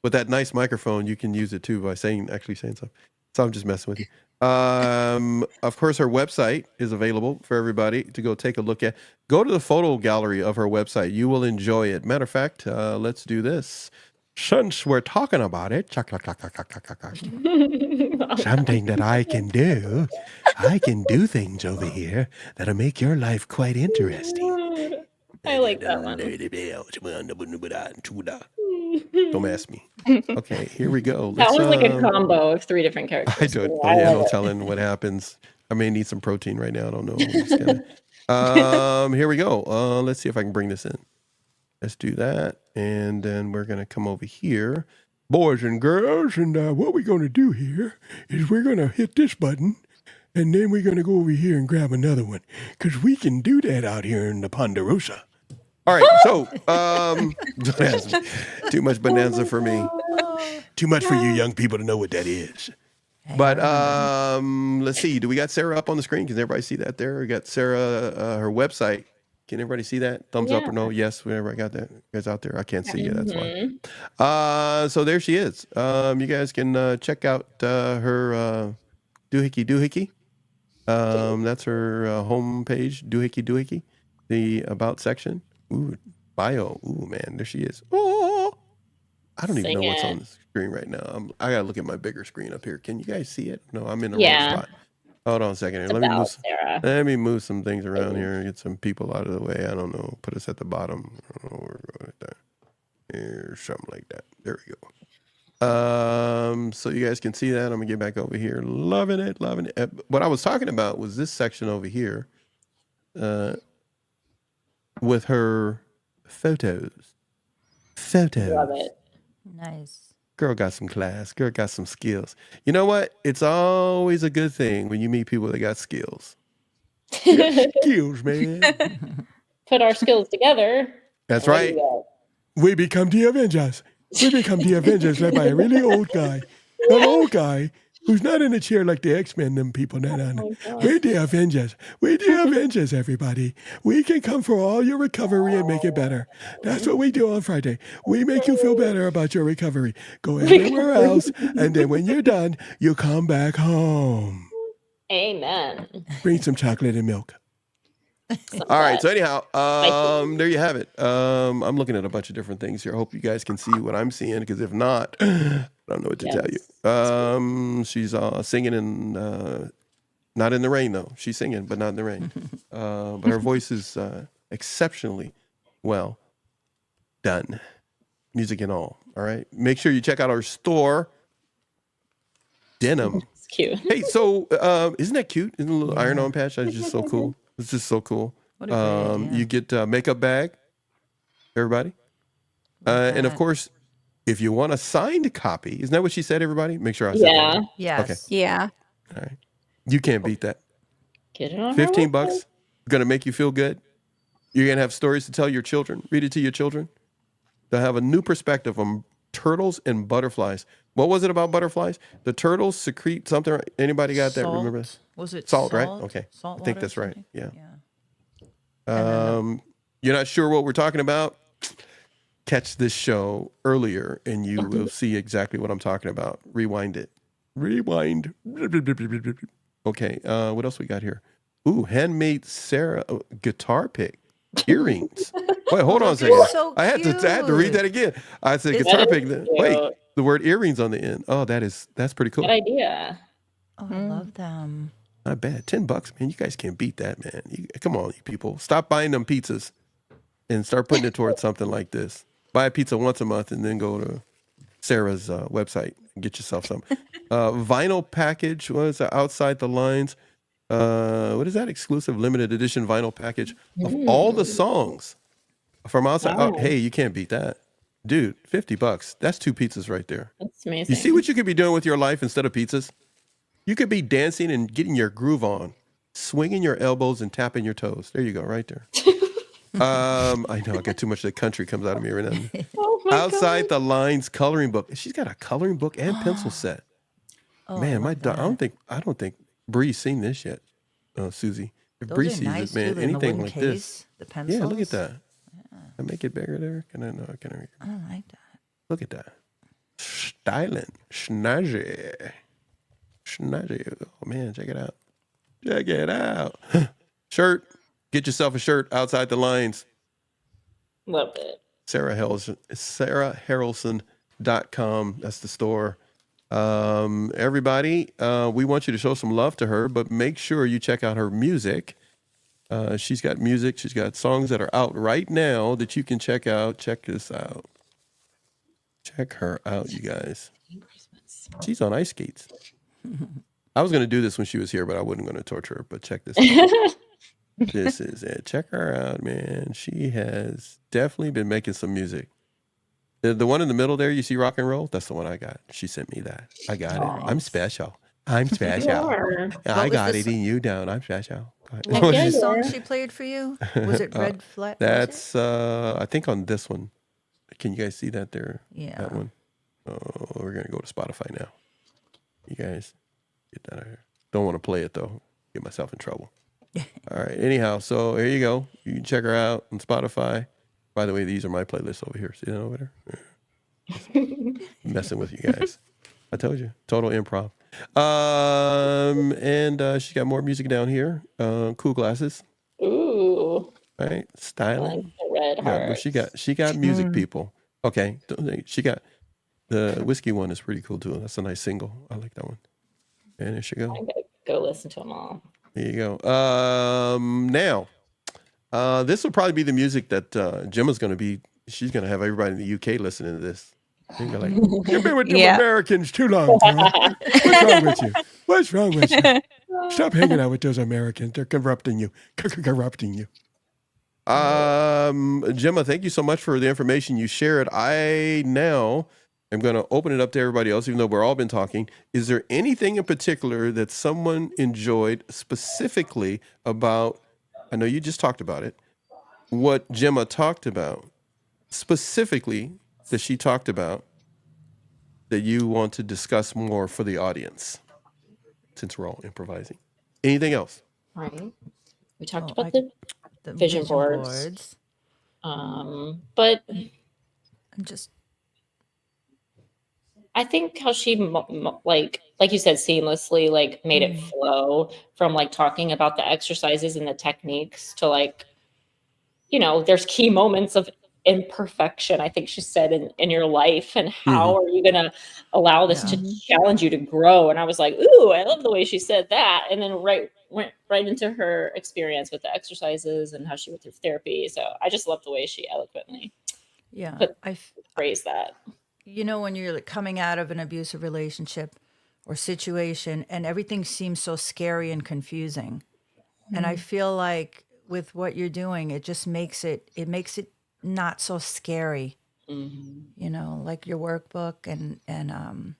with that nice microphone, you can use it too by actually saying something. So I'm just messing with you. Of course, her website is available for everybody to go take a look at. Go to the photo gallery of her website. You will enjoy it. Matter of fact, let's do this. Since we're talking about it, something that I can do things over here that'll make your life quite interesting. I like that one. Don't ask me. Okay, here we go. That one's like a combo of 3 different characters. I don't. Oh yeah, no telling what happens. I may need some protein right now. I don't know. I'm just here we go. Let's see if I can bring this in. Let's do that, and then we're gonna come over here, boys and girls, and what we're gonna do here is we're gonna hit this button, and then we're gonna go over here and grab another one, because we can do that out here in the Ponderosa. All right, so too much bonanza for me. Too much for you young people to know what that is. But let's see. Do we got Sarah up on the screen? Can everybody see that there? We got Sarah, her website Can everybody see that? Thumbs up or no? Yes, whenever I got that. You guys out there? I can't see you. That's why. So there she is. You guys can check out her Doohickey. That's her home page, Doohickey. The About section. Ooh, bio. Ooh, man, there she is. Oh, I don't even know what's on the screen right now. I gotta look at my bigger screen up here. Can you guys see it? No, I'm in the wrong spot. Hold on a second here. Let me move some things around here and get some people out of the way. I don't know. Put us at the bottom. I don't know where we're going with that. Here, something like that. There we go. So you guys can see that. I'm gonna get back over here. Loving it. What I was talking about was this section over here, with her photos. Love it. Nice. Girl got some class. Girl got some skills. You know what? It's always a good thing when you meet people that got skills. Skills, man. Put our skills together. That's right. We become the Avengers. Led by a really old guy. An old guy who's not in a chair like the X-Men, them people. No. We're the Avengers. Everybody. We can come for all your recovery and make it better. That's what we do on Friday. We make you feel better about your recovery. Go everywhere else, and then when you're done, you come back home. Amen. Bring some chocolate and milk. All right. So anyhow, there you have it. I'm looking at a bunch of different things here. I hope you guys can see what I'm seeing, because if not, I don't know what to tell you. She's singing in, not in the rain though. She's singing, but not in the rain. But her voice is exceptionally well done, music and all. All right. Make sure you check out our store. Denim. It's cute. Hey, so isn't that cute? Isn't a little iron-on patch? That's just so cool. It's just so cool. You get a makeup bag, everybody. And of course, if you want a signed copy, isn't that what she said, everybody? Make sure I said that. Right. Yes. Okay. Yeah. All right. You can't beat that. Get it on $15, going to make you feel good. You're going to have stories to tell your children. Read it to your children. They'll have a new perspective on turtles and butterflies. What was it about butterflies? The turtles secrete something. Anybody got that? Remember that? Was it salt, right? Okay. Salt I think water that's right. something? Yeah. Yeah. You're not sure what we're talking about? Catch this show earlier and you will see exactly what I'm talking about. Rewind it. Rewind. Okay. What else we got here? Ooh, handmade Sarah guitar pick. Earrings. Wait, hold on a second. So I had to read that again. I said guitar pick. Wait, the word earrings on the end. Oh, that's pretty cool. Good idea. Oh, I love them. Not bad. $10, man. You guys can't beat that, man. Come on, you people. Stop buying them pizzas and start putting it towards something like this. Buy a pizza once a month and then go to Sarah's website and get yourself some. Vinyl package. What is that? Outside the Lines. What is that? Exclusive limited edition vinyl package of all the songs from outside. Wow. Oh, hey, you can't beat that. Dude, $50. That's 2 pizzas right there. That's amazing. You see what you could be doing with your life instead of pizzas? You could be dancing and getting your groove on, swinging your elbows and tapping your toes. There you go, right there. I know I got too much of the country comes out of me right now. Outside the Lines coloring book. She's got a coloring book and pencil set. Oh, Man, I don't think Bree's seen this yet. Susie. If Those Bree are sees nice, it, man, too, in the anything wooden like case, this. the pencils. Yeah, look at that. I make it bigger there. Can I like that. look at that. Styling. Snazzy. Oh man, check it out. Check it out. Shirt. Get yourself a shirt. Outside the Lines. Love it. Sarah Harrelson.com. That's the store. Everybody, we want you to show some love to her, but make sure you check out her music. She's got music. She's got songs that are out right now that you can check out. Check this out. Check her out, you guys. She's on ice skates. I was going to do this when she was here, but I wasn't going to torture her. But check this out. This is it. Check her out, man. She has definitely been making some music. The one in the middle there, you see rock and roll? That's the one I got. She sent me that. I got it. I'm special. I got it in you down. I'm special. What was the song she played for you? Was it Red Flag? That's, I think on this one. Can you guys see that there? Yeah. That one? Oh, we're going to go to Spotify now. You guys get that out of here. Don't want to play it, though. Get myself in trouble. All right. Anyhow, so here you go. You can check her out on Spotify. By the way, these are my playlists over here. See that over there? Messing with you guys. I told you. Total improv. And she got more music down here. Cool glasses. Ooh, Right. I like Styling. the red Yeah, but heart. she got music, people. Okay. She got the whiskey one is pretty cool too. That's a nice single. I like that one. And there she I go. gotta go listen to them all. There you go. Now, this will probably be the music that Gemma's going to be. She's going to have everybody in the UK listening to this. They're gonna like, you've been with them Yeah. Americans too long, Tom. What's wrong with you? What's wrong with you? Stop hanging out with those Americans. They're corrupting you. Corrupting you. Gemma, thank you so much for the information you shared. I now am going to open it up to everybody else, even though we've all been talking. Is there anything in particular that someone enjoyed specifically about, I know you just talked about it, what Gemma talked about, specifically that she talked about, that you want to discuss more for the audience, since we're all improvising? Anything else? Right. We talked Oh, about the vision boards. But I'm just I think how she like you said, seamlessly like made it flow from like talking about the exercises and the techniques to like, you know, there's key moments of imperfection, I think she said, in your life, and how are you gonna allow this to challenge you to grow? And I was like, ooh, I love the way she said that. And then went right into her experience with the exercises and how she went through therapy. So I just love the way she eloquently phrased that. You know, when you're like coming out of an abusive relationship or situation and everything seems so scary and confusing. And I feel like with what you're doing, it just makes it not so scary. You know, like your workbook and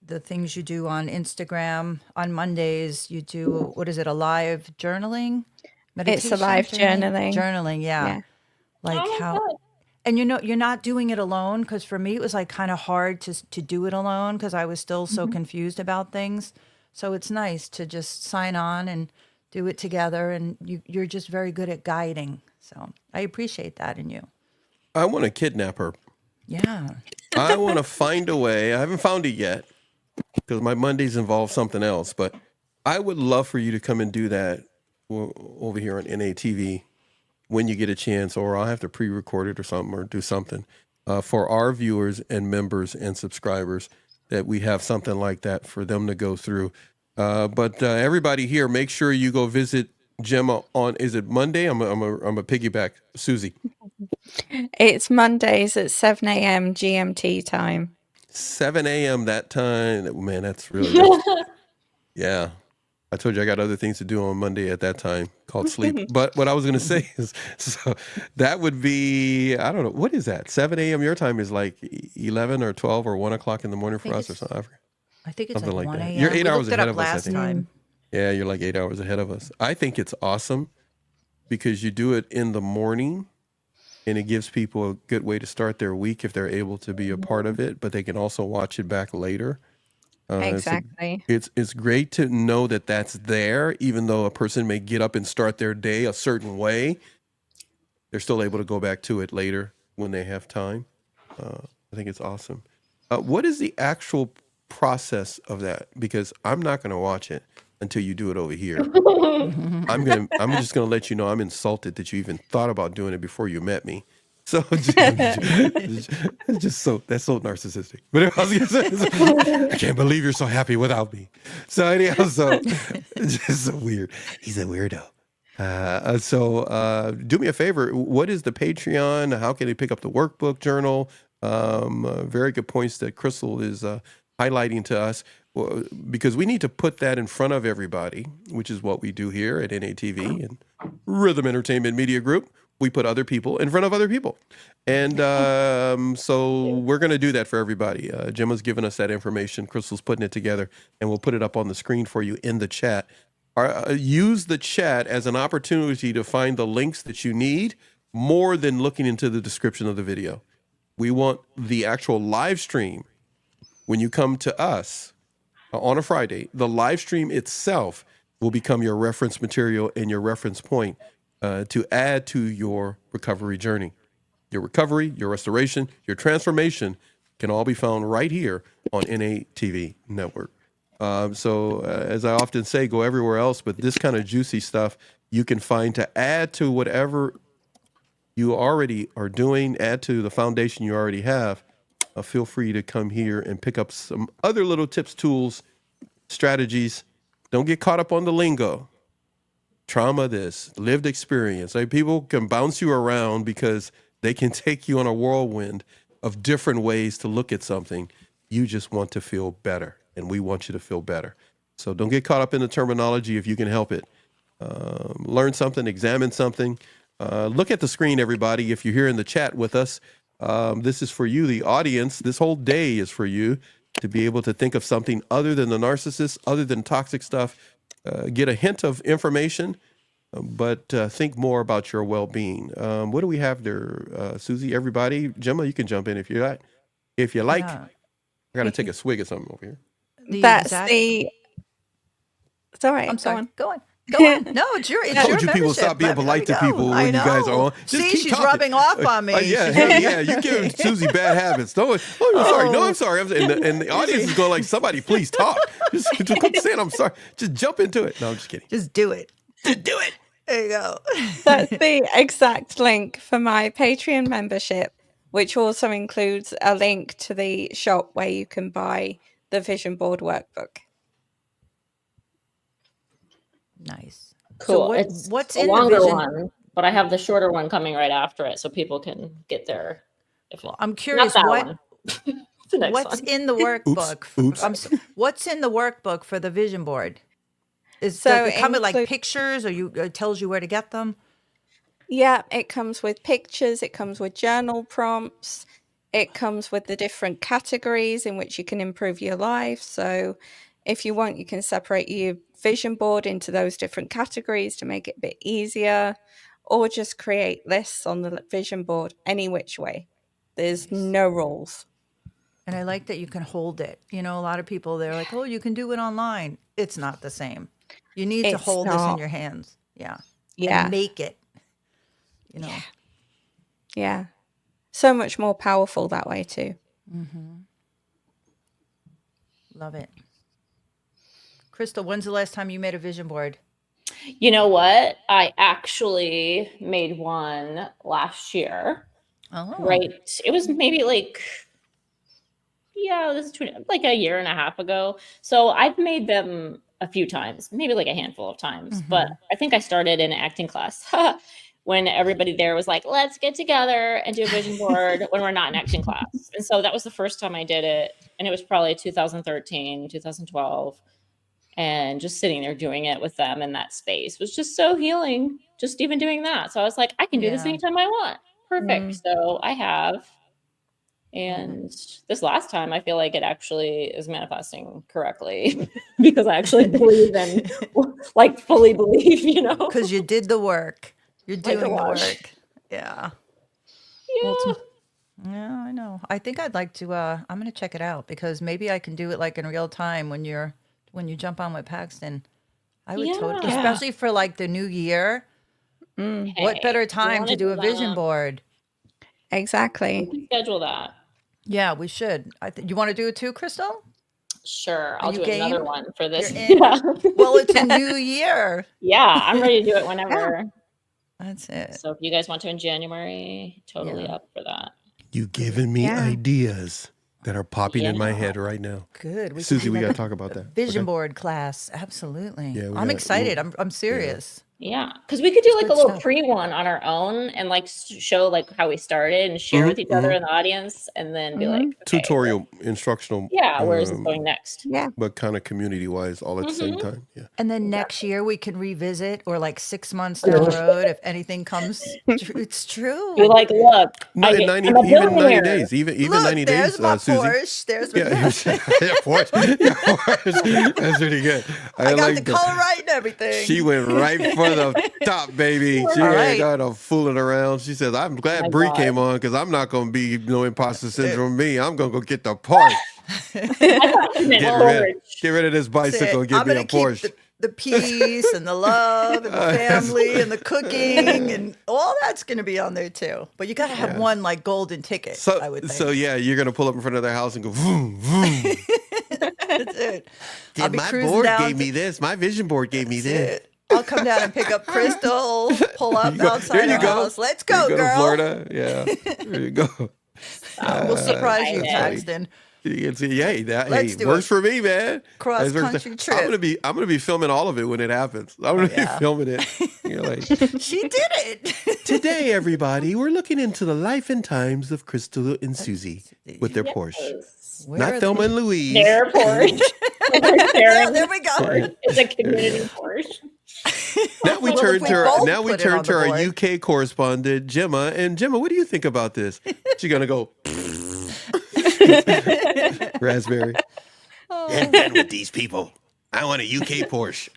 the things you do on Instagram on Mondays. You do, what is it, a live journaling? It's a live journaling. Journaling, yeah. Like Oh my how, God. and you know, you're not doing it alone, because for me it was like kind of hard to do it alone because I was still so confused about things. So it's nice to just sign on and do it together, and you're just very good at guiding. So I appreciate that in you. I want to kidnap her. Yeah. I want to find a way. I haven't found it yet because my Mondays involve something else, but I would love for you to come and do that over here on NATV when you get a chance, or I'll have to pre-record it or something, or do something for our viewers and members and subscribers, that we have something like that for them to go through. But everybody here, make sure you go visit Gemma on, is it Monday? I'm a piggyback. Susie. It's Mondays at 7 a.m. GMT time. 7 a.m. that time. Man, that's really, yeah. I told you I got other things to do on Monday at that time called sleep. But what I was going to say is, so that would be, I don't know, what is that? 7 a.m. your time is like 11 or 12 or 1 o'clock in the morning for us or something. I think it's Something like like 1 that. a.m. You're 8 We hours looked it ahead up of us, I last think. time. Yeah, you're like 8 hours ahead of us. I think it's awesome because you do it in the morning, and it gives people a good way to start their week if they're able to be a part of it, but they can also watch it back later. Exactly. It's great to know that that's there, even though a person may get up and start their day a certain way, they're still able to go back to it later when they have time. I think it's awesome. What is the actual process of that? Because I'm not going to watch it until you do it over here. I'm just going to let you know I'm insulted that you even thought about doing it before you met me. So it's just so, that's so narcissistic. But I was gonna say, I can't believe you're so happy without me. So anyhow, so just so weird. He's a weirdo. So do me a favor. What is the Patreon? How can they pick up the workbook journal? Very good points that Crystal is highlighting to us, because we need to put that in front of everybody, which is what we do here at NATV and Rhythm Entertainment Media Group. We put other people in front of other people. And so we're going to do that for everybody. Gemma's given us that information. Crystal's putting it together, and we'll put it up on the screen for you in the chat. Use the chat as an opportunity to find the links that you need, more than looking into the description of the video. We want the actual live stream. When you come to us on a Friday, the live stream itself will become your reference material and your reference point to add to your recovery journey. Your recovery, your restoration, your transformation can all be found right here on NATV Network. So as I often say, go everywhere else, but this kind of juicy stuff you can find to add to whatever you already are doing, add to the foundation you already have. Feel free to come here and pick up some other little tips, tools, strategies. Don't get caught up on the lingo. Trauma this, lived experience. Like, people can bounce you around because they can take you on a whirlwind of different ways to look at something. You just want to feel better, and we want you to feel better. So don't get caught up in the terminology if you can help it. Learn something, examine something. Look at the screen, everybody. If you're here in the chat with us, this is for you, the audience. This whole day is for you to be able to think of something other than the narcissist, other than toxic stuff. Get a hint of information, but think more about your well-being. What do we have there, Susie? Everybody, Gemma, you can jump in if you like. If you like, Yeah. I got to take a swig of something over here. That's exact- the. Sorry, I'm go sorry. on. Go on. Go on. No, it's your. It's I your told you people membership. stop being Let me polite to go. people I when you guys are know. on. Just See, keep she's talking. rubbing off on me. Yeah, you giving Susie bad habits. Don't. Oh, I'm sorry. No, I'm sorry. And the audience is going like, somebody please talk. Just quit saying I'm sorry. Just jump into it. No, I'm just kidding. Just do it. Just do it. There you go. That's the exact link for my Patreon membership, which also includes a link to the shop where you can buy the vision board workbook. Nice. Cool. So It's what's a in the longer vision? one, but I have the shorter one coming right after it, so people can get there. I'm curious Not that what one. The next what's one. in the workbook. Oops. What's in the workbook for the vision board? Does So it come with like include- pictures, or it tells you where to get them? Yeah, it comes with pictures, it comes with journal prompts, it comes with the different categories in which you can improve your life. So if you want, you can separate your vision board into those different categories to make it a bit easier, or just create lists on the vision board any which way. There's no rules. And I like that you can hold it. You know, a lot of people, they're like, oh, you can do it online. It's not the same. You need to It's hold this in not. your hands. Yeah. Yeah. And make it. You know. Yeah. So much more powerful that way too. Love it. Crystal, when's the last time you made a vision board? You know what? I actually made one last year. Oh. Right. It was maybe like, yeah, this is like a year and a half ago. So I've made them a few times, maybe like a handful of times. But I think I started in acting class when everybody there was like, let's get together and do a vision board when we're not in acting class. And so that was the first time I did it. And it was probably 2013, 2012. And just sitting there doing it with them in that space was just so healing, just even doing that. So I was like, I can do this Yeah. anytime I want. Perfect. So I have. And this last time, I feel like it actually is manifesting correctly because I actually believe and like fully believe, you know? Because you did the work. You're Like a doing the wash. work. Yeah. Yeah. Yeah, I know. I think I'd like to, I'm going to check it out because maybe I can do it like in real time when you jump on with Paxton. I would totally, Yeah. especially for like the new year. What Hey, better you time wanna to do a vision that? board? We Exactly. can schedule that. Yeah, we should. You want to do it too, Crystal? Sure. I'll you do another game? one for this. You're in? Yeah. Well, it's a new year. Yeah. I'm ready to do it whenever. That's it. So if you guys want to in January, totally Yeah. up for that. You giving me Yeah. ideas that are popping in my Yeah. head right now. Good. We Susie, can we do got like to talk about that. vision Okay? board class. Absolutely. Yeah, we I'm got- excited. I'm serious. Yeah, because we could do like good a little stuff. pre one on our own and like show like how we started and share with each other in the audience, and then be like, okay, Tutorial, instructional. yeah, where is this going next? Yeah. But kind of community wise, all at the same time. Yeah. And then next year we can revisit, or like 6 months down the road, if anything comes. It's true. You're like, look, No, in 90, I'm a even 90 billionaire. days. Even Look, 90 there's days, my Susie. Porsche. There's my Yeah, yeah, Porsche. Yeah, Porsche. That's pretty good. I got like the color right and everything. She went right for the top, baby. She All ain't right. got no fooling around. She says, I'm glad my Bree God. came on because I'm not going to be no imposter syndrome me. I'm going to go get the Porsche. I thought you meant Get forward. rid of this bicycle and I'm get me gonna a keep Porsche. the peace and the love and the family and the cooking and all that's going to be on there too. But you got to have one like golden ticket, I would think. So yeah, you're gonna pull up in front of their house and go vroom vroom. That's it. I'll be My cruising board down gave me this. My vision board gave me this. I'll come down and pick up Crystal, pull up outside There you our go. house. Let's go, You go girl. to Florida. Yeah. There you go. We'll surprise you, excited. Paxton. You can see, hey, that Let's hey, do works it. for me, man. Cross That works. country trip. I'm gonna be filming all of it when it happens. I'm gonna be filming it. You're like, She did it. today, everybody, we're looking into the life and times of Crystal and Susie with their Porsche. Yes. Where Not are Thelma and Louise. Their Porsche. Yeah, there we go. It's a community Porsche. Now we Well, turn if we to both now we put it turn on to the our board. UK correspondent Gemma. And Gemma, what do you think about this? She's gonna go raspberry. I'm done with these people. I want a UK Porsche.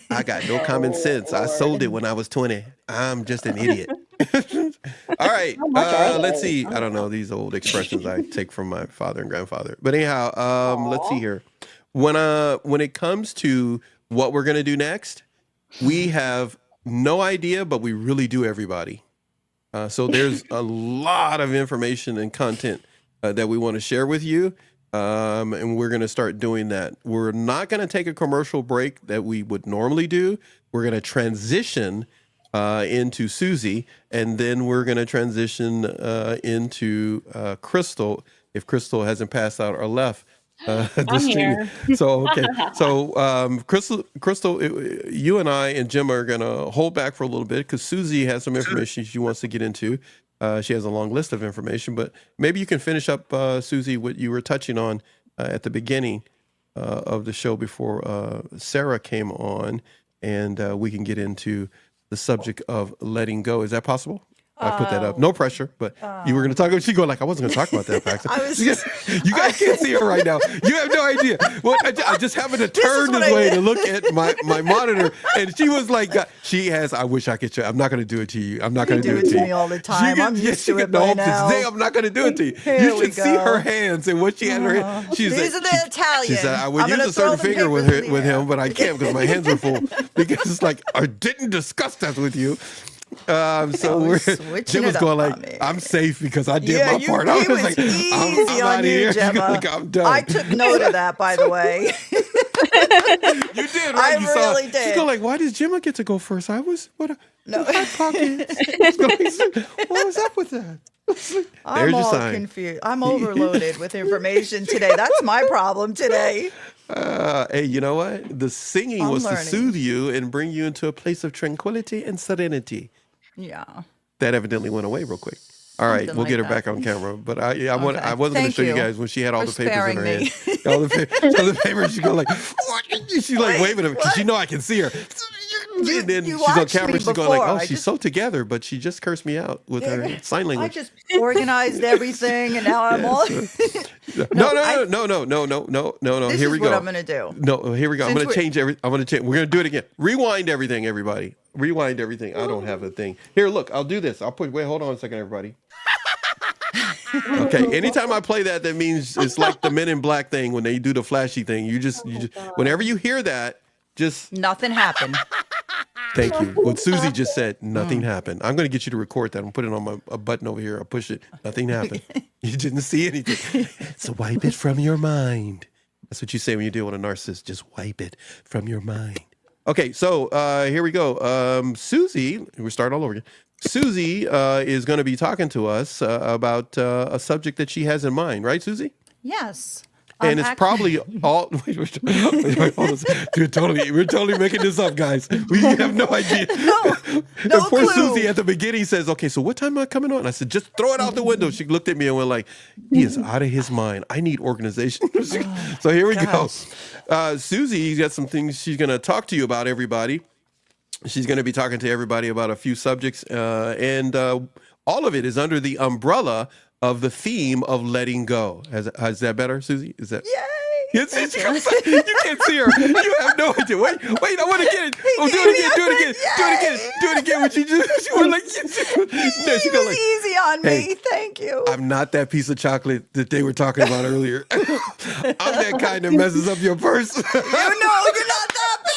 I got no common sense. I sold it when I was 20. I'm just an idiot. All right. Let's see. I don't know these old expressions I take from my father and grandfather. But anyhow, let's see here. When it comes to what we're gonna do next, we have no idea, but we really do, everybody. So there's a lot of information and content that we want to share with you. And we're going to start doing that. We're not going to take a commercial break that we would normally do. We're going to transition into Susie, and then we're going to transition into Crystal, if Crystal hasn't passed out or left. I'm here. So, okay. So, Crystal, you and I and Jim are going to hold back for a little bit because Susie has some information she wants to get into. She has a long list of information, but maybe you can finish up, Susie, what you were touching on at the beginning of the show before Sarah came on, and we can get into the subject of letting go. Is that possible? I put that up. No pressure, but you were going to talk about. She go like, I wasn't going to talk about that, Paxton. You guys can't see her right now. You have no idea. Well, I just happened to turn this way to look at my monitor, and she was like, she has. I wish I could show. I'm not going to do it to you. I'm not going to do it to you. Me all the time. I'm used to it by now. Today, I'm not going to do it to you. Here You we should see go. her hands and what she had in her hand. She's These are the Italian. She said, I would I'm use gonna a certain throw the finger with papers in the air. him, but I can't because my hands are full. Because it's like, I didn't discuss that with you. So we're Jim switching was it going up like, on me. I'm safe because I did Yeah, my part. I he was was like, easy I'm on out of you, here. Gemma. Like, I'm done. I took note of that, by the way. You did, right? I You really She's did. going like, why does Gemma get to go first? I was, No. hot pockets. What was up with that? I'm There's your all sign. confused. I'm overloaded with information today. That's my problem today. Hey, you know what? The singing I'm was learning. to soothe you and bring you into a place of tranquility and serenity. Yeah. That evidently went away real quick. All right, Something we'll get her like that. back on camera. But I Okay. wasn't going to Thank show you you guys when she had all for the papers in sparing her me. hand. All the papers, she go like, what? She's like Wait, waving at me because she know I can see her. You- And then you she's on watched camera. me She's going like, before. oh, I she's just- so together, but she just cursed me out with her sign I language. just organized everything and now I'm all. No. This Here we is go. what I'm going to do. No, here we go. I'm Since going to change every. I'm going to change. We're going to do it again. Rewind everything, everybody. Rewind everything. I don't have a thing. Here, look. I'll do this. Wait. Hold on a second, everybody. Okay. Anytime I play that, that means it's like the Men in Black thing when they do the flashy thing. You just whenever you hear that, just Nothing happened. thank you. What Susie just said, nothing happened. I'm going to get you to record that. I'm putting it on a button over here. I'll push it. Nothing happened. You didn't see anything. So wipe it from your mind. That's what you say when you deal with a narcissist. Just wipe it from your mind. Okay, so here we go. Susie, we're starting all over again. Susie is going to be talking to us about a subject that she has in mind, right, Susie? Yes. And it's probably all. Wait, hold on. Dude, we're totally making this up, guys. We have no idea. No And poor clue. Susie at the beginning says, "Okay, so what time am I coming on?" I said, "Just throw it out the window." She looked at me and went like, "He is out of his mind. I need organization." So here we go. Susie's got some things she's going to talk to you about, everybody. She's going to be talking to everybody about a few subjects, and all of it is under the umbrella of the theme of letting go. Is that better, Susie? Is that? Yay! You can't see her. You have no idea. Wait, I want to get it. Oh, do it again. When she went like, no, she It go was like, easy on me. hey, Thank you. I'm not that piece of chocolate that they were talking about earlier. I'm that kind that messes up your purse. You know you're not that bad.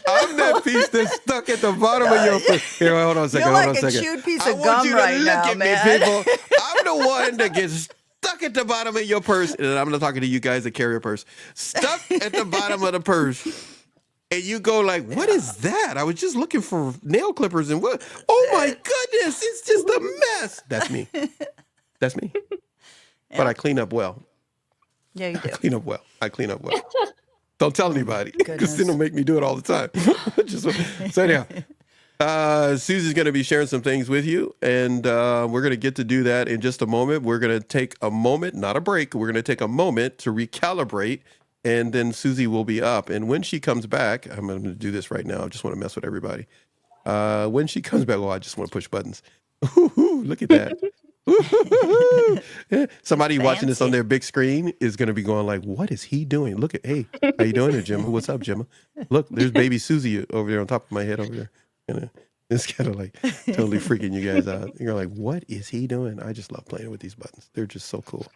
I'm that piece that's stuck at the bottom of your purse. Here, hold on a second. You're hold like on a a second. chewed piece I of want gum you to right look now, at man. me, people. I'm the one that gets stuck at the bottom of your purse, and I'm not talking to you guys that carry a purse. Stuck at the bottom of the purse. And you go like, what is that? I was just looking for nail clippers and what? Oh my goodness, it's just a mess. That's me. That's me. But I clean up well. Yeah, you do. I clean up well. Don't tell anybody because Goodness. then they'll make me do it all the time. So anyhow, Susie's going to be sharing some things with you, and we're going to get to do that in just a moment. We're going to take a moment, not a break. We're going to take a moment to recalibrate, and then Susie will be up. And when she comes back, I'm going to do this right now. I just want to mess with everybody. When she comes back, I just want to push buttons. Look at that. Somebody watching this on their big screen is going to be going like, what is he doing? Look at, hey, how you doing there, Gemma? What's up, Gemma? Look, there's baby Susie over there on top of my head over there. And it's kind of like totally freaking you guys out. You're like, what is he doing? I just love playing with these buttons. They're just so cool.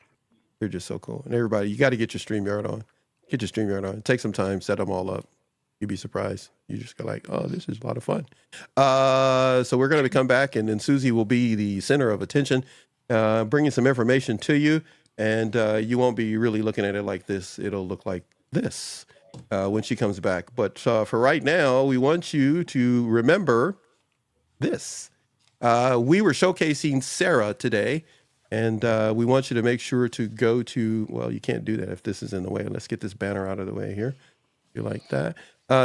And everybody, you got to get your StreamYard on. Take some time, set them all up. You'd be surprised. You just go like, oh, this is a lot of fun. So we're going to come back, and then Susie will be the center of attention, bringing some information to you. And you won't be really looking at it like this. It'll look like this when she comes back. But for right now, we want you to remember this. We were showcasing Sarah today, and we want you to make sure to go to, well, you can't do that if this is in the way. Let's get this banner out of the way here. You like that?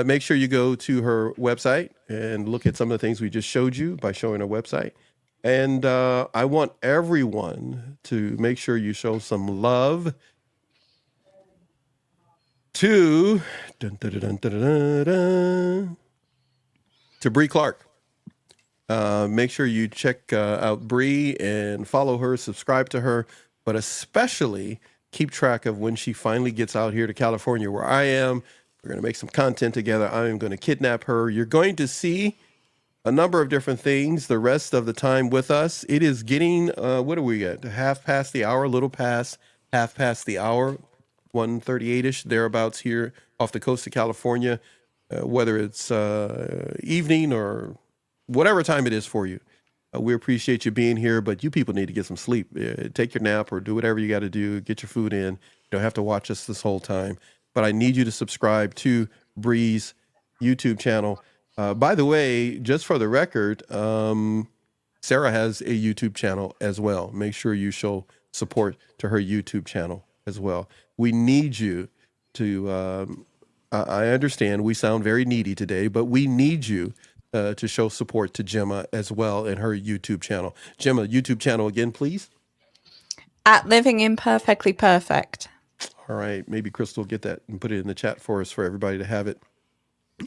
Make sure you go to her website and look at some of the things we just showed you by showing her website. And I want everyone to make sure you show some love to Bree Clark. Make sure you check out Bree and follow her, subscribe to her, but especially keep track of when she finally gets out here to California where I am. We're going to make some content together. I am going to kidnap her. You're going to see a number of different things the rest of the time with us. It is getting, what are we at? Half past the hour, half past the hour, 1:38-ish, thereabouts here off the coast of California, whether it's evening or whatever time it is for you. We appreciate you being here, but you people need to get some sleep. Take your nap or do whatever you got to do. Get your food in. You don't have to watch us this whole time. But I need you to subscribe to Bree's YouTube channel. By the way, just for the record, Sarah has a YouTube channel as well. Make sure you show support to her YouTube channel as well. We need you to, I understand we sound very needy today, but we need you to show support to Gemma as well in her YouTube channel. Gemma, YouTube channel again, please. At Living Imperfectly Perfect. All right. Maybe Crystal will get that and put it in the chat for us for everybody to have it.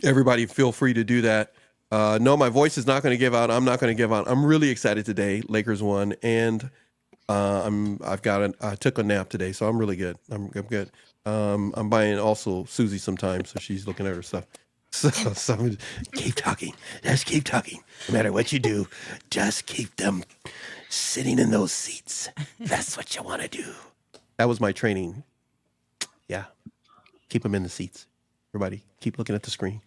Everybody feel free to do that. No, my voice is not going to give out. I'm not going to give out. I'm really excited today. Lakers won. And I took a nap today, so I'm really good. I'm good. I'm buying also Susie some time, so she's looking at her stuff. So keep talking. Just keep talking. No matter what you do, just keep them sitting in those seats. That's what you want to do. That was my training. Yeah. Keep them in the seats. Everybody, keep looking at the screen.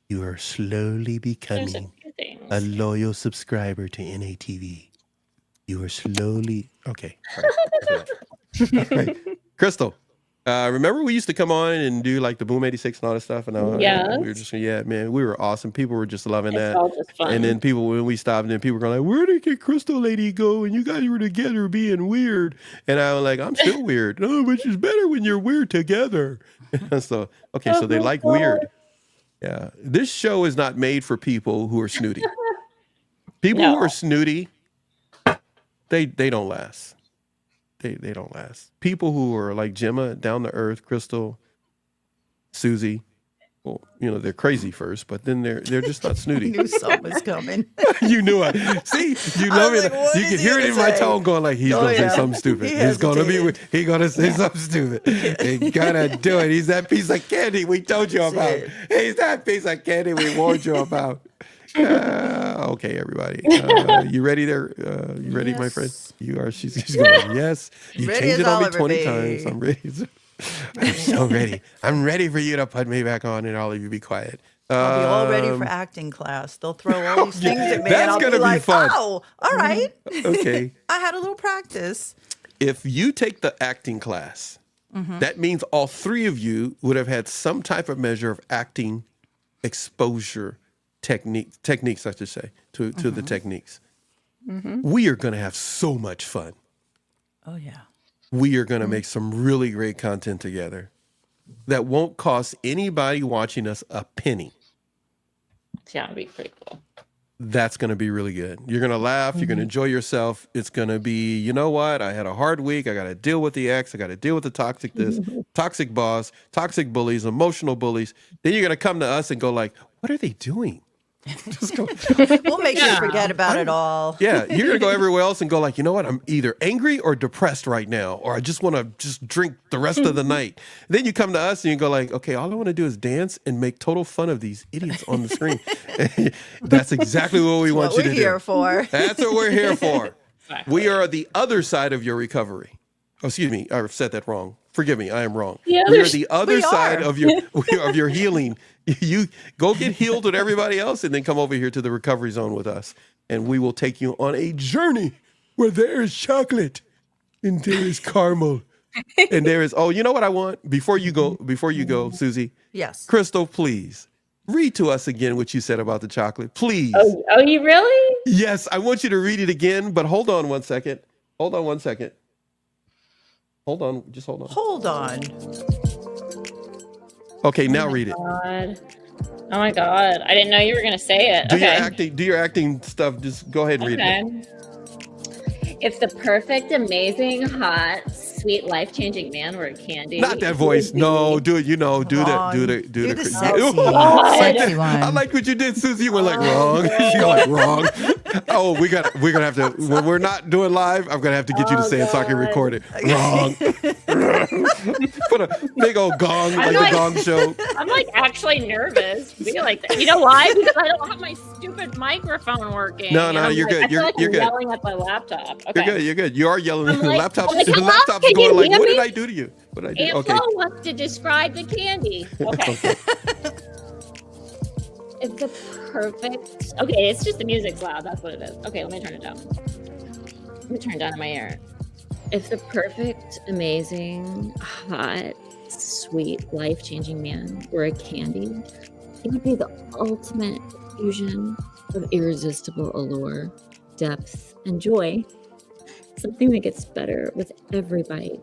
You are slowly becoming a loyal subscriber to NATV. You are slowly... Okay. All right. Crystal, remember we used to come on and do like the Boom 86 and all that stuff? And Yes. we were just, man, we were awesome. People were just loving It's that. all just fun. And then when we stopped, and then people were going like, where did the Crystal lady go? And you guys were together being weird. And I was like, I'm still weird. No, which is better when you're weird together. So, okay, so they like weird. Yeah. This show is not made for people who are snooty. People who are snooty, they don't last. They don't last. People who are like Gemma, down to earth, Crystal, Susie, Well, they're crazy first, but then they're just not I snooty. knew something was coming. You knew it. See, you love was it. like, what You is can he hear it gonna in my say? tone going like, he's Oh, going to yeah. say something stupid. He He's going to hesitated. he going to say something stupid. He gonna do it. He's that piece of candy we told you about. it. He's that piece of candy we warned you about. Okay, everybody. You ready there? You ready, my friend? Yes. You are. She's going, yes. You Ready changed as it on I'll me ever 20 be. times. I'm ready. I'm so ready. I'm ready for you to put me back on and all of you be quiet. I'll be all ready for acting class. They'll throw all these things at me, That's and I'll gonna be be like, fun. "Oh, all right." Okay. I had a little practice. If you take the acting class, that means all three of you would have had some type of measure of acting exposure techniques, I should say, to the techniques. We are going to have so much fun. Oh yeah. We are going to make some really great content together that won't cost anybody watching us a penny. Yeah, it'd be pretty cool. That's going to be really good. You're going to laugh. You're going to enjoy yourself. It's going to be, you know what? I had a hard week. I got to deal with the ex. I got to deal with the toxic boss, toxic bullies, emotional bullies. Then you're going to come to us and go like, what are they doing? Just go, We'll make you forget about it all. yeah, you're going to go everywhere else and go like, you know what? I'm either angry or depressed right now, or I just want to just drink the rest of the night. Then you come to us and you go like, okay, all I want to do is dance and make total fun of these idiots on the screen. That's exactly what we want What you we're to here do. for. That's what we're here for. Exactly. We are the other side of your recovery. Oh, excuse me, I said that wrong. Forgive me, I am wrong. Yeah, We are the other we side are. of your healing. You go get healed with everybody else, and then come over here to the recovery zone with us, and we will take you on a journey where there is chocolate and there is caramel, and there is. Oh, you know what I want before you go, Susie. Yes. Crystal, please read to us again what you said about the chocolate, please. Oh, you really? Yes, I want you to read it again, but hold on one second. Hold on. Just hold on. Hold on. Okay, now read it. God. Oh my God. I didn't know you were going to say it. Okay. Do your acting stuff. Just go ahead and read it. Okay. If the perfect, amazing, hot, sweet, life-changing man were a candy. Not that voice. No, do it. Do the Do the cra- sexy one. I like what you did, Susie. You went like wrong. She went like wrong. Oh, we're gonna have to. When we're not doing live, I'm gonna have to get you to say it so I can record it. Wrong. Put a big old gong like the Gong Show. I'm like actually nervous. I feel like that. You know why? Because I don't have my stupid microphone working. No, And I'm you're like, good. I feel like You're I'm good. yelling at my laptop. Okay. You're good. You are yelling at the like- laptop. I'm like, The hello? laptop's Can you going like, hear what me? did I do to you? What did I do? Aunt Okay. Flo wants to describe the candy. Okay. It's the perfect. Okay, it's just the music's loud. That's what it is. Okay, let me turn it down. Let me turn it down in my ear. If the perfect, amazing, hot, sweet, life-changing man were a candy, it would be the ultimate fusion of irresistible allure, depth, and joy. Something that gets better with every bite.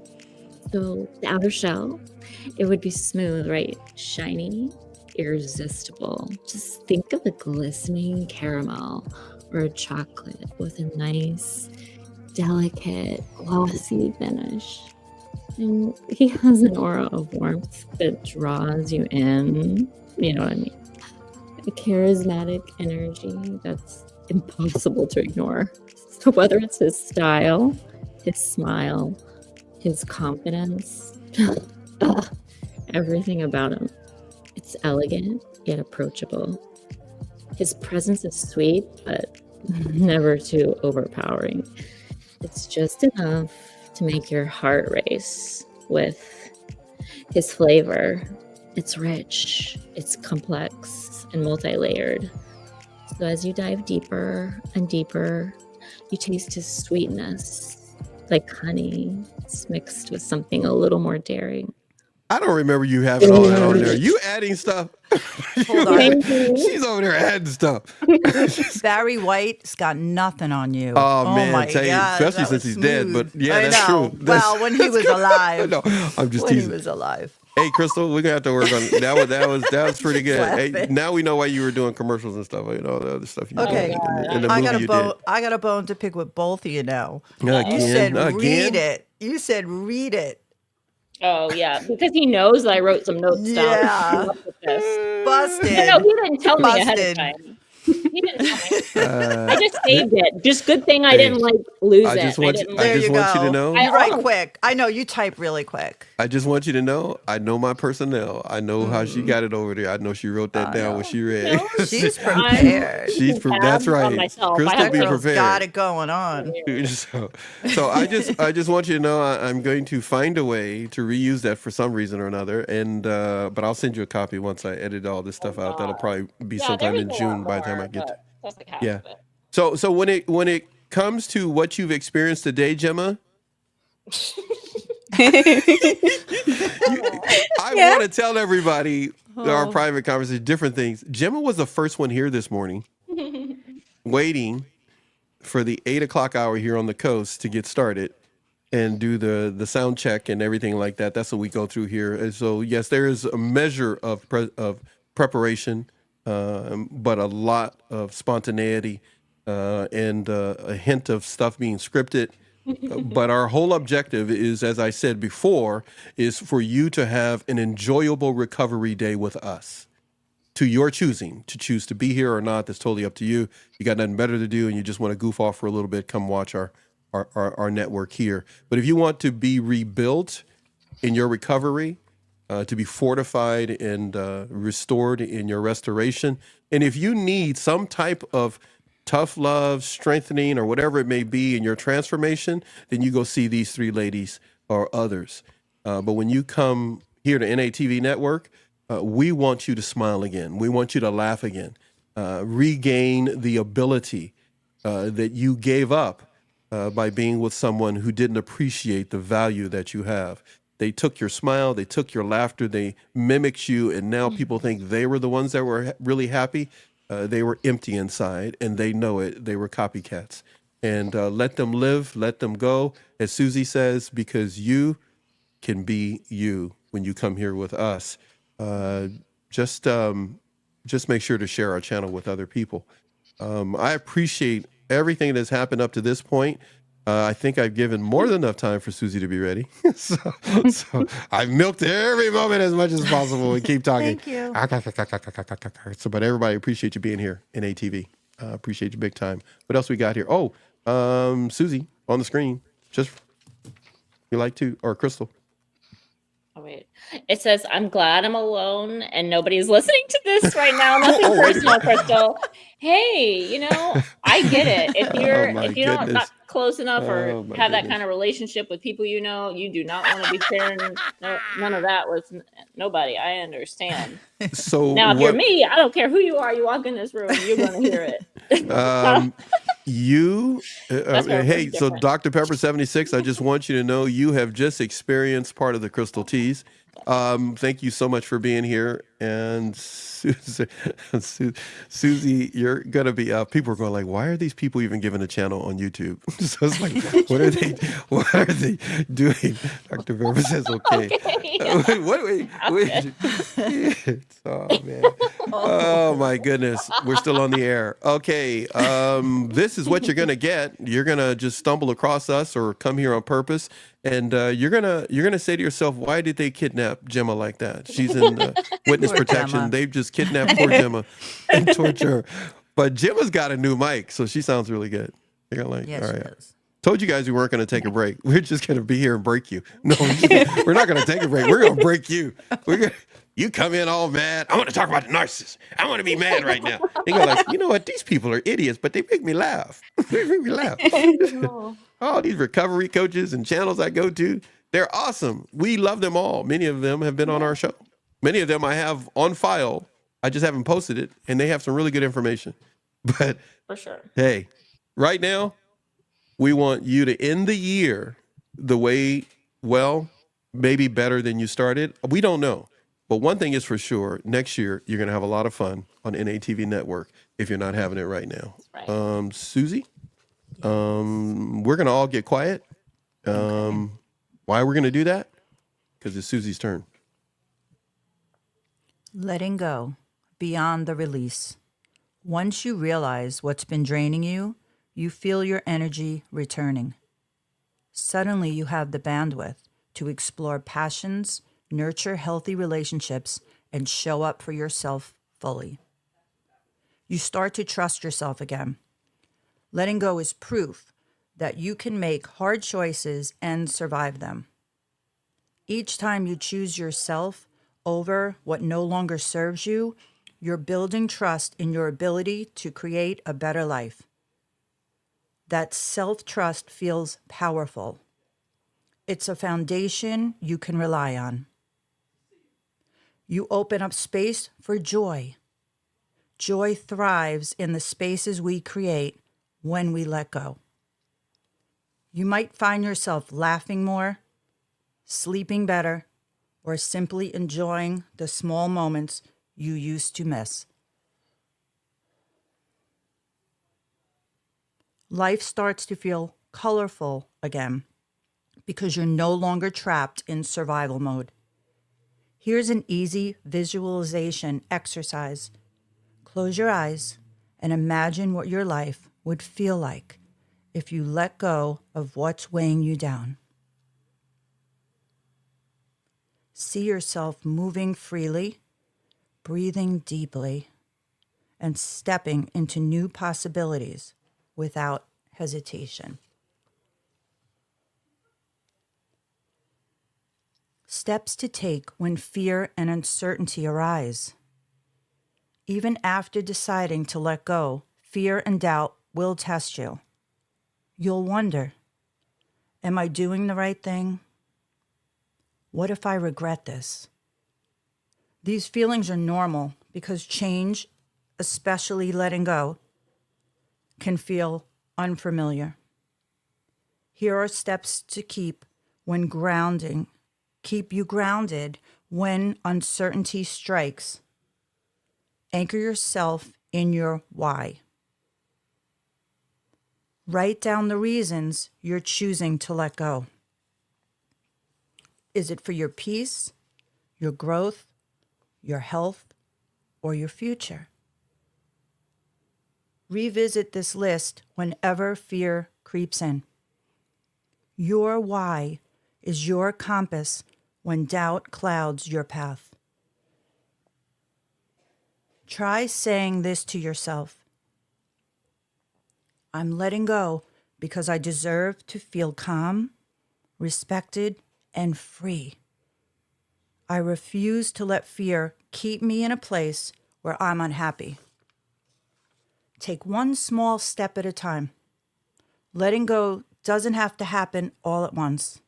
So the outer shell, it would be smooth, right? Shiny, irresistible. Just think of a glistening caramel or a chocolate with a nice, delicate, glossy finish. And he has an aura of warmth that draws you in. You know what I mean? A charismatic energy that's impossible to ignore. So whether it's his style, his smile, his confidence, everything about him, it's elegant yet approachable. His presence is sweet, but never too overpowering. It's just enough to make your heart race. With his flavor, it's rich, it's complex, and multi-layered. So as you dive deeper and deeper, you taste his sweetness, like honey. It's mixed with something a little more daring. I don't remember you having all that on there. You adding stuff? Hold on. She's over there adding stuff. Barry White's got nothing on you. Oh, man, my tell you, God, especially that since was he's dead. smooth. But yeah, I that's know. true. Well, when he was alive. No, I'm just When he teasing. was alive. Hey, Crystal, we're gonna have to work on that was pretty good. Hey, Laughing. now we know why you were doing commercials and stuff. You know the other stuff you Okay. did in the I movie got a you bone. I got a bone to pick with both of you now. did. You said Again? read it. You said read it. Oh yeah, because he knows that I wrote some notes down. He Yeah. came up with this. Busted. No, he didn't tell me ahead of Busted. time. He didn't tell me. I just th- saved it. Just good thing I hey, didn't like lose I it. just I want you, didn't I like. There just you want you to go. know. You write almost. quick. I know you type really quick. I just want you to know. I know my personnel. I know how she got it over there. I know she wrote that I down when know. she read. No, She's I'm prepared. She's keeping that's tabs on right. myself. I Crystal, have That be a girl's prepared. got it going on. So I just want you to know I'm going to find a way to reuse that for some reason or another, and but I'll send you a copy once I edit all this stuff out. That'll probably be Yeah, there sometime was in a lot June by the time I more, get. but that's like half Yeah. of it. So when it comes to what you've experienced today, Gemma, I Yeah. want to tell everybody our Oh. private conversation, different things. Gemma was the first one here this morning, waiting for the 8 o'clock hour here on the coast to get started and do the sound check and everything like that. That's what we go through here. And so yes, there is a measure of preparation, but a lot of spontaneity and a hint of stuff being scripted. But our whole objective is, as I said before, is for you to have an enjoyable recovery day with us. To your choosing, to choose to be here or not, that's totally up to you. You got nothing better to do and you just want to goof off for a little bit, come watch our network here. But if you want to be rebuilt in your recovery, to be fortified and restored in your restoration, and if you need some type of tough love, strengthening, or whatever it may be in your transformation, then you go see these three ladies or others. But when you come here to NATV Network, we want you to smile again. We want you to laugh again, regain the ability that you gave up by being with someone who didn't appreciate the value that you have. They took your smile, they took your laughter, they mimicked you, and now people think they were the ones that were really happy. They were empty inside, and they know it. They were copycats. And let them live, let them go, as Susie says, because you can be you when you come here with us. Uh, just make sure to share our channel with other people. I appreciate everything that's happened up to this point. I think I've given more than enough time for Susie to be ready. so I've milked every moment as much as possible and keep talking. Thank you. So, but everybody, appreciate you being here in ATV. Appreciate you big time. What else we got here? Oh, Susie on the screen. Just you like to, or Crystal. Oh, wait. It says, I'm glad I'm alone and nobody's listening to this right now. Nothing personal, Crystal. Hey, I get it. If you're not close enough or have that kind of relationship with people you do not want to be sharing none of that with nobody. I understand. So now, if you're me, I don't care who you are. You walk in this room, you're going to hear it. Hey, so Dr. Pepper 76, I just want you to know you have just experienced part of the Crystal Teas. Thank you so much for being here. And Susie, you're going to be, people are going like, why are these people even given a channel on YouTube? So it's like, what are they doing? Dr. Pepper says, okay. Oh, man. Oh, my goodness. We're still on the air. Okay. This is what you're going to get. You're going to just stumble across us or come here on purpose. And you're gonna say to yourself, why did they kidnap Gemma like that? She's in witness protection. Gemma. They've just kidnapped poor Gemma and tortured her. But Gemma's got a new mic, so she sounds really good. You're like, Yes, all she right. does. Told you guys we weren't going to take a break. We're just going to be here and break you. No, we're not going to take a break. We're going to break you. You come in all mad. I want to talk about the narcissist. I want to be mad right now. They go like, you know what? These people are idiots, but they make me laugh. They make me laugh. All these recovery coaches and channels I go to, they're awesome. We love them all. Many of them have been on our show. Many of them I have on file. I just haven't posted it, and they have some really good information. But For sure. hey, right now, we want you to end the year the way, well, maybe better than you started. We don't know. But one thing is for sure, next year, you're going to have a lot of fun on NATV Network if you're not having it right now. Right. Susie, we're going to all get quiet. Why we're going to do that? Because it's Susie's turn. Letting go, beyond the release. Once you realize what's been draining you, you feel your energy returning. Suddenly you have the bandwidth to explore passions, nurture healthy relationships, and show up for yourself fully. You start to trust yourself again. Letting go is proof that you can make hard choices and survive them. Each time you choose yourself over what no longer serves you, you're building trust in your ability to create a better life. That self-trust feels powerful. It's a foundation you can rely on. You open up space for joy. Joy thrives in the spaces we create when we let go. You might find yourself laughing more, sleeping better, or simply enjoying the small moments you used to miss. Life starts to feel colorful again because you're no longer trapped in survival mode. Here's an easy visualization exercise. Close your eyes and imagine what your life would feel like if you let go of what's weighing you down. See yourself moving freely, breathing deeply, and stepping into new possibilities without hesitation. Steps to take when fear and uncertainty arise. Even after deciding to let go, fear and doubt will test you. You'll wonder, am I doing the right thing? What if I regret this? These feelings are normal because change, especially letting go, can feel unfamiliar. Here are steps to keep you grounded when uncertainty strikes. Anchor yourself in your why. Write down the reasons you're choosing to let go. Is it for your peace, your growth, your health, or your future? Revisit this list whenever fear creeps in. Your why is your compass when doubt clouds your path. Try saying this to yourself. I'm letting go because I deserve to feel calm, respected, and free. I refuse to let fear keep me in a place where I'm unhappy. Take one small step at a time. Letting go doesn't have to happen all at once.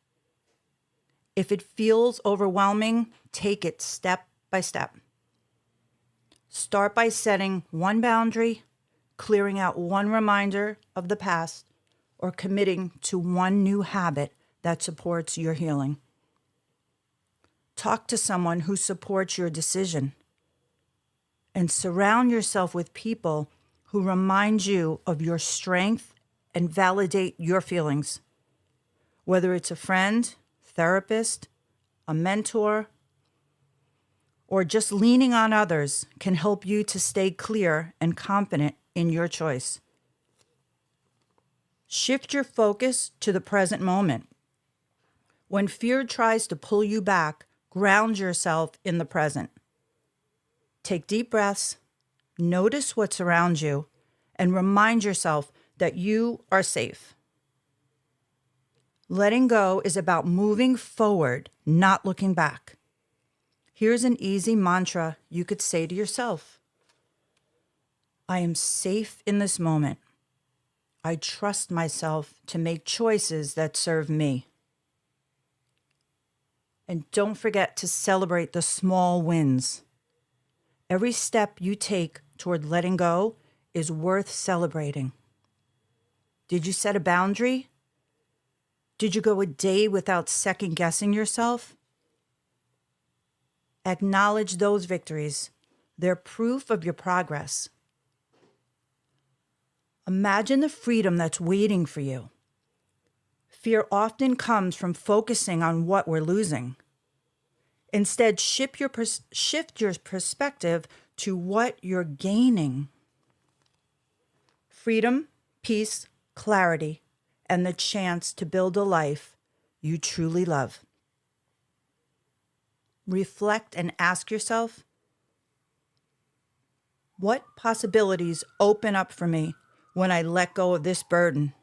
If it feels overwhelming, take it step by step. Start by setting one boundary, clearing out one reminder of the past, or committing to one new habit that supports your healing. Talk to someone who supports your decision, and surround yourself with people who remind you of your strength and validate your feelings. Whether it's a friend, therapist, a mentor, or just leaning on others can help you to stay clear and confident in your choice. Shift your focus to the present moment. When fear tries to pull you back, ground yourself in the present. Take deep breaths, notice what's around you, and remind yourself that you are safe. Letting go is about moving forward, not looking back. Here's an easy mantra you could say to yourself. I am safe in this moment. I trust myself to make choices that serve me. And don't forget to celebrate the small wins. Every step you take toward letting go is worth celebrating. Did you set a boundary? Did you go a day without second-guessing yourself? Acknowledge those victories. They're proof of your progress. Imagine the freedom that's waiting for you. Fear often comes from focusing on what we're losing. Instead, shift your perspective to what you're gaining. Freedom, peace, clarity, and the chance to build a life you truly love. reflect and ask yourself, what possibilities open up for me when I let go of this burden?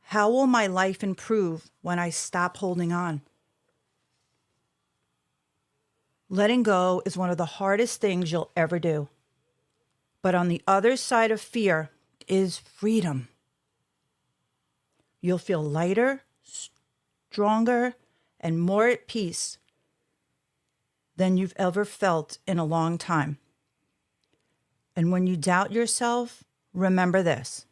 How will my life improve when I stop holding on? Letting go is one of the hardest things you'll ever do. But on the other side of fear is freedom. You'll feel lighter, stronger, and more at peace than you've ever felt in a long time. And when you doubt yourself, remember this.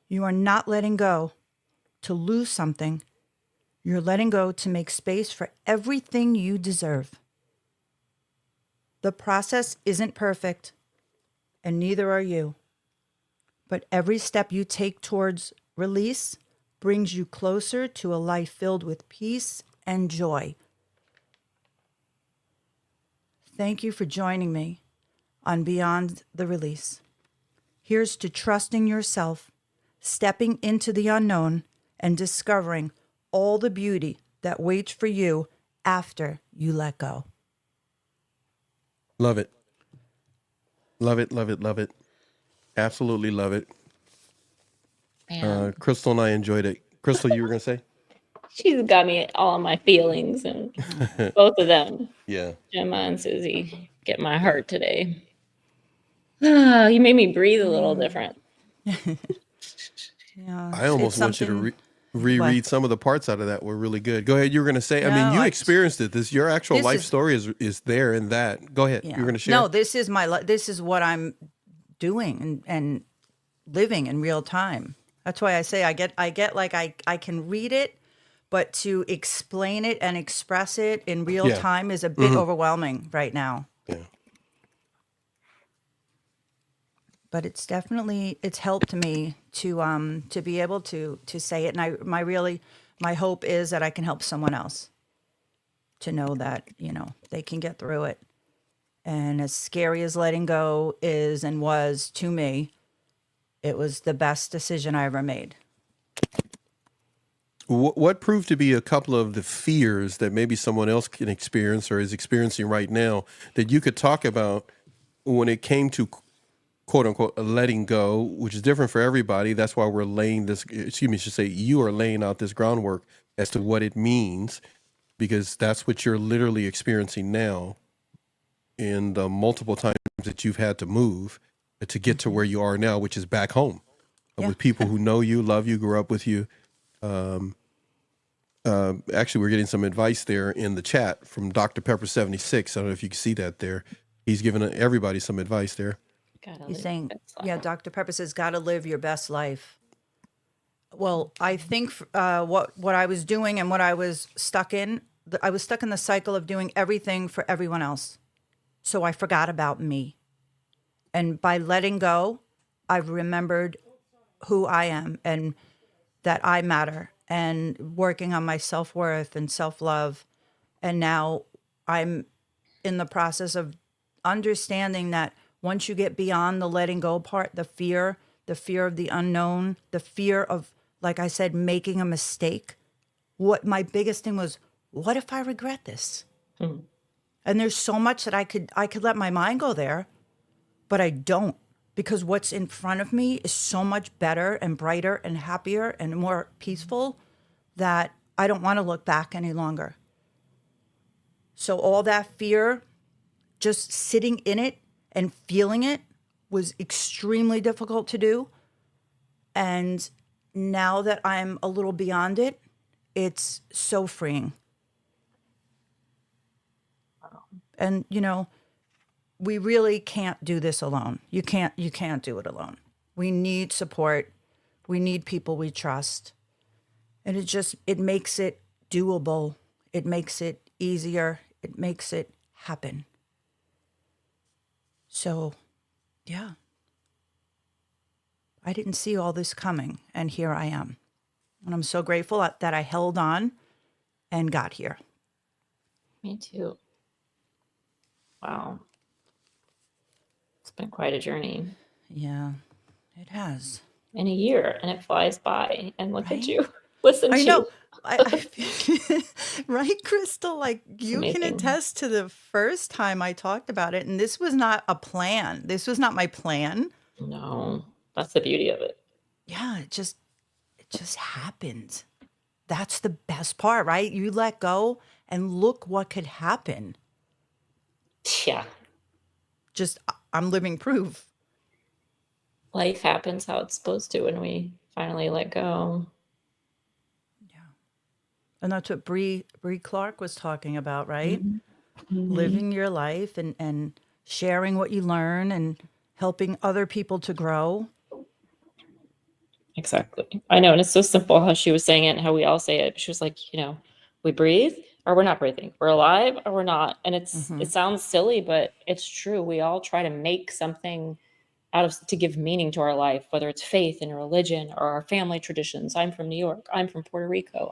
You are not letting go to lose something. You're letting go to make space for everything you deserve. The process isn't perfect, and neither are you. But every step you take towards release brings you closer to a life filled with peace and joy. Thank you for joining me on Beyond the Release. Here's to trusting yourself, stepping into the unknown, and discovering all the beauty that waits for you after you let go. Love it. Love it, love it, love it. Absolutely love it. Man, Crystal and I enjoyed it. Crystal, you were going to say? she's got me all in my feelings, and both of them, Yeah. Gemma and Susie, get my heart today. You made me breathe a little different. Yeah, I almost want you to reread some of the parts out of that were really good. Go ahead. You were going to say, I mean, you experienced it. Your actual life story is there in that. Go ahead. Yeah. You were going to share. No, this is this is what I'm doing and living in real time. That's why I say I get like I can read it, but to explain it and express it in real time is a bit overwhelming right now. Yeah. But it's helped me to be able to say it, and my hope is that I can help someone else to know that, they can get through it. And as scary as letting go is and was to me, it was the best decision I ever made. What proved to be a couple of the fears that maybe someone else can experience or is experiencing right now that you could talk about when it came to quote unquote letting go, which is different for everybody. That's why we're laying this, I should say you are laying out this groundwork as to what it means, because that's what you're literally experiencing now in the multiple times that you've had to move to get to where you are now, which is back home with people who know you, love you, grew up with you. Actually, we're getting some advice there in the chat from Dr. Pepper 76. I don't know if you can see that there. He's giving everybody some advice there. He's saying, Dr. Pepper says, gotta live your best life. Well, I think what I was doing and what I was stuck in, I was stuck in the cycle of doing everything for everyone else. So I forgot about me. And by letting go, I've remembered who I am and that I matter, and working on my self-worth and self-love. And now I'm in the process of understanding that once you get beyond the letting go part, the fear of the unknown, the fear of, like I said, making a mistake. What my biggest thing was, what if I regret this? And there's so much that I could let my mind go there, but I don't, because what's in front of me is so much better and brighter and happier and more peaceful that I don't want to look back any longer. So all that fear, just sitting in it and feeling it, was extremely difficult to do. And now that I'm a little beyond it, it's so freeing. And, we really can't do this alone. You can't do it alone. We need support. We need people we trust. And it makes it doable. It makes it easier. It makes it happen. So, yeah. I didn't see all this coming, and here I am. And I'm so grateful that I held on and got here. Me too. Wow. It's been quite a journey. Yeah, it has. In a year, and it flies by. And look at you. Listen to you. Right, Crystal? Like It's you can amazing. attest to the first time I talked about it, and this was not a plan. This was not my plan. No, that's the beauty of it. Yeah, it just happened. That's the best part, right? You let go and look what could happen. Yeah. Just I'm living proof. Life happens how it's supposed to when we finally let go. And that's what Bree Clark was talking about, right? Mhm. Living your life and sharing what you learn and helping other people to grow. Exactly. I know, and it's so simple how she was saying it and how we all say it. She was like, we breathe or we're not breathing. We're alive or we're not. And it sounds silly, but it's true. We all try to make something to give meaning to our life, whether it's faith and religion or our family traditions. I'm from New York. I'm from Puerto Rico.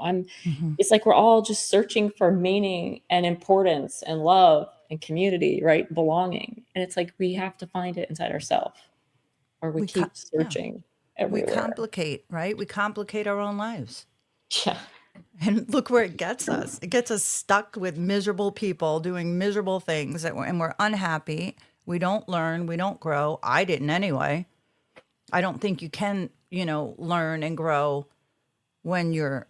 It's like we're all just searching for meaning and importance and love and community, right? Belonging. And it's like we have to find it inside ourselves, or we keep searching We everywhere. complicate, right? We complicate our own lives. Yeah. And look where it gets us. It gets us stuck with miserable people doing miserable things, and we're unhappy. We don't learn. We don't grow. I didn't anyway. I don't think you can, learn and grow when you're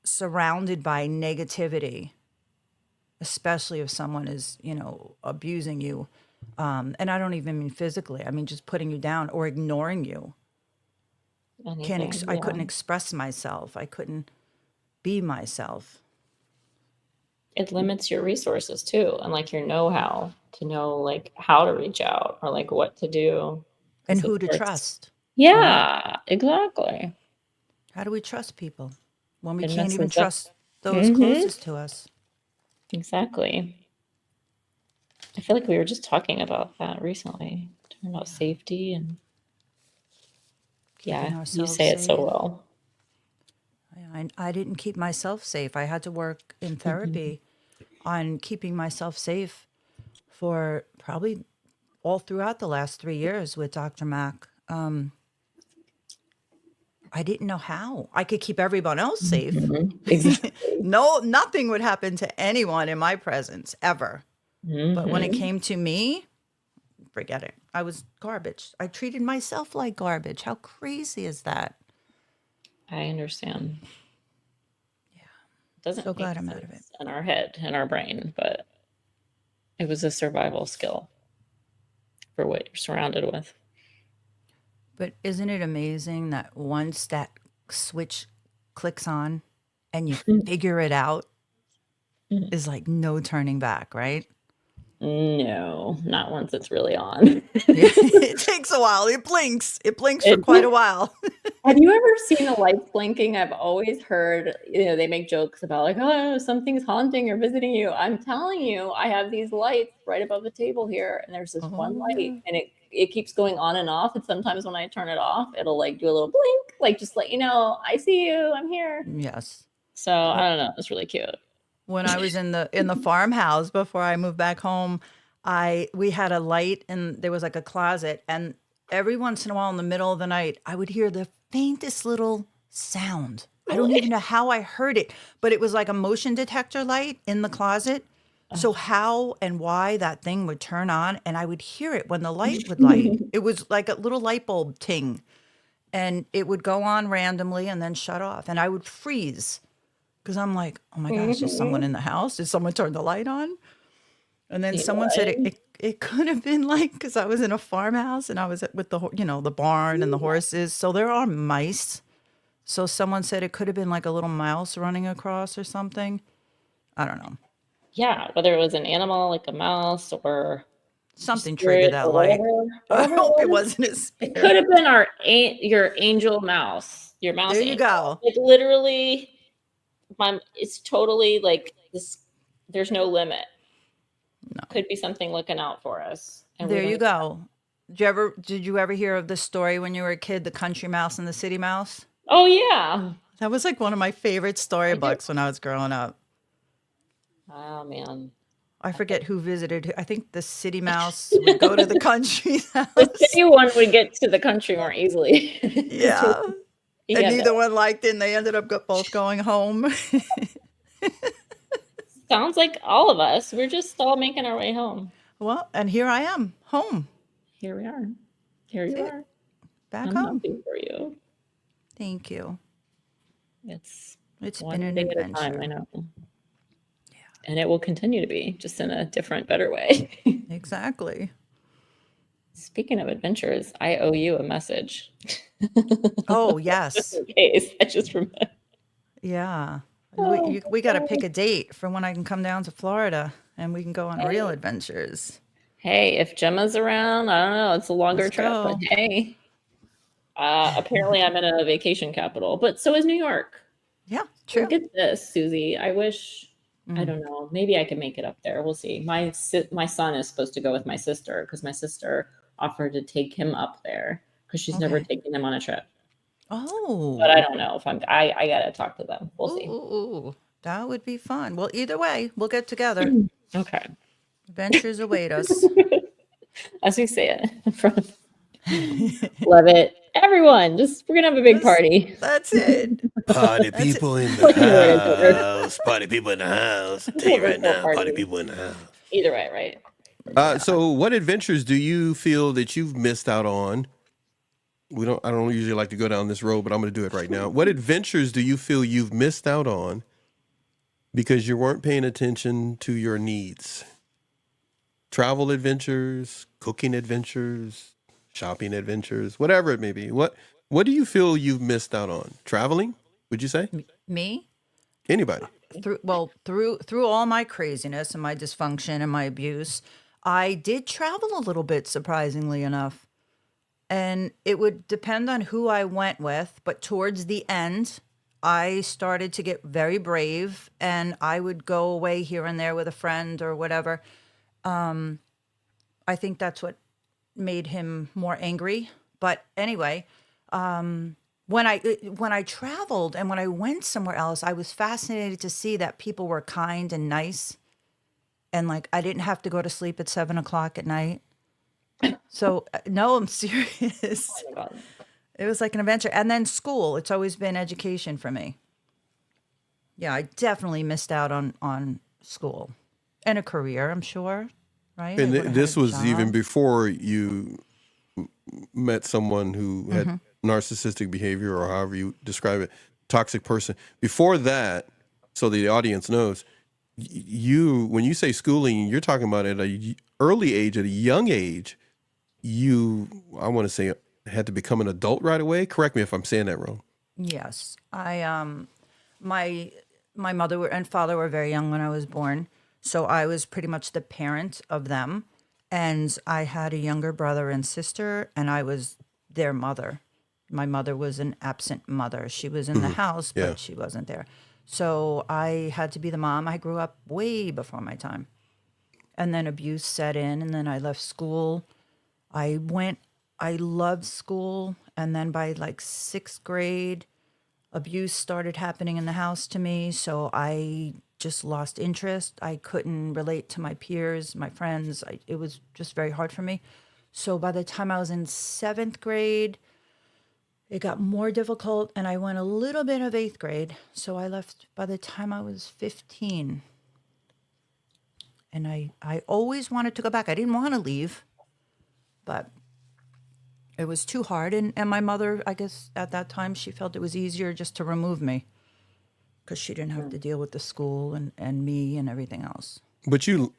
surrounded by negativity, especially if someone is, abusing you. And I don't even mean physically. I mean just putting you down or ignoring you. I couldn't express myself. I couldn't be myself. It limits your resources too, and like your know-how to know like how to reach out or like what to do. And who to trust. Yeah, exactly. How do we trust people when we It can't even messes up. trust those closest to us? Exactly. I feel like we were just talking about that recently, talking about safety and Keeping you ourselves say it so safe. well. I didn't keep myself safe. I had to work in therapy on keeping myself safe for probably all throughout the last 3 years with Dr. Mack. I didn't know how. I could keep everyone else safe. Exactly. No, nothing would happen to anyone in my presence ever. But when it Mhm. came to me, forget it. I was garbage. I treated myself like garbage. How crazy is that? I understand. Yeah. It doesn't So make glad I'm out of it. sense in our head, in our brain, but it was a survival skill for what you're surrounded with. But isn't it amazing that once that switch clicks on and you figure it out, is like no turning back, right? No, not once it's really on. It takes a while. It blinks. It blinks for quite a while. Have you ever seen the lights blinking? I've always heard, they make jokes about like, oh, something's haunting or visiting you. I'm telling you, I have these lights right above the table here, and there's this one light, and it keeps going on and off. And sometimes when I turn it off, it'll like do a little blink, like just let you know, I see you, I'm here. Yes. So I don't know, it's really cute. When I was in the farmhouse before I moved back home, we had a light and there was like a closet, and every once in a while in the middle of the night, I would hear the faintest little sound. I don't even know how I heard it, but it was like a motion detector light in the closet. So how and why that thing would turn on, and I would hear it when the light would light. It was like a little light bulb ting, and it would go on randomly and then shut off, and I would freeze because I'm like, oh my gosh, is someone in the house? Did someone turn the light on? And then someone said it could have been like, because I was in a farmhouse and I was with the barn and the horses. So there are mice. So someone said it could have been like a little mouse running across or something. I don't know. Yeah, whether it was an animal like a mouse or something triggered that light. I hope it wasn't a spirit. It could have been your angel mouse. Your mouse. There you go. It literally, it's totally like this. There's no limit. No. Could be something looking out for us. And there you go. Did you ever hear of the story when you were a kid, the country mouse and the city mouse? Oh yeah. That was like one of my favorite storybooks when I was growing up. Oh man. I forget who visited. I think the city mouse would go to the country house. The city one would get to the country more easily. Yeah. You And get neither that. one liked it, and they ended up both going home. Sounds like all of us. We're just all making our way home. Well, and here I am, home. Here we are. Here you That's it. are. Back I'm home. happy for you. Thank you. It's It's one been an day at a time, I adventure. know. And it will continue to be, just in a different, better way. Exactly. Speaking of adventures, I owe you a message. Oh, Just yes. in case. I just remember. Yeah. Oh, We got to pick a date for when I can come down to Florida and we can go on real adventures. hey, if Gemma's around, I don't know. It's a longer Let's trip, but go. hey. Apparently, I'm in a vacation capital, but so is New York. Yeah, So true. get this, Susie. I wish, I don't know, maybe I can make it up there. We'll see. My son is supposed to go with my sister because my sister offered to take him up there because she's never Okay. taken him on a trip. Oh. But I don't know if I gotta talk to them. We'll see. Ooh. That would be fun. Well, either way, we'll get together. Okay. Adventures await us. As we say it. Love it. Everyone, we're gonna have a big party. That's it. Party That's it. people in Looking forward to it. the house. Party people in the house. I'll tell you right now, party people in the house. Either way, right? So what adventures do you feel that you've missed out on? I don't usually like to go down this road, but I'm going to do it right now. What adventures do you feel you've missed out on because you weren't paying attention to your needs? Travel adventures, cooking adventures, shopping adventures, whatever it may be. What do you feel you've missed out on? Traveling, would you say? Me? Anybody? Through all my craziness and my dysfunction and my abuse, I did travel a little bit, surprisingly enough. And it would depend on who I went with, but towards the end, I started to get very brave and I would go away here and there with a friend or whatever. I think that's what made him more angry. But anyway, when I traveled and when I went somewhere else, I was fascinated to see that people were kind and nice, and like I didn't have to go to sleep at 7 o'clock at night. So no, I'm serious. Oh my God. It was like an adventure, and then school. It's always been education for me. Yeah, I definitely missed out on school and a career. I'm sure, right? And I would've had this a was even job. before you met someone who had narcissistic behavior, or however you describe it, toxic person. Before that, so the audience knows, when you say schooling, you're talking about at a early age, at a young age, I want to say, had to become an adult right away. Correct me if I'm saying that wrong. Yes, my mother and father were very young when I was born, so I was pretty much the parent of them, and I had a younger brother and sister, and I was their mother. My mother was an absent mother. She was in the house, Yeah. but she wasn't there. So I had to be the mom. I grew up way before my time, and then abuse set in, and then I left school. I loved school, and then by like 6th grade, abuse started happening in the house to me, so I just lost interest. I couldn't relate to my peers, my friends. It was just very hard for me. So by the time I was in 7th grade, it got more difficult, and I went a little bit of 8th grade. So I left by the time I was 15. And I always wanted to go back. I didn't want to leave, but it was too hard. And my mother, I guess at that time, she felt it was easier just to remove me because she didn't have to deal with the school and me and everything else. But you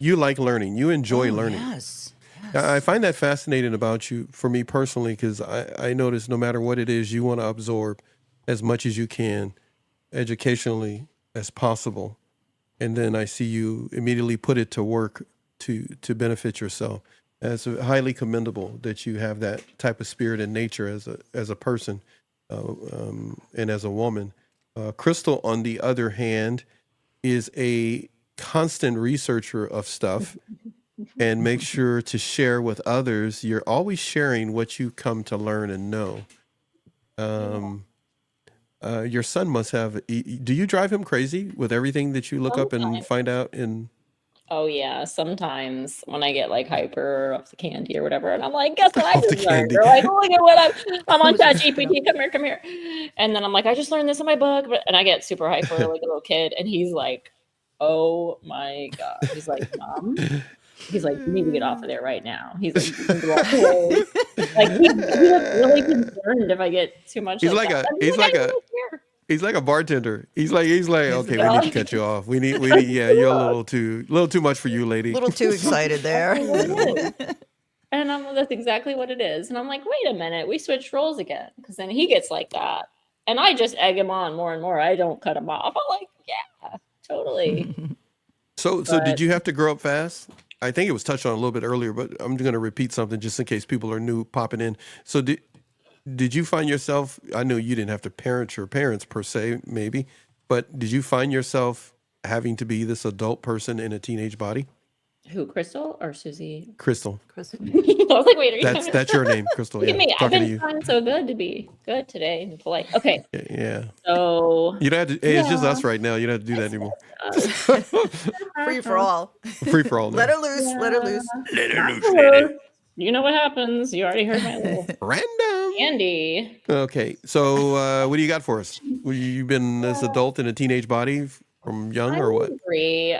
like learning. You enjoy learning. Yes. I find that fascinating about you, for me personally, because I notice no matter what it is, you want to absorb as much as you can educationally as possible. And then I see you immediately put it to work to benefit yourself. It's highly commendable that you have that type of spirit and nature as a person and as a woman. Crystal, on the other hand, is a constant researcher of stuff and makes sure to share with others. You're always sharing what you come to learn and know. Your son must have. Do you drive him crazy with everything that you look up and find out? Oh yeah, sometimes when I get like hyper off the candy or whatever, and I'm like, guess what I Off the just learned? candy. Or like, look at what I'm on was gonna say, ChatGPT. Come here. And then I'm like, I just learned this in my book, and I get super hyper like a little kid, and he's like, oh my god, he's like, Mom, he's like, you need to get off of there right now. He's like, you need to walk away. Like he was really concerned if I get too much. He's like like that. a he's I like don't a really care. he's like a bartender. He's like okay, we Yeah. need to cut you off. We need yeah, you're a little too much for you, lady. A little too excited there. And that's exactly what it is. And I'm like, wait a minute, we switched roles again. Because then he gets like that. And I just egg him on more and more. I don't cut him off. I'm like, yeah, totally. So did you have to grow up fast? I think it was touched on a little bit earlier, but I'm going to repeat something just in case people are new popping in. So did you find yourself, I know you didn't have to parent your parents per se, maybe, but did you find yourself having to be this adult person in a teenage body? Who, Crystal or Susie? Crystal. I was like, wait, are you That's your name, Crystal. Look Yeah, at me. I've talking to been you. trying so good to be good today and polite. Okay. Yeah. So You don't have to, hey, it's just us right now. You don't have to do that anymore. Free for all. Free for all. Let now. her loose. Let her loose. Let her loose, lady. You know what happens. You already heard my little Random. Andy. Okay. So what do you got for us? You been this adult in a teenage body from young or what? Agree.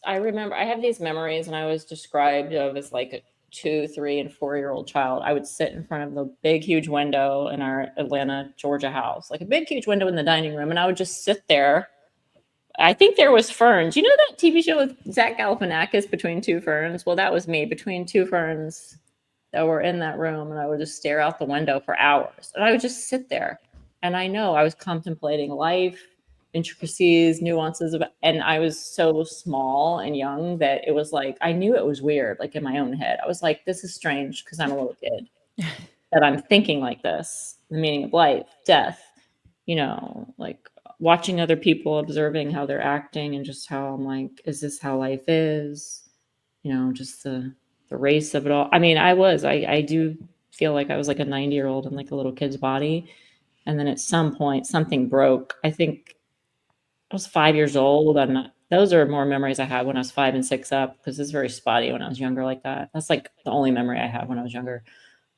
I remember I have these memories, and I was described of as like a 2, 3, and 4-year-old child. I would sit in front of the big, huge window in our Atlanta, Georgia house, like a big, huge window in the dining room, and I would just sit there. I think there was ferns. You know that TV show with Zach Galifianakis, Between Two Ferns? Well, that was me, between two ferns that were in that room, and I would just stare out the window for hours, and I would just sit there. And I know I was contemplating life, intricacies, nuances of, and I was so small and young that it was like I knew it was weird, like in my own head. I was like, this is strange because I'm a little kid that I'm thinking like this, the meaning of life, death, like watching other people, observing how they're acting, and just how I'm like, is this how life is? Just the race of it all. I mean, I do feel like I was like a 90-year-old in like a little kid's body. And then at some point something broke. I think I was 5 years old, and those are more memories I had when I was 5 and 6 up, because it's very spotty when I was younger like that. That's like the only memory I have when I was younger.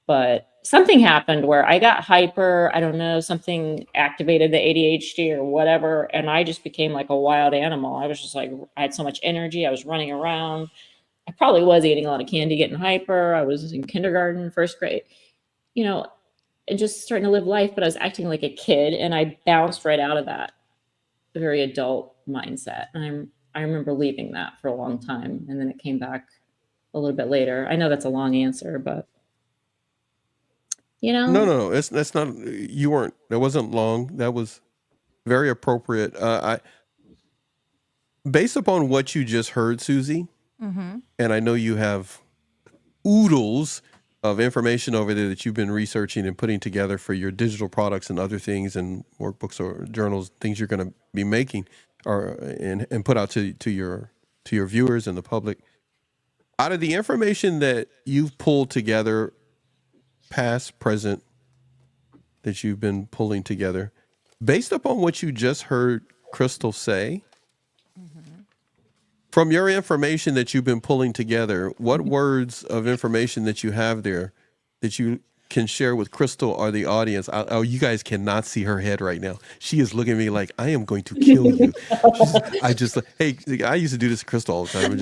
But something happened where I got hyper. I don't know, something activated the ADHD or whatever, and I just became like a wild animal. I was just like, I had so much energy. I was running around. I probably was eating a lot of candy, getting hyper. I was in kindergarten, first grade, and just starting to live life, but I was acting like a kid, and I bounced right out of that very adult mindset. And I remember leaving that for a long time, and then it came back a little bit later. I know that's a long answer, but No. That's not. You weren't. That wasn't long. That was very appropriate. Based upon what you just heard, Susie, and I know you have oodles of information over there that you've been researching and putting together for your digital products and other things, and workbooks or journals, things you're going to be making and put out to your viewers and the public. Out of the information that you've pulled together, past, present, that you've been pulling together, based upon what you just heard Crystal say, from your information that you've been pulling together, what words of information that you have there that you can share with Crystal or the audience? You guys cannot see her head right now. She is looking at me like, I am going to kill you. Hey, I used to do this to Crystal all the time.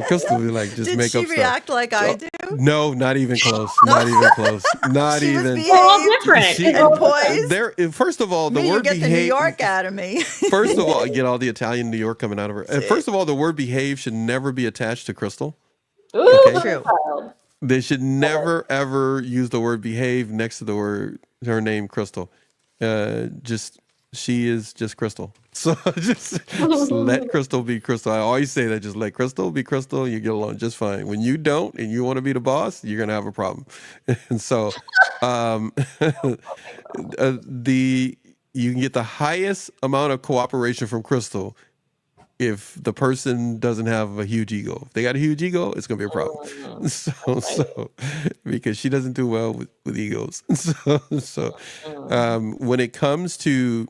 Crystal would be like, just Did make she up react stuff. like I do? No, not even close. Not even close. Not She was even. behaved we're all different. and poised. First of all, the Me, you word get the New behave. York out of me. First of all, get all the Italian New York coming out of her. And first of all, the word behave should never be attached to Crystal. Ooh, Okay. True. child. They should never, ever use the word behave next to the word, her name, Crystal. She is just Crystal. So just let Crystal be Crystal. I always say that, just let Crystal be Crystal. You get along just fine. When you don't and you want to be the boss, you're going to have a problem. And so you can get the highest amount of cooperation from Crystal if the person doesn't have a huge ego. If they got a huge ego, it's going to be a problem. So because she doesn't do well with egos. So when it comes to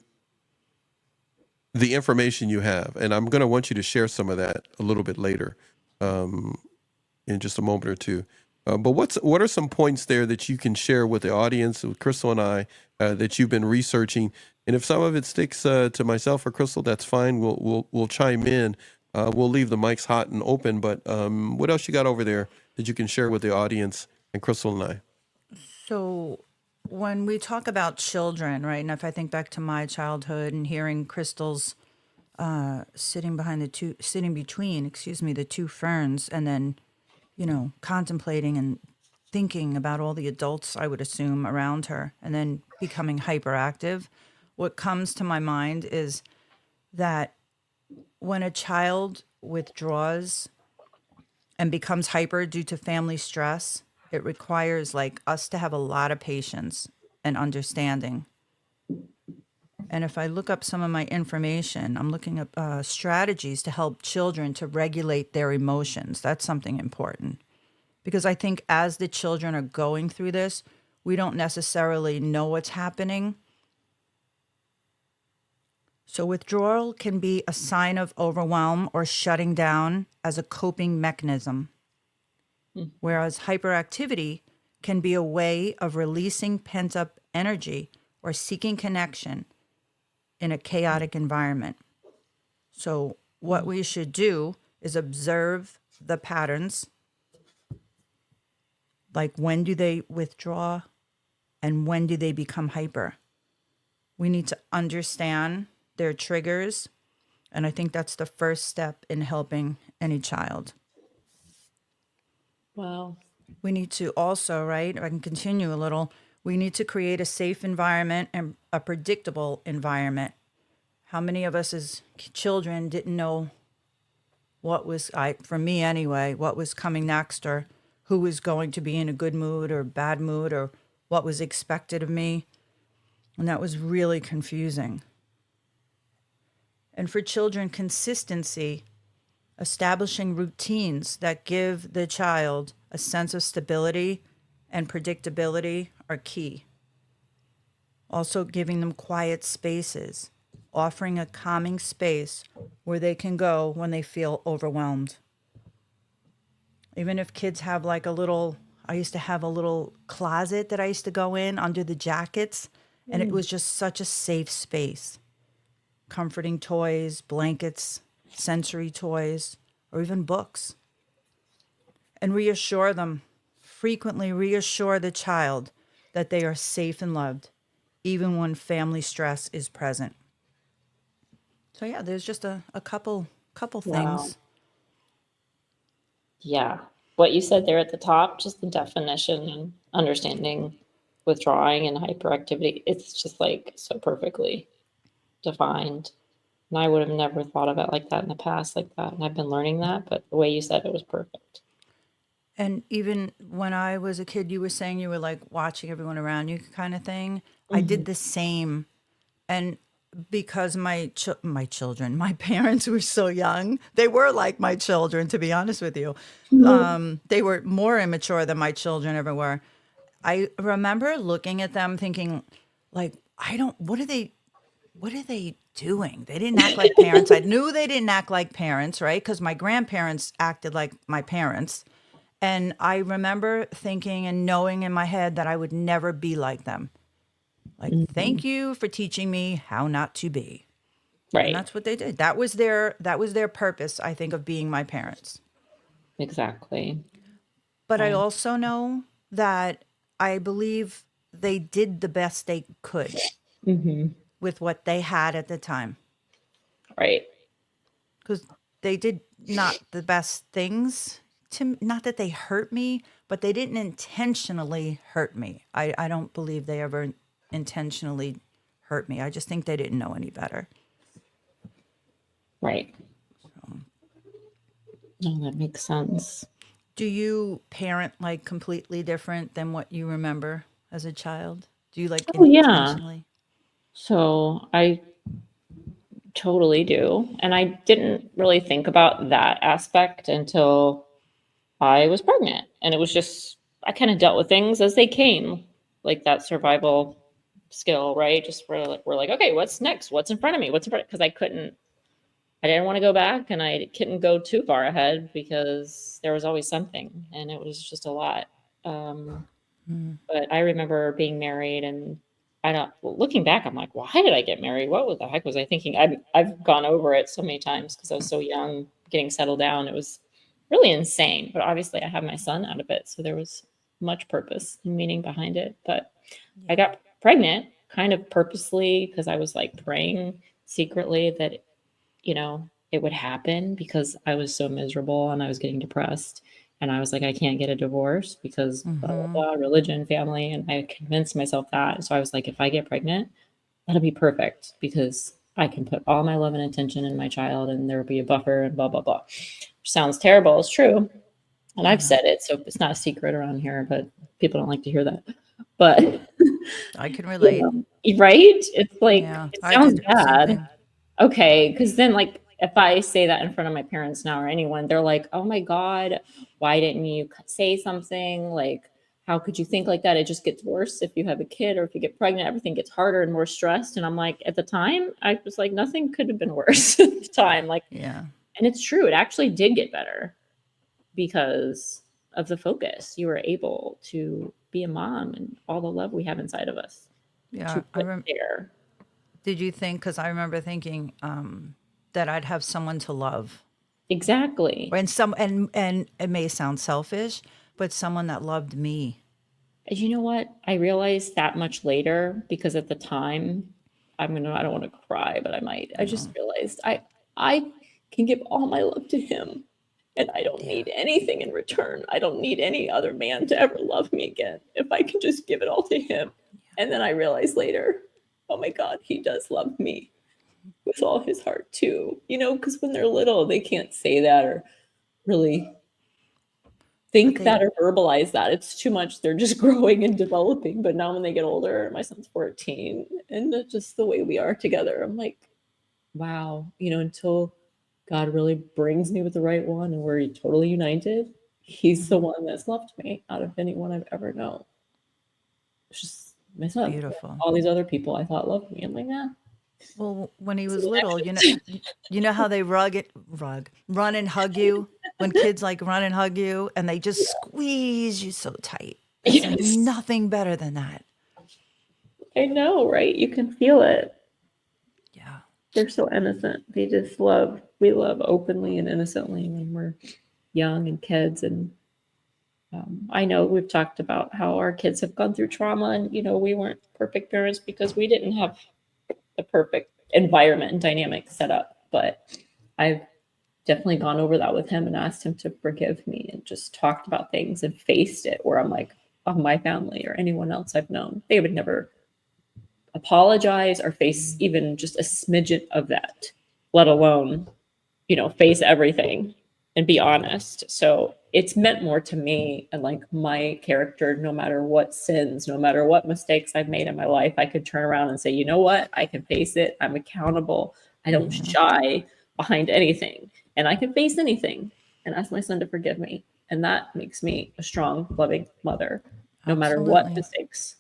the information you have, and I'm going to want you to share some of that a little bit later, in just a moment or two. But what are some points there that you can share with the audience, with Crystal and I, that you've been researching? And if some of it sticks to myself or Crystal, that's fine. We'll chime in. We'll leave the mics hot and open. But what else you got over there that you can share with the audience and Crystal and I? So when we talk about children, right, and if I think back to my childhood and hearing Crystal's sitting between, the two ferns, and then, contemplating and thinking about all the adults, I would assume, around her, and then becoming hyperactive, what comes to my mind is that when a child withdraws and becomes hyper due to family stress, it requires like us to have a lot of patience and understanding. And if I look up some of my information, I'm looking up strategies to help children to regulate their emotions. That's something important. Because I think as the children are going through this, we don't necessarily know what's happening. So withdrawal can be a sign of overwhelm or shutting down as a coping mechanism, whereas hyperactivity can be a way of releasing pent-up energy or seeking connection in a chaotic environment. So what we should do is observe the patterns, like when do they withdraw and when do they become hyper. We need to understand their triggers, and I think that's the first step in helping any child. Wow. We need to also, right, I can continue a little, we need to create a safe environment and a predictable environment. How many of us as children didn't know what was, for me anyway, what was coming next, or who was going to be in a good mood or bad mood, or what was expected of me? And that was really confusing. And for children, consistency, establishing routines that give the child a sense of stability and predictability are key. Also giving them quiet spaces, offering a calming space where they can go when they feel overwhelmed. Even if kids have like I used to have a little closet that I used to go in under the jackets, and it was just such a safe space. Comforting toys, blankets, sensory toys, or even books. And reassure them, frequently reassure the child that they are safe and loved, even when family stress is present. So yeah, there's just a couple Wow. things. Yeah. What you said there at the top, just the definition and understanding withdrawing and hyperactivity, it's just like so perfectly defined. And I would have never thought of it like that in the past, like that. And I've been learning that, but the way you said it was perfect. And even when I was a kid, you were saying you were like watching everyone around you kind of thing. I did the same. And because my parents were so young, they were like my children, to be honest with you. They were more immature than my children ever were. I remember looking at them thinking, like, what are they doing? They didn't act like parents. I knew they didn't act like parents, right? Because my grandparents acted like my parents. And I remember thinking and knowing in my head that I would never be like them. Like, thank you for teaching me how not to be. And Right. that's what they did. That was their purpose, I think, of being my parents. Exactly. But I Right. also know that I believe they did the best they could with what they had at the time. Right. Because they did not the best things not that they hurt me, but they didn't intentionally hurt me. I don't believe they ever intentionally hurt me. I just think they didn't know any better. Right. No, that makes sense. Do you parent like completely different than what you remember as a child? Do you like Oh, yeah. intentionally? So I totally do. And I didn't really think about that aspect until I was pregnant. And it was just, I kind of dealt with things as they came, like that survival skill, right? Just we're like, okay, what's next? What's in front of me? What's in front? Because I didn't want to go back, and I couldn't go too far ahead because there was always something, and it was just a lot. But I remember being married, and looking back, I'm like, why did I get married? What the heck was I thinking? I've gone over it so many times because I was so young, getting settled down. It was really insane. But obviously, I had my son out of it, so there was much purpose and meaning behind it. But I got pregnant kind of purposely because I was like praying secretly that, it would happen because I was so miserable and I was getting depressed. And I was like, I can't get a divorce because blah, blah, blah, religion, family. And I convinced myself that. So I was like, if I get pregnant, that'll be perfect because I can put all my love and attention in my child and there will be a buffer and blah, blah, blah. Which sounds terrible. It's true. And I've said it. So it's not a secret around here, but people don't like to hear that. But I can relate. Right? It's like, it I sounds did the same bad. thing. Okay, because then like if I say that in front of my parents now or anyone, they're like, "Oh my God, why didn't you say something? Like, how could you think like that? It just gets worse if you have a kid or if you get pregnant, everything gets harder and more stressed." And I'm like, at the time, I was like, nothing could have been worse at the time. Like, Yeah. and it's true, it actually did get better because of the focus. You were able to be a mom and all the love we have inside of us Yeah. to put there. Did you think, because I remember thinking that I'd have someone to love. Exactly. And it may sound selfish, but someone that loved me. You know what? I realized that much later because at the time, I don't want to cry, but I might. I just realized I can give all my love to him and I don't need anything in return. I don't need any other man to ever love me again if I can just give it all to him. And then I realized later, oh my God, he does love me with all his heart too. Because when they're little, they can't say that or really think that or verbalize that. It's too much. They're just growing and developing. But now when they get older, my son's 14, and just the way we are together, I'm like, wow, until God really brings me with the right one and we're totally united, he's the one that's loved me out of anyone I've ever known. It's just my son. Beautiful. All these other people I thought loved me. I'm like, nah. Well, when he was little, you know how they run and hug you when kids like run and hug you and they just squeeze you so tight. There's nothing better than that. I know, right? You can feel it. Yeah. They're so innocent. We love openly and innocently when we're young and kids. And I know we've talked about how our kids have gone through trauma and, we weren't perfect parents because we didn't have the perfect environment and dynamic set up. But I've definitely gone over that with him and asked him to forgive me and just talked about things and faced it where I'm like, oh, my family or anyone else I've known, they would never apologize or face even just a smidgen of that, let alone, face everything and be honest. So it's meant more to me and like my character, no matter what sins, no matter what mistakes I've made in my life, I could turn around and say, you know what? I can face it. I'm accountable. I don't shy behind anything and I can face anything and ask my son to forgive me. And that makes me a strong, loving mother, no matter what mistakes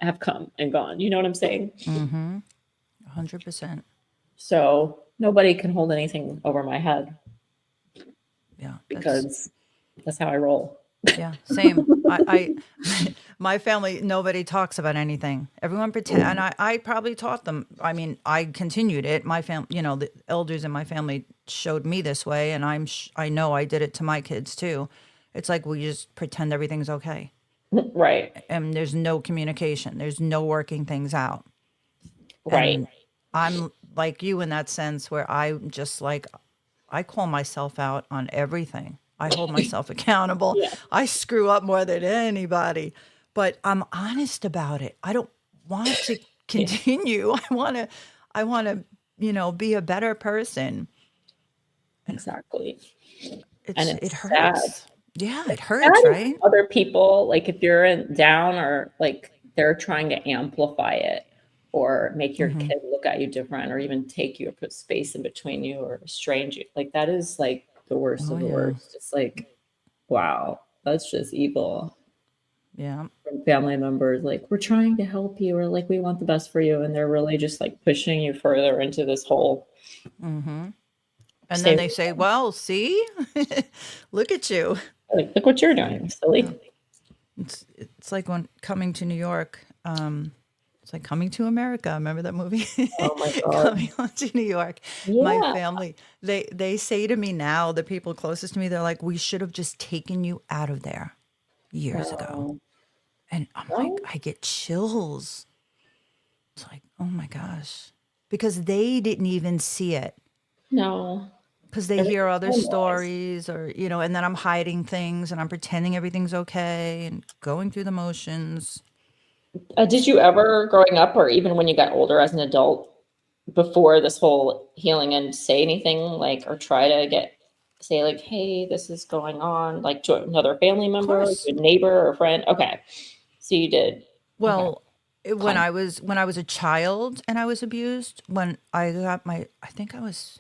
have come and gone. You know what I'm saying? 100%. So nobody can hold anything over my head. Yeah. Because that's how I roll. Yeah, same. I my family, nobody talks about anything. Everyone pretend, and I probably taught them. I mean, I continued it. My family, the elders in my family showed me this way, and I know I did it to my kids too. It's like we just pretend everything's okay. Right. And there's no communication. There's no working things out. Right. And I'm like you in that sense where I'm just like, I call myself out on everything. I hold myself accountable. Yeah. I screw up more than anybody, but I'm honest about it. I don't want to continue. I want to, be a better person. Exactly. It hurts. Sad. Yeah, it hurts, right? Other people, like if you're down or like they're trying to amplify it or make your kid look at you different or even take you or put space in between you or estrange you. Like that is like the worst of the worst. It's like, wow, that's just evil. Yeah. family members like, we're trying to help you, or like, we want the best for you, and they're really just like pushing you further into this hole. And then Same, they say, well, see, look at you. like, look what you're doing, silly. It's like when coming to New York. It's like Coming to America. Remember that movie? Oh my God. Coming on to New York. My Yeah. family, they say to me now, the people closest to me, they're like, we should have just taken you out of there years ago. Wow. And I'm Well, like, I get chills. It's like, oh my gosh. Because they didn't even see it. no. Because they hear other Everything was. stories, or, you know, and then I'm hiding things and I'm pretending everything's okay and going through the motions. Did you ever, growing up, or even when you got older as an adult, before this whole healing, and say anything like, or try to say like, hey, this is going on, like to another family member, course. to a neighbor or friend? Okay, so you did. Okay. Well, when Fine. I was a child and I was abused, when I got I think I was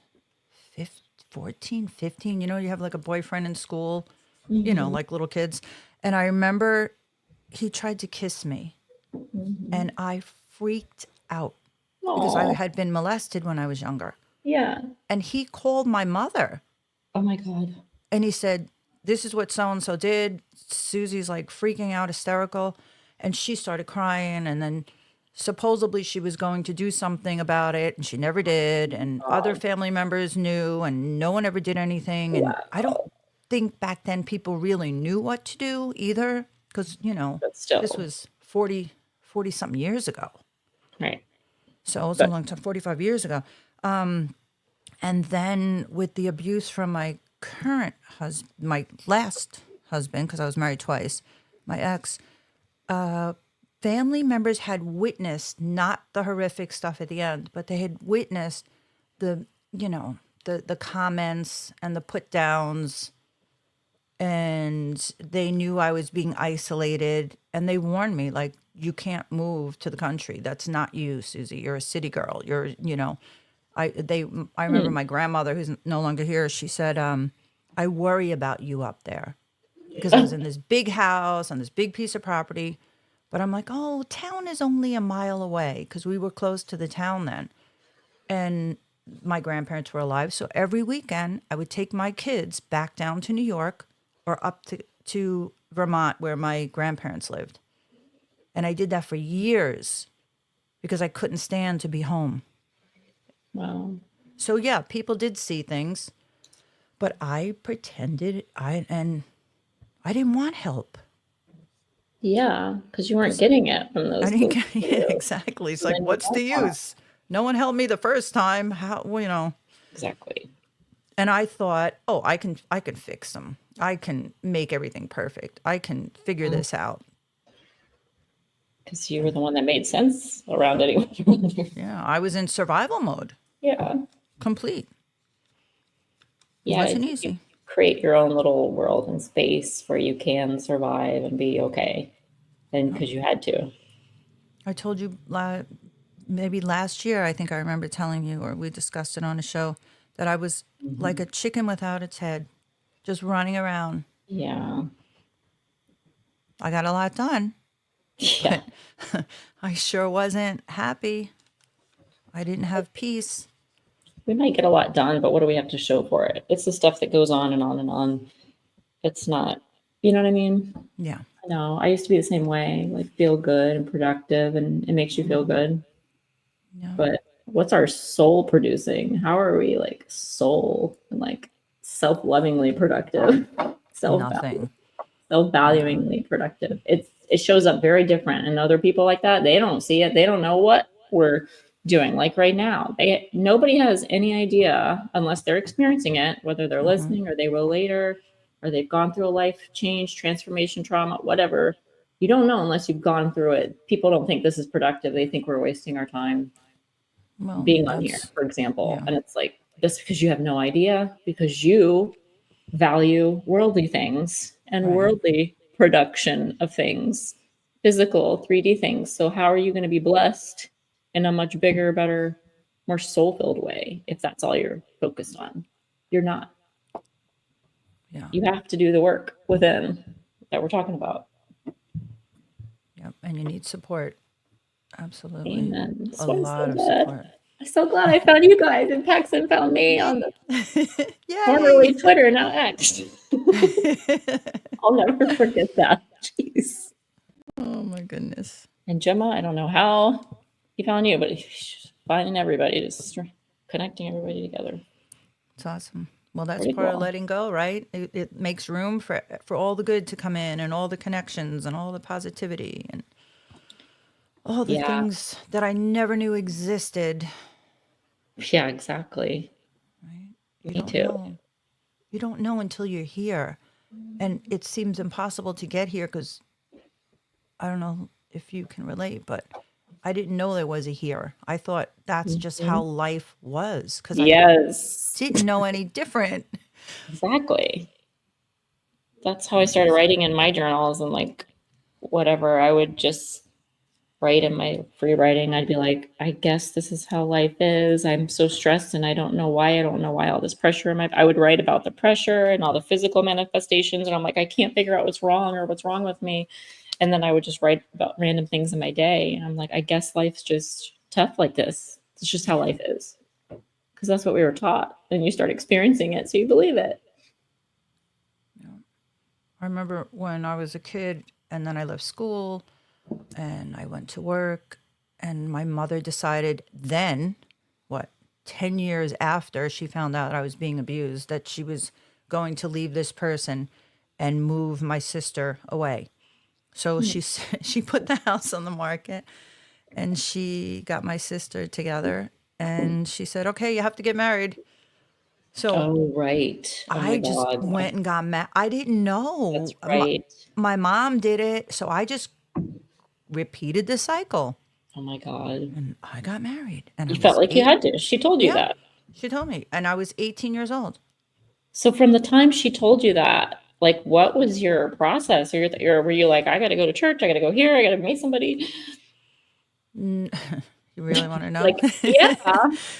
14, 15, you know, you have like a boyfriend in school, you know, like little kids. And I remember he tried to kiss me and I freaked out because I Aw. had been molested when I was younger. Yeah. And he called my mother Oh my God. and he said, this is what so-and-so did. Susie's like freaking out, hysterical. And she started crying. And then supposedly she was going to do something about it. And she never did. And other family members knew. And no one ever did anything. And I don't think back then people really knew what to do either. Because, you know, But still. this was 40 something years ago. Right. So it's a long time, 45 years ago. And then with the abuse from my current husband, my last husband, because I was married twice, my ex, family members had witnessed not the horrific stuff at the end, but they had witnessed the, you know, the comments and the put downs, and they knew I was being isolated, and they warned me, like, you can't move to the country. That's not you, Susie. You're a city girl. You're, you know, I remember my grandmother, who's no longer here, she said, I worry about you up there, because I was in this big house on this big piece of property. But I'm like, oh, town is only a mile away, because we were close to the town then. And my grandparents were alive. So every weekend I would take my kids back down to New York or up to Vermont, where my grandparents lived. And I did that for years because I couldn't stand to be home. Wow. So yeah, people did see things, but I pretended I didn't want help. Yeah, because you weren't getting it from those I didn't things. get it. Exactly. It's like, then you what's the don't want use? No one helped me the first time. How, well, you know? Exactly. And I thought, oh, I can fix them. I can make everything perfect. I can figure this out. Because you were the one that made sense around it. Yeah, I was in survival mode, Yeah. complete. Yeah. Wasn't You easy. create your own little world and space where you can survive and be okay. And because you had to. I told you maybe last year, I think I remember telling you, or we discussed it on a show, that I was like a chicken without its head, just running around. Yeah. I got a lot done. Yeah. I sure wasn't happy. I didn't have peace. We might get a lot done, but what do we have to show for it? It's the stuff that goes on and on and on. It's not, you know what I mean? Yeah. No, I used to be the same way, like feel good and productive, and it makes you feel good. Yeah. But what's our soul producing? How are we like soul and like self-lovingly productive? Nothing. Self-valuingly productive. It shows up very different in other people like that. They don't see it. They don't know what we're doing. Like right now, nobody has any idea unless they're experiencing it, whether they're listening or they will later, or they've gone through a life change, transformation, trauma, whatever. You don't know unless you've gone through it. People don't think this is productive. They think we're wasting our time Well, being on here, that's, for example. yeah. And it's like, just because you have no idea, because you value worldly things and Right. worldly production of things, physical 3D things. So how are you going to be blessed in a much bigger, better, more soul-filled way if that's all you're focused on? You're not. Yeah. You have to do the work within that we're talking about. Yeah. And you need support. Absolutely. Amen. That's A why I'm lot so of glad. support. I'm so glad I found you guys and Paxton found me on the formerly Yay! Twitter, now X. I'll never forget that. Jeez. Oh my goodness. And Gemma, I don't know how he found you, but he's finding everybody, just connecting everybody together. It's awesome. Well, that's Pretty part of cool. letting go, right? It makes room for all the good to come in and all the connections and all the positivity and all the Yeah. things that I never knew existed. Yeah, exactly. You Me don't too. know. You don't know until you're here. And it seems impossible to get here because I don't know if you can relate, but I didn't know there was a here. I thought that's just how life was because I Yes, didn't know any different. exactly. That's how I started writing in my journals and like whatever. I would just write in my free writing. I'd be like, I guess this is how life is. I'm so stressed and I don't know why. I don't know why all this pressure in my. I would write about the pressure and all the physical manifestations, and I'm like, I can't figure out what's wrong or what's wrong with me. And then I would just write about random things in my day. And I'm like, I guess life's just tough like this. It's just how life is. Because that's what we were taught. And you start experiencing it, so you believe it. I remember when I was a kid and then I left school and I went to work and my mother decided then, what, 10 years after she found out I was being abused, that she was going to leave this person and move my sister away. So she put the house on the market and she got my sister together and she said, okay, you have to get married. So Oh, right. Oh my I just God. went and got married. I didn't know. That's right. My mom did it. So I just repeated the cycle Oh my God. and I got married. And You I felt was like you 8. had to. She told you Yeah, that. she told me. And I was 18 years old. So from the time she told you that, like, what was your process? Or were you like, I got to go to church, I got to go here, I got to meet somebody? You really want to know? Like, yeah,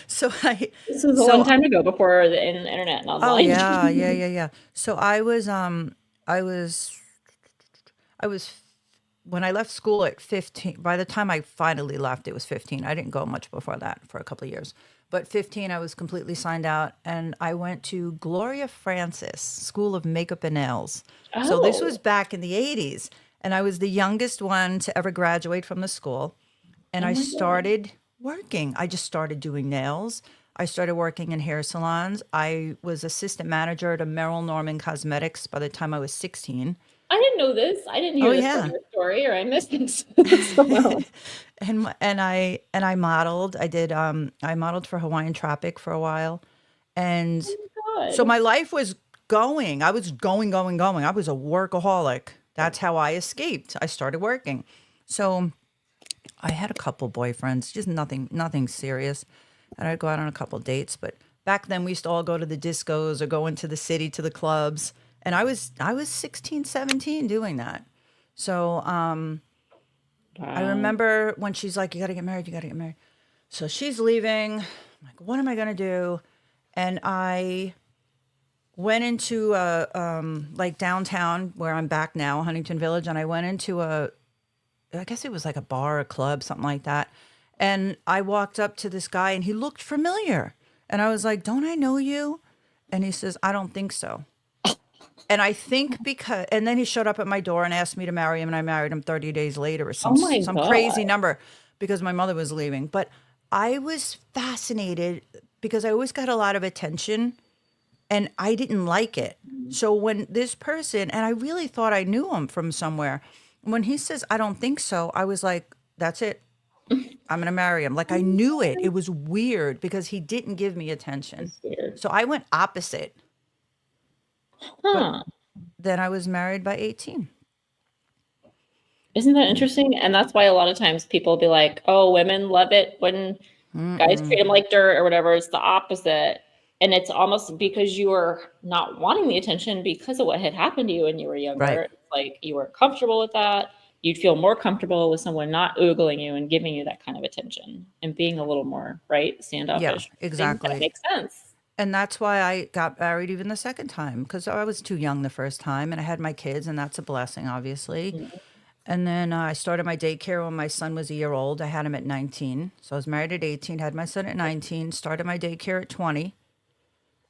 So this was a long so time ago before the internet and oh online. yeah. So I was I was when I left school at 15. By the time I finally left, it was 15. I didn't go much before that for a couple of years. But 15, I was completely signed out, and I went to Gloria Francis School of Makeup and Nails. So this was Oh, back in the 80s, and I was the youngest one to ever graduate from the school. And oh I my God. started working. I just started doing nails. I started working in hair salons. I was assistant manager at a Merrill Norman Cosmetics by the time I was 16. I didn't know this. I didn't Oh hear this part of yeah. your story, or I missed this somehow. And I modeled. I modeled for Hawaiian Tropic for a while. And so God. my life was going. I was going. I was a workaholic. That's how I escaped. I started working. So I had a couple boyfriends, just nothing serious. And I'd go out on a couple dates, but back then we used to all go to the discos or go into the city to the clubs. And I was 16, 17 doing that. So I Wow. remember when she's like, you got to get married, you got to get married. So she's leaving. I'm like, what am I going to do? And I went into like downtown where I'm back now, Huntington Village. And I went into I guess it was like a bar, a club, something like that. And I walked up to this guy and he looked familiar. And I was like, don't I know you? And he says, I don't think so. And I think and then he showed up at my door and asked me to marry him, and I married him 30 days later or Oh my some God. crazy number because my mother was leaving. But I was fascinated because I always got a lot of attention and I didn't like it. So when this person, and I really thought I knew him from somewhere, when he says, I don't think so, I was like, that's it. I'm going to marry him. Like I knew it. It was weird because he didn't give me attention. That's weird. So I went opposite. But Huh. then I was married by 18. Isn't that interesting? And that's why a lot of times people be like, oh, women love it when guys treat them like dirt or whatever. It's the opposite. And it's almost because you were not wanting the attention because of what had happened to you when you were Right. younger. It's like you were comfortable with that. You'd feel more comfortable with someone not oogling you and giving you that kind of attention and being a little more, right, standoffish. Yeah, I think that exactly. makes sense. And that's why I got married even the second time because I was too young the first time and I had my kids, and that's a blessing, obviously. And then I started my daycare when my son was a year old. I had him at 19. So I was married at 18, had my son at 19, started my daycare at 20.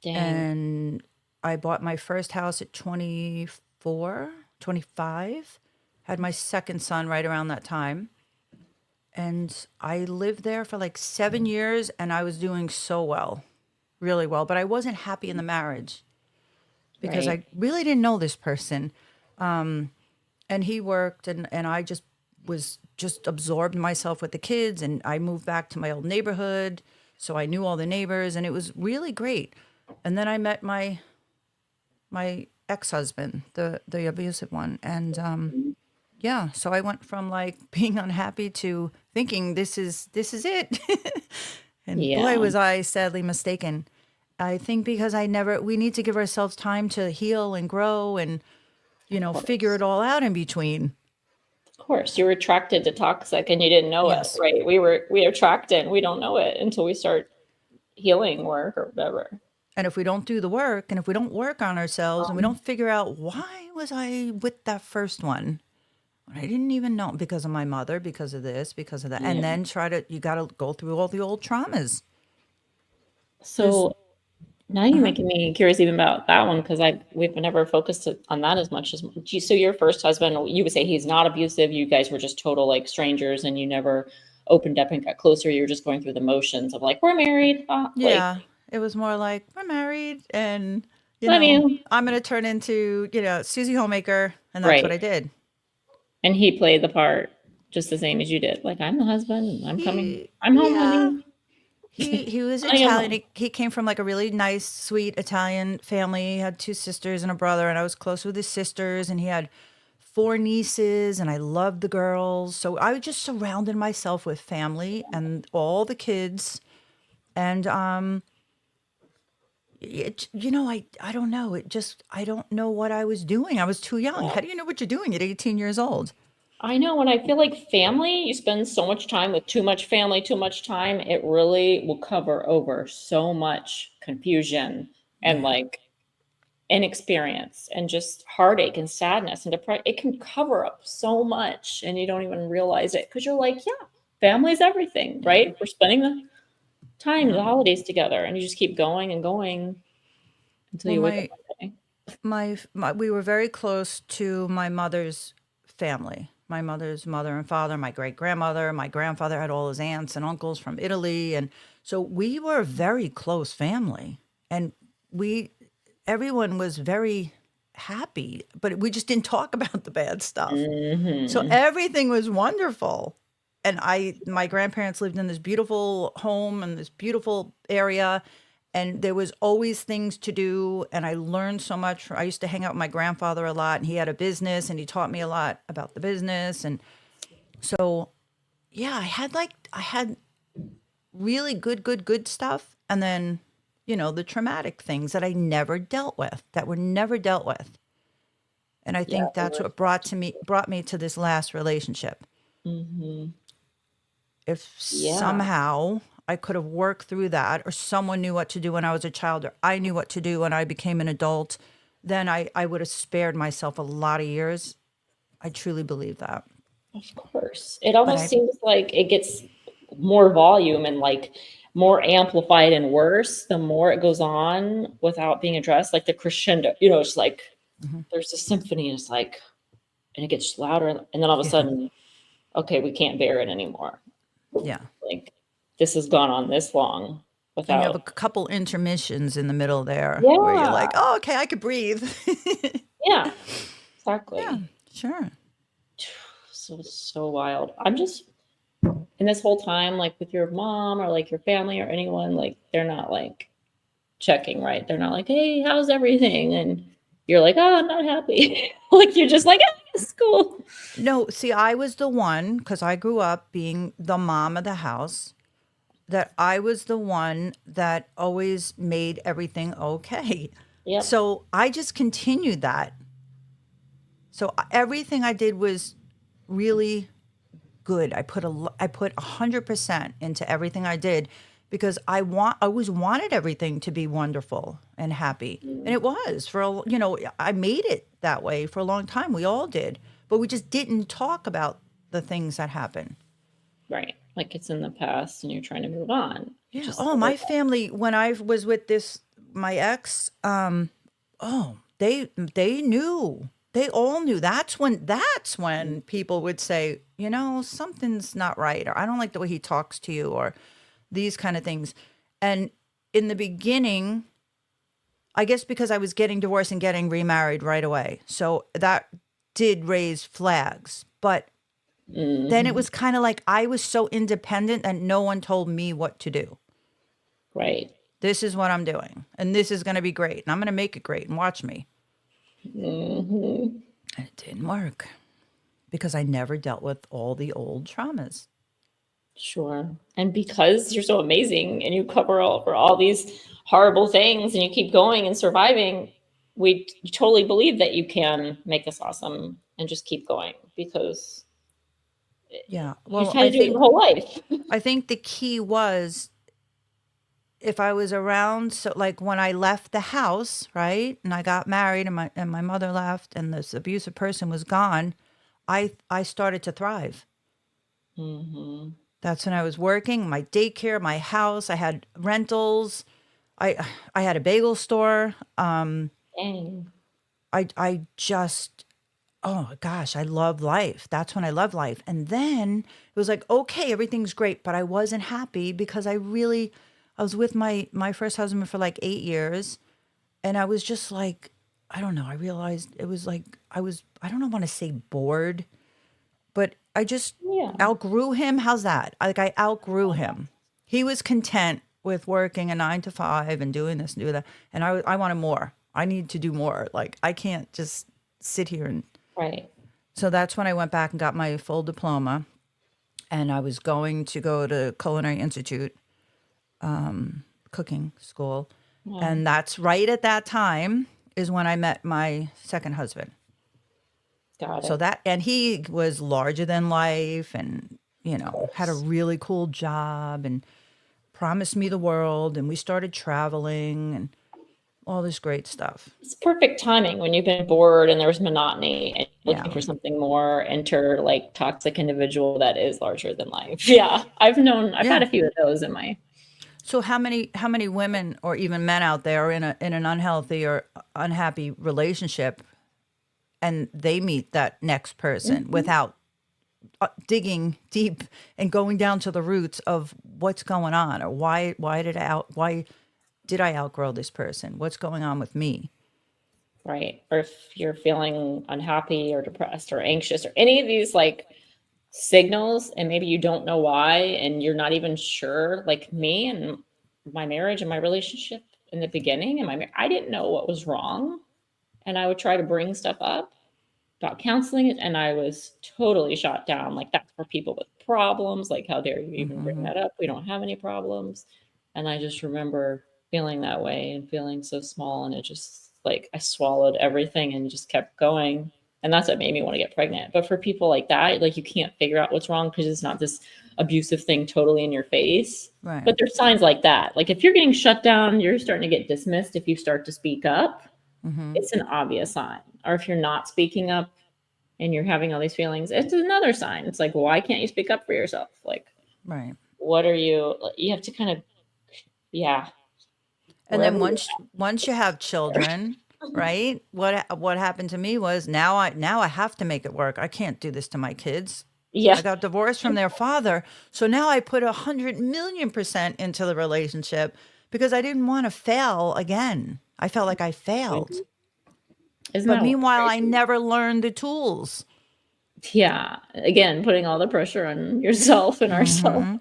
Dang. And I bought my first house at 24, 25. Had my second son right around that time. And I lived there for like 7 years and I was doing so well, really well. But I wasn't happy in the marriage because Right. I really didn't know this person. And he worked and I just was just absorbed myself with the kids and I moved back to my old neighborhood. So I knew all the neighbors and it was really great. And then I met my ex-husband, the abusive one. And yeah, so I went from like being unhappy to thinking this is it. And boy, Yeah. was I sadly mistaken. I think because we need to give ourselves time to heal and grow and, Of figure course. it all out in between. Of course. You were attracted to toxic and you didn't know it, Yes. right? We attract it and we don't know it until we start healing work or whatever. And if we don't do the work and if we don't work on ourselves and we don't figure out why was I with that first one? I didn't even know because of my mother, because of this, because of that. And Yeah. then you got to go through all the old traumas. There's, So now you're uh-huh. making me curious even about that one because we've never focused on that as much as. So your first husband, you would say he's not abusive. You guys were just total like strangers, and you never opened up and got closer. You were just going through the motions of like we're married, like Yeah, it was more like we're married and, love you, I'm going to turn into, Susie Homemaker. And that's what right? I did. And he played the part just the same as you did. Like I'm the husband, and I'm coming, I'm home, Yeah, honey. he was I am Italian. home. He came from like a really nice, sweet Italian family. He had two sisters and a brother, and I was close with his sisters. And he had four nieces, and I loved the girls. So I just surrounded myself with family and all the kids. And I don't know. I don't know what I was doing. I was too young. How do you know what you're doing at 18 years old? I know, and I feel like family, you spend so much time with too much family, too much time, it really will cover over so much confusion and Yeah. like inexperience and just heartache and sadness and depression. It can cover up so much and you don't even realize it because you're like, yeah, family's everything, right? We're spending the time, Yeah. the holidays together, and you just keep going and going until Well, you wake up my one day. we were very close to my mother's family. My mother's mother and father, my great grandmother, my grandfather had all his aunts and uncles from Italy, and so we were a very close family. And we everyone was very happy, but we just didn't talk about the bad stuff. So Mm-hmm. everything was wonderful. And my grandparents lived in this beautiful home in this beautiful area. And there was always things to do. And I learned so much. I used to hang out with my grandfather a lot, and he had a business, and he taught me a lot about the business. And so, yeah, I had really good stuff. And then, the traumatic things that I never dealt with, that were never dealt with. And I Yeah, think the that's what worst. brought me to this last relationship. Mm-hmm. If Yeah. somehow I could have worked through that, or someone knew what to do when I was a child, or I knew what to do when I became an adult, then I would have spared myself a lot of years. I truly believe that. Of course. It But almost I, seems like it gets more volume and like more amplified and worse the more it goes on without being addressed. Like the crescendo, it's like Mhm. there's a symphony, and it's like, and it gets louder, and then all of a Yeah, sudden, okay, we can't bear it anymore. yeah. Like this has gone on this long And you have a without, couple intermissions in the middle there where you're yeah, like, oh, okay, I could breathe. yeah, Yeah, exactly. sure. So wild. I'm just in this whole time, like with your mom or like your family or anyone, like they're not like checking, right? They're not like, hey, how's everything? And you're like, oh, I'm not happy. Like you're just like, oh, it's cool. No, see, I was the one, because I grew up being the mom of the house, that I was the one that always made everything okay. Yep. So I just continued that. So everything I did was really good. I put 100% into everything I did because I always wanted everything to be wonderful and happy. And it was I made it that way for a long time. We all did. but we just didn't talk about the things that happened. Right. Like it's in the past and you're trying to move on. You Yeah. just Oh, my family, when I was with my ex, oh, they knew. They all knew. That's when people would say, something's not right, or I don't like the way he talks to you, or these kind of things. And in the beginning, I guess because I was getting divorced and getting remarried right away. So that did raise flags. But then it was kind of like I was so independent that no one told me what to do. Right. This is what I'm doing, and this is going to be great, and I'm going to make it great, and watch me. Mm-hmm. And it didn't work because I never dealt with all the old traumas. Sure. And because you're so amazing and you cover all these horrible things and you keep going and surviving, we totally believe that you can make this awesome and just keep going because Yeah. you've Well, had to do it your whole life. I think the key was if I was around, so like when I left the house, right, and I got married, and my mother left, and this abusive person was gone, I started to thrive. Mm-hmm. That's when I was working, my daycare, my house. I had rentals. I had a bagel store. Dang. I just, oh gosh, I love life. That's when I loved life. And then it was like, okay, everything's great, but I wasn't happy because I was with my first husband for like 8 years, and I was just like, I don't know. I realized it was like I don't want to say bored, but I just Yeah. outgrew him. How's that? I outgrew him. He was content with working a 9 to 5 and doing this and doing that, and I wanted more. I need to do more. Like I can't just sit here and. Right. So that's when I went back and got my full diploma, and I was going to go to Culinary Institute, cooking school, Wow. and that's right at that time is when I met my second husband. Got it. So and he was larger than life, and had a really cool job, and promised me the world, and we started traveling and all this great stuff. It's perfect timing when you've been bored and there's monotony and looking Yeah. for something more. Enter like toxic individual that is larger than life. Yeah, I've had a few of those in my. So how many women or even men out there are in an unhealthy or unhappy relationship, and they meet that next person without digging deep and going down to the roots of what's going on, or why did I outgrow this person? What's going on with me? Right. Or if you're feeling unhappy or depressed or anxious or any of these like signals, and maybe you don't know why, and you're not even sure, like me and my marriage and my relationship in the beginning, and I didn't know what was wrong. And I would try to bring stuff up about counseling, and I was totally shot down. Like, that's for people with problems. Like, how dare you even bring that up? We don't have any problems. And I just remember feeling that way and feeling so small. And it just like I swallowed everything and just kept going. And that's what made me want to get pregnant. But for people like that, like you can't figure out what's wrong because it's not this abusive thing totally in your face. Right. But there's signs like that. Like if you're getting shut down, you're starting to get dismissed if you start to speak up. It's an obvious sign. Or if you're not speaking up and you're having all these feelings, it's another sign. It's like, why can't you speak up for yourself? Like, Right. what are you have to kind of, yeah. And then once you have children, right? What happened to me was now I have to make it work. I can't do this to my kids. Yeah. I got divorced from their father. So now I put 100,000,000% into the relationship because I didn't want to fail again. I felt like I failed. But meanwhile, I never learned the tools. Yeah. Again, putting all the pressure on yourself and ourselves.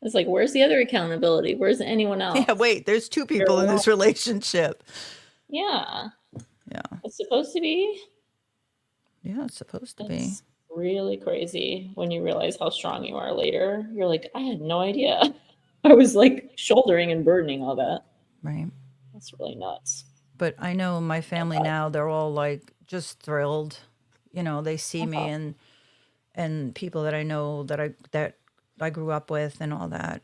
It's like, where's the other accountability? Where's anyone else? Yeah, wait, there's two people in this relationship. Yeah. Yeah. It's supposed to be. Yeah, it's supposed to be. It's really crazy when you realize how strong you are later. You're like, I had no idea. I was like shouldering and burdening all that. Right. That's really nuts. But I know my family now, they're all like just thrilled. They see me and people that I know that I grew up with and all that.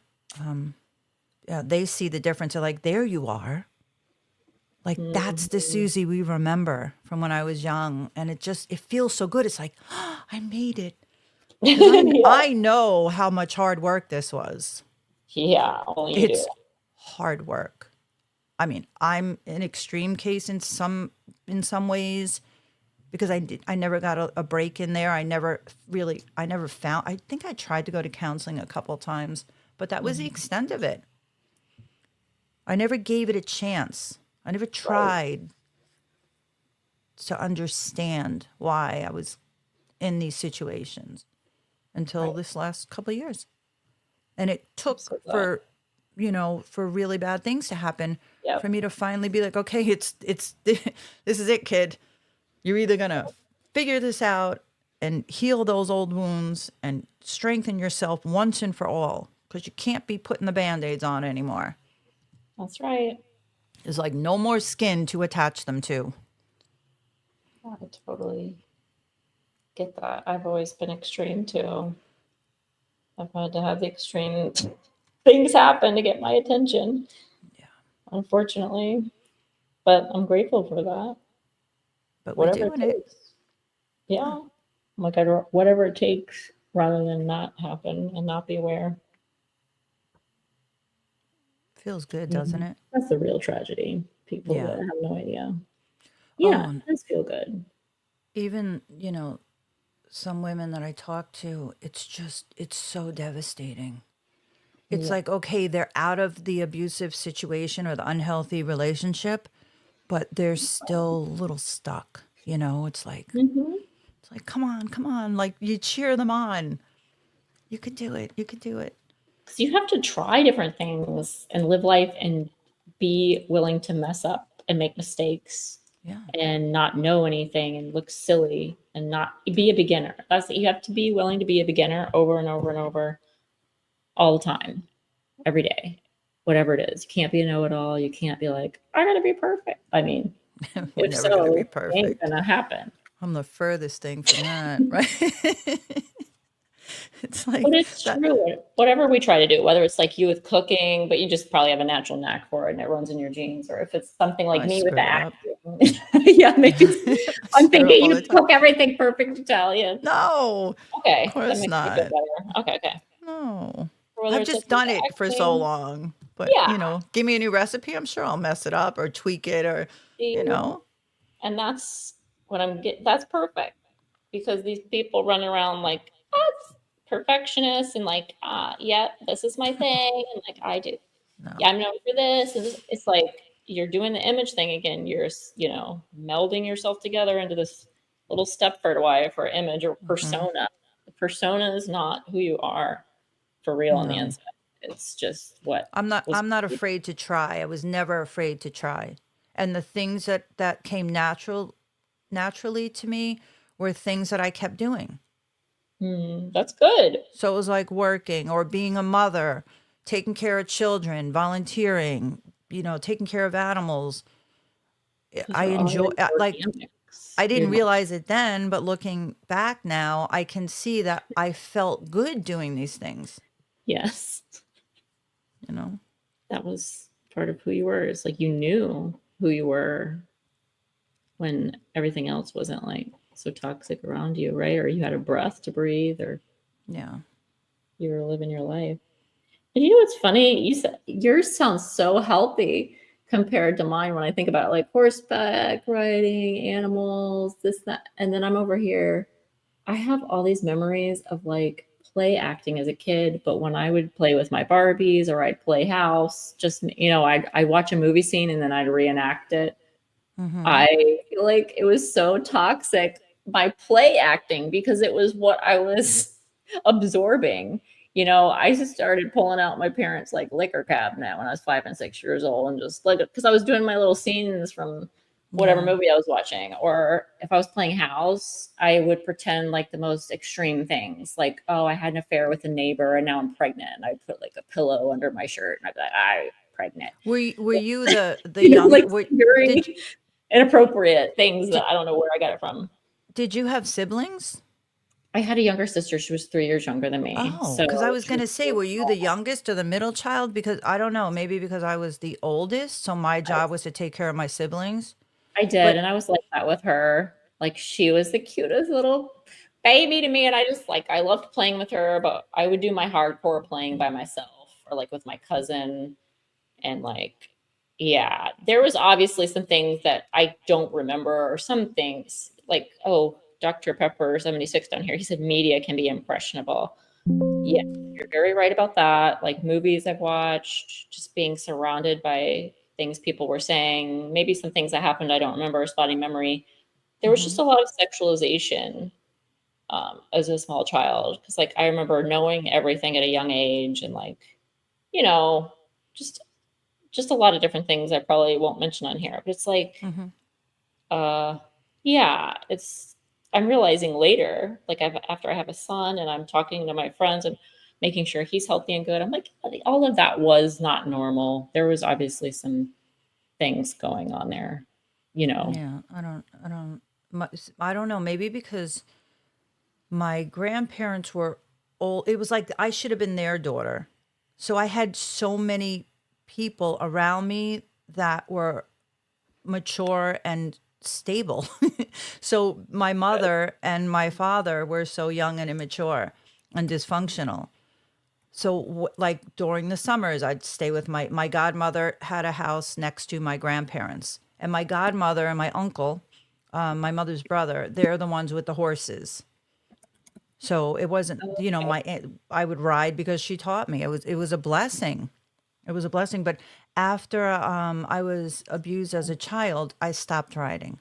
Yeah, they see the difference. They're like, there you are. Like that's the Susie we remember from when I was young. And it feels so good. It's like, oh, I made it. Because I know how much hard work this was. Yeah, only you do. It's hard work. I mean, I'm an extreme case in some ways because I never got a break in there. I never found, I think I tried to go to counseling a couple times, but that was the extent of it. I never gave it a chance. I never tried to understand why I was in these situations until this last couple of years. And it took for really bad things to happen for me to finally be like, okay, it's this is it, kid. You're either going to figure this out and heal those old wounds and strengthen yourself once and for all, because you can't be putting the Band-Aids on anymore. That's right. There's like no more skin to attach them to. I totally get that. I've always been extreme too. I've had to have the extreme things happen to get my attention. Yeah. Unfortunately. But I'm grateful for that. But we're doing it. Yeah. Like whatever it takes rather than not happen and not be aware. Feels good, doesn't it? That's the real tragedy. People that have no idea. Yeah, it does feel good. Even, some women that I talk to, it's so devastating. It's like, okay, they're out of the abusive situation or the unhealthy relationship, but they're still a little stuck. It's like, come on. Like you cheer them on. You could do it. You could do it. Because you have to try different things and live life and be willing to mess up and make mistakes. Yeah. And not know anything and look silly and not be a beginner. You have to be willing to be a beginner over and over and over all the time, every day, whatever it is. You can't be a know-it-all. You can't be like, I gotta be perfect. I mean, we're never gonna be perfect. It ain't gonna happen. I'm the furthest thing from that, right? It's like, but it's true. Whatever we try to do, whether it's like you with cooking, but you just probably have a natural knack for it and it runs in your genes, or if it's something like me with the acting. Yeah, maybe. I'm thinking you cook everything perfect Italian. No. Okay. Of course not. Okay. No. I've just done it for so long. But, give me a new recipe. I'm sure I'll mess it up or tweak it or, And that's what that's perfect. Because these people run around like, perfectionist and like, this is my thing. And like, I do. No. Yeah, I'm known for this. And it's like, you're doing the image thing again. You're, melding yourself together into this little step for image or persona. The persona is not who you are for real on the inside. It's just what I'm not afraid to try. I was never afraid to try. And the things that came naturally to me were things that I kept doing. That's good. So it was like working or being a mother, taking care of children, volunteering, taking care of animals. I enjoy, like, I didn't realize it then, but looking back now, I can see that I felt good doing these things. Yes. That was part of who you were. It's like you knew who you were when everything else wasn't like so toxic around you, right? Or you had a breath to breathe, or you were living your life. And what's funny? You said yours sounds so healthy compared to mine when I think about it, like horseback riding, animals, this, that. And then I'm over here. I have all these memories of like play acting as a kid, but when I would play with my Barbies or I'd play house, just, I'd watch a movie scene and then I'd reenact it. Mm-hmm. I feel like it was so toxic, my play acting, because it was what I was absorbing. I just started pulling out my parents' like liquor cabinet when I was 5 and 6 years old, and just like, because I was doing my little scenes from whatever movie I was watching. Or if I was playing house, I would pretend like the most extreme things, like, oh, I had an affair with a neighbor and now I'm pregnant. And I'd put like a pillow under my shirt and I'd be like, I'm pregnant. Were you the young, like very inappropriate things that I don't know where I got it from. Did you have siblings? I had a younger sister. She was 3 years younger than me. Oh, So because I was she was going to say, really were you the small. youngest or the middle child? Because I don't know, maybe because I was the oldest, so my I, job was to take care of my siblings. I did, But and I was like that with her. Like she was the cutest little baby to me, and I just like I loved playing with her. But I would do my hardcore playing by myself, or like with my cousin, and like yeah, there was obviously some things that I don't remember, or some things like Dr. Pepper 76 down here. He said media can be impressionable. Yeah, you're very right about that. Like movies I've watched, just being surrounded by things people were saying, maybe some things that happened I don't remember, spotty memory. There was just mhm, a lot of sexualization as a small child. Because like I remember knowing everything at a young age, and like you know, just just a lot of different things I probably won't mention on here. But it's like mhm. uh, yeah, it's I'm realizing later, like after I have a son and I'm talking to my friends and making sure he's healthy and good, I'm like, all of that was not normal. There was obviously some things going on there, you know. Yeah, I don't know, maybe because my grandparents were old. It was like I should have been their daughter. So I had so many people around me that were mature and stable. So my mother and my father were so young and immature and dysfunctional. So like during the summers, I'd stay with my godmother had a house next to my grandparents, and my godmother and my uncle, my mother's brother, they're the ones with the horses. So it wasn't, Okay. I would ride because she taught me. It was a blessing. It was a blessing. But after I was abused as a child, I stopped riding.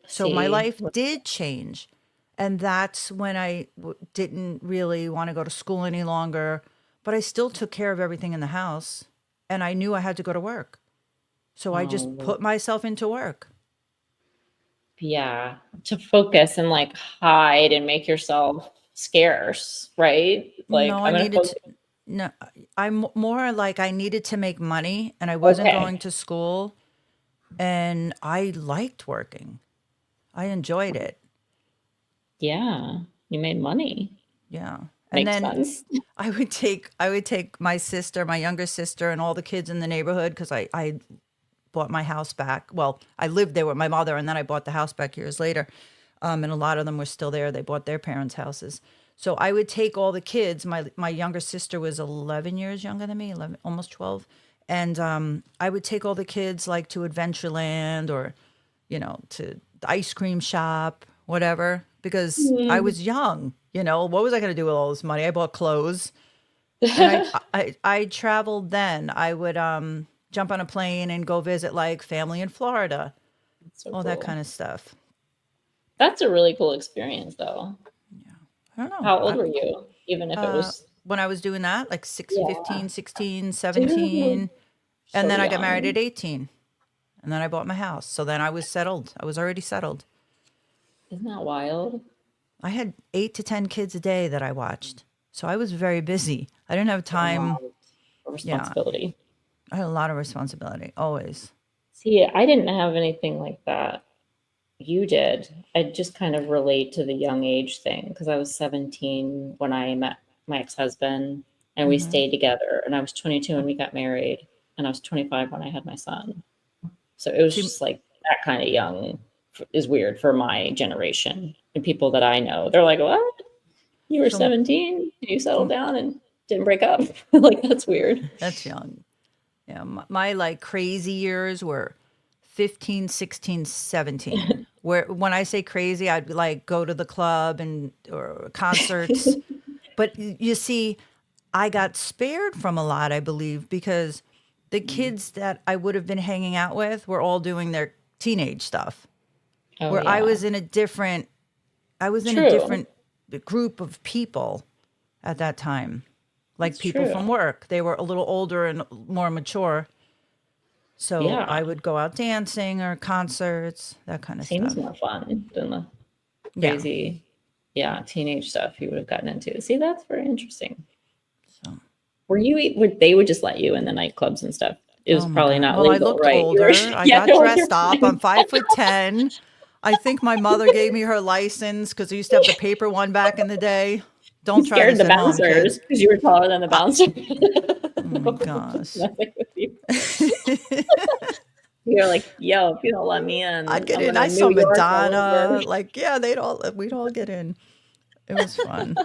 So my See, life did change. And that's when I didn't really want to go to school any longer. But I still took care of everything in the house. And I knew I had to go to work. So I just oh put myself into work. yeah, to focus and like hide and make yourself scarce, right? Like No, I I'm gonna needed focus. to. No, I'm more like I needed to make money and I wasn't Okay, going to school. And I liked working. I enjoyed it. yeah, you made money. Yeah. And Makes then sense. I would take my sister, my younger sister, and all the kids in the neighborhood because I bought my house back. Well, I lived there with my mother, and then I bought the house back years later. And a lot of them were still there. They bought their parents' houses. So I would take all the kids. My younger sister was 11 years younger than me, 11, almost 12. And I would take all the kids like to Adventureland or, to the ice cream shop, whatever, because I Mm. was young. What was I going to do with all this money? I bought clothes. And I traveled then. I would jump on a plane and go visit like family in Florida, So all that cool. kind of stuff. That's a really cool experience, though. I don't know. How old were you? Even if it was, When I was doing that, like yeah, 15, 16, dude, 17, and so then I got married young. at 18, and then I bought my house. So then I was settled. I was already settled. Isn't that wild? I had 8 to 10 kids a day that I watched. So I was very busy. I didn't have A time. lot of Yeah, responsibility. I had a lot of responsibility, always. See, I didn't have anything like that. You did. I just kind of relate to the young age thing because I was 17 when I met my ex-husband and we Hmm. stayed together, and I was 22 when we got married, and I was 25 when I had my son. So it was See, just like that kind of young is weird for my generation and people that I know. They're like, "What? You were so 17? You settled mm, down and didn't break up?" Like that's weird. that's young. Yeah, my like crazy years were 15, 16, 17. Where when I say crazy, I'd like go to the club and or concerts. But you see, I got spared from a lot, I believe, because the kids that I would have been hanging out with were all doing their teenage stuff. Oh Where yeah. I was in a True. different group of people at that time. Like That's people true. from work. They were a little older and more mature. So Yeah. I would go out dancing or concerts, that kind of Seems stuff. more fun than the Yeah. crazy, yeah, teenage stuff you would have gotten into. See, that's very interesting. So, Would they would just let you in the nightclubs and stuff? It was oh my probably God. not Well, I legal, looked right? You were older. I yeah, got they're like you're dressed up. I'm fine. 5'10". I think my mother gave me her license because I used to have the paper one back in the day. Don't You try scared this the at home, bouncers kids. because you were taller than the bouncer. Oh my gosh. Nothing with you. You're like, yo, if you don't let me in, I'd get I'm in. gonna I saw New York all Madonna. over. Like, yeah, we'd all get in. It was fun.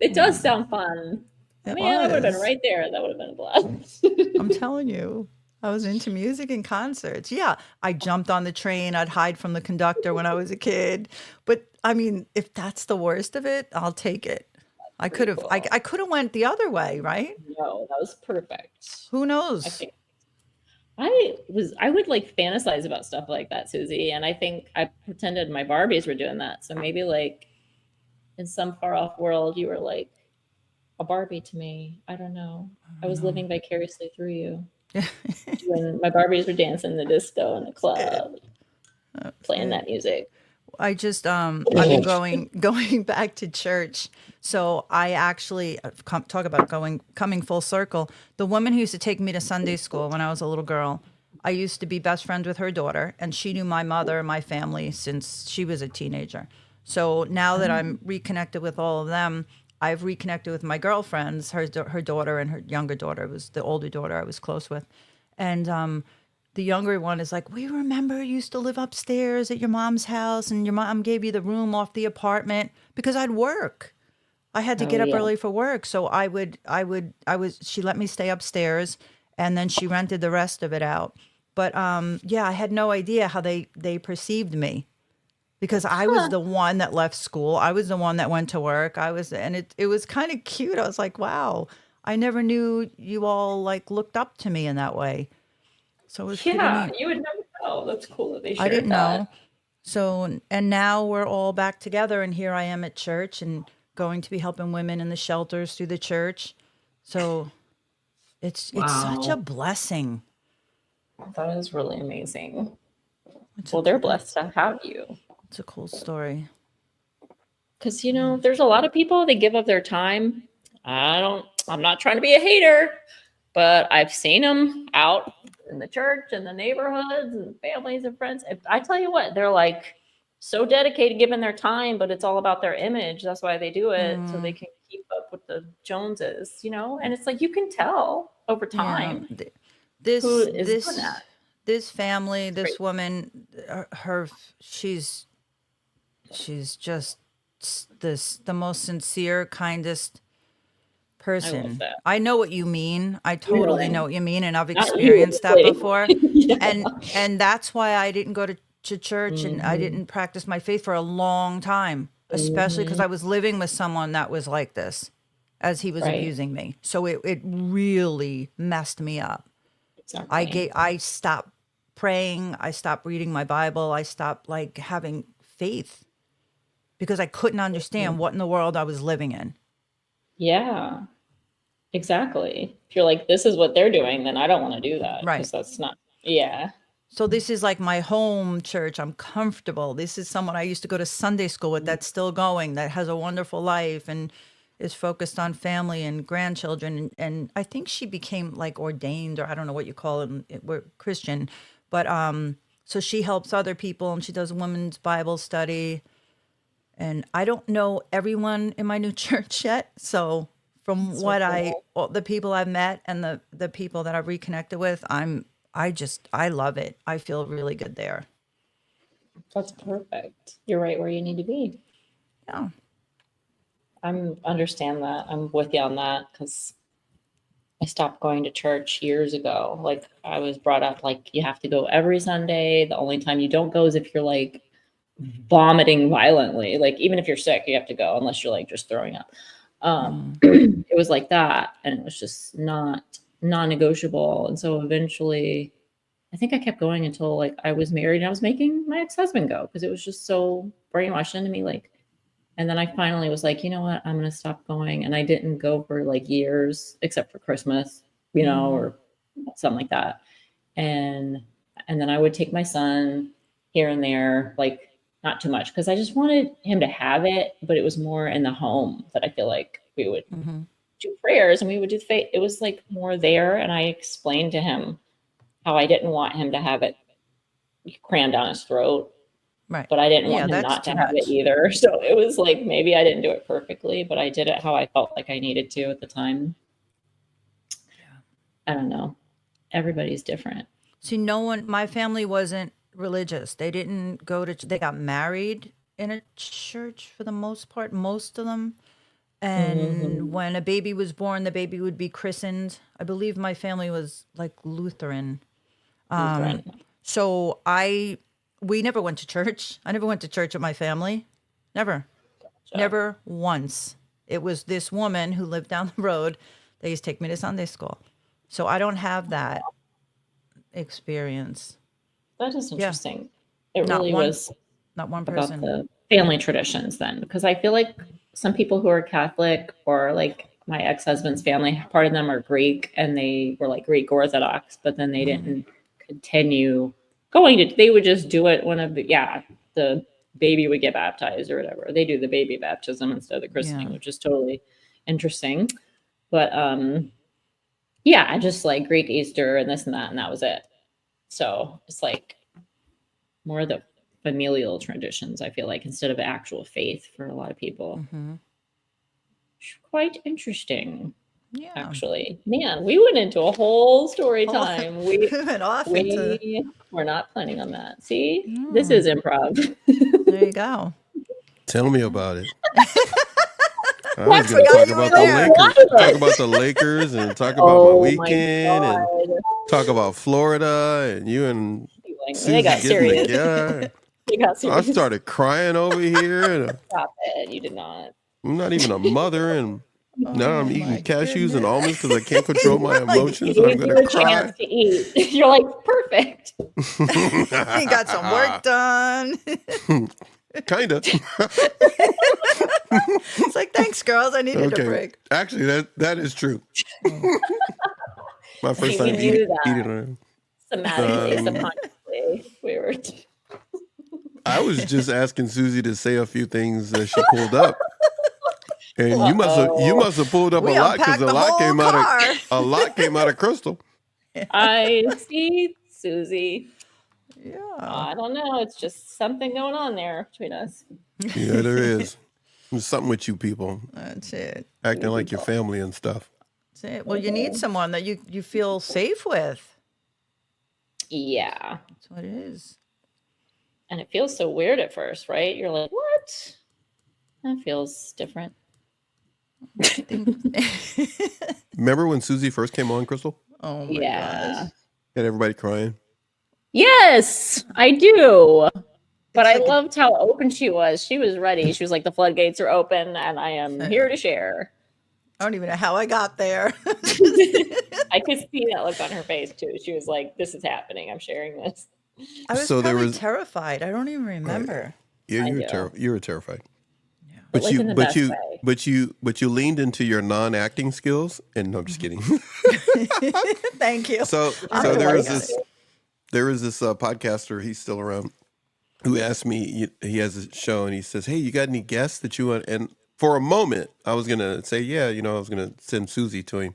It does sound fun. It Man, I would have been was. right there. That would have been a blast. I'm telling you. I was into music and concerts. Yeah, I jumped on the train. I'd hide from the conductor when I was a kid. But I mean, if that's the worst of it, I'll take it. I could Pretty have cool. I could have went the other way, right? No, that was perfect. Who I knows? think I would like fantasize about stuff like that, Susie. And I think I pretended my Barbies were doing that. So maybe like in some far off world, you were like a Barbie to me. I don't know. I was living vicariously through you. When my Barbies were dancing the disco in the club, playing that music. I just I've been going back to church. So I actually talk about coming full circle. The woman who used to take me to Sunday school when I was a little girl, I used to be best friends with her daughter, and she knew my mother and my family since she was a teenager. So now that I'm reconnected with all of them, I've reconnected with my girlfriends, her daughter and her younger daughter was the older daughter I was close with, and the younger one is like, we remember you used to live upstairs at your mom's house, and your mom gave you the room off the apartment because I'd work. I had to Oh get up yeah. early for work, so she let me stay upstairs, and then she rented the rest of it out. But yeah, I had no idea how they perceived me because I was the one that left school. I was the one that went to work. And it was kind of cute. I was like, wow, I never knew you all like looked up to me in that way. So it was pretty Yeah, neat. you would never know. That's cool that they I shared didn't that. know. So, and now we're all back together, and here I am at church and going to be helping women in the shelters through the church. So it's such a Wow. blessing. That is really amazing. It's Well, they're blessed to have you. it's a cool story. Because, there's a lot of people, they give up their time. I'm not trying to be a hater, but I've seen them out in the church and the neighborhoods and families and friends. I tell you what, they're like so dedicated giving their time, but it's all about their image. That's why they do it, so they can keep up with the Joneses, and it's like you can tell over Yeah. time This who is doing this that. this family, It's great. this woman, she's just the most sincere, kindest I love person. that. I know what you mean. I totally Really. know what you mean, and I've Not you, experienced that really. before. Yeah. And that's why I didn't go to church and I Mhm. didn't practice my faith for a long time, especially because Mhm. I was living with someone that was like this as he was Right. abusing me. So it really messed me up. Exactly. I stopped praying, I stopped reading my Bible, I stopped like having faith because I couldn't understand what in the world I was living in. Yeah, exactly. If you're like, this is what they're doing, then I don't want to do that Right. because that's not, yeah. So this is like my home church. I'm comfortable. This is someone I used to go to Sunday school with that's still going, that has a wonderful life and is focused on family and grandchildren. And I think she became like ordained, or I don't know what you call it. We're Christian, but so she helps other people and she does women's Bible study. And I don't know everyone in my new church yet. So from So what cool. all the people I've met and the people that I've reconnected with, I love it. I feel really good there. That's perfect. You're right where you need to be. Yeah. Understand that. I'm with you on that because I stopped going to church years ago. Like I was brought up like you have to go every Sunday. The only time you don't go is if you're like vomiting violently. Like even if you're sick, you have to go unless you're like just throwing up. It was like that, and it was just not non-negotiable. And so eventually, I think I kept going until like I was married and I was making my ex-husband go because it was just so brainwashed into me. Like, and then I finally was like, you know what, I'm gonna stop going, and I didn't go for like years, except for Christmas, or something like that. And then I would take my son here and there, like not too much, because I just wanted him to have it, but it was more in the home that I feel like we would do prayers and we would do faith. It was like more there, and I explained to him how I didn't want him to have it crammed down his throat. Right. but I didn't Yeah, want him that's not to too have it much. either. So it was like maybe I didn't do it perfectly, but I did it how I felt like I needed to at the time. I don't know. Everybody's different. See, my family wasn't religious. They didn't go to, they got married in a church for the most part, most of them. And when a baby was born, the baby would be christened. I believe my family was like Lutheran. Lutheran. So we never went to church. I never went to church with my family. Never. Never once. It was this woman who lived down the road that used to take me to Sunday school. So I don't have that experience. That is Yeah. interesting. It Not really one- was Not one about person. the family traditions then, because I feel like some people who are Catholic or like my ex-husband's family, part of them are Greek and they were like Greek Orthodox, but then they didn't continue going to, they would just do it when the baby would get baptized or whatever. They do the baby baptism instead of the christening, Yeah. which is totally interesting. But I just like Greek Easter and this and that was it. So it's like more of the familial traditions, I feel like, instead of actual faith for a lot of people. Quite interesting, Yeah. actually. Man, we went into a whole story Oh, time. we went off into. We were not planning on that. See, this is improv. There you go. Tell me about it. I That's was going to what talk I about the was Lakers. like. Talk about the Lakers and talk about my Oh my weekend and God. talk about Florida and you and They Susie got getting serious. together. They got I serious. started crying over here. And Stop it. You did not. I'm not even a mother, and now I'm eating my cashews and goodness. almonds because I can't control my emotions. So I'm Gave you going a to cry. chance to eat. You're like, perfect. He got some work done. Kind of. It's like, thanks, girls. I needed a Okay. break. Actually, that is true. My first We time knew that. eating. Somatically, subconsciously, we were. I was just asking Susie to say a few things that she pulled up. And you must have pulled up We a lot because unpacked the whole car. a lot came out of Crystal. I see, Susie. Yeah. I don't know. It's just something going on there between us. Yeah, there is. There's something with you people That's it. acting like your family and stuff. That's it. Well, you need someone that you feel safe with. Yeah. That's what it is. And it feels so weird at first, right? You're like, what? That feels different. Remember when Susie first came on, Crystal? Oh my Yeah. gosh. Had everybody crying? Yes, I do. But It's I like loved how open she was. She was ready. She was like, the floodgates are open and I am here to share. I don't even know how I got there. I could see that look on her face too. She was like, this is happening. I'm sharing this. I was So there probably was- terrified. I don't even remember. Yeah, I you do. you were terrified. But like in the best way. but you leaned into your non-acting skills. And no, I'm just kidding. Thank you. So there was this podcaster. He's still around. Who asked me? He has a show, and he says, "Hey, you got any guests that you want?" And for a moment, I was gonna say, "Yeah, I was gonna send Susie to him."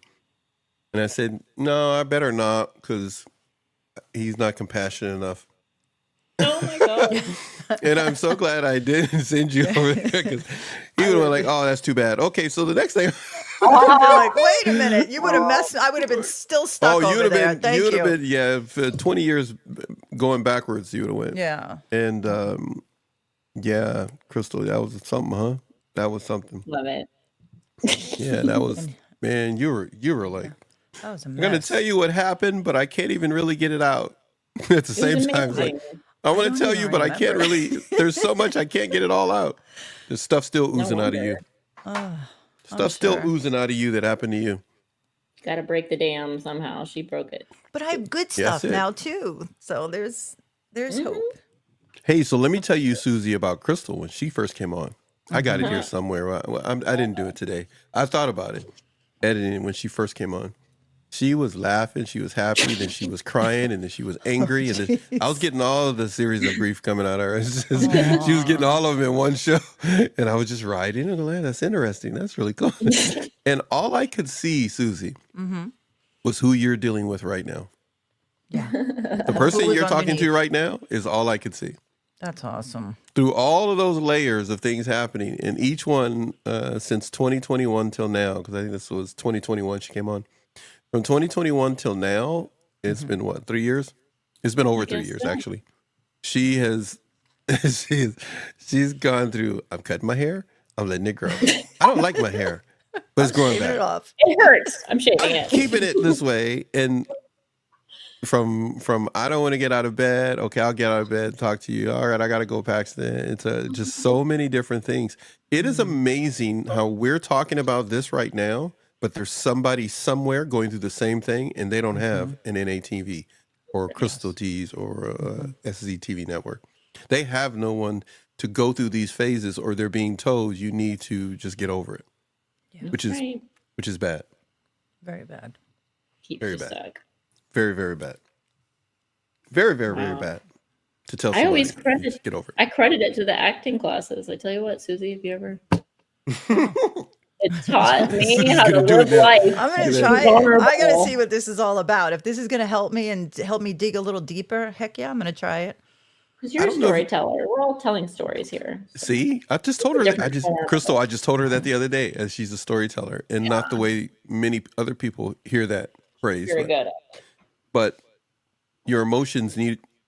And I said, "No, I better not, because he's not compassionate enough." Oh my God. And I'm so glad I didn't send you over there, because he would have been like, "Oh, that's too bad." Okay, so the next thing. They're like, wait a minute. You would have messed. I would have been still stuck Oh, over there. Thank you would you. have been, for 20 years going backwards, you would have went. Yeah. And yeah, Crystal, that was something, huh? That was something. Love it. Yeah, that was, man, you were like, That was a I'm mess. going to tell you what happened, but I can't even really get it out at the same time. It's like, I want don't to tell even you, but I can't remember. really, there's so much I can't get it all out. There's stuff still oozing out of you. Stuff still sure. oozing out of you that happened to you. Got to break the dam somehow. She broke it. But I have good Yeah, that's stuff it. now too. So there's hope. Hey, so let me tell you, Susie, about Crystal when she first came on. I got it here somewhere. I didn't do it today. I thought about it, editing when she first came on. She was laughing, she was happy, then she was crying, and then she was angry, and then I was getting all of the series of grief coming out of her. It's just, she was getting all of them in one show, and I was just writing and going, that's interesting. That's really cool. And all I could see, Susie, was who you're dealing with right now. Yeah. The person was you're talking to underneath. right now is all I could see. That's awesome. Through all of those layers of things happening, and each one since 2021 till now, because I think this was 2021 she came on. From 2021 till now, it's been what, 3 years? It's been over 3 years, so. actually. She has, she's gone through, I'm cutting my hair, I'm letting it grow. I don't like my hair, but it's growing Shaving back. it off. It hurts. I'm shaving I'm it. keeping it this way, and from I don't want to get out of bed. Okay, I'll get out of bed, talk to you. All right, I got to go, Paxton. It's just so many different things. It is amazing how we're talking about this right now, but there's somebody somewhere going through the same thing, and they don't have an NATV or Crystal T's or SZTV network. They have no one to go through these phases, or they're being told you need to just get over it, which is bad. Very bad. Keeps Very you bad. stuck. Very, very bad. Very, very, very bad. To tell I somebody, always credit. just get over it. I credit it to the acting classes. I tell you what, Susie, if you ever. It taught me Susie's how to gonna do live it now. life. I'm going to Yeah. try it. Vulnerable. I got to see what this is all about. If this is going to help me and help me dig a little deeper, heck yeah, I'm going to try it. Because you're I a don't know if- storyteller. We're all telling stories here. See, I just told her that. Different form. Crystal, I just told her that the other day, as she's a storyteller, and not the way many other people hear that phrase. Very good. But your emotions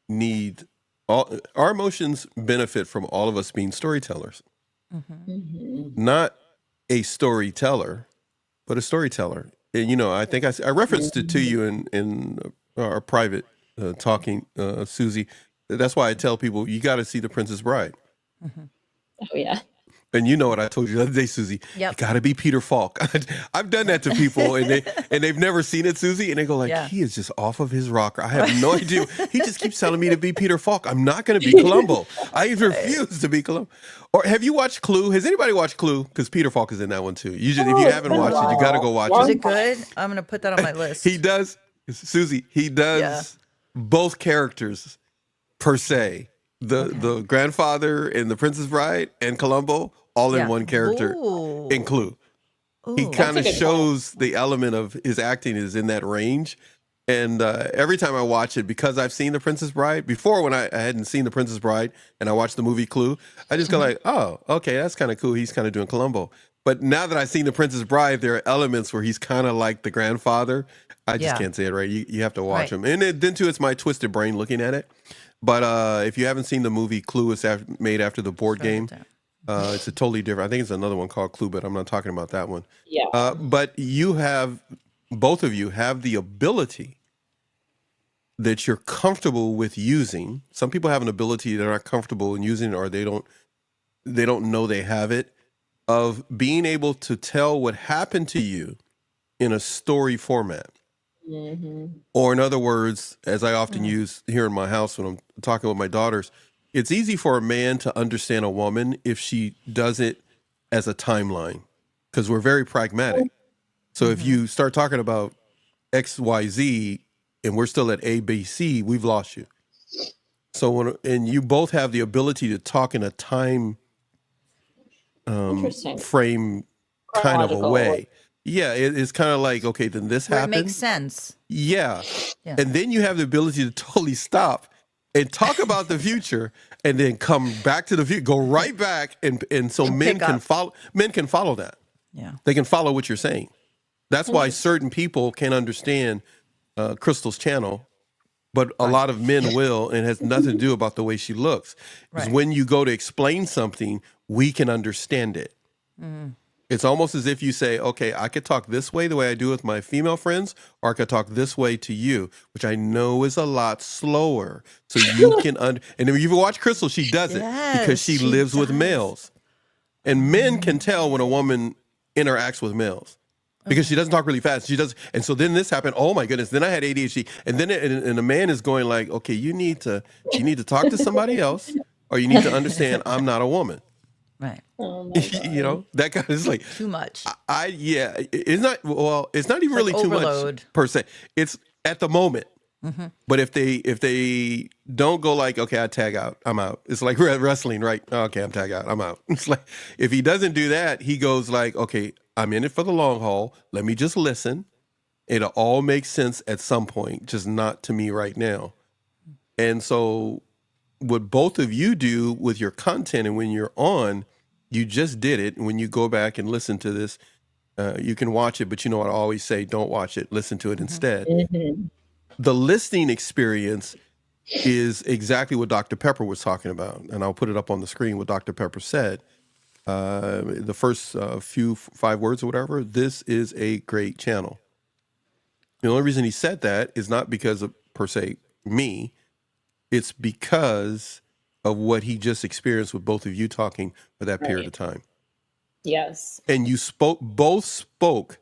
need all. Our emotions benefit from all of us being storytellers, not a storyteller, but a storyteller. And you know, I think I referenced it to you in our private talking, Susie. That's why I tell people you got to see The Princess Bride. Oh yeah. And you know what I told you the other day, Susie. Yep. You got to be Peter Falk. I've done that to people, and they've never seen it, Susie, and they go like, Yeah. "He is just off of his rocker. I have no idea. He just keeps telling me to be Peter Falk. I'm not going to be Columbo. I refuse to be Columbo." Or have you watched Clue? Has anybody watched Clue? Because Peter Falk is in that one too. If you haven't watched it, you got to go watch Is it. it good? I'm going to put that on my list. He does, Susie. He does both characters per se. The grandfather in The Princess Bride and Columbo all in one character Ooh. in Clue. He Ooh. kind of That's a good shows the element of his acting is in that range. And every time I watch it, because I've seen The Princess Bride before, when I hadn't seen The Princess Bride and I watched the movie Clue, I just go like, oh, okay, that's kind of cool. He's kind of doing Columbo. But now that I've seen The Princess Bride, there are elements where he's kind of like the grandfather. I just can't say it right. You have to watch him. And then too, it's my twisted brain looking at it. But if you haven't seen the movie Clue, it's made after the board game. It's a totally different. I think it's another one called Clue, but I'm not talking about that one. Yeah. But both of you have the ability that you're comfortable with using. Some people have an ability they're not comfortable in using, or they don't know they have it, of being able to tell what happened to you in a story format. Or in other words, as I often use here in my house when I'm talking with my daughters, it's easy for a man to understand a woman if she does it as a timeline, because we're very pragmatic. So if you start talking about X, Y, Z, and we're still at A, B, C, we've lost you. So and you both have the ability to talk in a time Interesting. frame kind of a Chronological. way. Yeah, it's kind of like, okay, then this Where it happened. makes sense. Yeah. Yeah. And then you have the ability to totally stop and talk about the future and then come back to the future, go right back. And so And men pick can up. follow that. Yeah. They can follow what you're saying. That's why certain people can understand Crystal's channel, but a lot of men will, and it has nothing to do about the way she looks. Because Right. when you go to explain something, we can understand it. It's almost as if you say, okay, I could talk this way, the way I do with my female friends, or I could talk this way to you, which I know is a lot slower. So you can, and if you watch Crystal, she does it because Yes, she she lives with does. males. And men can tell when a woman interacts with males because she doesn't talk really fast. She does. And so then this happened. Oh my goodness. Then I had ADHD. And then and a man is going like, okay, you need to talk to somebody else, or you need to understand I'm not a woman. Right. Oh my God. You know, that guy is like, Too much. it's not even really like too overload. much per se. It's at the moment. But if they don't go like, okay, I tag out, I'm out. It's like wrestling, right? Okay, I'm tag out, I'm out. It's like, if he doesn't do that, he goes like, okay, I'm in it for the long haul. Let me just listen. It'll all make sense at some point, just not to me right now. And so what both of you do with your content, and when you're on, you just did it. And when you go back and listen to this, you can watch it, but you know what I always say, don't watch it, listen to it instead. Mhm. The listening experience is exactly what Dr. Pepper was talking about. And I'll put it up on the screen what Dr. Pepper said. The first few 5 words or whatever, this is a great channel. The only reason he said that is not because of, per se, me. It's because of what he just experienced with both of you talking for that period Right. of time. Yes. And you both spoke.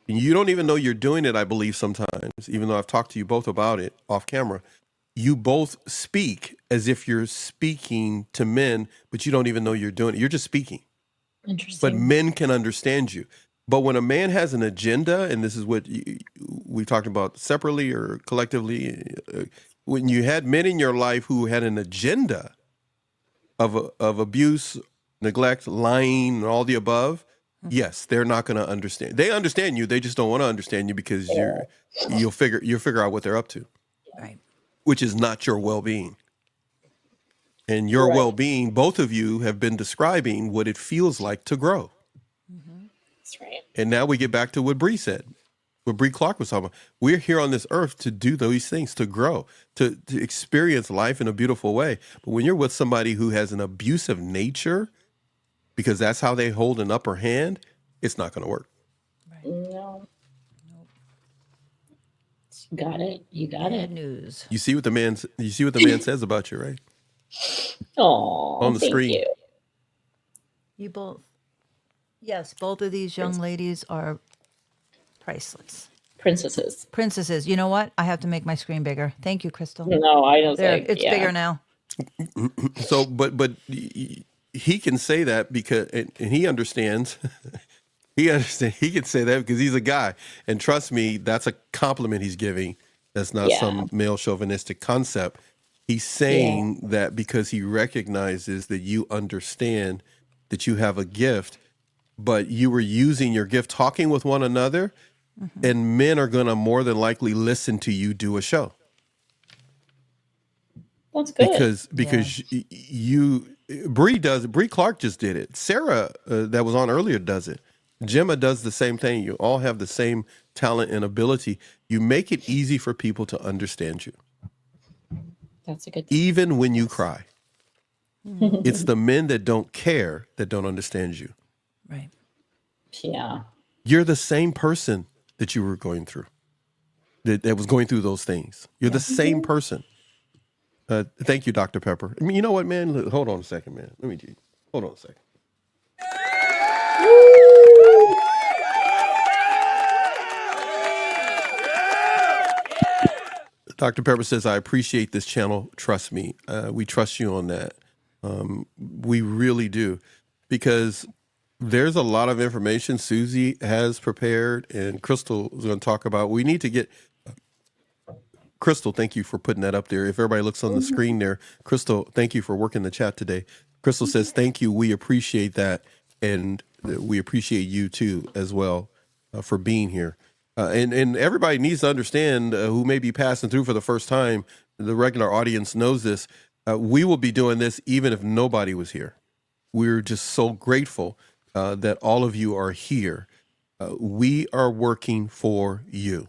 And you don't even know you're doing it, I believe, sometimes, even though I've talked to you both about it off camera. You both speak as if you're speaking to men, but you don't even know you're doing it. You're just speaking. But Interesting. men can understand you. But when a man has an agenda, and this is what we talked about separately or collectively, when you had men in your life who had an agenda of abuse, neglect, lying, and all the above, yes, they're not going to understand. They understand you. They just don't want to understand you because you'll figure out what they're up to, Right. which is not your well-being. And your Right. well-being, both of you have been describing what it feels like to grow. That's right. And now we get back to what Bree said, what Bree Clark was talking about. We're here on this earth to do those things, to grow, to experience life in a beautiful way. But when you're with somebody who has an abusive nature, because that's how they hold an upper hand, it's not going to work. No. Got it. You got Bad it. news. You see what the man says about you, right? Oh, On the thank screen. you. You both. Yes, both of these young ladies are priceless. Princesses. Princesses. You know what? I have to make my screen bigger. Thank you, Crystal. No, I don't There, think it's bigger now. So, but he can say that because, and he understands. He understands. He can say that because he's a guy, and trust me, that's a compliment he's giving. That's not some male chauvinistic concept. He's saying that because he recognizes that you understand that you have a gift, but you were using your gift talking with one another, and men are going to more than likely listen to you do a show. That's good. Because Bree Clark just did it. Sarah that was on earlier does it. Gemma does the same thing. You all have the same talent and ability. You make it easy for people to understand you. That's a good. Even when you cry. It's the men that don't care that don't understand you. Right. Yeah. You're the same person that you were going through, that was going through those things. You're the same person. Thank you, Dr. Pepper. I mean, you know what, man? Look, hold on a second, man. Hold on a second. Dr. Pepper says, I appreciate this channel. Trust me. We trust you on that. We really do. Because there's a lot of information Susie has prepared and Crystal is going to talk about. We need to get... Crystal, thank you for putting that up there. If everybody looks on the screen there, Crystal, thank you for working the chat today. Crystal says, thank you. We appreciate that. And we appreciate you too, as well, for being here. And everybody needs to understand who may be passing through for the first time. The regular audience knows this. We will be doing this even if nobody was here. We're just so grateful that all of you are here. We are working for you.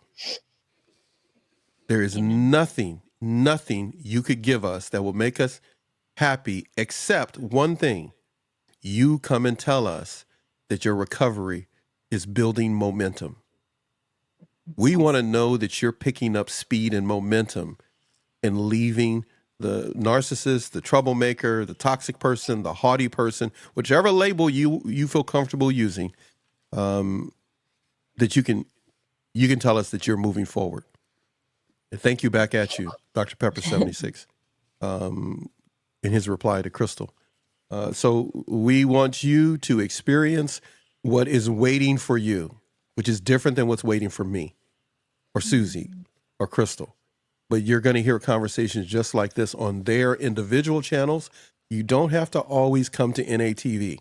There is nothing you could give us that will make us happy except one thing. You come and tell us that your recovery is building momentum. We want to know that you're picking up speed and momentum and leaving the narcissist, the troublemaker, the toxic person, the haughty person, whichever label you feel comfortable using, that you can tell us that you're moving forward. And thank you back at you, Dr. Pepper 76, in his reply to Crystal. So we want you to experience what is waiting for you, which is different than what's waiting for me or Susie or Crystal. But you're going to hear conversations just like this on their individual channels. You don't have to always come to NATV.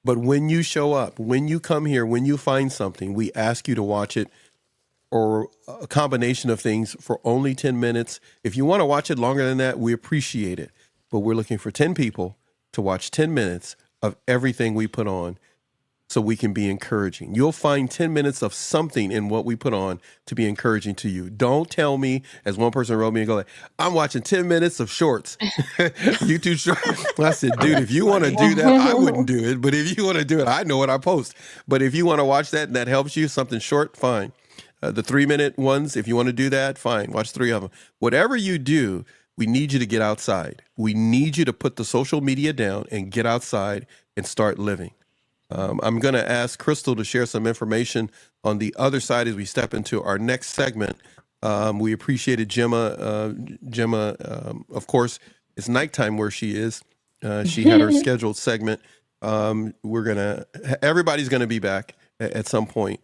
But when you show up, when you come here, when you find something, we ask you to watch it or a combination of things for only 10 minutes. If you want to watch it longer than that, we appreciate it. But we're looking for 10 people to watch 10 minutes of everything we put on so we can be encouraging. You'll find 10 minutes of something in what we put on to be encouraging to you. Don't tell me, as one person wrote me and go like, I'm watching 10 minutes of shorts. YouTube shorts. I said, dude, if you want to do that, I wouldn't do it. But if you want to do it, I know what I post. But if you want to watch that and that helps you, something short, fine. The 3-minute ones, if you want to do that, fine. Watch 3 of them. Whatever you do, we need you to get outside. We need you to put the social media down and get outside and start living. I'm going to ask Crystal to share some information on the other side as we step into our next segment. We appreciated Gemma. Gemma, of course, it's nighttime where she is. She had her scheduled segment. Everybody's going to be back at some point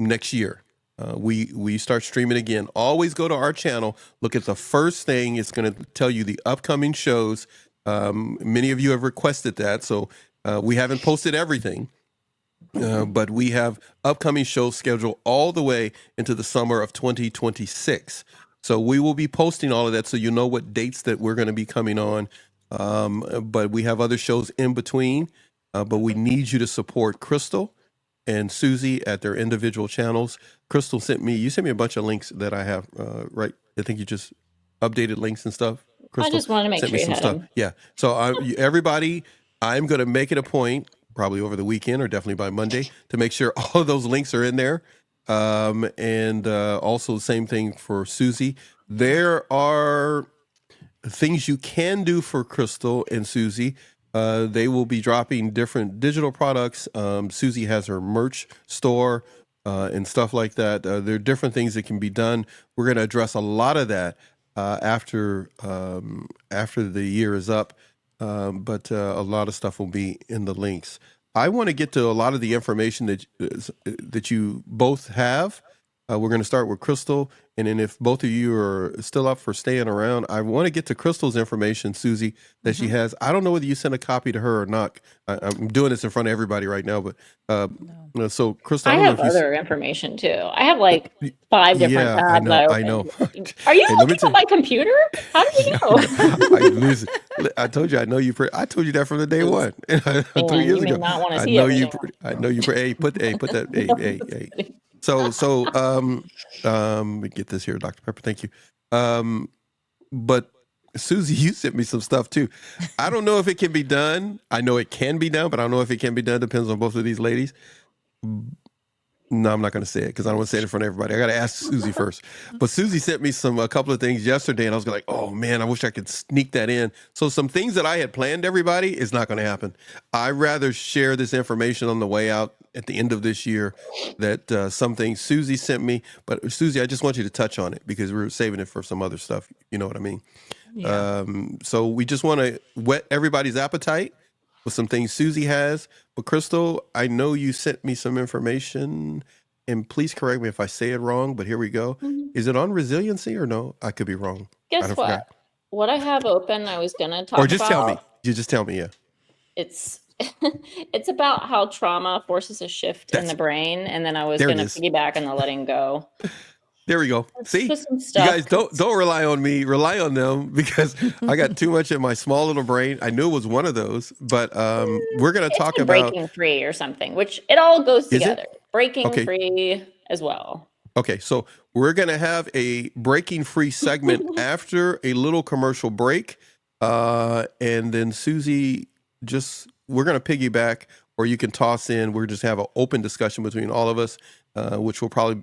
next year. We start streaming again. Always go to our channel. Look at the first thing. It's going to tell you the upcoming shows. Many of you have requested that, so we haven't posted everything, but we have upcoming shows scheduled all the way into the summer of 2026. So we will be posting all of that so you know what dates that we're going to be coming on. But we have other shows in between. But we need you to support Crystal and Susie at their individual channels. Crystal sent me a bunch of links that I have, right? I think you just updated links and stuff. Crystal I just wanted to make sent sure me you some had stuff. them. Yeah. So everybody, I'm going to make it a point, probably over the weekend or definitely by Monday, to make sure all of those links are in there. And also the same thing for Susie. There are things you can do for Crystal and Susie. They will be dropping different digital products. Susie has her merch store and stuff like that. There are different things that can be done. We're going to address a lot of that after the year is up. But a lot of stuff will be in the links. I want to get to a lot of the information that you both have. We're going to start with Crystal, and then if both of you are still up for staying around, I want to get to Crystal's information, Susie, that she has. I don't know whether you sent a copy to her or not. I'm doing this in front of everybody right now, but so Crystal, I I don't know have if you. other information too. I have like 5 different Yeah, tabs. I know. Are you Hey, let me looking tell at my computer? How did you know? Listen, I told you I know you. I told you that from the day one, 3 Man, years you may ago. not want to I see know you. everything. I know you. Hey, put that. Hey. So let me get this here, Dr. Pepper. Thank you. But Susie, you sent me some stuff too. I don't know if it can be done. I know it can be done, but I don't know if it can be done. Depends on both of these ladies. No, I'm not going to say it because I don't want to say it in front of everybody. I got to ask Susie first. But Susie sent me a couple of things yesterday, and I was like, oh man, I wish I could sneak that in. So some things that I had planned, everybody, is not going to happen. I'd rather share this information on the way out at the end of this year. That some things Susie sent me, but Susie, I just want you to touch on it because we're saving it for some other stuff. You know what I mean? Yeah. So we just want to whet everybody's appetite with some things Susie has. But Crystal, I know you sent me some information, and please correct me if I say it wrong, but here we go. Mhm. Is it on resiliency or no? I could be wrong. I Guess don't what? forget. What I have open, I was going to talk Or just about. tell me. You just tell me, yeah. It's it's about how trauma forces a shift in the brain, and then I was There it going to is. piggyback on the letting go. There we go. See, Just some you stuff. guys don't rely on me. Rely on them because I got too much in my small little brain. I knew it was one of those, but we're going to It's talk like about. breaking free or something, which it all goes Is it? together. Breaking Okay. free as well. Okay, so we're going to have a breaking free segment after a little commercial break. And then Susie, we're going to piggyback, or you can toss in. We'll just have an open discussion between all of us, which will probably,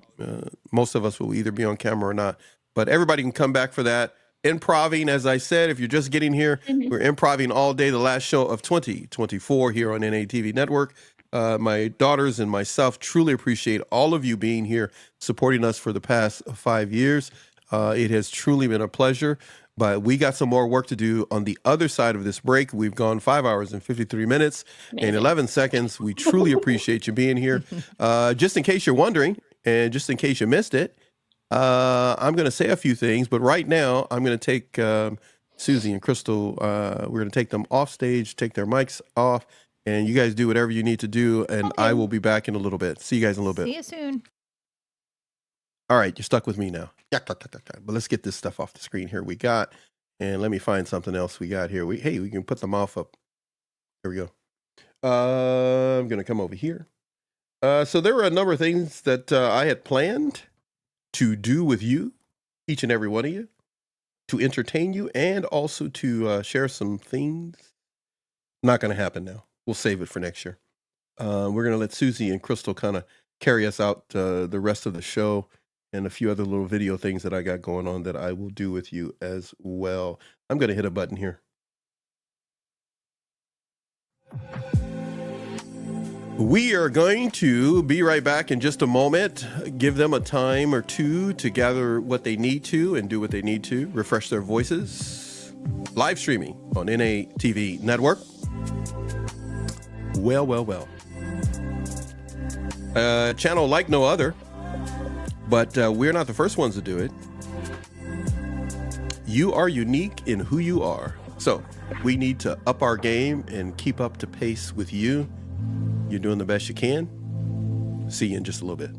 most of us will either be on camera or not. But everybody can come back for that. Improving, as I said, if you're just getting here, we're improving all day, the last show of 2024 here on NATV Network. My daughters and myself truly appreciate all of you being here, supporting us for the past 5 years. It has truly been a pleasure, but we got some more work to do on the other side of this break. We've gone 5 hours and 53 minutes and 11 seconds. We truly appreciate you being here. Just in case you're wondering, and just in case you missed it, I'm going to say a few things, but right now I'm going to take Susie and Crystal, we're going to take them off stage, take their mics off, and you guys do whatever you need to do, and I will be back in a little bit. See you guys in a little bit. See you soon. All right, you're stuck with me now. But let's get this stuff off the screen here. And let me find something else we got here. We can put the mouth up. Here we go. I'm going to come over here. So there were a number of things that I had planned to do with you, each and every one of you, to entertain you and also to share some things. Not going to happen now. We'll save it for next year. We're going to let Susie and Crystal kind of carry us out the rest of the show and a few other little video things that I got going on that I will do with you as well. I'm going to hit a button here. We are going to be right back in just a moment. Give them a time or two to gather what they need to and do what they need to, refresh their voices. Live streaming on NATV Network. Well. Channel like no other, but we're not the first ones to do it. You are unique in who you are. So we need to up our game and keep up to pace with you. You're doing the best you can. See you in just a little bit.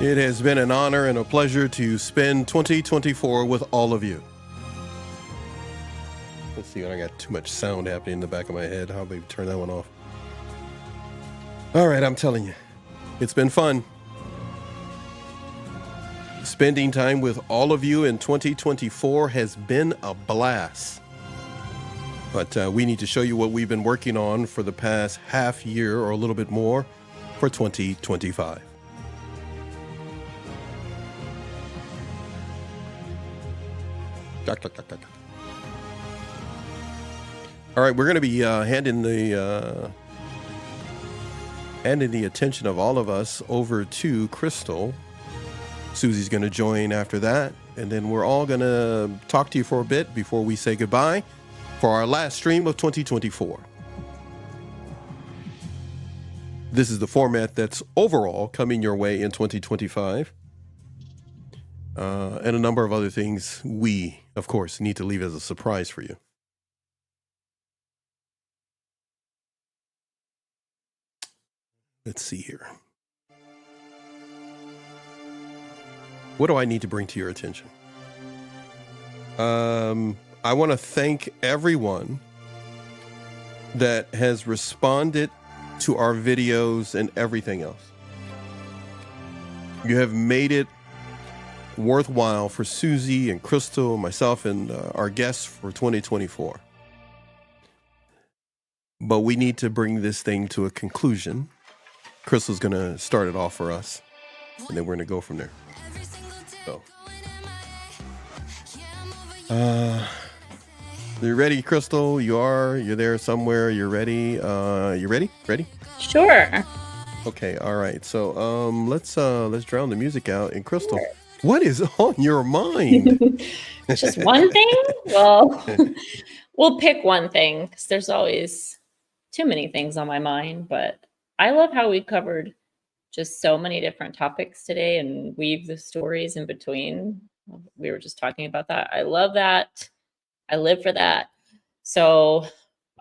It has been an honor and a pleasure to spend 2024 with all of you. Let's see, I got too much sound happening in the back of my head. How about turn that one off? All right, I'm telling you, it's been fun. Spending time with all of you in 2024 has been a blast. But we need to show you what we've been working on for the past half year or a little bit more for 2025. All right, we're going to be handing the attention of all of us over to Crystal. Susie's going to join after that, and then we're all going to talk to you for a bit before we say goodbye for our last stream of 2024. This is the format that's overall coming your way in 2025. And a number of other things we, of course, need to leave as a surprise for you. Let's see here. What do I need to bring to your attention? I want to thank everyone that has responded to our videos and everything else. You have made it worthwhile for Susie and Crystal, myself, and our guests for 2024. But we need to bring this thing to a conclusion. Crystal's going to start it off for us, and then we're going to go from there. So, you ready, Crystal? You're there somewhere. You're ready. You ready? Ready? Sure. Okay. All right. So, let's drown the music out. And Crystal, what is on your mind? Just one thing? Well, we'll pick one thing because there's always too many things on my mind, but I love how we covered just so many different topics today and weave the stories in between. We were just talking about that. I love that. I live for that. So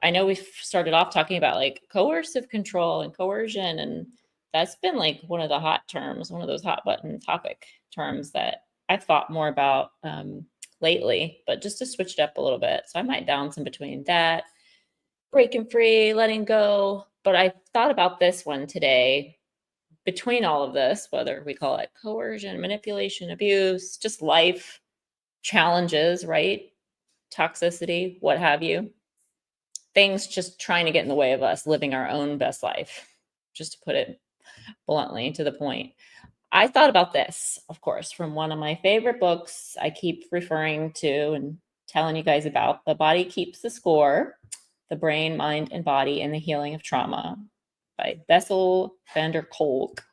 I know we started off talking about like coercive control and coercion, and that's been like one of the hot terms, one of those hot button topic terms that I've thought more about lately, but just to switch it up a little bit. So I might bounce in between that, breaking free, letting go. But I thought about this one today. Between all of this, whether we call it coercion, manipulation, abuse, just life challenges, right? Toxicity, what have you. Things just trying to get in the way of us living our own best life, just to put it bluntly to the point. I thought about this, of course, from one of my favorite books I keep referring to and telling you guys about, The Body Keeps the Score, The Brain, Mind, and Body in the Healing of Trauma by Bessel van der Kolk,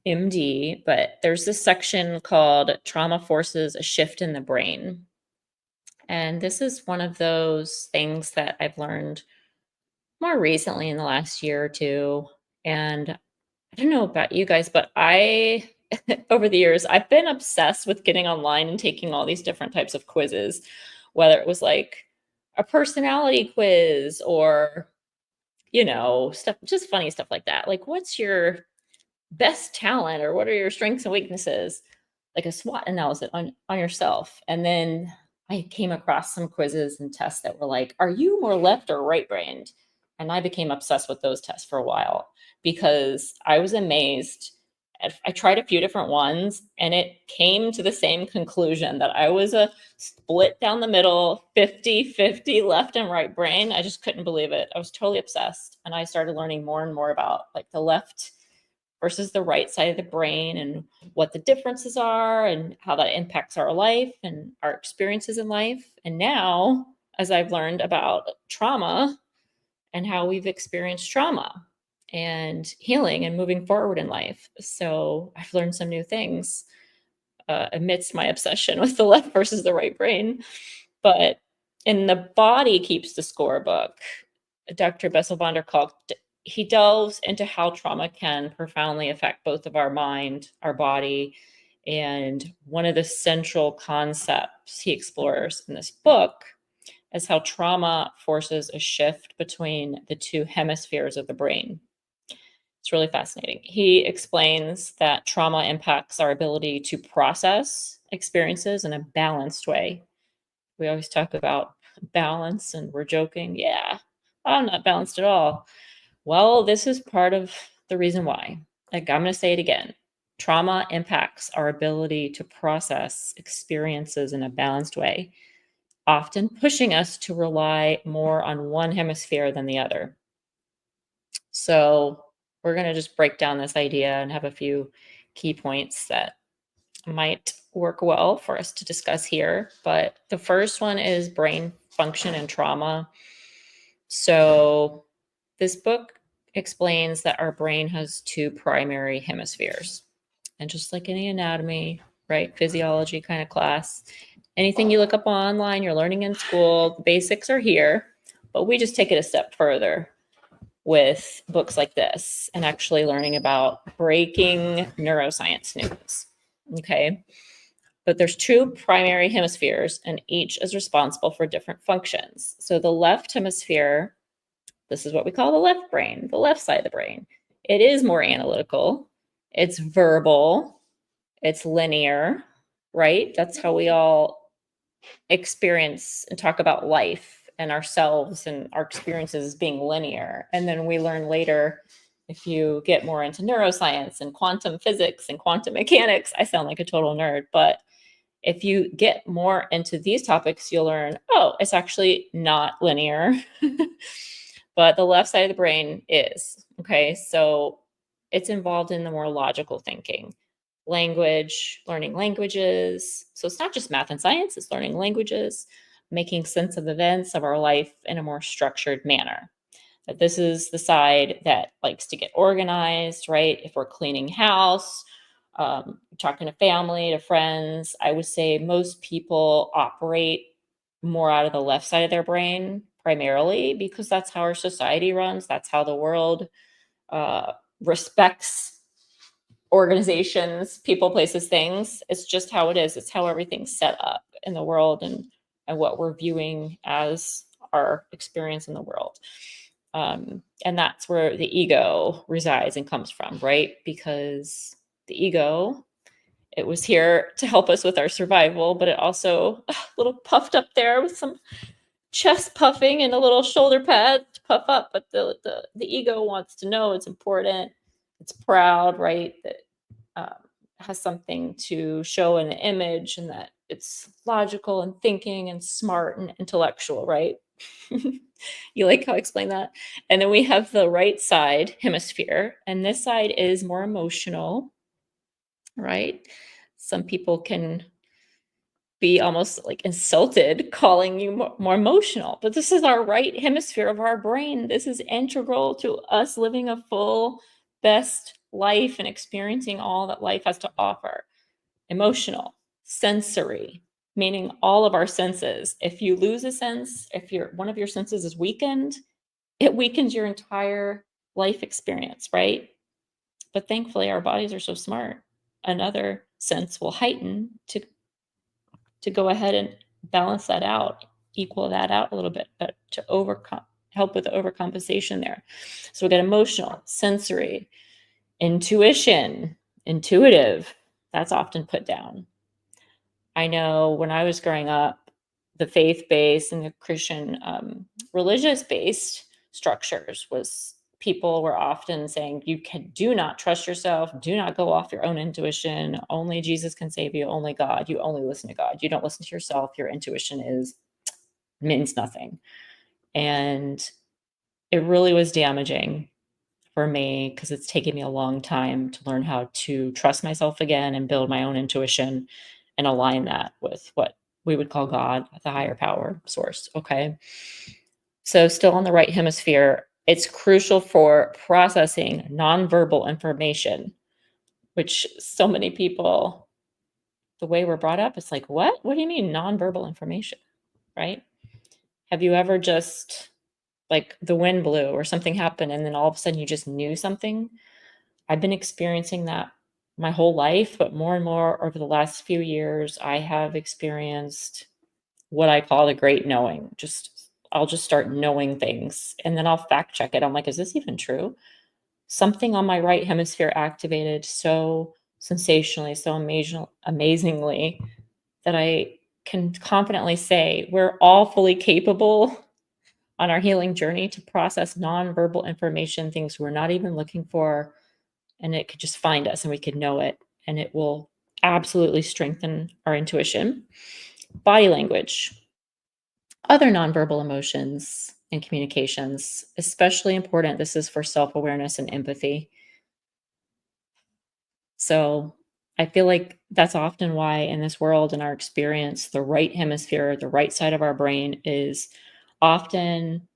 MD. But there's this section called Trauma Forces a Shift in the Brain. And this is one of those things that I've learned more recently in the last year or two. And I don't know about you guys, but over the years, I've been obsessed with getting online and taking all these different types of quizzes, whether it was like a personality quiz or, stuff, just funny stuff like that. Like, what's your best talent or what are your strengths and weaknesses? Like a SWOT analysis on yourself. And then I came across some quizzes and tests that were like, are you more left or right-brained? And I became obsessed with those tests for a while because I was amazed. I tried a few different ones and it came to the same conclusion that I was a split down the middle, 50-50 left and right brain. I just couldn't believe it. I was totally obsessed. And I started learning more and more about like the left versus the right side of the brain and what the differences are and how that impacts our life and our experiences in life. And now, as I've learned about trauma and how we've experienced trauma and healing and moving forward in life. So I've learned some new things amidst my obsession with the left versus the right brain. But in The Body Keeps the Score book, Dr. Bessel van der Kolk, he delves into how trauma can profoundly affect both of our mind, our body, and one of the central concepts he explores in this book is how trauma forces a shift between the two hemispheres of the brain. It's really fascinating. He explains that trauma impacts our ability to process experiences in a balanced way. We always talk about balance and we're joking. Yeah, I'm not balanced at all. Well, this is part of the reason why. Like, I'm going to say it again. Trauma impacts our ability to process experiences in a balanced way, often pushing us to rely more on one hemisphere than the other. So, we're going to just break down this idea and have a few key points that might work well for us to discuss here. But the first one is brain function and trauma. So, this book explains that our brain has two primary hemispheres. And just like any anatomy, right, physiology kind of class, anything you look up online, you're learning in school, the basics are here, but we just take it a step further with books like this and actually learning about breaking neuroscience news. Okay. But there's two primary hemispheres, and each is responsible for different functions. So the left hemisphere, this is what we call the left brain, the left side of the brain. It is more analytical, it's verbal, it's linear, right? That's how we all experience and talk about life and ourselves and our experiences as being linear. And then we learn later, if you get more into neuroscience and quantum physics and quantum mechanics, I sound like a total nerd, but if you get more into these topics, you'll learn, oh, it's actually not linear, but the left side of the brain is. Okay, so it's involved in the more logical thinking, language, learning languages. So it's not just math and science, it's learning languages, making sense of events of our life in a more structured manner. That this is the side that likes to get organized, right? If we're cleaning house, talking to family, to friends, I would say most people operate more out of the left side of their brain primarily because that's how our society runs. That's how the world respects organizations, people, places, things. It's just how it is. It's how everything's set up in the world and what we're viewing as our experience in the world. And that's where the ego resides and comes from, right? Because the ego, it was here to help us with our survival, but it also a little puffed up there with some chest puffing and a little shoulder pad to puff up. But the ego wants to know it's important. It's proud, right? That has something to show in an image and that it's logical and thinking and smart and intellectual, right? You like how I explain that? And then we have the right side hemisphere, and this side is more emotional, right? Some people can be almost like insulted calling you more emotional, but this is our right hemisphere of our brain. This is integral to us living a full, best life and experiencing all that life has to offer. Emotional, sensory, meaning all of our senses. If you lose a sense, if one of your senses is weakened, it weakens your entire life experience, right? But thankfully, our bodies are so smart. Another sense will heighten to go ahead and balance that out, equal that out a little bit, but to help with the overcompensation there. So we got emotional, sensory, intuition, intuitive. That's often put down. I know when I was growing up, the faith-based and the Christian religious-based structures was people were often saying do not trust yourself, do not go off your own intuition, only Jesus can save you, only God, you only listen to God, you don't listen to yourself, your intuition means nothing. And it really was damaging for me because it's taken me a long time to learn how to trust myself again and build my own intuition and align that with what we would call God, the higher power source. Okay. So still on the right hemisphere, it's crucial for processing nonverbal information, which so many people, the way we're brought up, it's like, what? What do you mean nonverbal information? Right? Have you ever just like the wind blew or something happened and then all of a sudden you just knew something? I've been experiencing that my whole life, but more and more over the last few years, I have experienced what I call the great knowing. I'll just start knowing things and then I'll fact check it. I'm like, is this even true? something on my right hemisphere activated so sensationally, so amazingly, that I can confidently say we're all fully capable on our healing journey to process nonverbal information, things we're not even looking for, and it could just find us and we could know it, and it will absolutely strengthen our intuition. Body language, other nonverbal emotions and communications, especially important. This is for self-awareness and empathy. So I feel like that's often why in this world, in our experience, the right hemisphere, the right side of our brain is often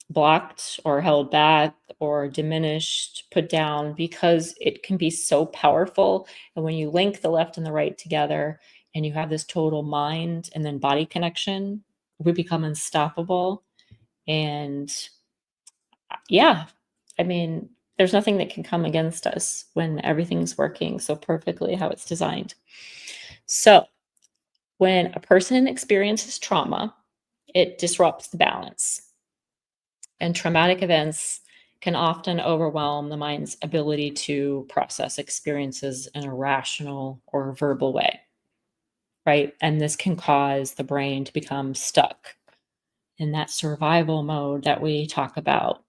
blocked or held back or diminished, put down, because it can be so powerful. And when you link the left and the right together and you have this total mind and then body connection, we become unstoppable. And yeah, I mean, there's nothing that can come against us when everything's working so perfectly how it's designed. So, when a person experiences trauma, it disrupts the balance. And traumatic events can often overwhelm the mind's ability to process experiences in a rational or verbal way, right? And this can cause the brain to become stuck in that survival mode that we talk about,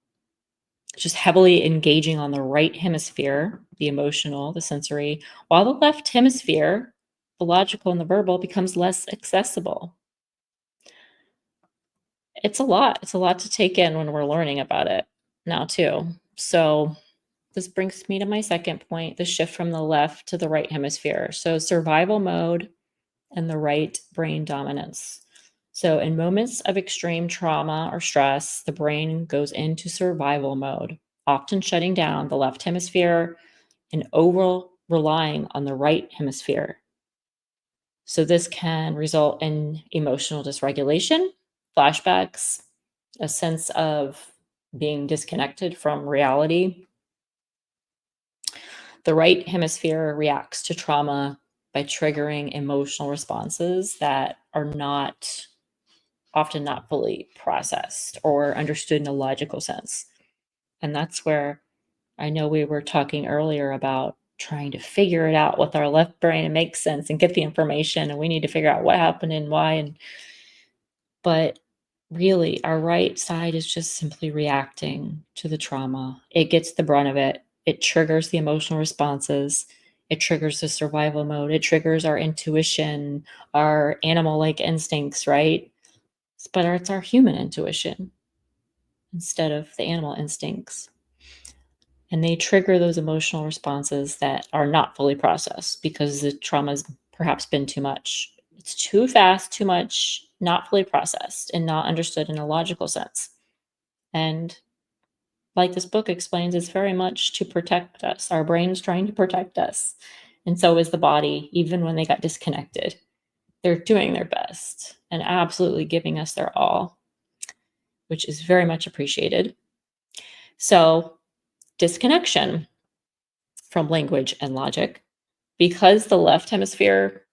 just heavily engaging on the right hemisphere, the emotional, the sensory, while the left hemisphere, the logical and the verbal, becomes less accessible. It's a lot. It's a lot to take in when we're learning about it now, too. So, this brings me to my second point, the shift from the left to the right hemisphere. So, survival mode and the right brain dominance. So, in moments of extreme trauma or stress, the brain goes into survival mode, often shutting down the left hemisphere and over relying on the right hemisphere. So, this can result in emotional dysregulation, flashbacks, a sense of being disconnected from reality. The right hemisphere reacts to trauma by triggering emotional responses that are often not fully processed or understood in a logical sense. And that's where I know we were talking earlier about trying to figure it out with our left brain and make sense and get the information, and we need to figure out what happened and why. But really, our right side is just simply reacting to the trauma. It gets the brunt of it. It triggers the emotional responses. It triggers the survival mode. It triggers our intuition, our animal-like instincts, right? But it's our human intuition instead of the animal instincts. And they trigger those emotional responses that are not fully processed because the trauma's perhaps been too much. It's too fast, too much, not fully processed, and not understood in a logical sense. And like this book explains, it's very much to protect us. Our brain's trying to protect us. And so is the body, even when they got disconnected. They're doing their best and absolutely giving us their all, which is very much appreciated. So, disconnection from language and logic. Because the left hemisphere,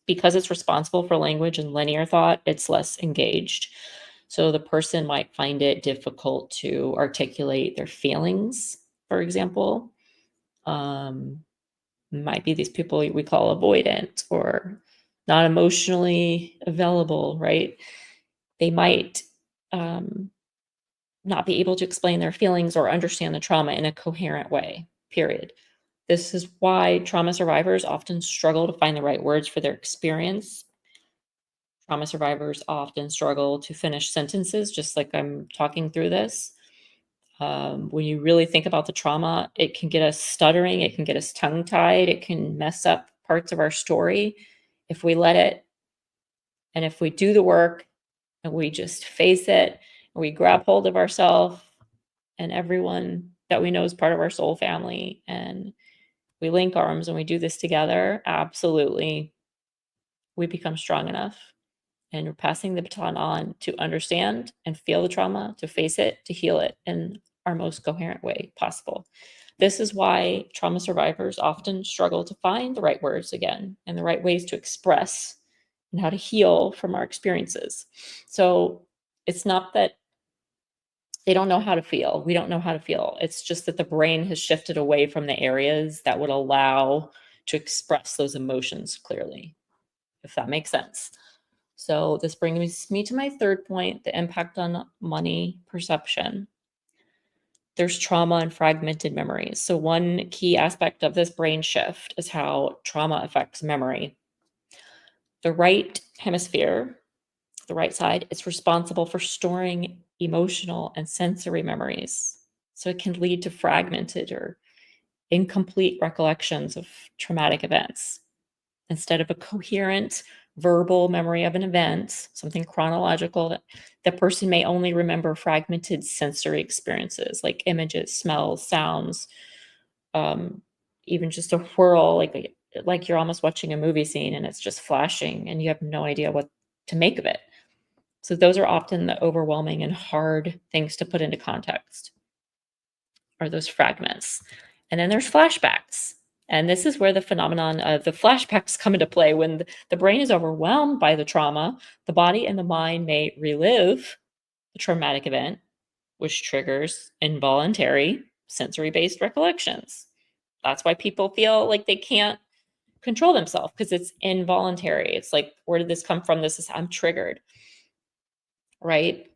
because it's responsible for language and linear thought, it's less engaged. So the person might find it difficult to articulate their feelings, for example. Might be these people we call avoidant or not emotionally available, right? They might not be able to explain their feelings or understand the trauma in a coherent way, period. This is why trauma survivors often struggle to find the right words for their experience. Trauma survivors often struggle to finish sentences, just like I'm talking through this. When you really think about the trauma, it can get us stuttering, it can get us tongue tied, it can mess up parts of our story if we let it. And if we do the work and we just face it, and we grab hold of ourselves and everyone that we know is part of our soul family, and we link arms and we do this together, absolutely, we become strong enough. And we're passing the baton on to understand and feel the trauma, to face it, to heal it in our most coherent way possible. This is why trauma survivors often struggle to find the right words again and the right ways to express and how to heal from our experiences. So it's not that They don't know how to feel. We don't know how to feel. It's just that the brain has shifted away from the areas that would allow to express those emotions clearly, if that makes sense. So this brings me to my third point, the impact on money perception. There's trauma and fragmented memories. So one key aspect of this brain shift is how trauma affects memory. The right hemisphere, the right side, is responsible for storing emotional and sensory memories. So it can lead to fragmented or incomplete recollections of traumatic events. Instead of a coherent verbal memory of an event, something chronological, that the person may only remember fragmented sensory experiences like images, smells, sounds, even just a whirl, like you're almost watching a movie scene and it's just flashing and you have no idea what to make of it. So those are often the overwhelming and hard things to put into context, are those fragments. And then there's flashbacks. And this is where the phenomenon of the flashbacks come into play. When the brain is overwhelmed by the trauma, the body and the mind may relive the traumatic event, which triggers involuntary sensory-based recollections. That's why people feel like they can't control themselves, because it's involuntary. It's like, where did this come from? I'm triggered, right?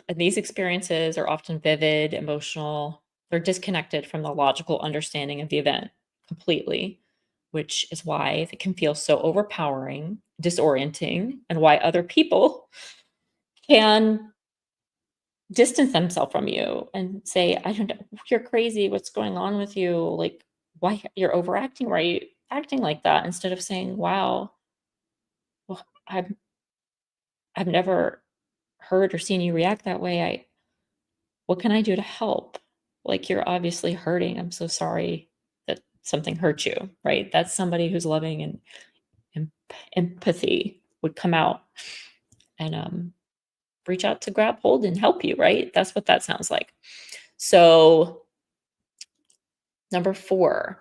And these experiences are often vivid, emotional. They're disconnected from the logical understanding of the event completely, which is why it can feel so overpowering, disorienting, and why other people can distance themselves from you and say, I don't know, you're crazy. What's going on with you? Like, why you're overacting? Why are you acting like that? Instead of saying, wow, well, I've never heard or seen you react that way. What can I do to help? Like, you're obviously hurting. I'm so sorry that something hurt you, right? That's somebody who's loving, and empathy would come out and reach out to grab hold and help you, right? That's what that sounds like. So, number 4,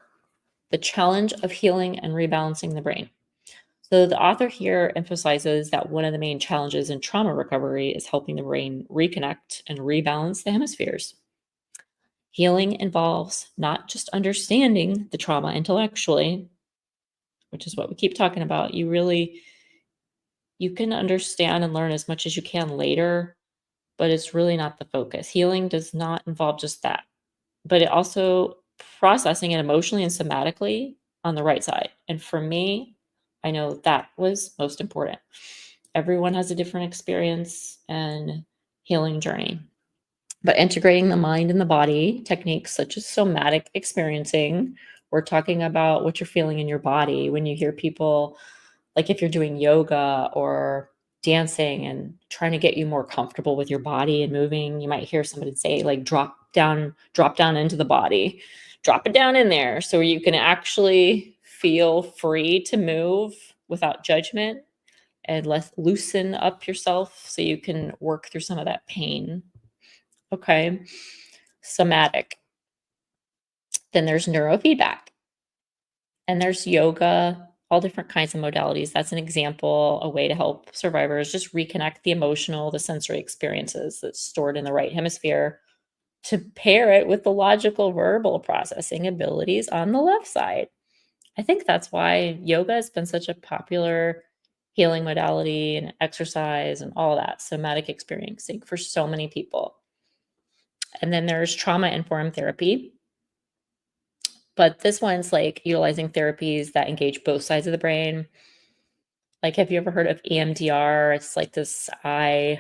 the challenge of healing and rebalancing the brain. So the author here emphasizes that one of the main challenges in trauma recovery is helping the brain reconnect and rebalance the hemispheres. Healing involves not just understanding the trauma intellectually, which is what we keep talking about. You can understand and learn as much as you can later, but it's really not the focus. Healing does not involve just that, but it also processing it emotionally and somatically on the right side. And for me, I know that was most important. Everyone has a different experience and healing journey. But integrating the mind and the body techniques such as somatic experiencing, we're talking about what you're feeling in your body. When you hear people, like if you're doing yoga or dancing and trying to get you more comfortable with your body and moving, you might hear somebody say, like, drop down into the body, drop it down in there, so you can actually feel free to move without judgment, and loosen up yourself so you can work through some of that pain. Okay. Somatic. Then there's neurofeedback. And there's yoga, all different kinds of modalities. That's an example, a way to help survivors just reconnect the emotional, the sensory experiences that's stored in the right hemisphere, to pair it with the logical verbal processing abilities on the left side. I think that's why yoga has been such a popular healing modality and exercise and all that somatic experiencing for so many people. And then there's trauma-informed therapy. But this one's like utilizing therapies that engage both sides of the brain. Like, have you ever heard of EMDR? It's like this I'm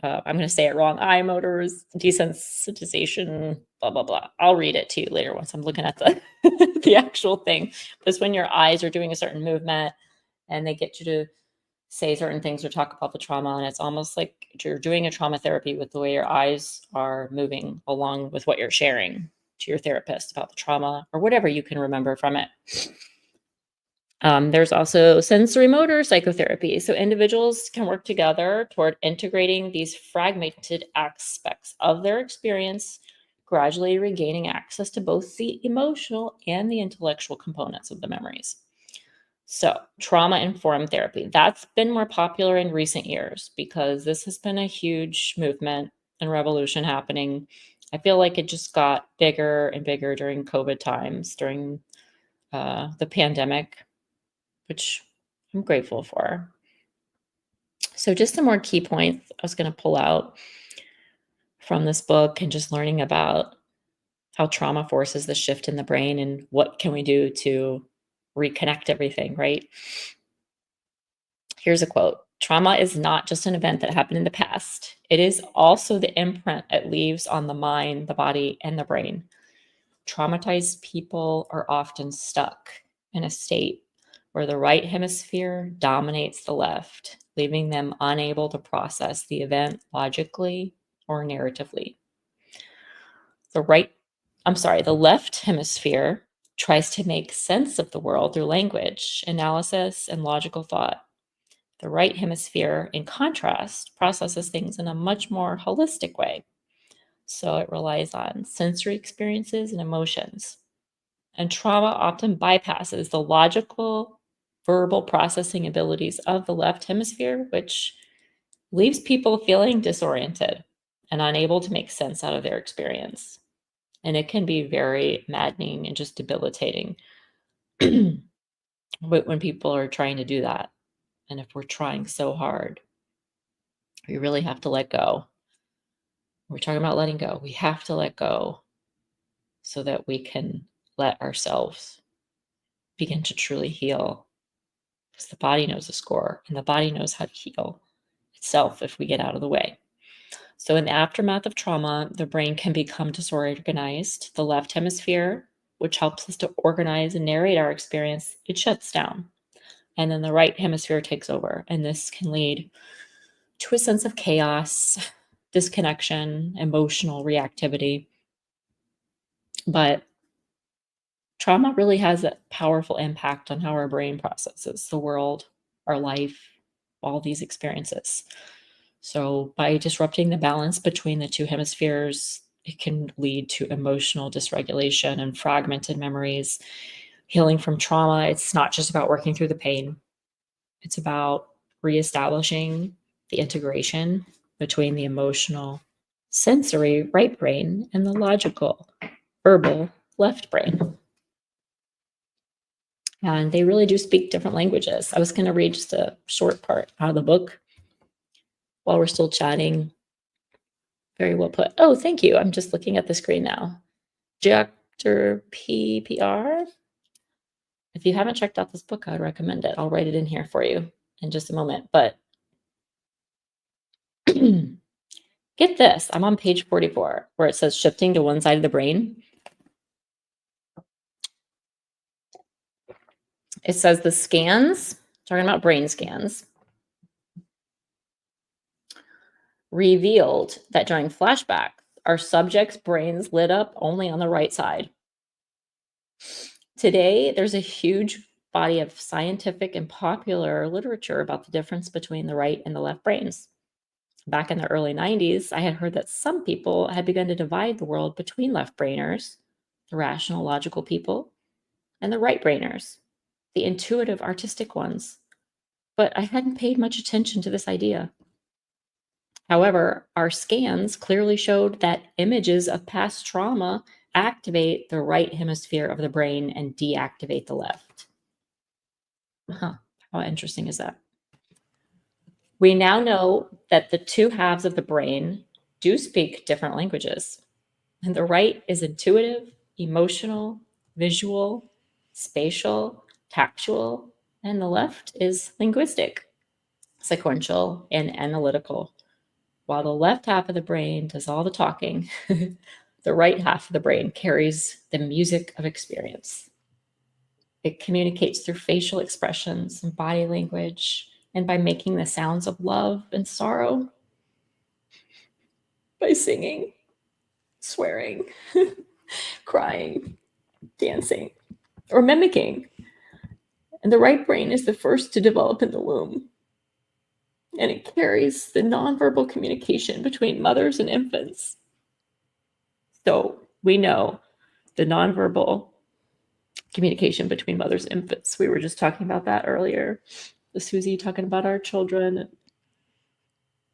going to say it wrong, eye motors desensitization, blah, blah, blah. I'll read it to you later once I'm looking at the, the actual thing. But it's when your eyes are doing a certain movement and they get you to say certain things or talk about the trauma. And it's almost like you're doing a trauma therapy with the way your eyes are moving along with what you're sharing to your therapist about the trauma or whatever you can remember from it. There's also sensory motor psychotherapy. So individuals can work together toward integrating these fragmented aspects of their experience, gradually regaining access to both the emotional and the intellectual components of the memories. So trauma-informed therapy, that's been more popular in recent years because this has been a huge movement and revolution happening. I feel like it just got bigger and bigger during COVID times, during the pandemic, which I'm grateful for. So just some more key points I was going to pull out from this book, and just learning about how trauma forces the shift in the brain and what can we do to reconnect everything, right? Here's a quote. Trauma is not just an event that happened in the past. It is also the imprint it leaves on the mind, the body, and the brain. Traumatized people are often stuck in a state where the right hemisphere dominates the left, leaving them unable to process the event logically or narratively. The left hemisphere tries to make sense of the world through language, analysis, and logical thought. The right hemisphere, in contrast, processes things in a much more holistic way. So it relies on sensory experiences and emotions. And trauma often bypasses the logical, verbal processing abilities of the left hemisphere, which leaves people feeling disoriented and unable to make sense out of their experience. And it can be very maddening and just debilitating when people are trying to do that. And if we're trying so hard, we really have to let go. We're talking about letting go. We have to let go so that we can let ourselves begin to truly heal. Because the body knows the score, and the body knows how to heal itself if we get out of the way. So in the aftermath of trauma, the brain can become disorganized. The left hemisphere, which helps us to organize and narrate our experience, it shuts down. And then the right hemisphere takes over. And this can lead to a sense of chaos, disconnection, emotional reactivity. But trauma really has a powerful impact on how our brain processes the world, our life, all these experiences. So by disrupting the balance between the two hemispheres, it can lead to emotional dysregulation and fragmented memories. Healing from trauma, it's not just about working through the pain. It's about reestablishing the integration between the emotional, sensory right brain and the logical, verbal left brain. And they really do speak different languages. I was going to read just a short part out of the book while we're still chatting. Very well put. Oh, thank you. I'm just looking at the screen now. Dr. PPR. If you haven't checked out this book, I'd recommend it. I'll write it in here for you in just a moment. But get this. I'm on page 44 where it says shifting to one side of the brain. It says the scans, talking about brain scans, revealed that during flashbacks, our subjects' brains lit up only on the right side. Today, there's a huge body of scientific and popular literature about the difference between the right and the left brains. Back in the early 90s, I had heard that some people had begun to divide the world between left brainers, the rational, logical people, and the right brainers, the intuitive, artistic ones. But I hadn't paid much attention to this idea. However, our scans clearly showed that images of past trauma activate the right hemisphere of the brain and deactivate the left. How interesting is that? We now know that the two halves of the brain do speak different languages. And the right is intuitive, emotional, visual, spatial, tactual, and the left is linguistic, sequential, and analytical. While the left half of the brain does all the talking, the right half of the brain carries the music of experience. It communicates through facial expressions and body language, and by making the sounds of love and sorrow, by singing, swearing, crying, dancing, or mimicking. And the right brain is the first to develop in the womb. And it carries the nonverbal communication between mothers and infants. So we know the nonverbal communication between mothers and infants. We were just talking about that earlier. Susie talking about our children.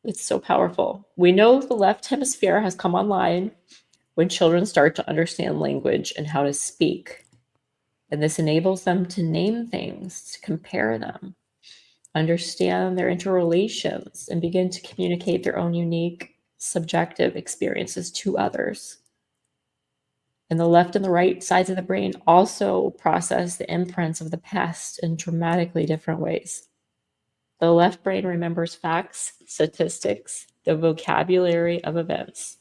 It's so powerful. We know the left hemisphere has come online when children start to understand language and how to speak. And this enables them to name things, to compare them, understand their interrelations, and begin to communicate their own unique subjective experiences to others. And the left and the right sides of the brain also process the imprints of the past in dramatically different ways. The left brain remembers facts, statistics, the vocabulary of events.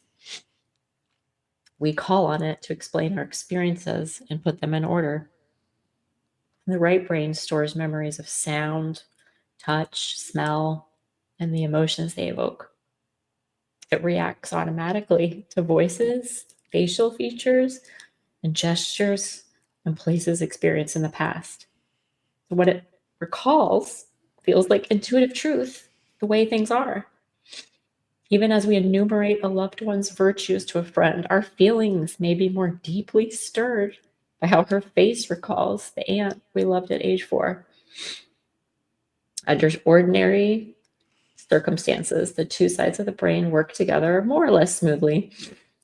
We call on it to explain our experiences and put them in order. The right brain stores memories of sound, touch, smell, and the emotions they evoke. It reacts automatically to voices, facial features, and gestures and places experienced in the past. So what it recalls feels like intuitive truth, the way things are. Even as we enumerate a loved one's virtues to a friend, our feelings may be more deeply stirred by how her face recalls the aunt we loved at age 4. Under ordinary circumstances, the two sides of the brain work together more or less smoothly,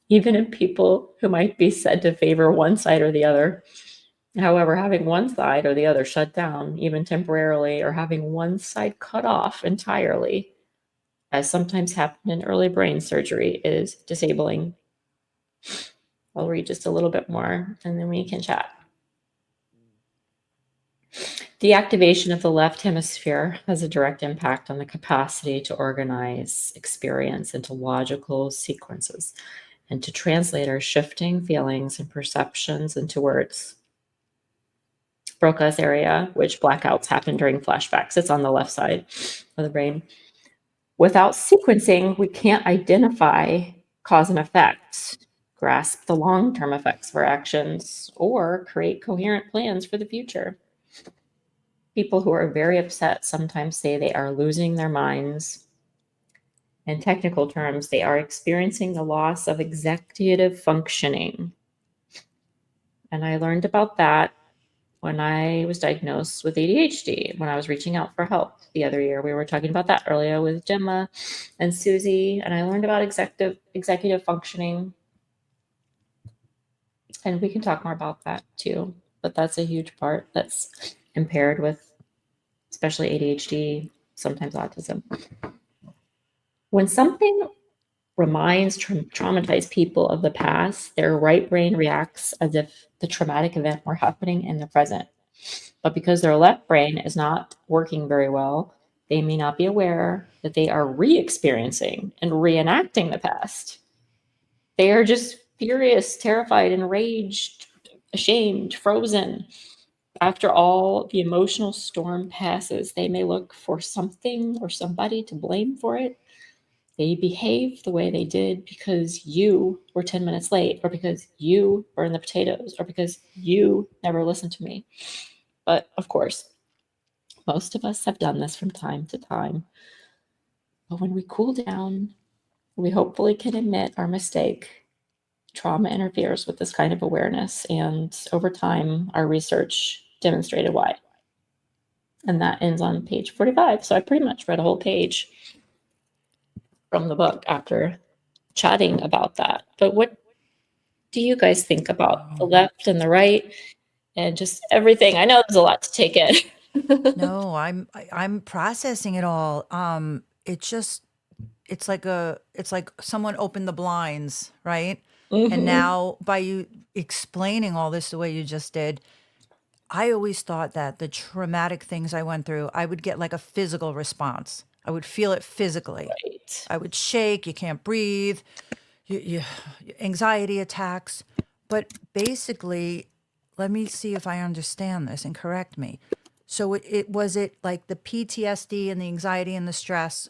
even in people who might be said to favor one side or the other. However, having one side or the other shut down, even temporarily, or having one side cut off entirely, as sometimes happened in early brain surgery, is disabling. I'll read just a little bit more and then we can chat. Deactivation of the left hemisphere has a direct impact on the capacity to organize experience into logical sequences and to translate our shifting feelings and perceptions into words. Broca's area, which blackouts happen during flashbacks, it's on the left side of the brain. Without sequencing, we can't identify cause and effect, grasp the long-term effects of our actions, or create coherent plans for the future. People who are very upset sometimes say they are losing their minds. In technical terms, they are experiencing the loss of executive functioning. And I learned about that when I was diagnosed with ADHD, when I was reaching out for help the other year. We were talking about that earlier with Gemma and Susie, and I learned about executive functioning. And we can talk more about that too, but that's a huge part that's impaired with especially ADHD, sometimes autism. When something reminds traumatized people of the past, their right brain reacts as if the traumatic event were happening in the present. But because their left brain is not working very well, they may not be aware that they are re-experiencing and reenacting the past. They are just furious, terrified, enraged, ashamed, frozen. After all the emotional storm passes, they may look for something or somebody to blame for it. They behave the way they did because you were 10 minutes late, or because you burned the potatoes, or because you never listened to me. But of course, most of us have done this from time to time. But when we cool down, we hopefully can admit our mistake. Trauma interferes with this kind of awareness, and over time, our research demonstrated why. And that ends on page 45. So I pretty much read a whole page from the book after chatting about that. But what do you guys think about the left and the right and just everything? I know there's a lot to take in. No, I'm processing it all. It's like someone opened the blinds, right? And Mhm. now by you explaining all this the way you just did, I always thought that the traumatic things I went through, I would get like a physical response. I would feel it physically. Right. I would shake, you can't breathe, you anxiety attacks. But basically, let me see if I understand this and correct me. So it was it like the PTSD and the anxiety and the stress,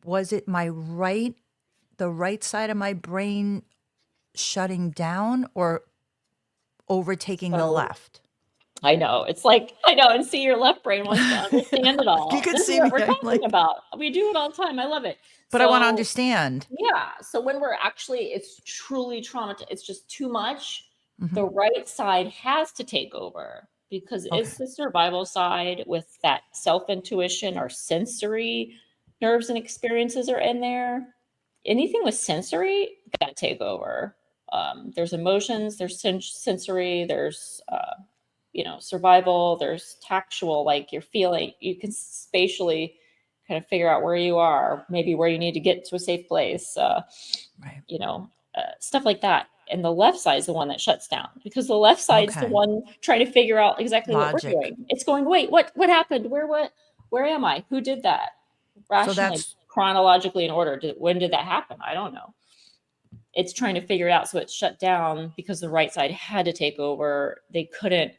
was it the right side of my brain shutting down or overtaking the So left? I know. It's like, I know. And see, your left brain wants to understand it all. You can This is see what me, we're I'm talking like, about. We do it all the time. I love it. but I want to So, understand. yeah. So when we're actually, it's truly traumatized, it's just too much. Mhm. The right side has to take over because Okay. it's the survival side with that self intuition or sensory nerves and experiences are in there. Anything with sensory got to take over. There's emotions, there's sensory, there's survival, there's tactual, like you're feeling, you can spatially kind of figure out where you are, maybe where you need to get to a safe place, Right. Stuff like that. And the left side is the one that shuts down, because the left side's the Okay. one trying to figure out exactly what we're Logic. doing. It's going, wait, what happened? Where am I? Who did that? Rationally, that's- chronologically in order. When did that happen? I don't know. It's trying to figure it out. So it's shut down because the right side had to take over. They couldn't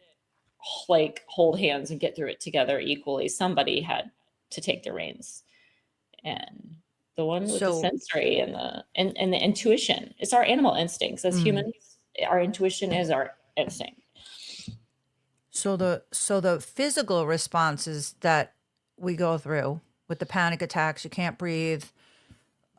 like hold hands and get through it together equally. Somebody had to take the reins. And the one with the So- sensory and the intuition, it's our animal instincts as humans. Our intuition is our instinct. So the physical responses that we go through with the panic attacks, you can't breathe,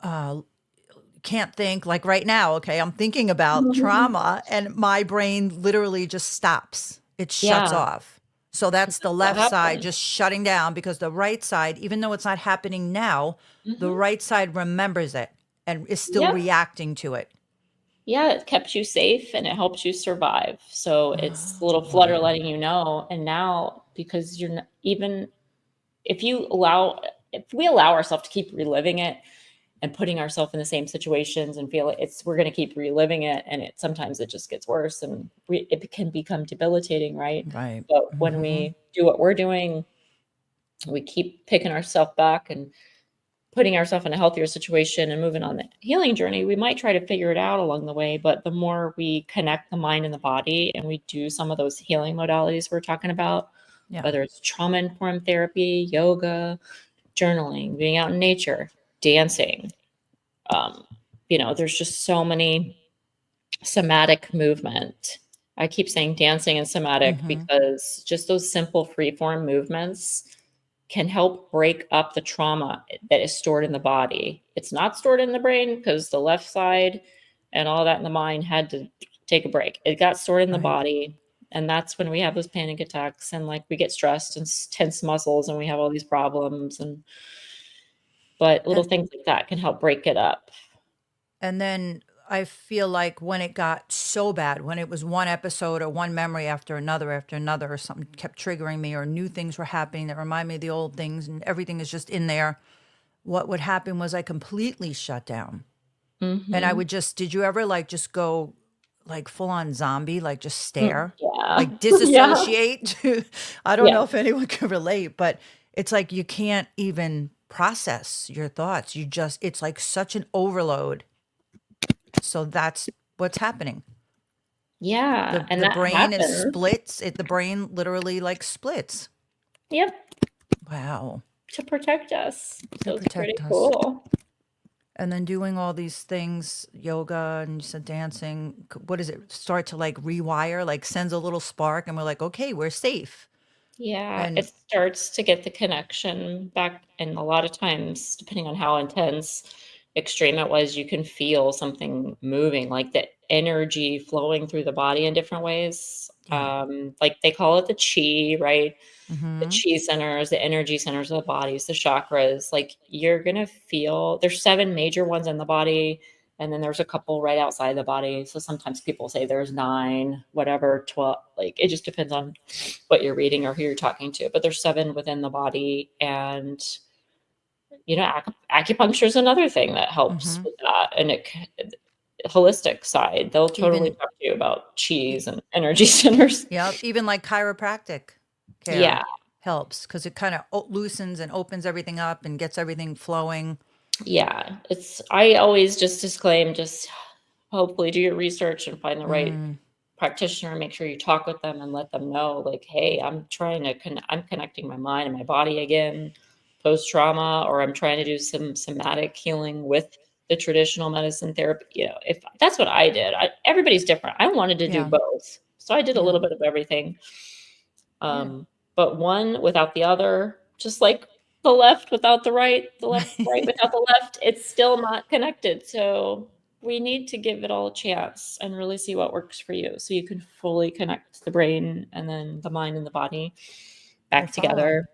can't think, like right now, okay, I'm thinking about trauma and my brain literally just stops. It shuts Yeah. off. So that's the left side happens. just shutting down, because the right side, even though it's not happening now, the right side remembers it and is still Yep. reacting to it. Yeah, it kept you safe and it helps you survive. So it's a little flutter letting you know. And now, because you're not, even if we allow ourselves to keep reliving it and putting ourselves in the same situations and feel we're going to keep reliving it, and sometimes it just gets worse and it can become debilitating, right? Right. But when we do what we're doing, we keep picking ourselves back and putting ourselves in a healthier situation and moving on the healing journey. We might try to figure it out along the way, but the more we connect the mind and the body, and we do some of those healing modalities we're talking about, Yeah. whether it's trauma-informed therapy, yoga, journaling, being out in nature, dancing, there's just so many somatic movement. I keep saying dancing and somatic because just those simple free-form movements can help break up the trauma that is stored in the body. It's not stored in the brain because the left side and all that in the mind had to take a break. It got stored in the body. And that's when we have those panic attacks and like we get stressed and tense muscles and we have all these problems. But little things like that can help break it up. And then I feel like when it got so bad, when it was one episode or one memory after another, or something kept triggering me, or new things were happening that remind me of the old things, and everything is just in there, what would happen was I completely shut down. And I would did you ever like just go like full on zombie, like just stare, Yeah. like disassociate? I don't know if anyone can relate, but it's like you can't even process your thoughts. It's like such an overload. So that's what's happening. Yeah. And The that brain is happens. splits. The brain literally like splits. Yep. Wow. To protect us. So it's pretty protect us. cool. And then doing all these things, yoga, and you said dancing, what does it start to like rewire, like sends a little spark and we're like, okay, we're safe. Yeah, And- it starts to get the connection back. And a lot of times, depending on how intense, extreme it was, you can feel something moving, like the energy flowing through the body in different ways. Like they call it the chi, right? The chi centers, the energy centers of the bodies, the chakras. Like you're going to feel, there's 7 major ones in the body. And then there's a couple right outside the body. So sometimes people say there's 9, whatever, 12, like it just depends on what you're reading or who you're talking to. But there's 7 within the body. And, acupuncture is another thing that helps with that. And holistic side, they'll totally talk to you about chis and energy centers. Yeah, even like chiropractic care Yeah. helps because it kind of loosens and opens everything up and gets everything flowing. Yeah, I always just disclaim, just hopefully do your research and find the right practitioner and make sure you talk with them and let them know, like, hey, I'm trying to I'm connecting my mind and my body again post trauma, or I'm trying to do some somatic healing with the traditional medicine therapy. If that's what I did. Everybody's different. I wanted to do both, so I did a little bit of everything. But one without the other, just like the left without the right, the left right without the left, it's still not connected. So we need to give it all a chance and really see what works for you, so you can fully connect the brain and then the mind and the body back together.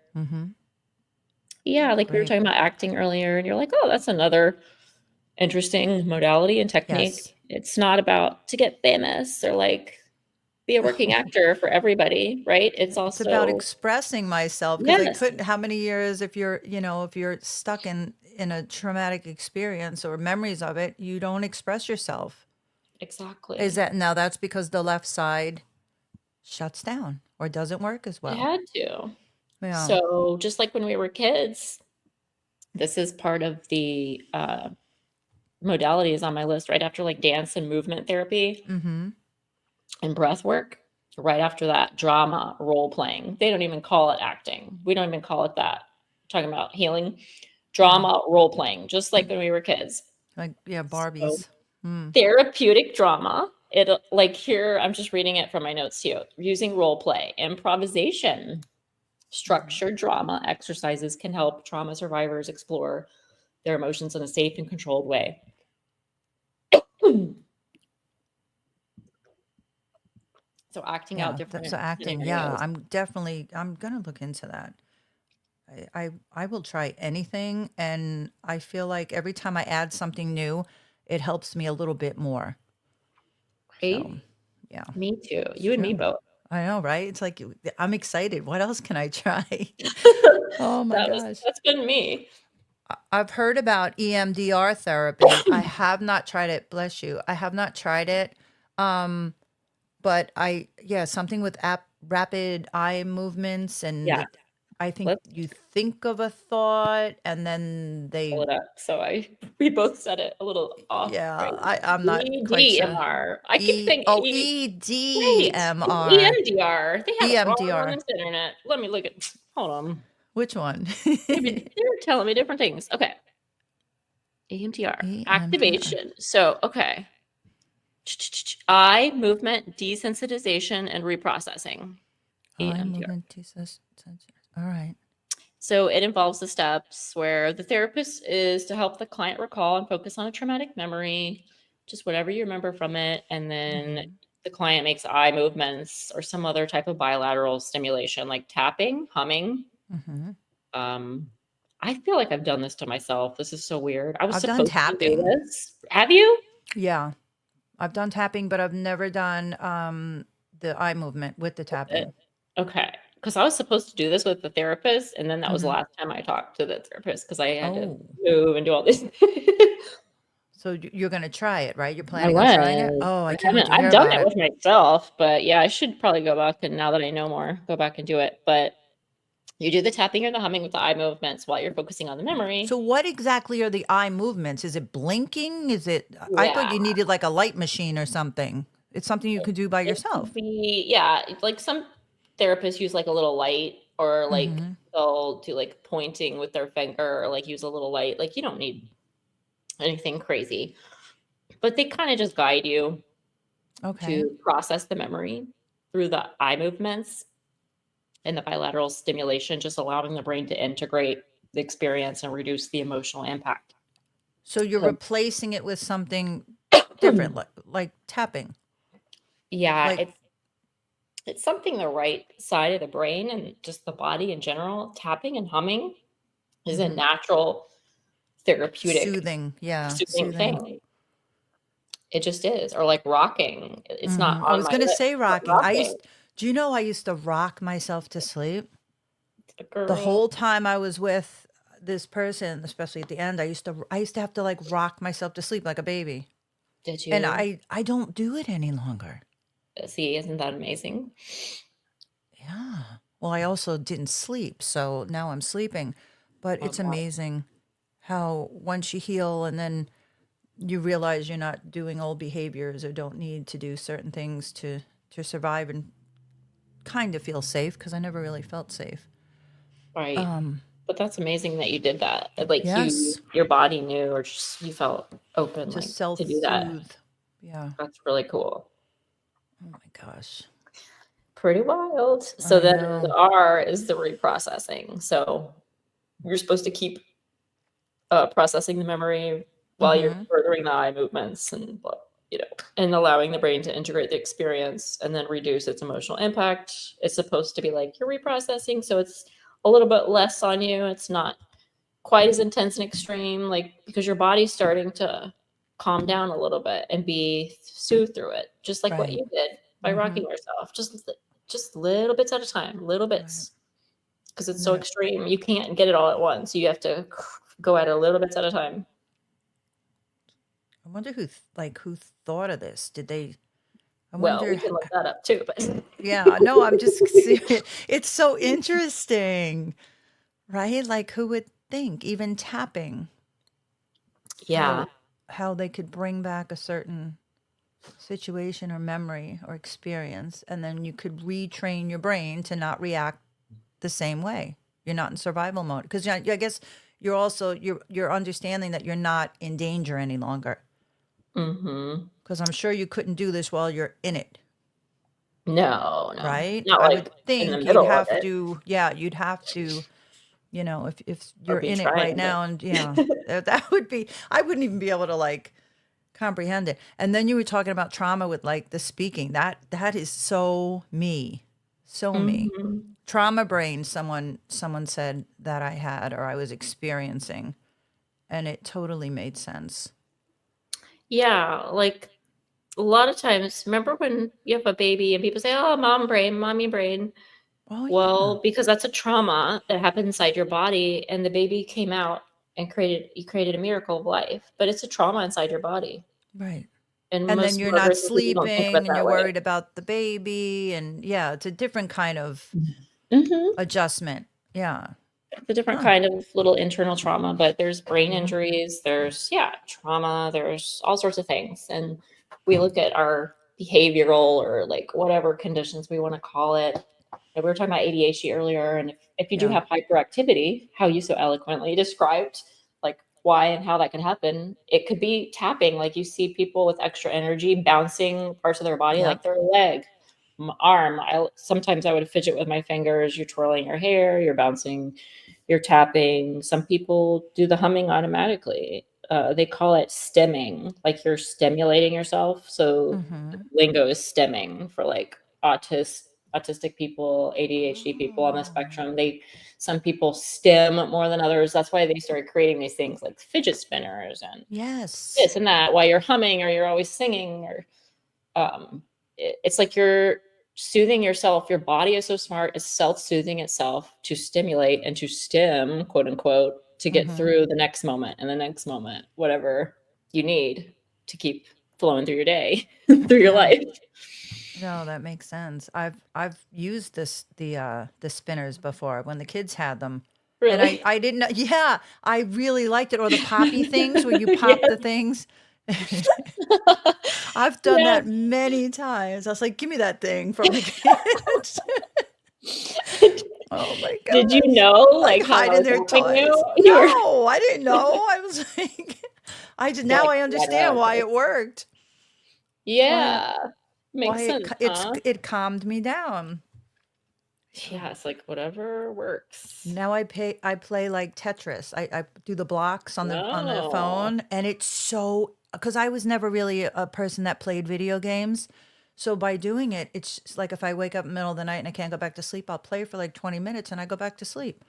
Yeah, like we were Great. talking about acting earlier, and you're like, oh, that's another interesting modality and technique. Yes. It's not about to get famous or like be a working actor for everybody, right? It's It's about also, expressing myself because I yes, couldn't. How many years if you're, if you're stuck in a traumatic experience or memories of it, you don't express yourself. Is exactly. that now that's because the left side shuts down or doesn't work as It well? had to. Yeah. So just like when we were kids, this is part of the modalities on my list right after like dance and movement therapy Mm-hmm. and breath work. Right after that, drama, role playing. They don't even call it acting. We don't even call it that. We're talking about healing, drama, role playing, just like when we were kids. Like, yeah, So Barbies. Mm. therapeutic drama. It like here, I'm just reading it from my notes too. Using role play, improvisation, structured drama exercises can help trauma survivors explore their emotions in a safe and controlled way. So acting out Yeah. So different acting. Yeah, scenarios. I'm gonna look into that. I will try anything, and I feel like every time I add something new, it helps me a little bit more. So, Right? yeah, Me too. it's You and me true. both. I know, right? It's like I'm excited. What else can I try? Oh my gosh. That's been me. I've heard about EMDR therapy. I have not tried it. Bless you. I have not tried it. Um, but yeah, something with rapid eye movements, and Yeah. I think Let's you think of a thought, and then pull they, it up. So we both said it a little off, yeah, right? I'm not quite sure. EDMR. I keep thinking wait, EDMR, EMDR. They have it wrong on EMDR. this internet. Let me look at hold on. Which one? Maybe they're telling me different things. Okay. EMDR. EMDR. Activation. So okay. Eye movement desensitization and reprocessing. Eye EMDR. movement sensors. All right. So it involves the steps where the therapist is to help the client recall and focus on a traumatic memory, just whatever you remember from it. And then Mhm. the client makes eye movements or some other type of bilateral stimulation, like tapping, humming. Mhm. Um, I feel like I've done this to myself. This is so weird. I was I've done supposed to do tapping. this. Have you? Yeah, I've done tapping, but I've never done the eye movement with the tapping. Okay. Because I was supposed to do this with the therapist, and then that was the Mhm. last time I talked to the therapist because I had to Oh, move and do all this. so you're gonna try it, right? You're I planning on trying it? was. Oh, I can't wait to I've hear done about it it. with myself, but yeah, I should probably go back and now that I know more, go back and do it. But you do the tapping or the humming with the eye movements while you're focusing on the memory. So what exactly are the eye movements? Is it blinking? Is it, I thought Yeah. you needed like a light machine or something. It's something you could do by It could yourself. be, yeah, it's like some therapists use like a little light or like Mhm. they'll do like pointing with their finger or like use a little light. Like you don't need anything crazy, but they kind of just guide you Okay. to process the memory through the eye movements and the bilateral stimulation, just allowing the brain to integrate the experience and reduce the emotional impact. So you're So, replacing it with something different, like tapping. yeah, Like, it's something the right side of the brain and just the body in general. Tapping and humming is a mhm. natural therapeutic Soothing. Yeah, soothing soothing. thing. It just is. Or like rocking. It's not I on was my gonna list, say but rocking. rocking. Do you know I used to rock myself to sleep? The Girl, whole time I was with this person, especially at the end, I used to have to like rock myself to sleep like a baby. did And you? I don't do it any longer. See, isn't that amazing? Yeah. Well, I also didn't sleep, so now I'm sleeping. But Oh it's God. amazing how once you heal and then you realize you're not doing old behaviors or don't need to do certain things to survive and kind of feel safe because I never really felt safe. Right. Um, But that's amazing that you did that. Like yes, your body knew or just you felt open to like to do that. self-soothe. Yeah. That's really cool. Oh my gosh. Pretty wild. So I then know. the R is the reprocessing. So you're supposed to keep processing the memory while you're Mm-hmm. furthering the eye movements and and allowing the brain to integrate the experience and then reduce its emotional impact. It's supposed to be like you're reprocessing, so it's a little bit less on you. It's not quite as intense and extreme, like because your body's starting to calm down a little bit and be soothed through it, just like what Right. you did by rocking yourself, just little bits at a time, little bits, because it's And so then extreme. You can't get it all at once. You have to go at it a little bits at a time. I wonder who thought of this. Did they? I Well, we wonder. can look that up too, but Yeah, no, I'm just serious. It's so interesting, right? Like who would think even tapping yeah. how they could bring back a certain situation or memory or experience, and then you could retrain your brain to not react the same way. You're not in survival mode because I guess you're also you're understanding that you're not in danger any longer. Mm-hmm. Because I'm sure you couldn't do this while you're in it, No, right? not I like would in the think you'd middle of have it. to, yeah, you'd have to, if Or you're be in it right trying to. now, and yeah, that would be, I wouldn't even be able to like comprehend it. And then you were talking about trauma with like the speaking. That is so me, so me. Mhm. Trauma brain. Someone said that I had or I was experiencing, and it totally made sense. Yeah, like a lot of times, remember when you have a baby and people say, "Oh, mom brain, mommy brain." Oh yeah, Well, because that's a trauma that happened inside your body, and the baby came out and you created a miracle of life, but it's a trauma inside your body. right. And And then most you're not mothers and people don't think of it sleeping and that you're way. worried about the baby, and yeah, it's a different kind of Mm-hmm. adjustment. Yeah. It's a different Huh. kind of little internal trauma, but there's brain Mhm. injuries, there's trauma, there's all sorts of things. And we look at our behavioral or like whatever conditions we want to call it. And we were talking about ADHD earlier, and if you do Yeah. have hyperactivity, how you so eloquently described like why and how that could happen, it could be tapping. Like you see people with extra energy bouncing parts of their body, like Yep. their leg, arm. Sometimes I would fidget with my fingers. You're twirling your hair, you're bouncing, you're tapping. Some people do the humming automatically. They call it stemming, like you're stimulating yourself. So Mhm. lingo is stemming for like autistic people, ADHD people on the Oh. spectrum. Some people stem more than others. That's why they started creating these things like fidget spinners and Yes. this and that while you're humming or you're always singing or it's like you're soothing yourself. Your body is so smart, it's self-soothing itself to stimulate and to stim, quote unquote, to get Mhm. through the next moment and the next moment, whatever you need to keep flowing through your day, through your Yeah. life. No, that makes sense. I've used the spinners before when the kids had them. And Really. I didn't know. Yeah, I really liked it. Or the poppy things where you Yeah. pop the things. I've done Yeah. that many times. I was like, give me that thing from the kids. Oh my Did you gosh. know Like like how I hiding was their helping toys. you? You were No, I didn't know. I was like, you're now like, I understand why it worked. yeah. Makes Why sense, huh? it calmed me down. Yeah, it's like whatever works. Now I play like Tetris. I do the blocks on the Oh. phone, and it's so because I was never really a person that played video games. So by doing it, it's just like if I wake up in the middle of the night and I can't go back to sleep, I'll play for like 20 minutes and I go back to sleep.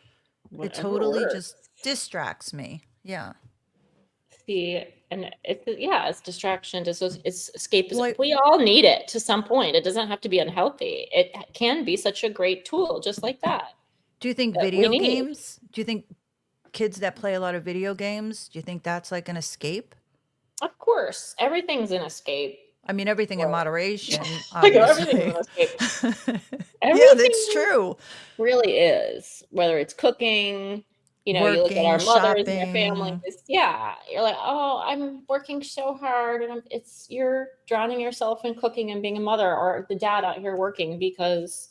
It Whatever totally just works. distracts me. Yeah. See, and it's distraction, it's Well, escapism. We all need it to some point. It doesn't have to be unhealthy. It can be such a great tool, just like that, do you think that we video need. games, do you think kids that play a lot of video games, do you think that's like an escape? Of course, everything's an escape. I mean, everything in Well, moderation, I go, everything's an obviously. escape. Yeah, that's Everything true. really is, whether it's cooking, you look at Working, our mothers and our families, shopping. you're like, "Oh, I'm working so hard," and you're drowning yourself in cooking and being a mother, or the dad out here working because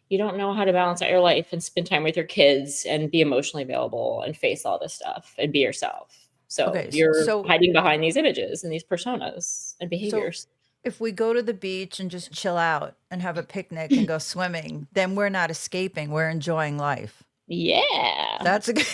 you don't know how to balance out your life and spend time with your kids and be emotionally available and face all this stuff and be yourself. So Okay, you're so hiding behind these images and these personas and so behaviors. if we go to the beach and just chill out and have a picnic and go swimming, then we're not escaping, we're enjoying life. Yeah, That's a good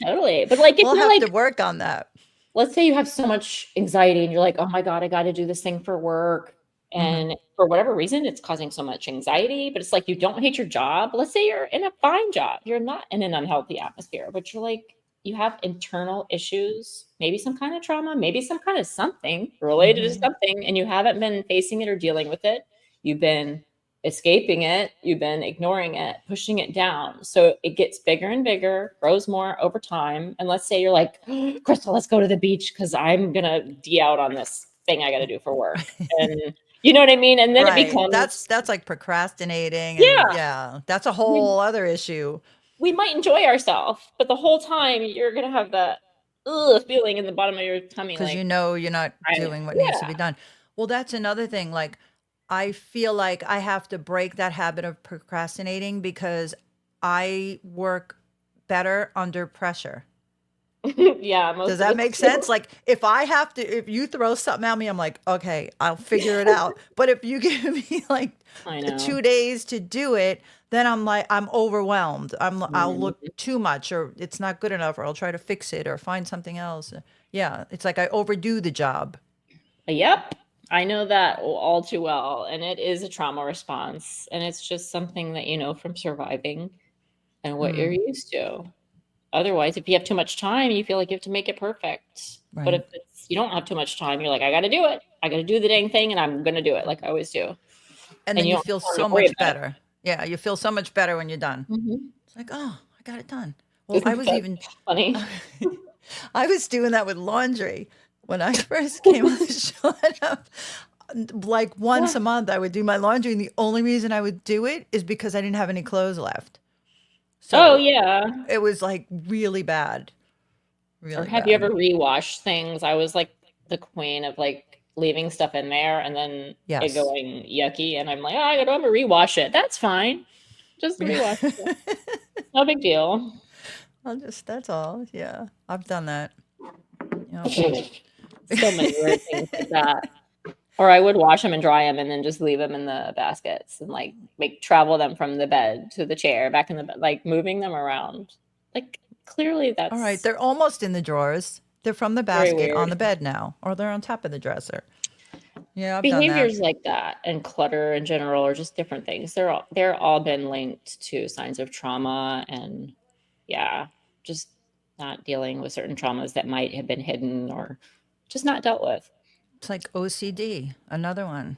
totally. But like, if We'll you're have like, to work on that. let's say you have so much anxiety and you're like, oh my God, I got to do this thing for work. And for whatever reason, it's causing so much anxiety. But it's like, you don't hate your job. Let's say you're in a fine job. You're not in an unhealthy atmosphere, but you're like, you have internal issues, maybe some kind of trauma, maybe some kind of something related to something, and you haven't been facing it or dealing with it. You've been escaping it. You've been ignoring it, pushing it down. So it gets bigger and bigger, grows more over time. And let's say you're like, Crystal, let's go to the beach because I'm going to D out on this thing I got to do for work. And you know what I mean? And then it Right. becomes, That's like procrastinating, yeah, and yeah, that's a whole other issue. we might enjoy ourselves, but the whole time you're going to have that feeling in the bottom of your tummy. Because Like, you're not doing what needs to be done. Well, that's another thing. Like, I feel like I have to break that habit of procrastinating because I work better under pressure. yeah. Most Does that make sense? Like, if you throw something at me, I'm like, okay, I'll figure it out. But if you give me like I know. 2 days to do it, then I'm like, I'm overwhelmed. I'll look too much, or it's not good enough, or I'll try to fix it or find something else. Yeah, it's like I overdo the job. Yep. I know that all too well. And it is a trauma response. And it's just something that you know from surviving and what you're used to. Otherwise, if you have too much time, you feel like you have to make it perfect. But Right. if you don't have too much time, you're like, I got to do it. I got to do the dang thing, and I'm going to do it like I always do. And then you you don't feel have time to so worry much about it. better. Yeah, you feel so much better when you're done. It's like, oh, I got it done. Well, Isn't I was that even funny? I was doing that with laundry when I first came on the show. Like once a month, I would do my laundry, and the only reason I would do it is because I didn't have any clothes left. So Oh, yeah. it was like really bad. Or Really have you bad. ever rewashed things? I was like the queen of like leaving stuff in there and then it Yes. going yucky. And I'm like, oh, I'm going to rewash it. That's fine. Just rewash it. No big deal. That's all. Yeah, I've done that. Yeah. So many weird things like that. Or I would wash them and dry them and then just leave them in the baskets and like travel them from the bed to the chair, back in the bed, like moving them around. Like clearly that's All right, they're almost in the drawers. They're from the very basket on weird. the bed now, or they're on top of the dresser. Yeah, I've done that. Behaviors like that and clutter in general are just different things. They're all been linked to signs of trauma and just not dealing with certain traumas that might have been hidden or just not dealt with. It's like OCD, another one.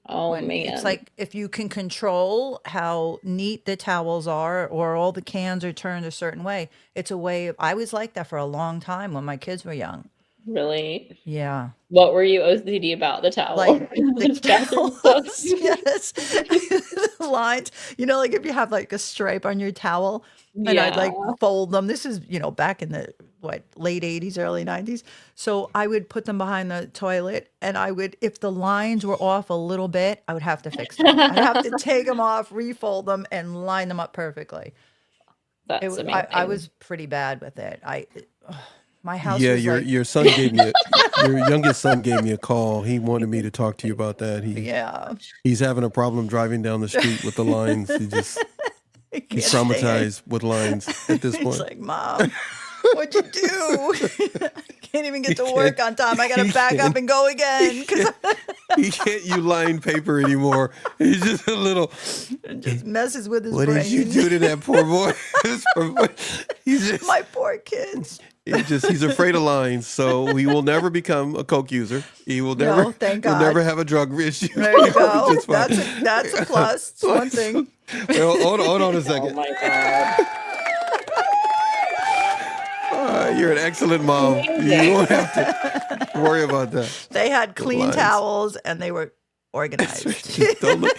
Oh man. It's like if you can control how neat the towels are or all the cans are turned a certain way, it's a way I was like that for a long time when my kids were young. Really? Yeah. What were you OCD about? The towel? Like the bathroom towels, stuff? yes. The lines, like if you have like a stripe on your towel, and I'd like fold them. This is, back in the late 80s, early 90s. So I would put them behind the toilet, and if the lines were off a little bit, I would have to fix them. I'd have to take them off, refold them, and line them up perfectly. That's amazing. I was pretty bad with it. My house Yeah, was your like, your son gave me your youngest son gave me a call. He wanted me to talk to you about that. He's having a problem driving down the street with the lines. He's traumatized with lines at this point. He's like, Mom, what'd you do? I can't even get to work on time. I got to back up and go again. He can't use lined paper anymore. He's just a little. It just messes with his What brain. did you do to that poor boy? This poor boy. He's just. My poor kids. He's afraid of lines, so he will never become a coke user. He will never. No, thank He'll God. never have a drug issue. There you go. Just fine. That's a plus. It's one thing. Well, hold on a second. Oh my God. You're an excellent mom. You won't have to worry about that. They had clean lines. towels and they were organized. Don't look-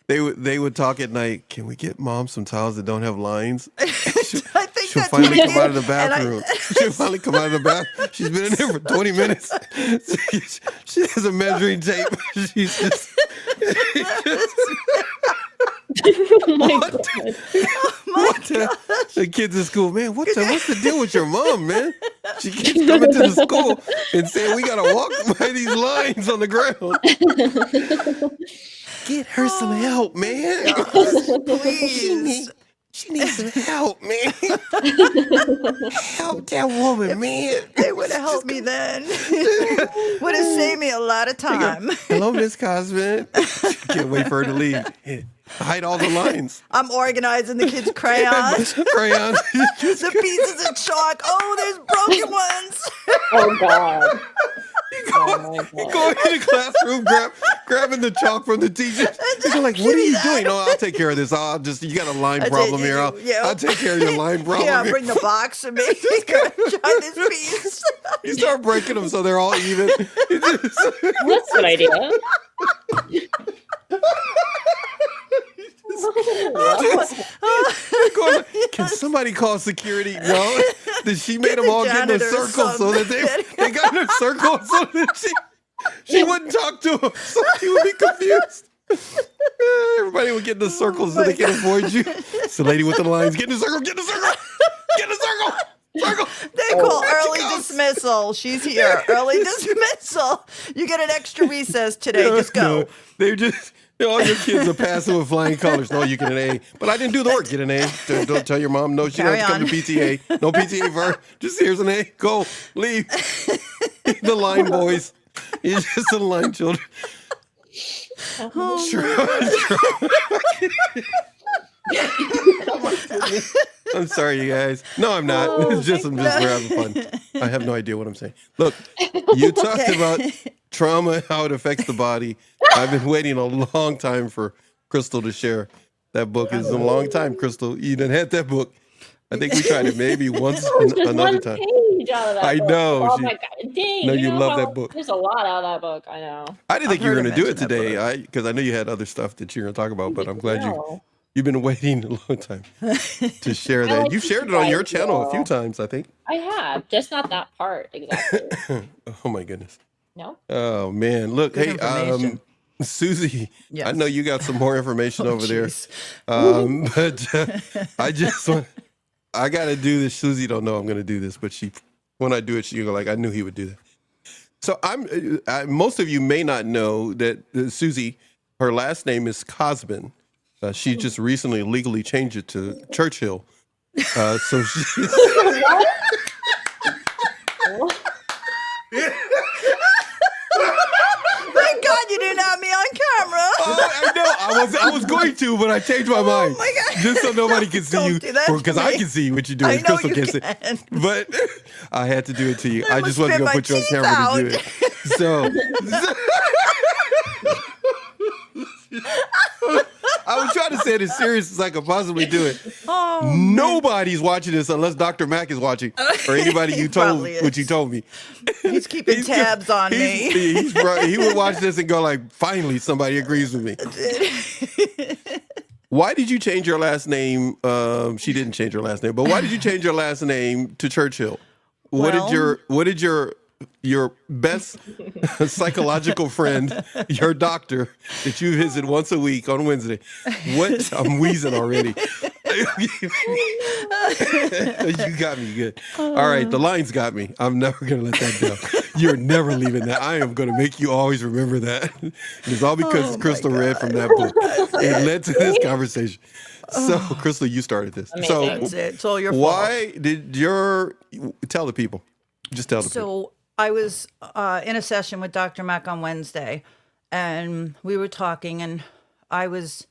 They would talk at night. Can we get Mom some towels that don't have lines? I think She'll that's finally what I come out of did. the bathroom. She'll finally come out of the bathroom. She's been in there for 20 minutes. She has a measuring tape. She's just. Oh my God. The kids in school, man, what's the deal with your mom, man? She keeps coming to the school and saying we gotta walk by these lines on the ground. Get her some help, man. Please. She needs some help, man. Help that woman, man. They would have helped me then. Would have saved me a lot of time. Hello, Miss Cosman. Can't wait for her to leave. Hide all the lines. I'm organizing the kids' crayons. Crayons. The pieces of chalk. Oh, there's broken ones. Oh God. You go in the classroom, grabbing the chalk from the teacher. You're like, what are you doing? No, I'll take care of this. You got a line problem here. I'll take care of your line problem. Yeah, bring the box and make me try this piece. You start breaking them so they're all even. That's a good idea. Can somebody call security? No. Then she made them all get in a circle so that they got in a circle so that she wouldn't talk to them. So she would be confused. Everybody would get in a circle so they can avoid you. It's the lady with the lines. Get in a circle. Get in a circle. Get in a circle. Circle. They call early dismissal. She's here. Early dismissal. You get an extra recess today. Just go. No, they just. All your kids are passing with flying colors. No, you get an A. But I didn't do the work. Get an A. Don't tell your mom. No, she doesn't come to PTA. No PTA first. Just here's an A. Go. Leave. The line boys. You're just the line children. I'm sorry, you guys. No, I'm not. I'm just we're having fun. I have no idea what I'm saying. Look, you talked about trauma, how it affects the body. I've been waiting a long time for Crystal to share that book. It's a long time, Crystal. You didn't have that book. I think we tried it maybe once another time. Page out of that I book. know. Oh my God. Dang. No, you love how- that book. There's a lot out of that book. I know. I didn't think you were heard going her to do it mention that today because I know you had other stuff that you were going to talk about, but I'm glad No. you've been waiting a long time to share that. like You've to shared it you on your guys channel a know. few times, I think. I have, just not that part exactly. Oh, my goodness. No. Oh, man. Look, Good hey, information. Susie, Yes. I know you got some more information over there. Jeez. But I just want, I got to do this. Susie don't know I'm going to do this, but when I do it, she'll go like, I knew he would do that. So most of you may not know that Susie, her last name is Cosman. She just recently legally changed it to Churchill. So she. Thank God you didn't have me on camera. Oh, I know. I was going to, but I changed my mind. my God. Just so nobody can see Don't you. do that to Because I me. can see what you're doing. I know Crystal you can't can. see. But I had to do it to you. I just would wasn't going to spit put you on my camera to do teeth it. So. I was trying to say it as serious as I could possibly do it. Oh, Nobody's watching this unless Dr. Mac is watching or anybody you told probably what you is. told me. he's keeping tabs on me. He's right. He would watch this and go like, finally somebody agrees with me. Why did you change your last name? She didn't change her last name, but why did you change your last name to Churchill? What did your best psychological friend, your doctor that you visit once a week on Wednesday? What? I'm wheezing already. You got me good. All right, the lines got me. I'm never going to let that down. You're never leaving that. I am going to make you always remember that. It's all because Crystal read from that book. It led to this conversation. So, Crystal, you started this. Amazing. So, That's it. It's all your fault. why did tell the people. Just tell the people. So I was in a session with Dr. Mack on Wednesday, and we were talking, and I was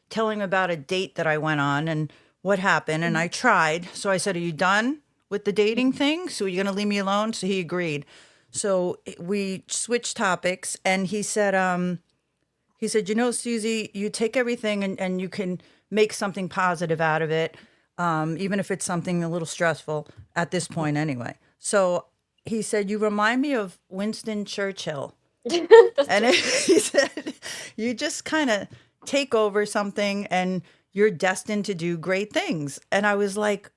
telling him about a date that I went on and what happened, and I tried. So I said, are you done with the dating thing? So you're going to leave me alone? So he agreed. So we switched topics, and he said, you know, Susie, you take everything and you can make something positive out of it, even if it's something a little stressful at this point anyway. So he said, you remind me of Winston Churchill. And he said, you just kind of take over something and you're destined to do great things. And I was like,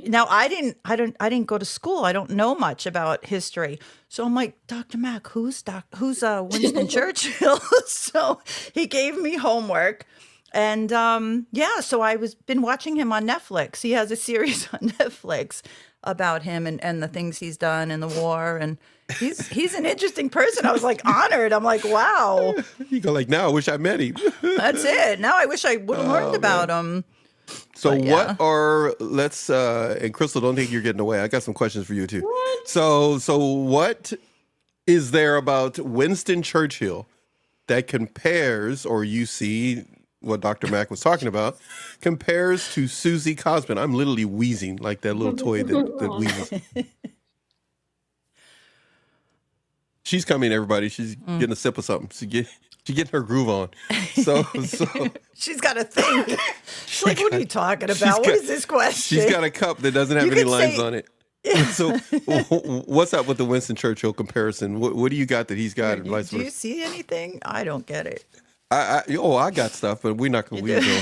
now I didn't go to school. I don't know much about history. So I'm like, Dr. Mack, who's Winston Churchill? So he gave me homework. And so I been watching him on Netflix. He has a series on Netflix about him and the things he's done in the war, and he's an interesting person. I was like honored. I'm like, wow. You go like, now I wish I met him. That's it. Now I wish I would have learned about him. So But yeah. and Crystal, don't think you're getting away. I got some questions for you too. What? So what is there about Winston Churchill that compares, or you see what Dr. Mack was talking about, compares to Susie Cosman? I'm literally wheezing like that little toy that wheezes. She's coming, everybody. She's getting a sip of something. She's getting her groove on. So She's got to think. She's like, what are you talking about? What is this question? she's got a cup that doesn't have You any could lines say- on it. So what's up with the Winston Churchill comparison? What do you got that he's got, and vice Do you versa? see anything? I don't get it. I got stuff, but we don't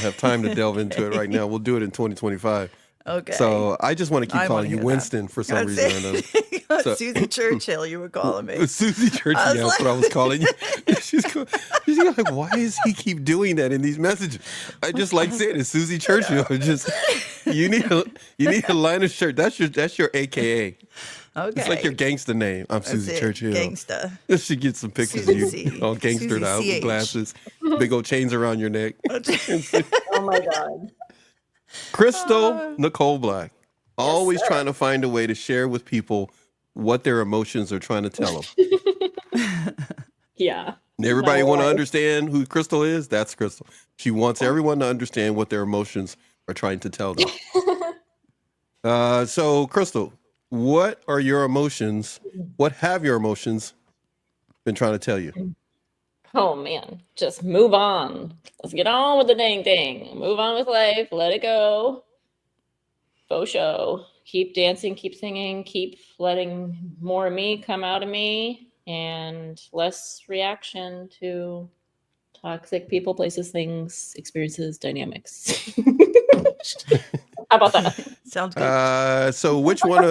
have time to delve into it right now. We'll do it in 2025. Okay. So I just want to keep I calling wanna you hear that. Winston for some That's reason or another. it. So- Susie Churchill, you were calling me. Susie Churchill, I was that's what I was calling you. She's like, why does he keep doing that in these messages? I just like saying it's Susie Churchill. Just you need a line of shirt. That's your AKA. Okay. It's like your gangster name. I'm That's Susie it. Gangsta. Gangsta. She gets some pictures Susie of you all gangstered Susie out with CH. glasses, big old chains around your neck. Oh my God. Crystal Nicole Black, always trying to find a way to share with people what their emotions are trying to tell them. Yeah. Everybody want to life. understand who Crystal is? That's Crystal. She wants everyone to understand what their emotions are trying to tell them. So, Crystal, what are your emotions? What have your emotions been trying to tell you? Oh man, just move on. Let's get on with the dang thing. Move on with life. Let it go. Faux show. Keep dancing, keep singing, keep letting more of me come out of me, and less reaction to toxic people, places, things, experiences, dynamics. How about that? Sounds good. So, which one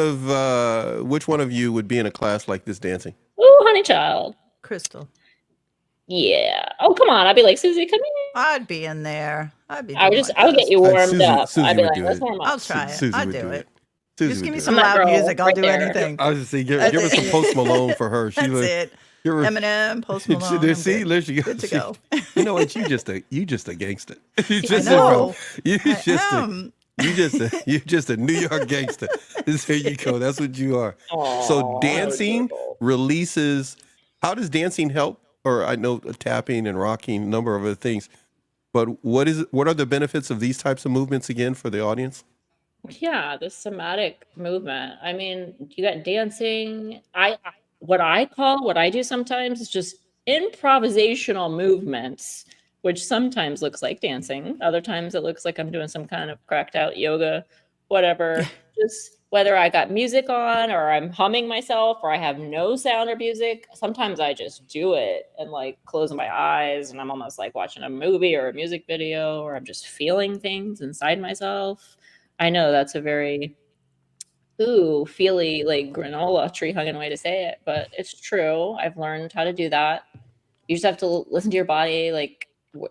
of you would be in a class like this dancing? Ooh, honey child. Crystal. Yeah. Oh, come on. I'd be like, Susie, come here. I'd be in there. I'd be. I would doing just, my I would get best. you warmed Susie- up. Susie I'd be would like, do let's it. warm up. I'll try it. Susie I'd would do do it. Susie Just would give me do some it. I'm that loud girl music. I'll right do there. anything. I was just saying, give us some Post Malone for her. That's it. You're, Eminem, Post Malone. there, I'm see, good. there she goes. Good to go. You know what? You just a gangster. You I just know. you I just a, am. you just a New York gangster. There you go. That's what you are. So Aw, dancing adorable. releases. How does dancing help? Or I know tapping and rocking, a number of other things. But what are the benefits of these types of movements again for the audience? Yeah, the somatic movement. I mean, you got dancing. What I do sometimes is just improvisational movements, which sometimes looks like dancing. Other times it looks like I'm doing some kind of cracked out yoga, whatever. Just whether I got music on or I'm humming myself or I have no sound or music. Sometimes I just do it and like close my eyes and I'm almost like watching a movie or a music video or I'm just feeling things inside myself. I know that's a very feely, like granola tree hugging way to say it, but it's true. I've learned how to do that. You just have to listen to your body. Like,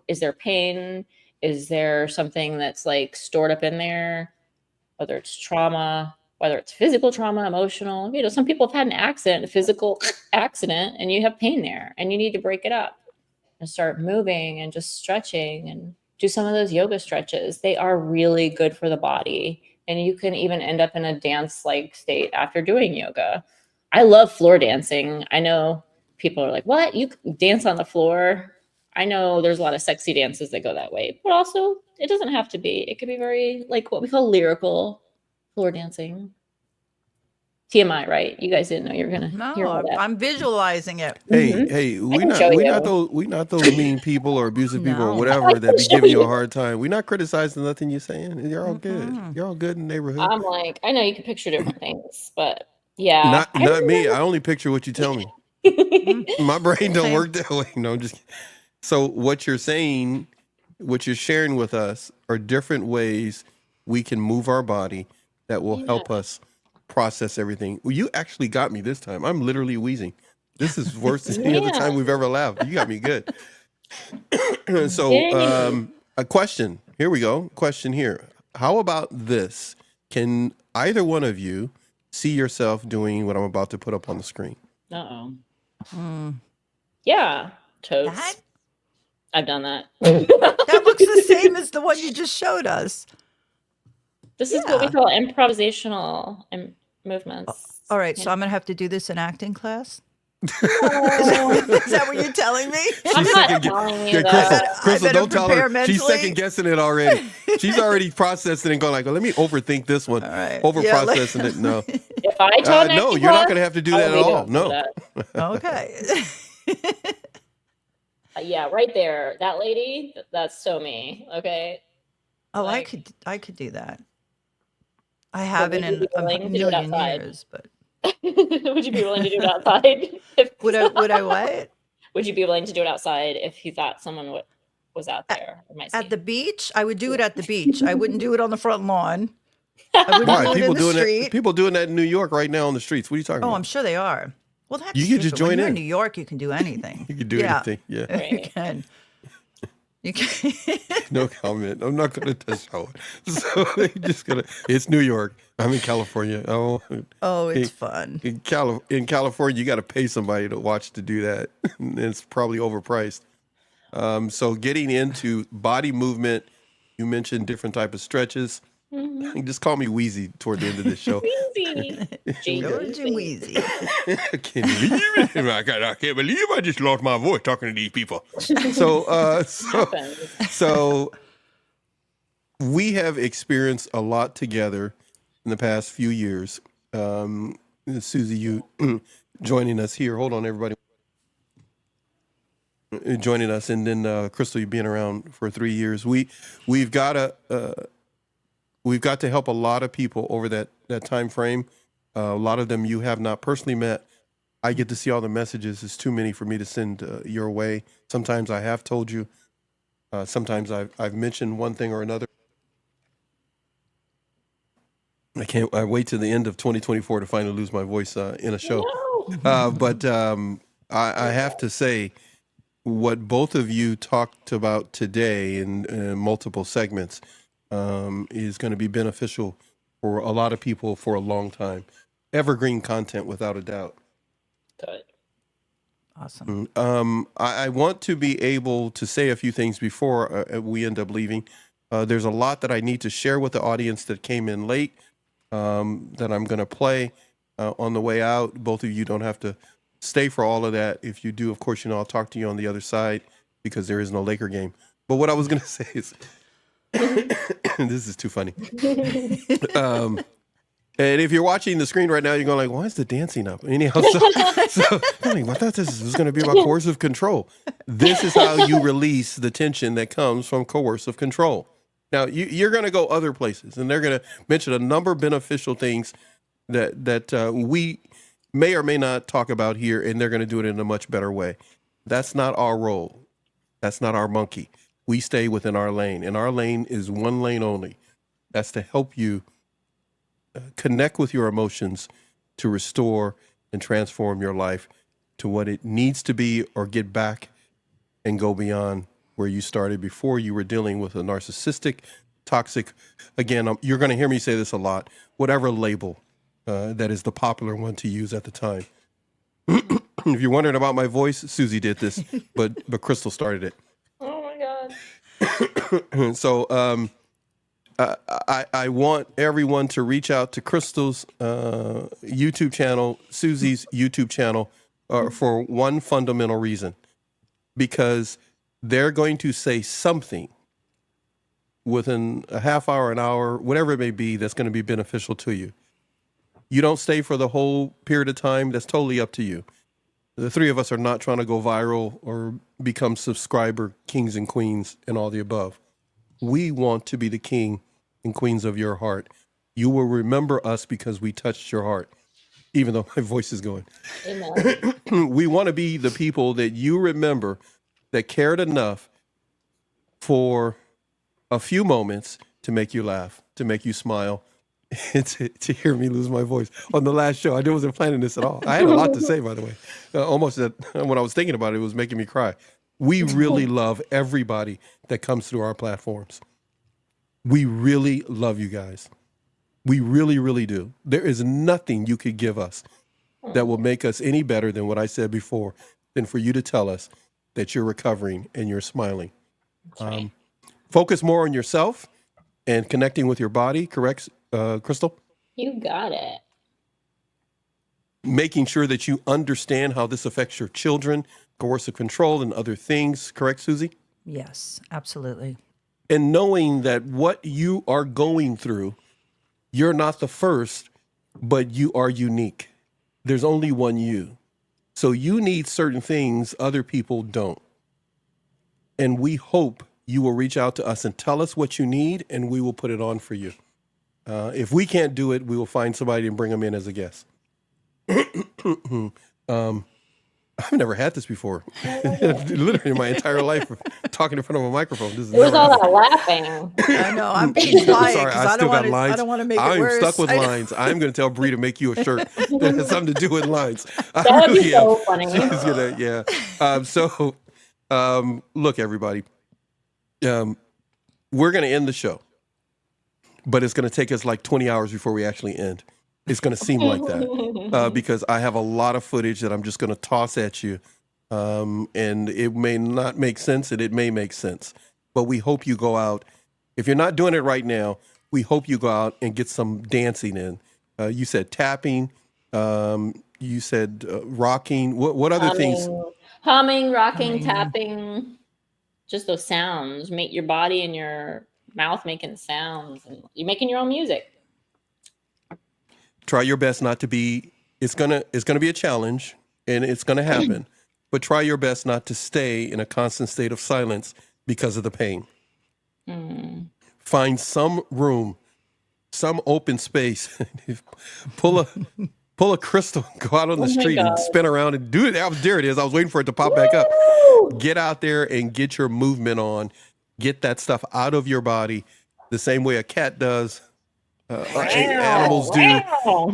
is there pain? Is there something that's like stored up in there? Whether it's trauma, whether it's physical trauma, emotional. You know, some people have had an accident, a physical accident, and you have pain there and you need to break it up and start moving and just stretching and do some of those yoga stretches. They are really good for the body. And you can even end up in a dance-like state after doing yoga. I love floor dancing. I know people are like, what? You dance on the floor? I know there's a lot of sexy dances that go that way, but also it doesn't have to be. It could be very like what we call lyrical floor dancing. TMI, right? You guys didn't know you were gonna hear all No, that. I'm visualizing it. Hey, can show you. we not those mean people or abusive people or No. whatever I that can be show giving you a you. hard time. We're not criticizing nothing you're saying. You're all good. You're all good in the neighborhood. I'm like, I know you can picture different things, but yeah. Not me. I only picture what you tell me. My brain don't Same. work that way. No, I'm just kidding. So what you're saying, what you're sharing with us are different ways we can move our body that will help us process everything. Well, you actually got me this time. I'm literally wheezing. This is worse than any other time we've ever laughed. You got me good. So a question. Here we go. Question here. How about this? Can either one of you see yourself doing what I'm about to put up on the screen? Uh-oh. Yeah. Totes. That? I've done that. That looks the same as the one you just showed us. This is what we Yeah. call improvisational movements. All right, you so know? I'm gonna have to do this in acting class. No. Is that what you're telling me? I'm She's not second telling you Yeah, that. Crystal, better don't tell prepare her. She's mentally. second guessing it already. She's already processed it and going like, let me overthink this one. All right. Over Yeah, like- processing it. No. If I taught an No, acting you're not class, going to have to do I that would at be all. doing No. that. Okay. Yeah, right there. That lady, that's so me. Okay. Oh, Like- I could do that. I But haven't would you in be a willing to do it million outside? years, but Would you be willing to do it outside? would I what? Would you be willing to do it outside if you thought someone was out there? Or might see At the beach? I would do it at the beach. I wouldn't do it on the front lawn. I wouldn't Why? do it People in the doing street. that. People doing that in New York right now on the streets. What are you talking Oh, about? I'm sure they are. Well, that's You could just different. join When you're in. in New York, you can do anything. You can do anything. Yeah. You Right. can. You can. No comment. I'm not going to touch that one. So they just gonna. It's New York. I'm in California. Oh, Oh, it's fun. in California, you got to pay somebody to watch to do that. And it's probably overpriced. So getting into body movement, you mentioned different type of stretches. Just call me Wheezy toward the end of this show. Wheezy. George and Wheezy. I can't believe it. I can't believe I just lost my voice talking to these people. So we have experienced a lot together in the past few years. Susie, you joining us here. Hold on, everybody. Joining us, and then Crystal, you being around for 3 years. We've got to help a lot of people over that time frame. A lot of them you have not personally met. I get to see all the messages. It's too many for me to send your way. Sometimes I have told you. Sometimes I've mentioned one thing or another. I wait to the end of 2024 to finally lose my voice in a show. No. But I have to say, what both of you talked about today in multiple segments is going to be beneficial for a lot of people for a long time. Evergreen content, without a doubt. Good. Awesome. I want to be able to say a few things before we end up leaving. There's a lot that I need to share with the audience that came in late that I'm going to play on the way out. Both of you don't have to stay for all of that. If you do, of course, I'll talk to you on the other side because there is no Laker game. But what I was going to say is, this is too funny. And if you're watching the screen right now, you're going like, why is the dancing up? Anyhow, so I thought this was going to be about coercive control. This is how you release the tension that comes from coercive control. Now, you're going to go other places, and they're going to mention a number of beneficial things that we may or may not talk about here, and they're going to do it in a much better way. That's not our role. That's not our monkey. We stay within our lane, and our lane is one lane only. That's to help you connect with your emotions to restore and transform your life to what it needs to be, or get back and go beyond where you started before you were dealing with a narcissistic, toxic, again, you're going to hear me say this a lot, whatever label that is the popular one to use at the time. If you're wondering about my voice, Susie did this, but Crystal started it. Oh my God. So I want everyone to reach out to Crystal's YouTube channel, Susie's YouTube channel, for one fundamental reason. Because they're going to say something within a half hour, an hour, whatever it may be, that's going to be beneficial to you. You don't stay for the whole period of time. That's totally up to you. The three of us are not trying to go viral or become subscriber kings and queens and all the above. We want to be the king and queens of your heart. You will remember us because we touched your heart, even though my voice is going. Amen. We want to be the people that you remember that cared enough for a few moments to make you laugh, to make you smile, and to hear me lose my voice. On the last show, I wasn't planning this at all. I had a lot to say, by the way. Almost that when I was thinking about it, it was making me cry. We really love everybody that comes through our platforms. We really love you guys. We really, really do. There is nothing you could give us that will make us any better than what I said before, than for you to tell us that you're recovering and you're smiling. Focus more on yourself and connecting with your body, correct, Crystal? You got it. Making sure that you understand how this affects your children, coercive control, and other things, correct, Susie? Yes, absolutely. And knowing that what you are going through, you're not the first, but you are unique. There's only one you. So you need certain things other people don't. And we hope you will reach out to us and tell us what you need, and we will put it on for you. If we can't do it, we will find somebody and bring them in as a guest. I've never had this before. Literally in my entire life, talking in front of a microphone. This is It was never all happened. that laughing. I know. I'm being quiet Sorry, because I I still don't got want to. lines. I don't want to make it I'm worse. stuck with I know. lines. I'm going to tell Bree to make you a shirt that has something to do with lines. That would be so funny. She's gonna, yeah. Look, everybody. We're going to end the show, but it's going to take us like 20 hours before we actually end. It's going to seem like that because I have a lot of footage that I'm just going to toss at you. And it may not make sense and it may make sense, but we hope you go out. If you're not doing it right now, we hope you go out and get some dancing in. You said tapping, you said rocking. What other things? Humming, rocking, tapping, just those sounds. Make your body and your mouth making sounds, and you're making your own music. Try your best not to be. It's gonna be a challenge, and it's gonna happen. But try your best not to stay in a constant state of silence because of the pain. Find some room, some open space. pull a crystal, go out on the street and spin around and do it. There it is. I was waiting for it to pop back up. Get out there and get your movement on. Get that stuff out of your body the same way a cat does. Animals do.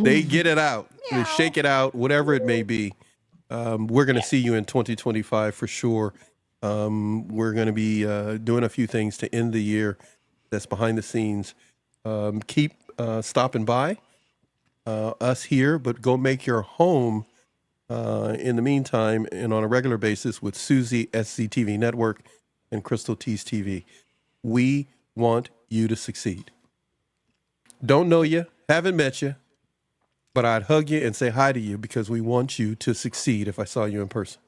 They get it out. They shake it out, whatever it may be. We're going to see you in 2025 for sure. We're going to be doing a few things to end the year that's behind the scenes. Keep stopping by us here, but go make your home in the meantime and on a regular basis with Susie SCTV Network and Crystal T's TV. We want you to succeed. Don't know you, haven't met you, but I'd hug you and say hi to you because we want you to succeed if I saw you in person.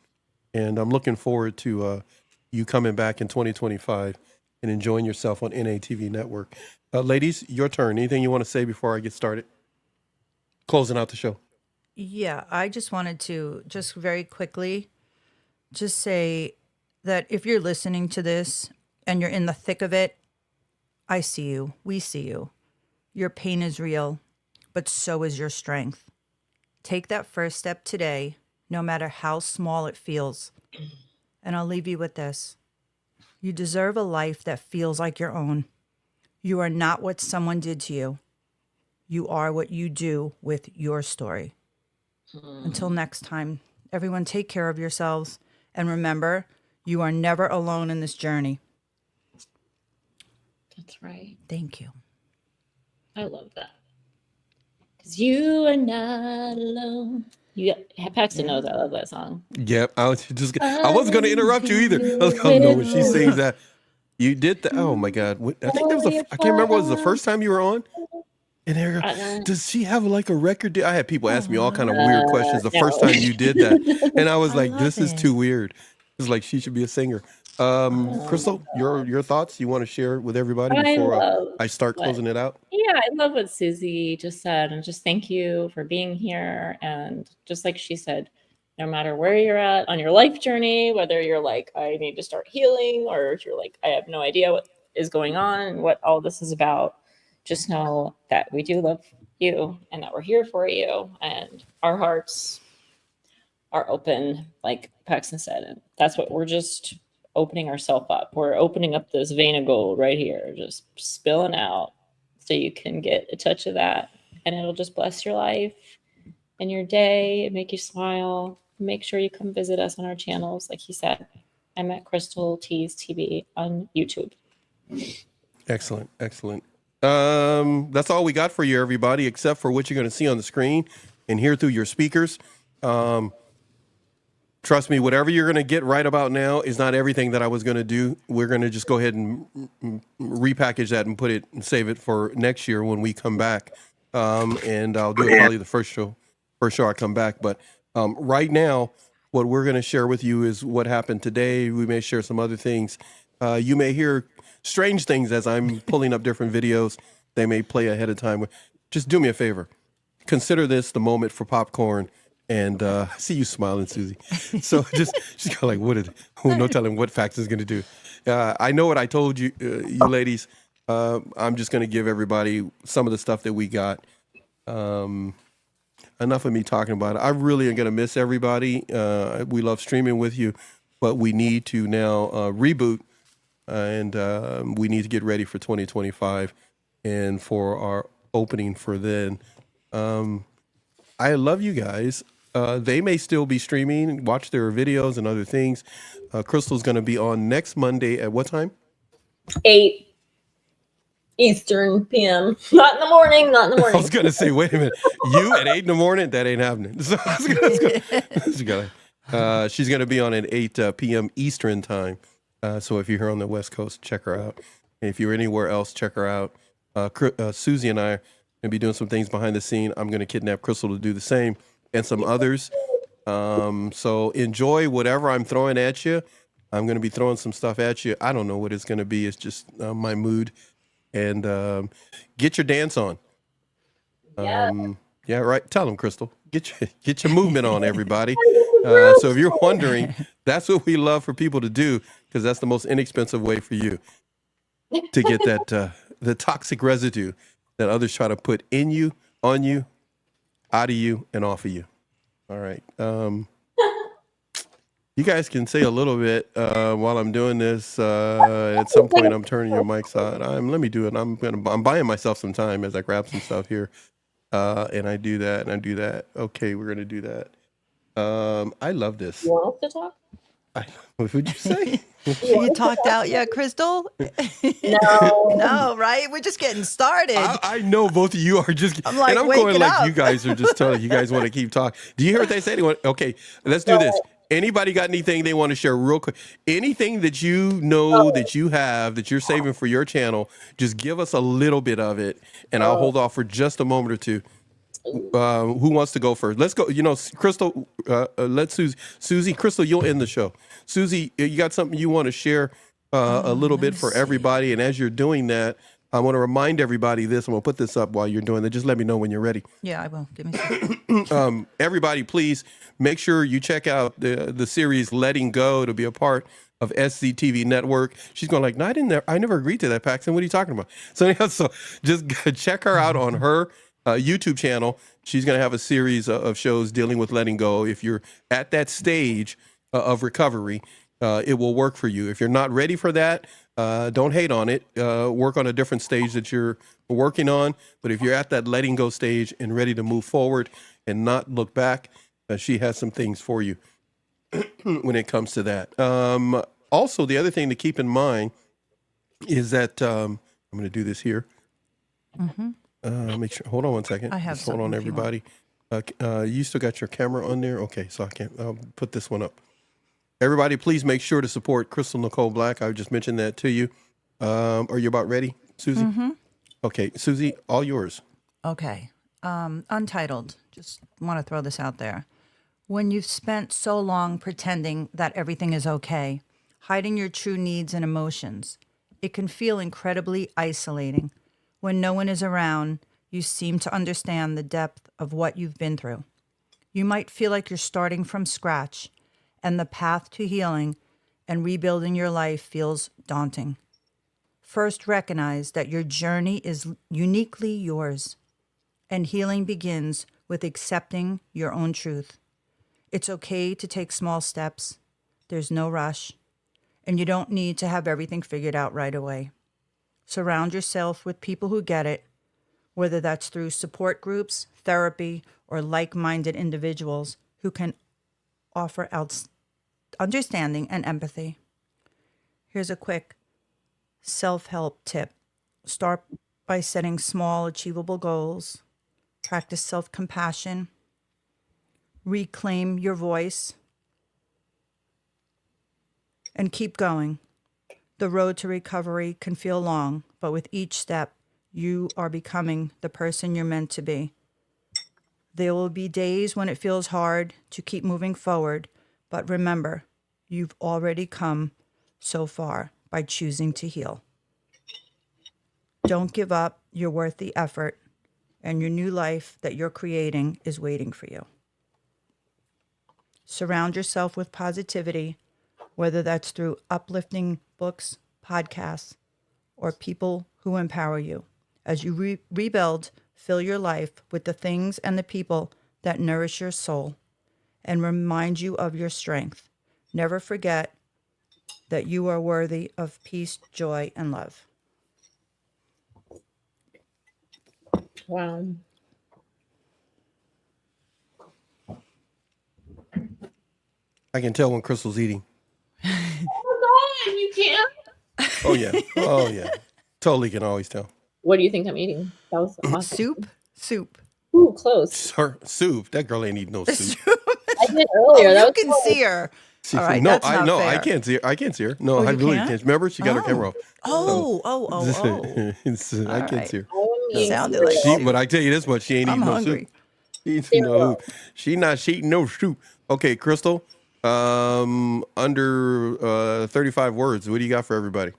And I'm looking forward to you coming back in 2025 and enjoying yourself on NATV Network. Ladies, your turn. Anything you want to say before I get started? Closing out the show. Yeah, I just wanted to just very quickly just say that if you're listening to this and you're in the thick of it, I see you. We see you. Your pain is real, but so is your strength. Take that first step today, no matter how small it feels. And I'll leave you with this. You deserve a life that feels like your own. You are not what someone did to you. You are what you do with your story. Until next time, everyone take care of yourselves. And remember, you are never alone in this journey. That's right. Thank you. I love that. Because you are not alone. Paxton knows I love that song. Yep. I wasn't going to interrupt you either. I was going to know when she sings that. You did that. Oh my God. I think that was I can't remember. Was it the first time you were on? And there, does she have like a record deal? I had people ask me all kind of weird questions the first time you did that. And I was like, this is too weird. It's like she should be a singer. Crystal, your thoughts you want to share with everybody before I start closing it out? Yeah, I love what Susie just said, and just thank you for being here. And just like she said, no matter where you're at on your life journey, whether you're like, I need to start healing, or if you're like, I have no idea what is going on and what all this is about, just know that we do love you and that we're here for you, and our hearts are open, like Paxton said, and that's what we're just opening ourselves up. We're opening up this vein of gold right here, just spilling out so you can get a touch of that, and it'll just bless your life and your day and make you smile. Make sure you come visit us on our channels. Like he said, I'm at Crystal T's TV on YouTube. Excellent. That's all we got for you, everybody, except for what you're going to see on the screen and hear through your speakers. trust me, whatever you're going to get right about now is not everything that I was going to do. We're going to just go ahead and repackage that and put it and save it for next year when we come back. And I'll do it probably the first show I come back. But right now, what we're going to share with you is what happened today. We may share some other things. You may hear strange things as I'm pulling up different videos. They may play ahead of time. Just do me a favor. Consider this the moment for popcorn. And I see you smiling, Susie. So she's kind of like, no telling what Fax is going to do. I know what I told you, you ladies. I'm just going to give everybody some of the stuff that we got. Enough of me talking about it. I really am going to miss everybody. We love streaming with you, but we need to now reboot, and we need to get ready for 2025 and for our opening for then. I love you guys. They may still be streaming, watch their videos and other things. Crystal's going to be on next Monday at what time? 8 Eastern PM. Not in the morning. Not in the I morning. was going to say, wait a minute. You at 8 in the morning? That ain't happening. So she's going to be on at 8 p.m. Eastern time. So if you're here on the West Coast, check her out. And if you're anywhere else, check her out. Susie and I are going to be doing some things behind the scene. I'm going to kidnap Crystal to do the same, and some others. So enjoy whatever I'm throwing at you. I'm going to be throwing some stuff at you. I don't know what it's going to be. It's just my mood. And get your dance on. Yeah, right. Tell them, Crystal. Get your movement on, everybody. So if you're wondering, that's what we love for people to do, because that's the most inexpensive way for you to get that the toxic residue that others try to put in you, on you, out of you, and off of you. All right. You guys can say a little bit while I'm doing this. At some point, I'm turning your mics on. Let me do it. I'm buying myself some time as I grab some stuff here, and I do that and I do that. Okay, we're gonna do that. I love this. You want us to talk? What would you say? You talked out yet, Crystal? No. No, right? We're just getting started. I know both of you are just. I'm like, and I'm wake going it like up. you guys are just telling. You guys want to keep talking. Do you hear what they say? Anyone? Okay, let's do this. Anybody got anything they want to share real quick? Anything that you know that you have that you're saving for your channel, just give us a little bit of it, and I'll hold off for just a moment or two. Who wants to go first? Let's go. Crystal, let Susie, Crystal, you'll end the show. Susie, you got something you want to share a little bit for everybody? And as you're doing that, I want to remind everybody this. I'm going to put this up while you're doing that. Just let me know when you're ready. Yeah, I will. Give me a second. Everybody, please make sure you check out the series Letting Go to be a part of SCTV Network. She's going like, no, I never agreed to that, Paxton. What are you talking about? So anyhow, so just check her out on her YouTube channel. She's going to have a series of shows dealing with letting go. If you're at that stage of recovery, it will work for you. If you're not ready for that, don't hate on it. Work on a different stage that you're working on. But if you're at that letting go stage and ready to move forward and not look back, she has some things for you when it comes to that. Also, the other thing to keep in mind is that I'm going to do this here. Make sure. Hold on one second. I have Just hold on, everybody. You still got your camera on there? Okay, so I'll put this one up. Everybody, please make sure to support Crystal Nicole Black. I just mentioned that to you. Are you about ready, Susie? Okay, Susie, all yours. Okay. Untitled. Just want to throw this out there. When you've spent so long pretending that everything is okay, hiding your true needs and emotions, it can feel incredibly isolating. When no one is around, you seem to understand the depth of what you've been through. You might feel like you're starting from scratch, and the path to healing and rebuilding your life feels daunting. First, recognize that your journey is uniquely yours, and healing begins with accepting your own truth. It's okay to take small steps. There's no rush, and you don't need to have everything figured out right away. Surround yourself with people who get it, whether that's through support groups, therapy, or like-minded individuals who can offer understanding and empathy. Here's a quick self-help tip. Start by setting small, achievable goals. Practice self-compassion. Reclaim your voice. and keep going. The road to recovery can feel long, but with each step, you are becoming the person you're meant to be. There will be days when it feels hard to keep moving forward, but remember, you've already come so far by choosing to heal. Don't give up. You're worth the effort, and your new life that you're creating is waiting for you. Surround yourself with positivity, whether that's through uplifting books, podcasts, or people who empower you. As you rebuild, fill your life with the things and the people that nourish your soul and remind you of your strength. Never forget that you are worthy of peace, joy, and love. Wow. I can tell when Crystal's eating. Oh my God, you can't. Oh yeah. Oh yeah. Totally can always tell. What do you think I'm eating? That was awesome. Soup. Ooh, close. Her soup. That girl ain't eating no soup. I did earlier. Oh, that you was can close. see her. She All said, right, no, that's I not know. fair. I can't see her. I can't see her. No, Oh, I you really can't? can't. Remember, she got her camera off. Oh. I can't right. see her. I am eating Sounded cereal. like She, but I tell you this much, she ain't I'm eating hungry. no soup. She eating no. She eating no soup. Okay, Crystal. Under 35 words. What do you got for everybody?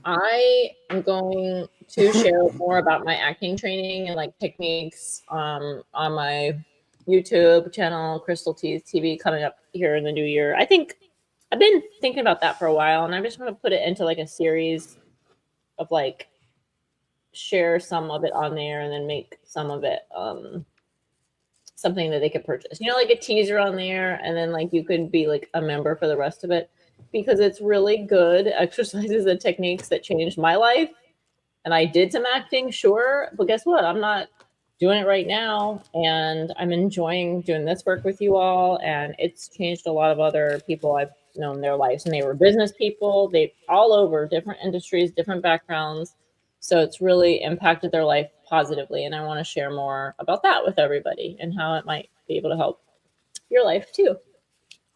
I am going to share more about my acting training and like techniques on my YouTube channel, Crystal T's TV, coming up here in the new year. I think I've been thinking about that for a while, and I just want to put it into like a series of like share some of it on there and then make some of it something that they could purchase. You know, like a teaser on there, and then like you could be like a member for the rest of it, because it's really good exercises and techniques that changed my life. And I did some acting, sure, but guess what? I'm not doing it right now, and I'm enjoying doing this work with you all, and it's changed a lot of other people I've known their lives, and they were business people, they all over different industries, different backgrounds. So it's really impacted their life positively, and I want to share more about that with everybody and how it might be able to help your life too.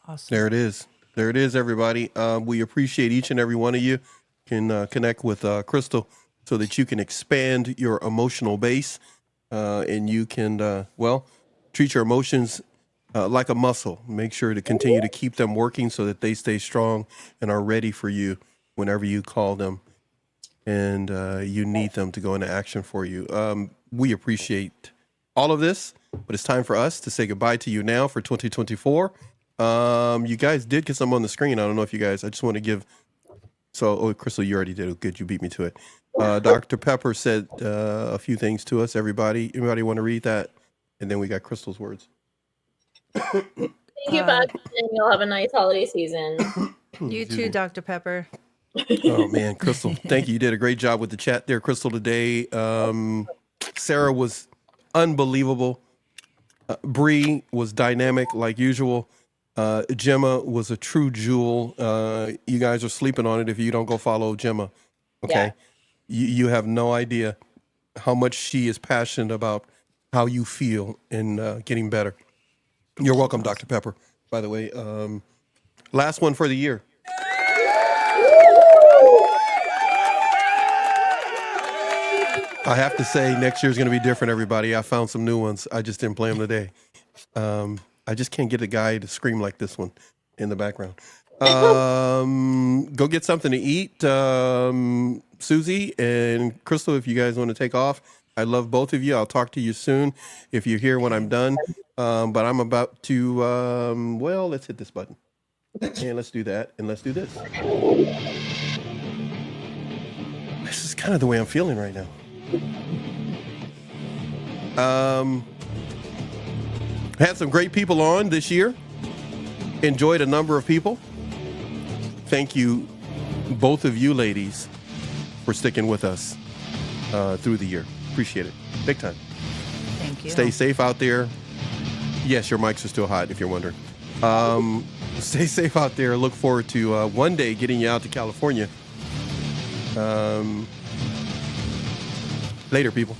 Awesome. There it is. There it is, everybody. We appreciate each and every one of you. Can connect with Crystal so that you can expand your emotional base, and you can, treat your emotions like a muscle. Make sure to continue to keep them working so that they stay strong and are ready for you whenever you call them and you need them to go into action for you. We appreciate all of this, but it's time for us to say goodbye to you now for 2024. You guys did get some on the screen. I don't know if you guys, I just want to give, Crystal, you already did. Good, you beat me to it. Dr. Pepper said a few things to us, everybody. Anybody want to read that? And then we got Crystal's words. Thank you, bud, and you'll have a nice holiday season. You too, Dr. Pepper. Oh man, Crystal, thank you. You did a great job with the chat there, Crystal, today. Sarah was unbelievable. Bree was dynamic like usual. Gemma was a true jewel. You guys are sleeping on it if you don't go follow Gemma. Okay. Yeah. You have no idea how much she is passionate about how you feel and getting better. You're welcome, Dr. Pepper, by the way. Last one for the year. I have to say, next year's going to be different, everybody. I found some new ones. I just didn't play them today. I just can't get a guy to scream like this one in the background. Go get something to eat. Susie and Crystal, if you guys want to take off, I love both of you. I'll talk to you soon if you're here when I'm done. But I'm about to, let's hit this button. And let's do that. And let's do this. This is kind of the way I'm feeling right now. Had some great people on this year. Enjoyed a number of people. Thank you, both of you ladies, for sticking with us through the year. Appreciate it. Big time. Thank you. Stay safe out there. Yes, your mics are still hot, if you're wondering. Stay safe out there. Look forward to one day getting you out to California. Later, people.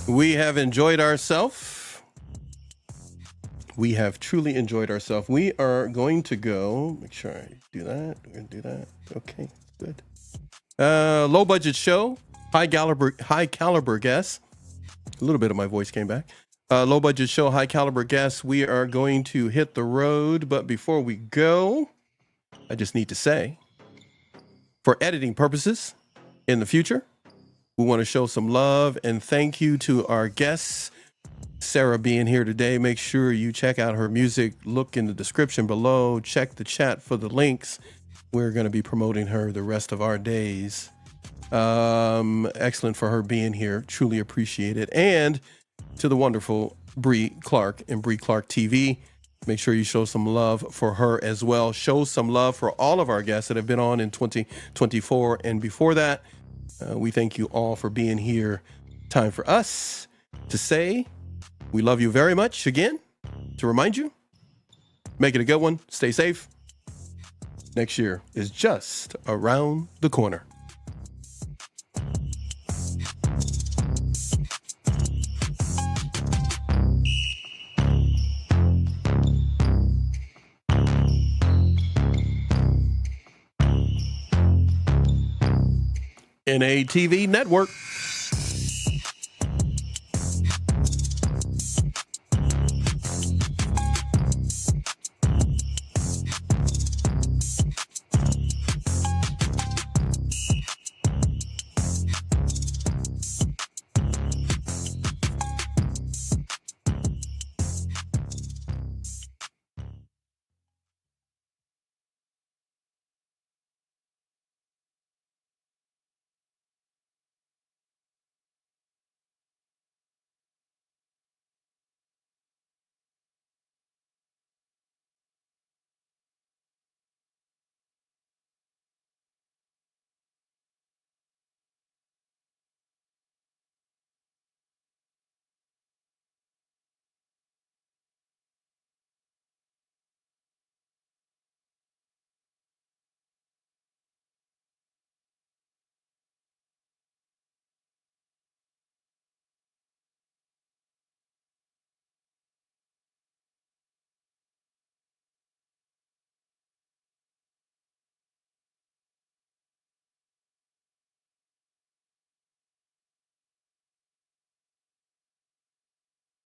We have enjoyed ourselves. We have truly enjoyed ourselves. We are going to go, make sure I do that. We're going to do that. Okay, good. Low budget show, high caliber guests. A little bit of my voice came back. Low budget show, high caliber guests. We are going to hit the road. But before we go, I just need to say, for editing purposes in the future, we want to show some love and thank you to our guests. Sarah being here today, make sure you check out her music. Look in the description below. Check the chat for the links. We're going to be promoting her the rest of our days. Excellent for her being here. Truly appreciate it. And to the wonderful Bree Clark and Bree Clark TV. Make sure you show some love for her as well. Show some love for all of our guests that have been on in 2024 and before that. We thank you all for being here. Time for us to say we love you very much. Again, to remind you, make it a good one. Stay safe. Next year is just around the corner. NATV Network.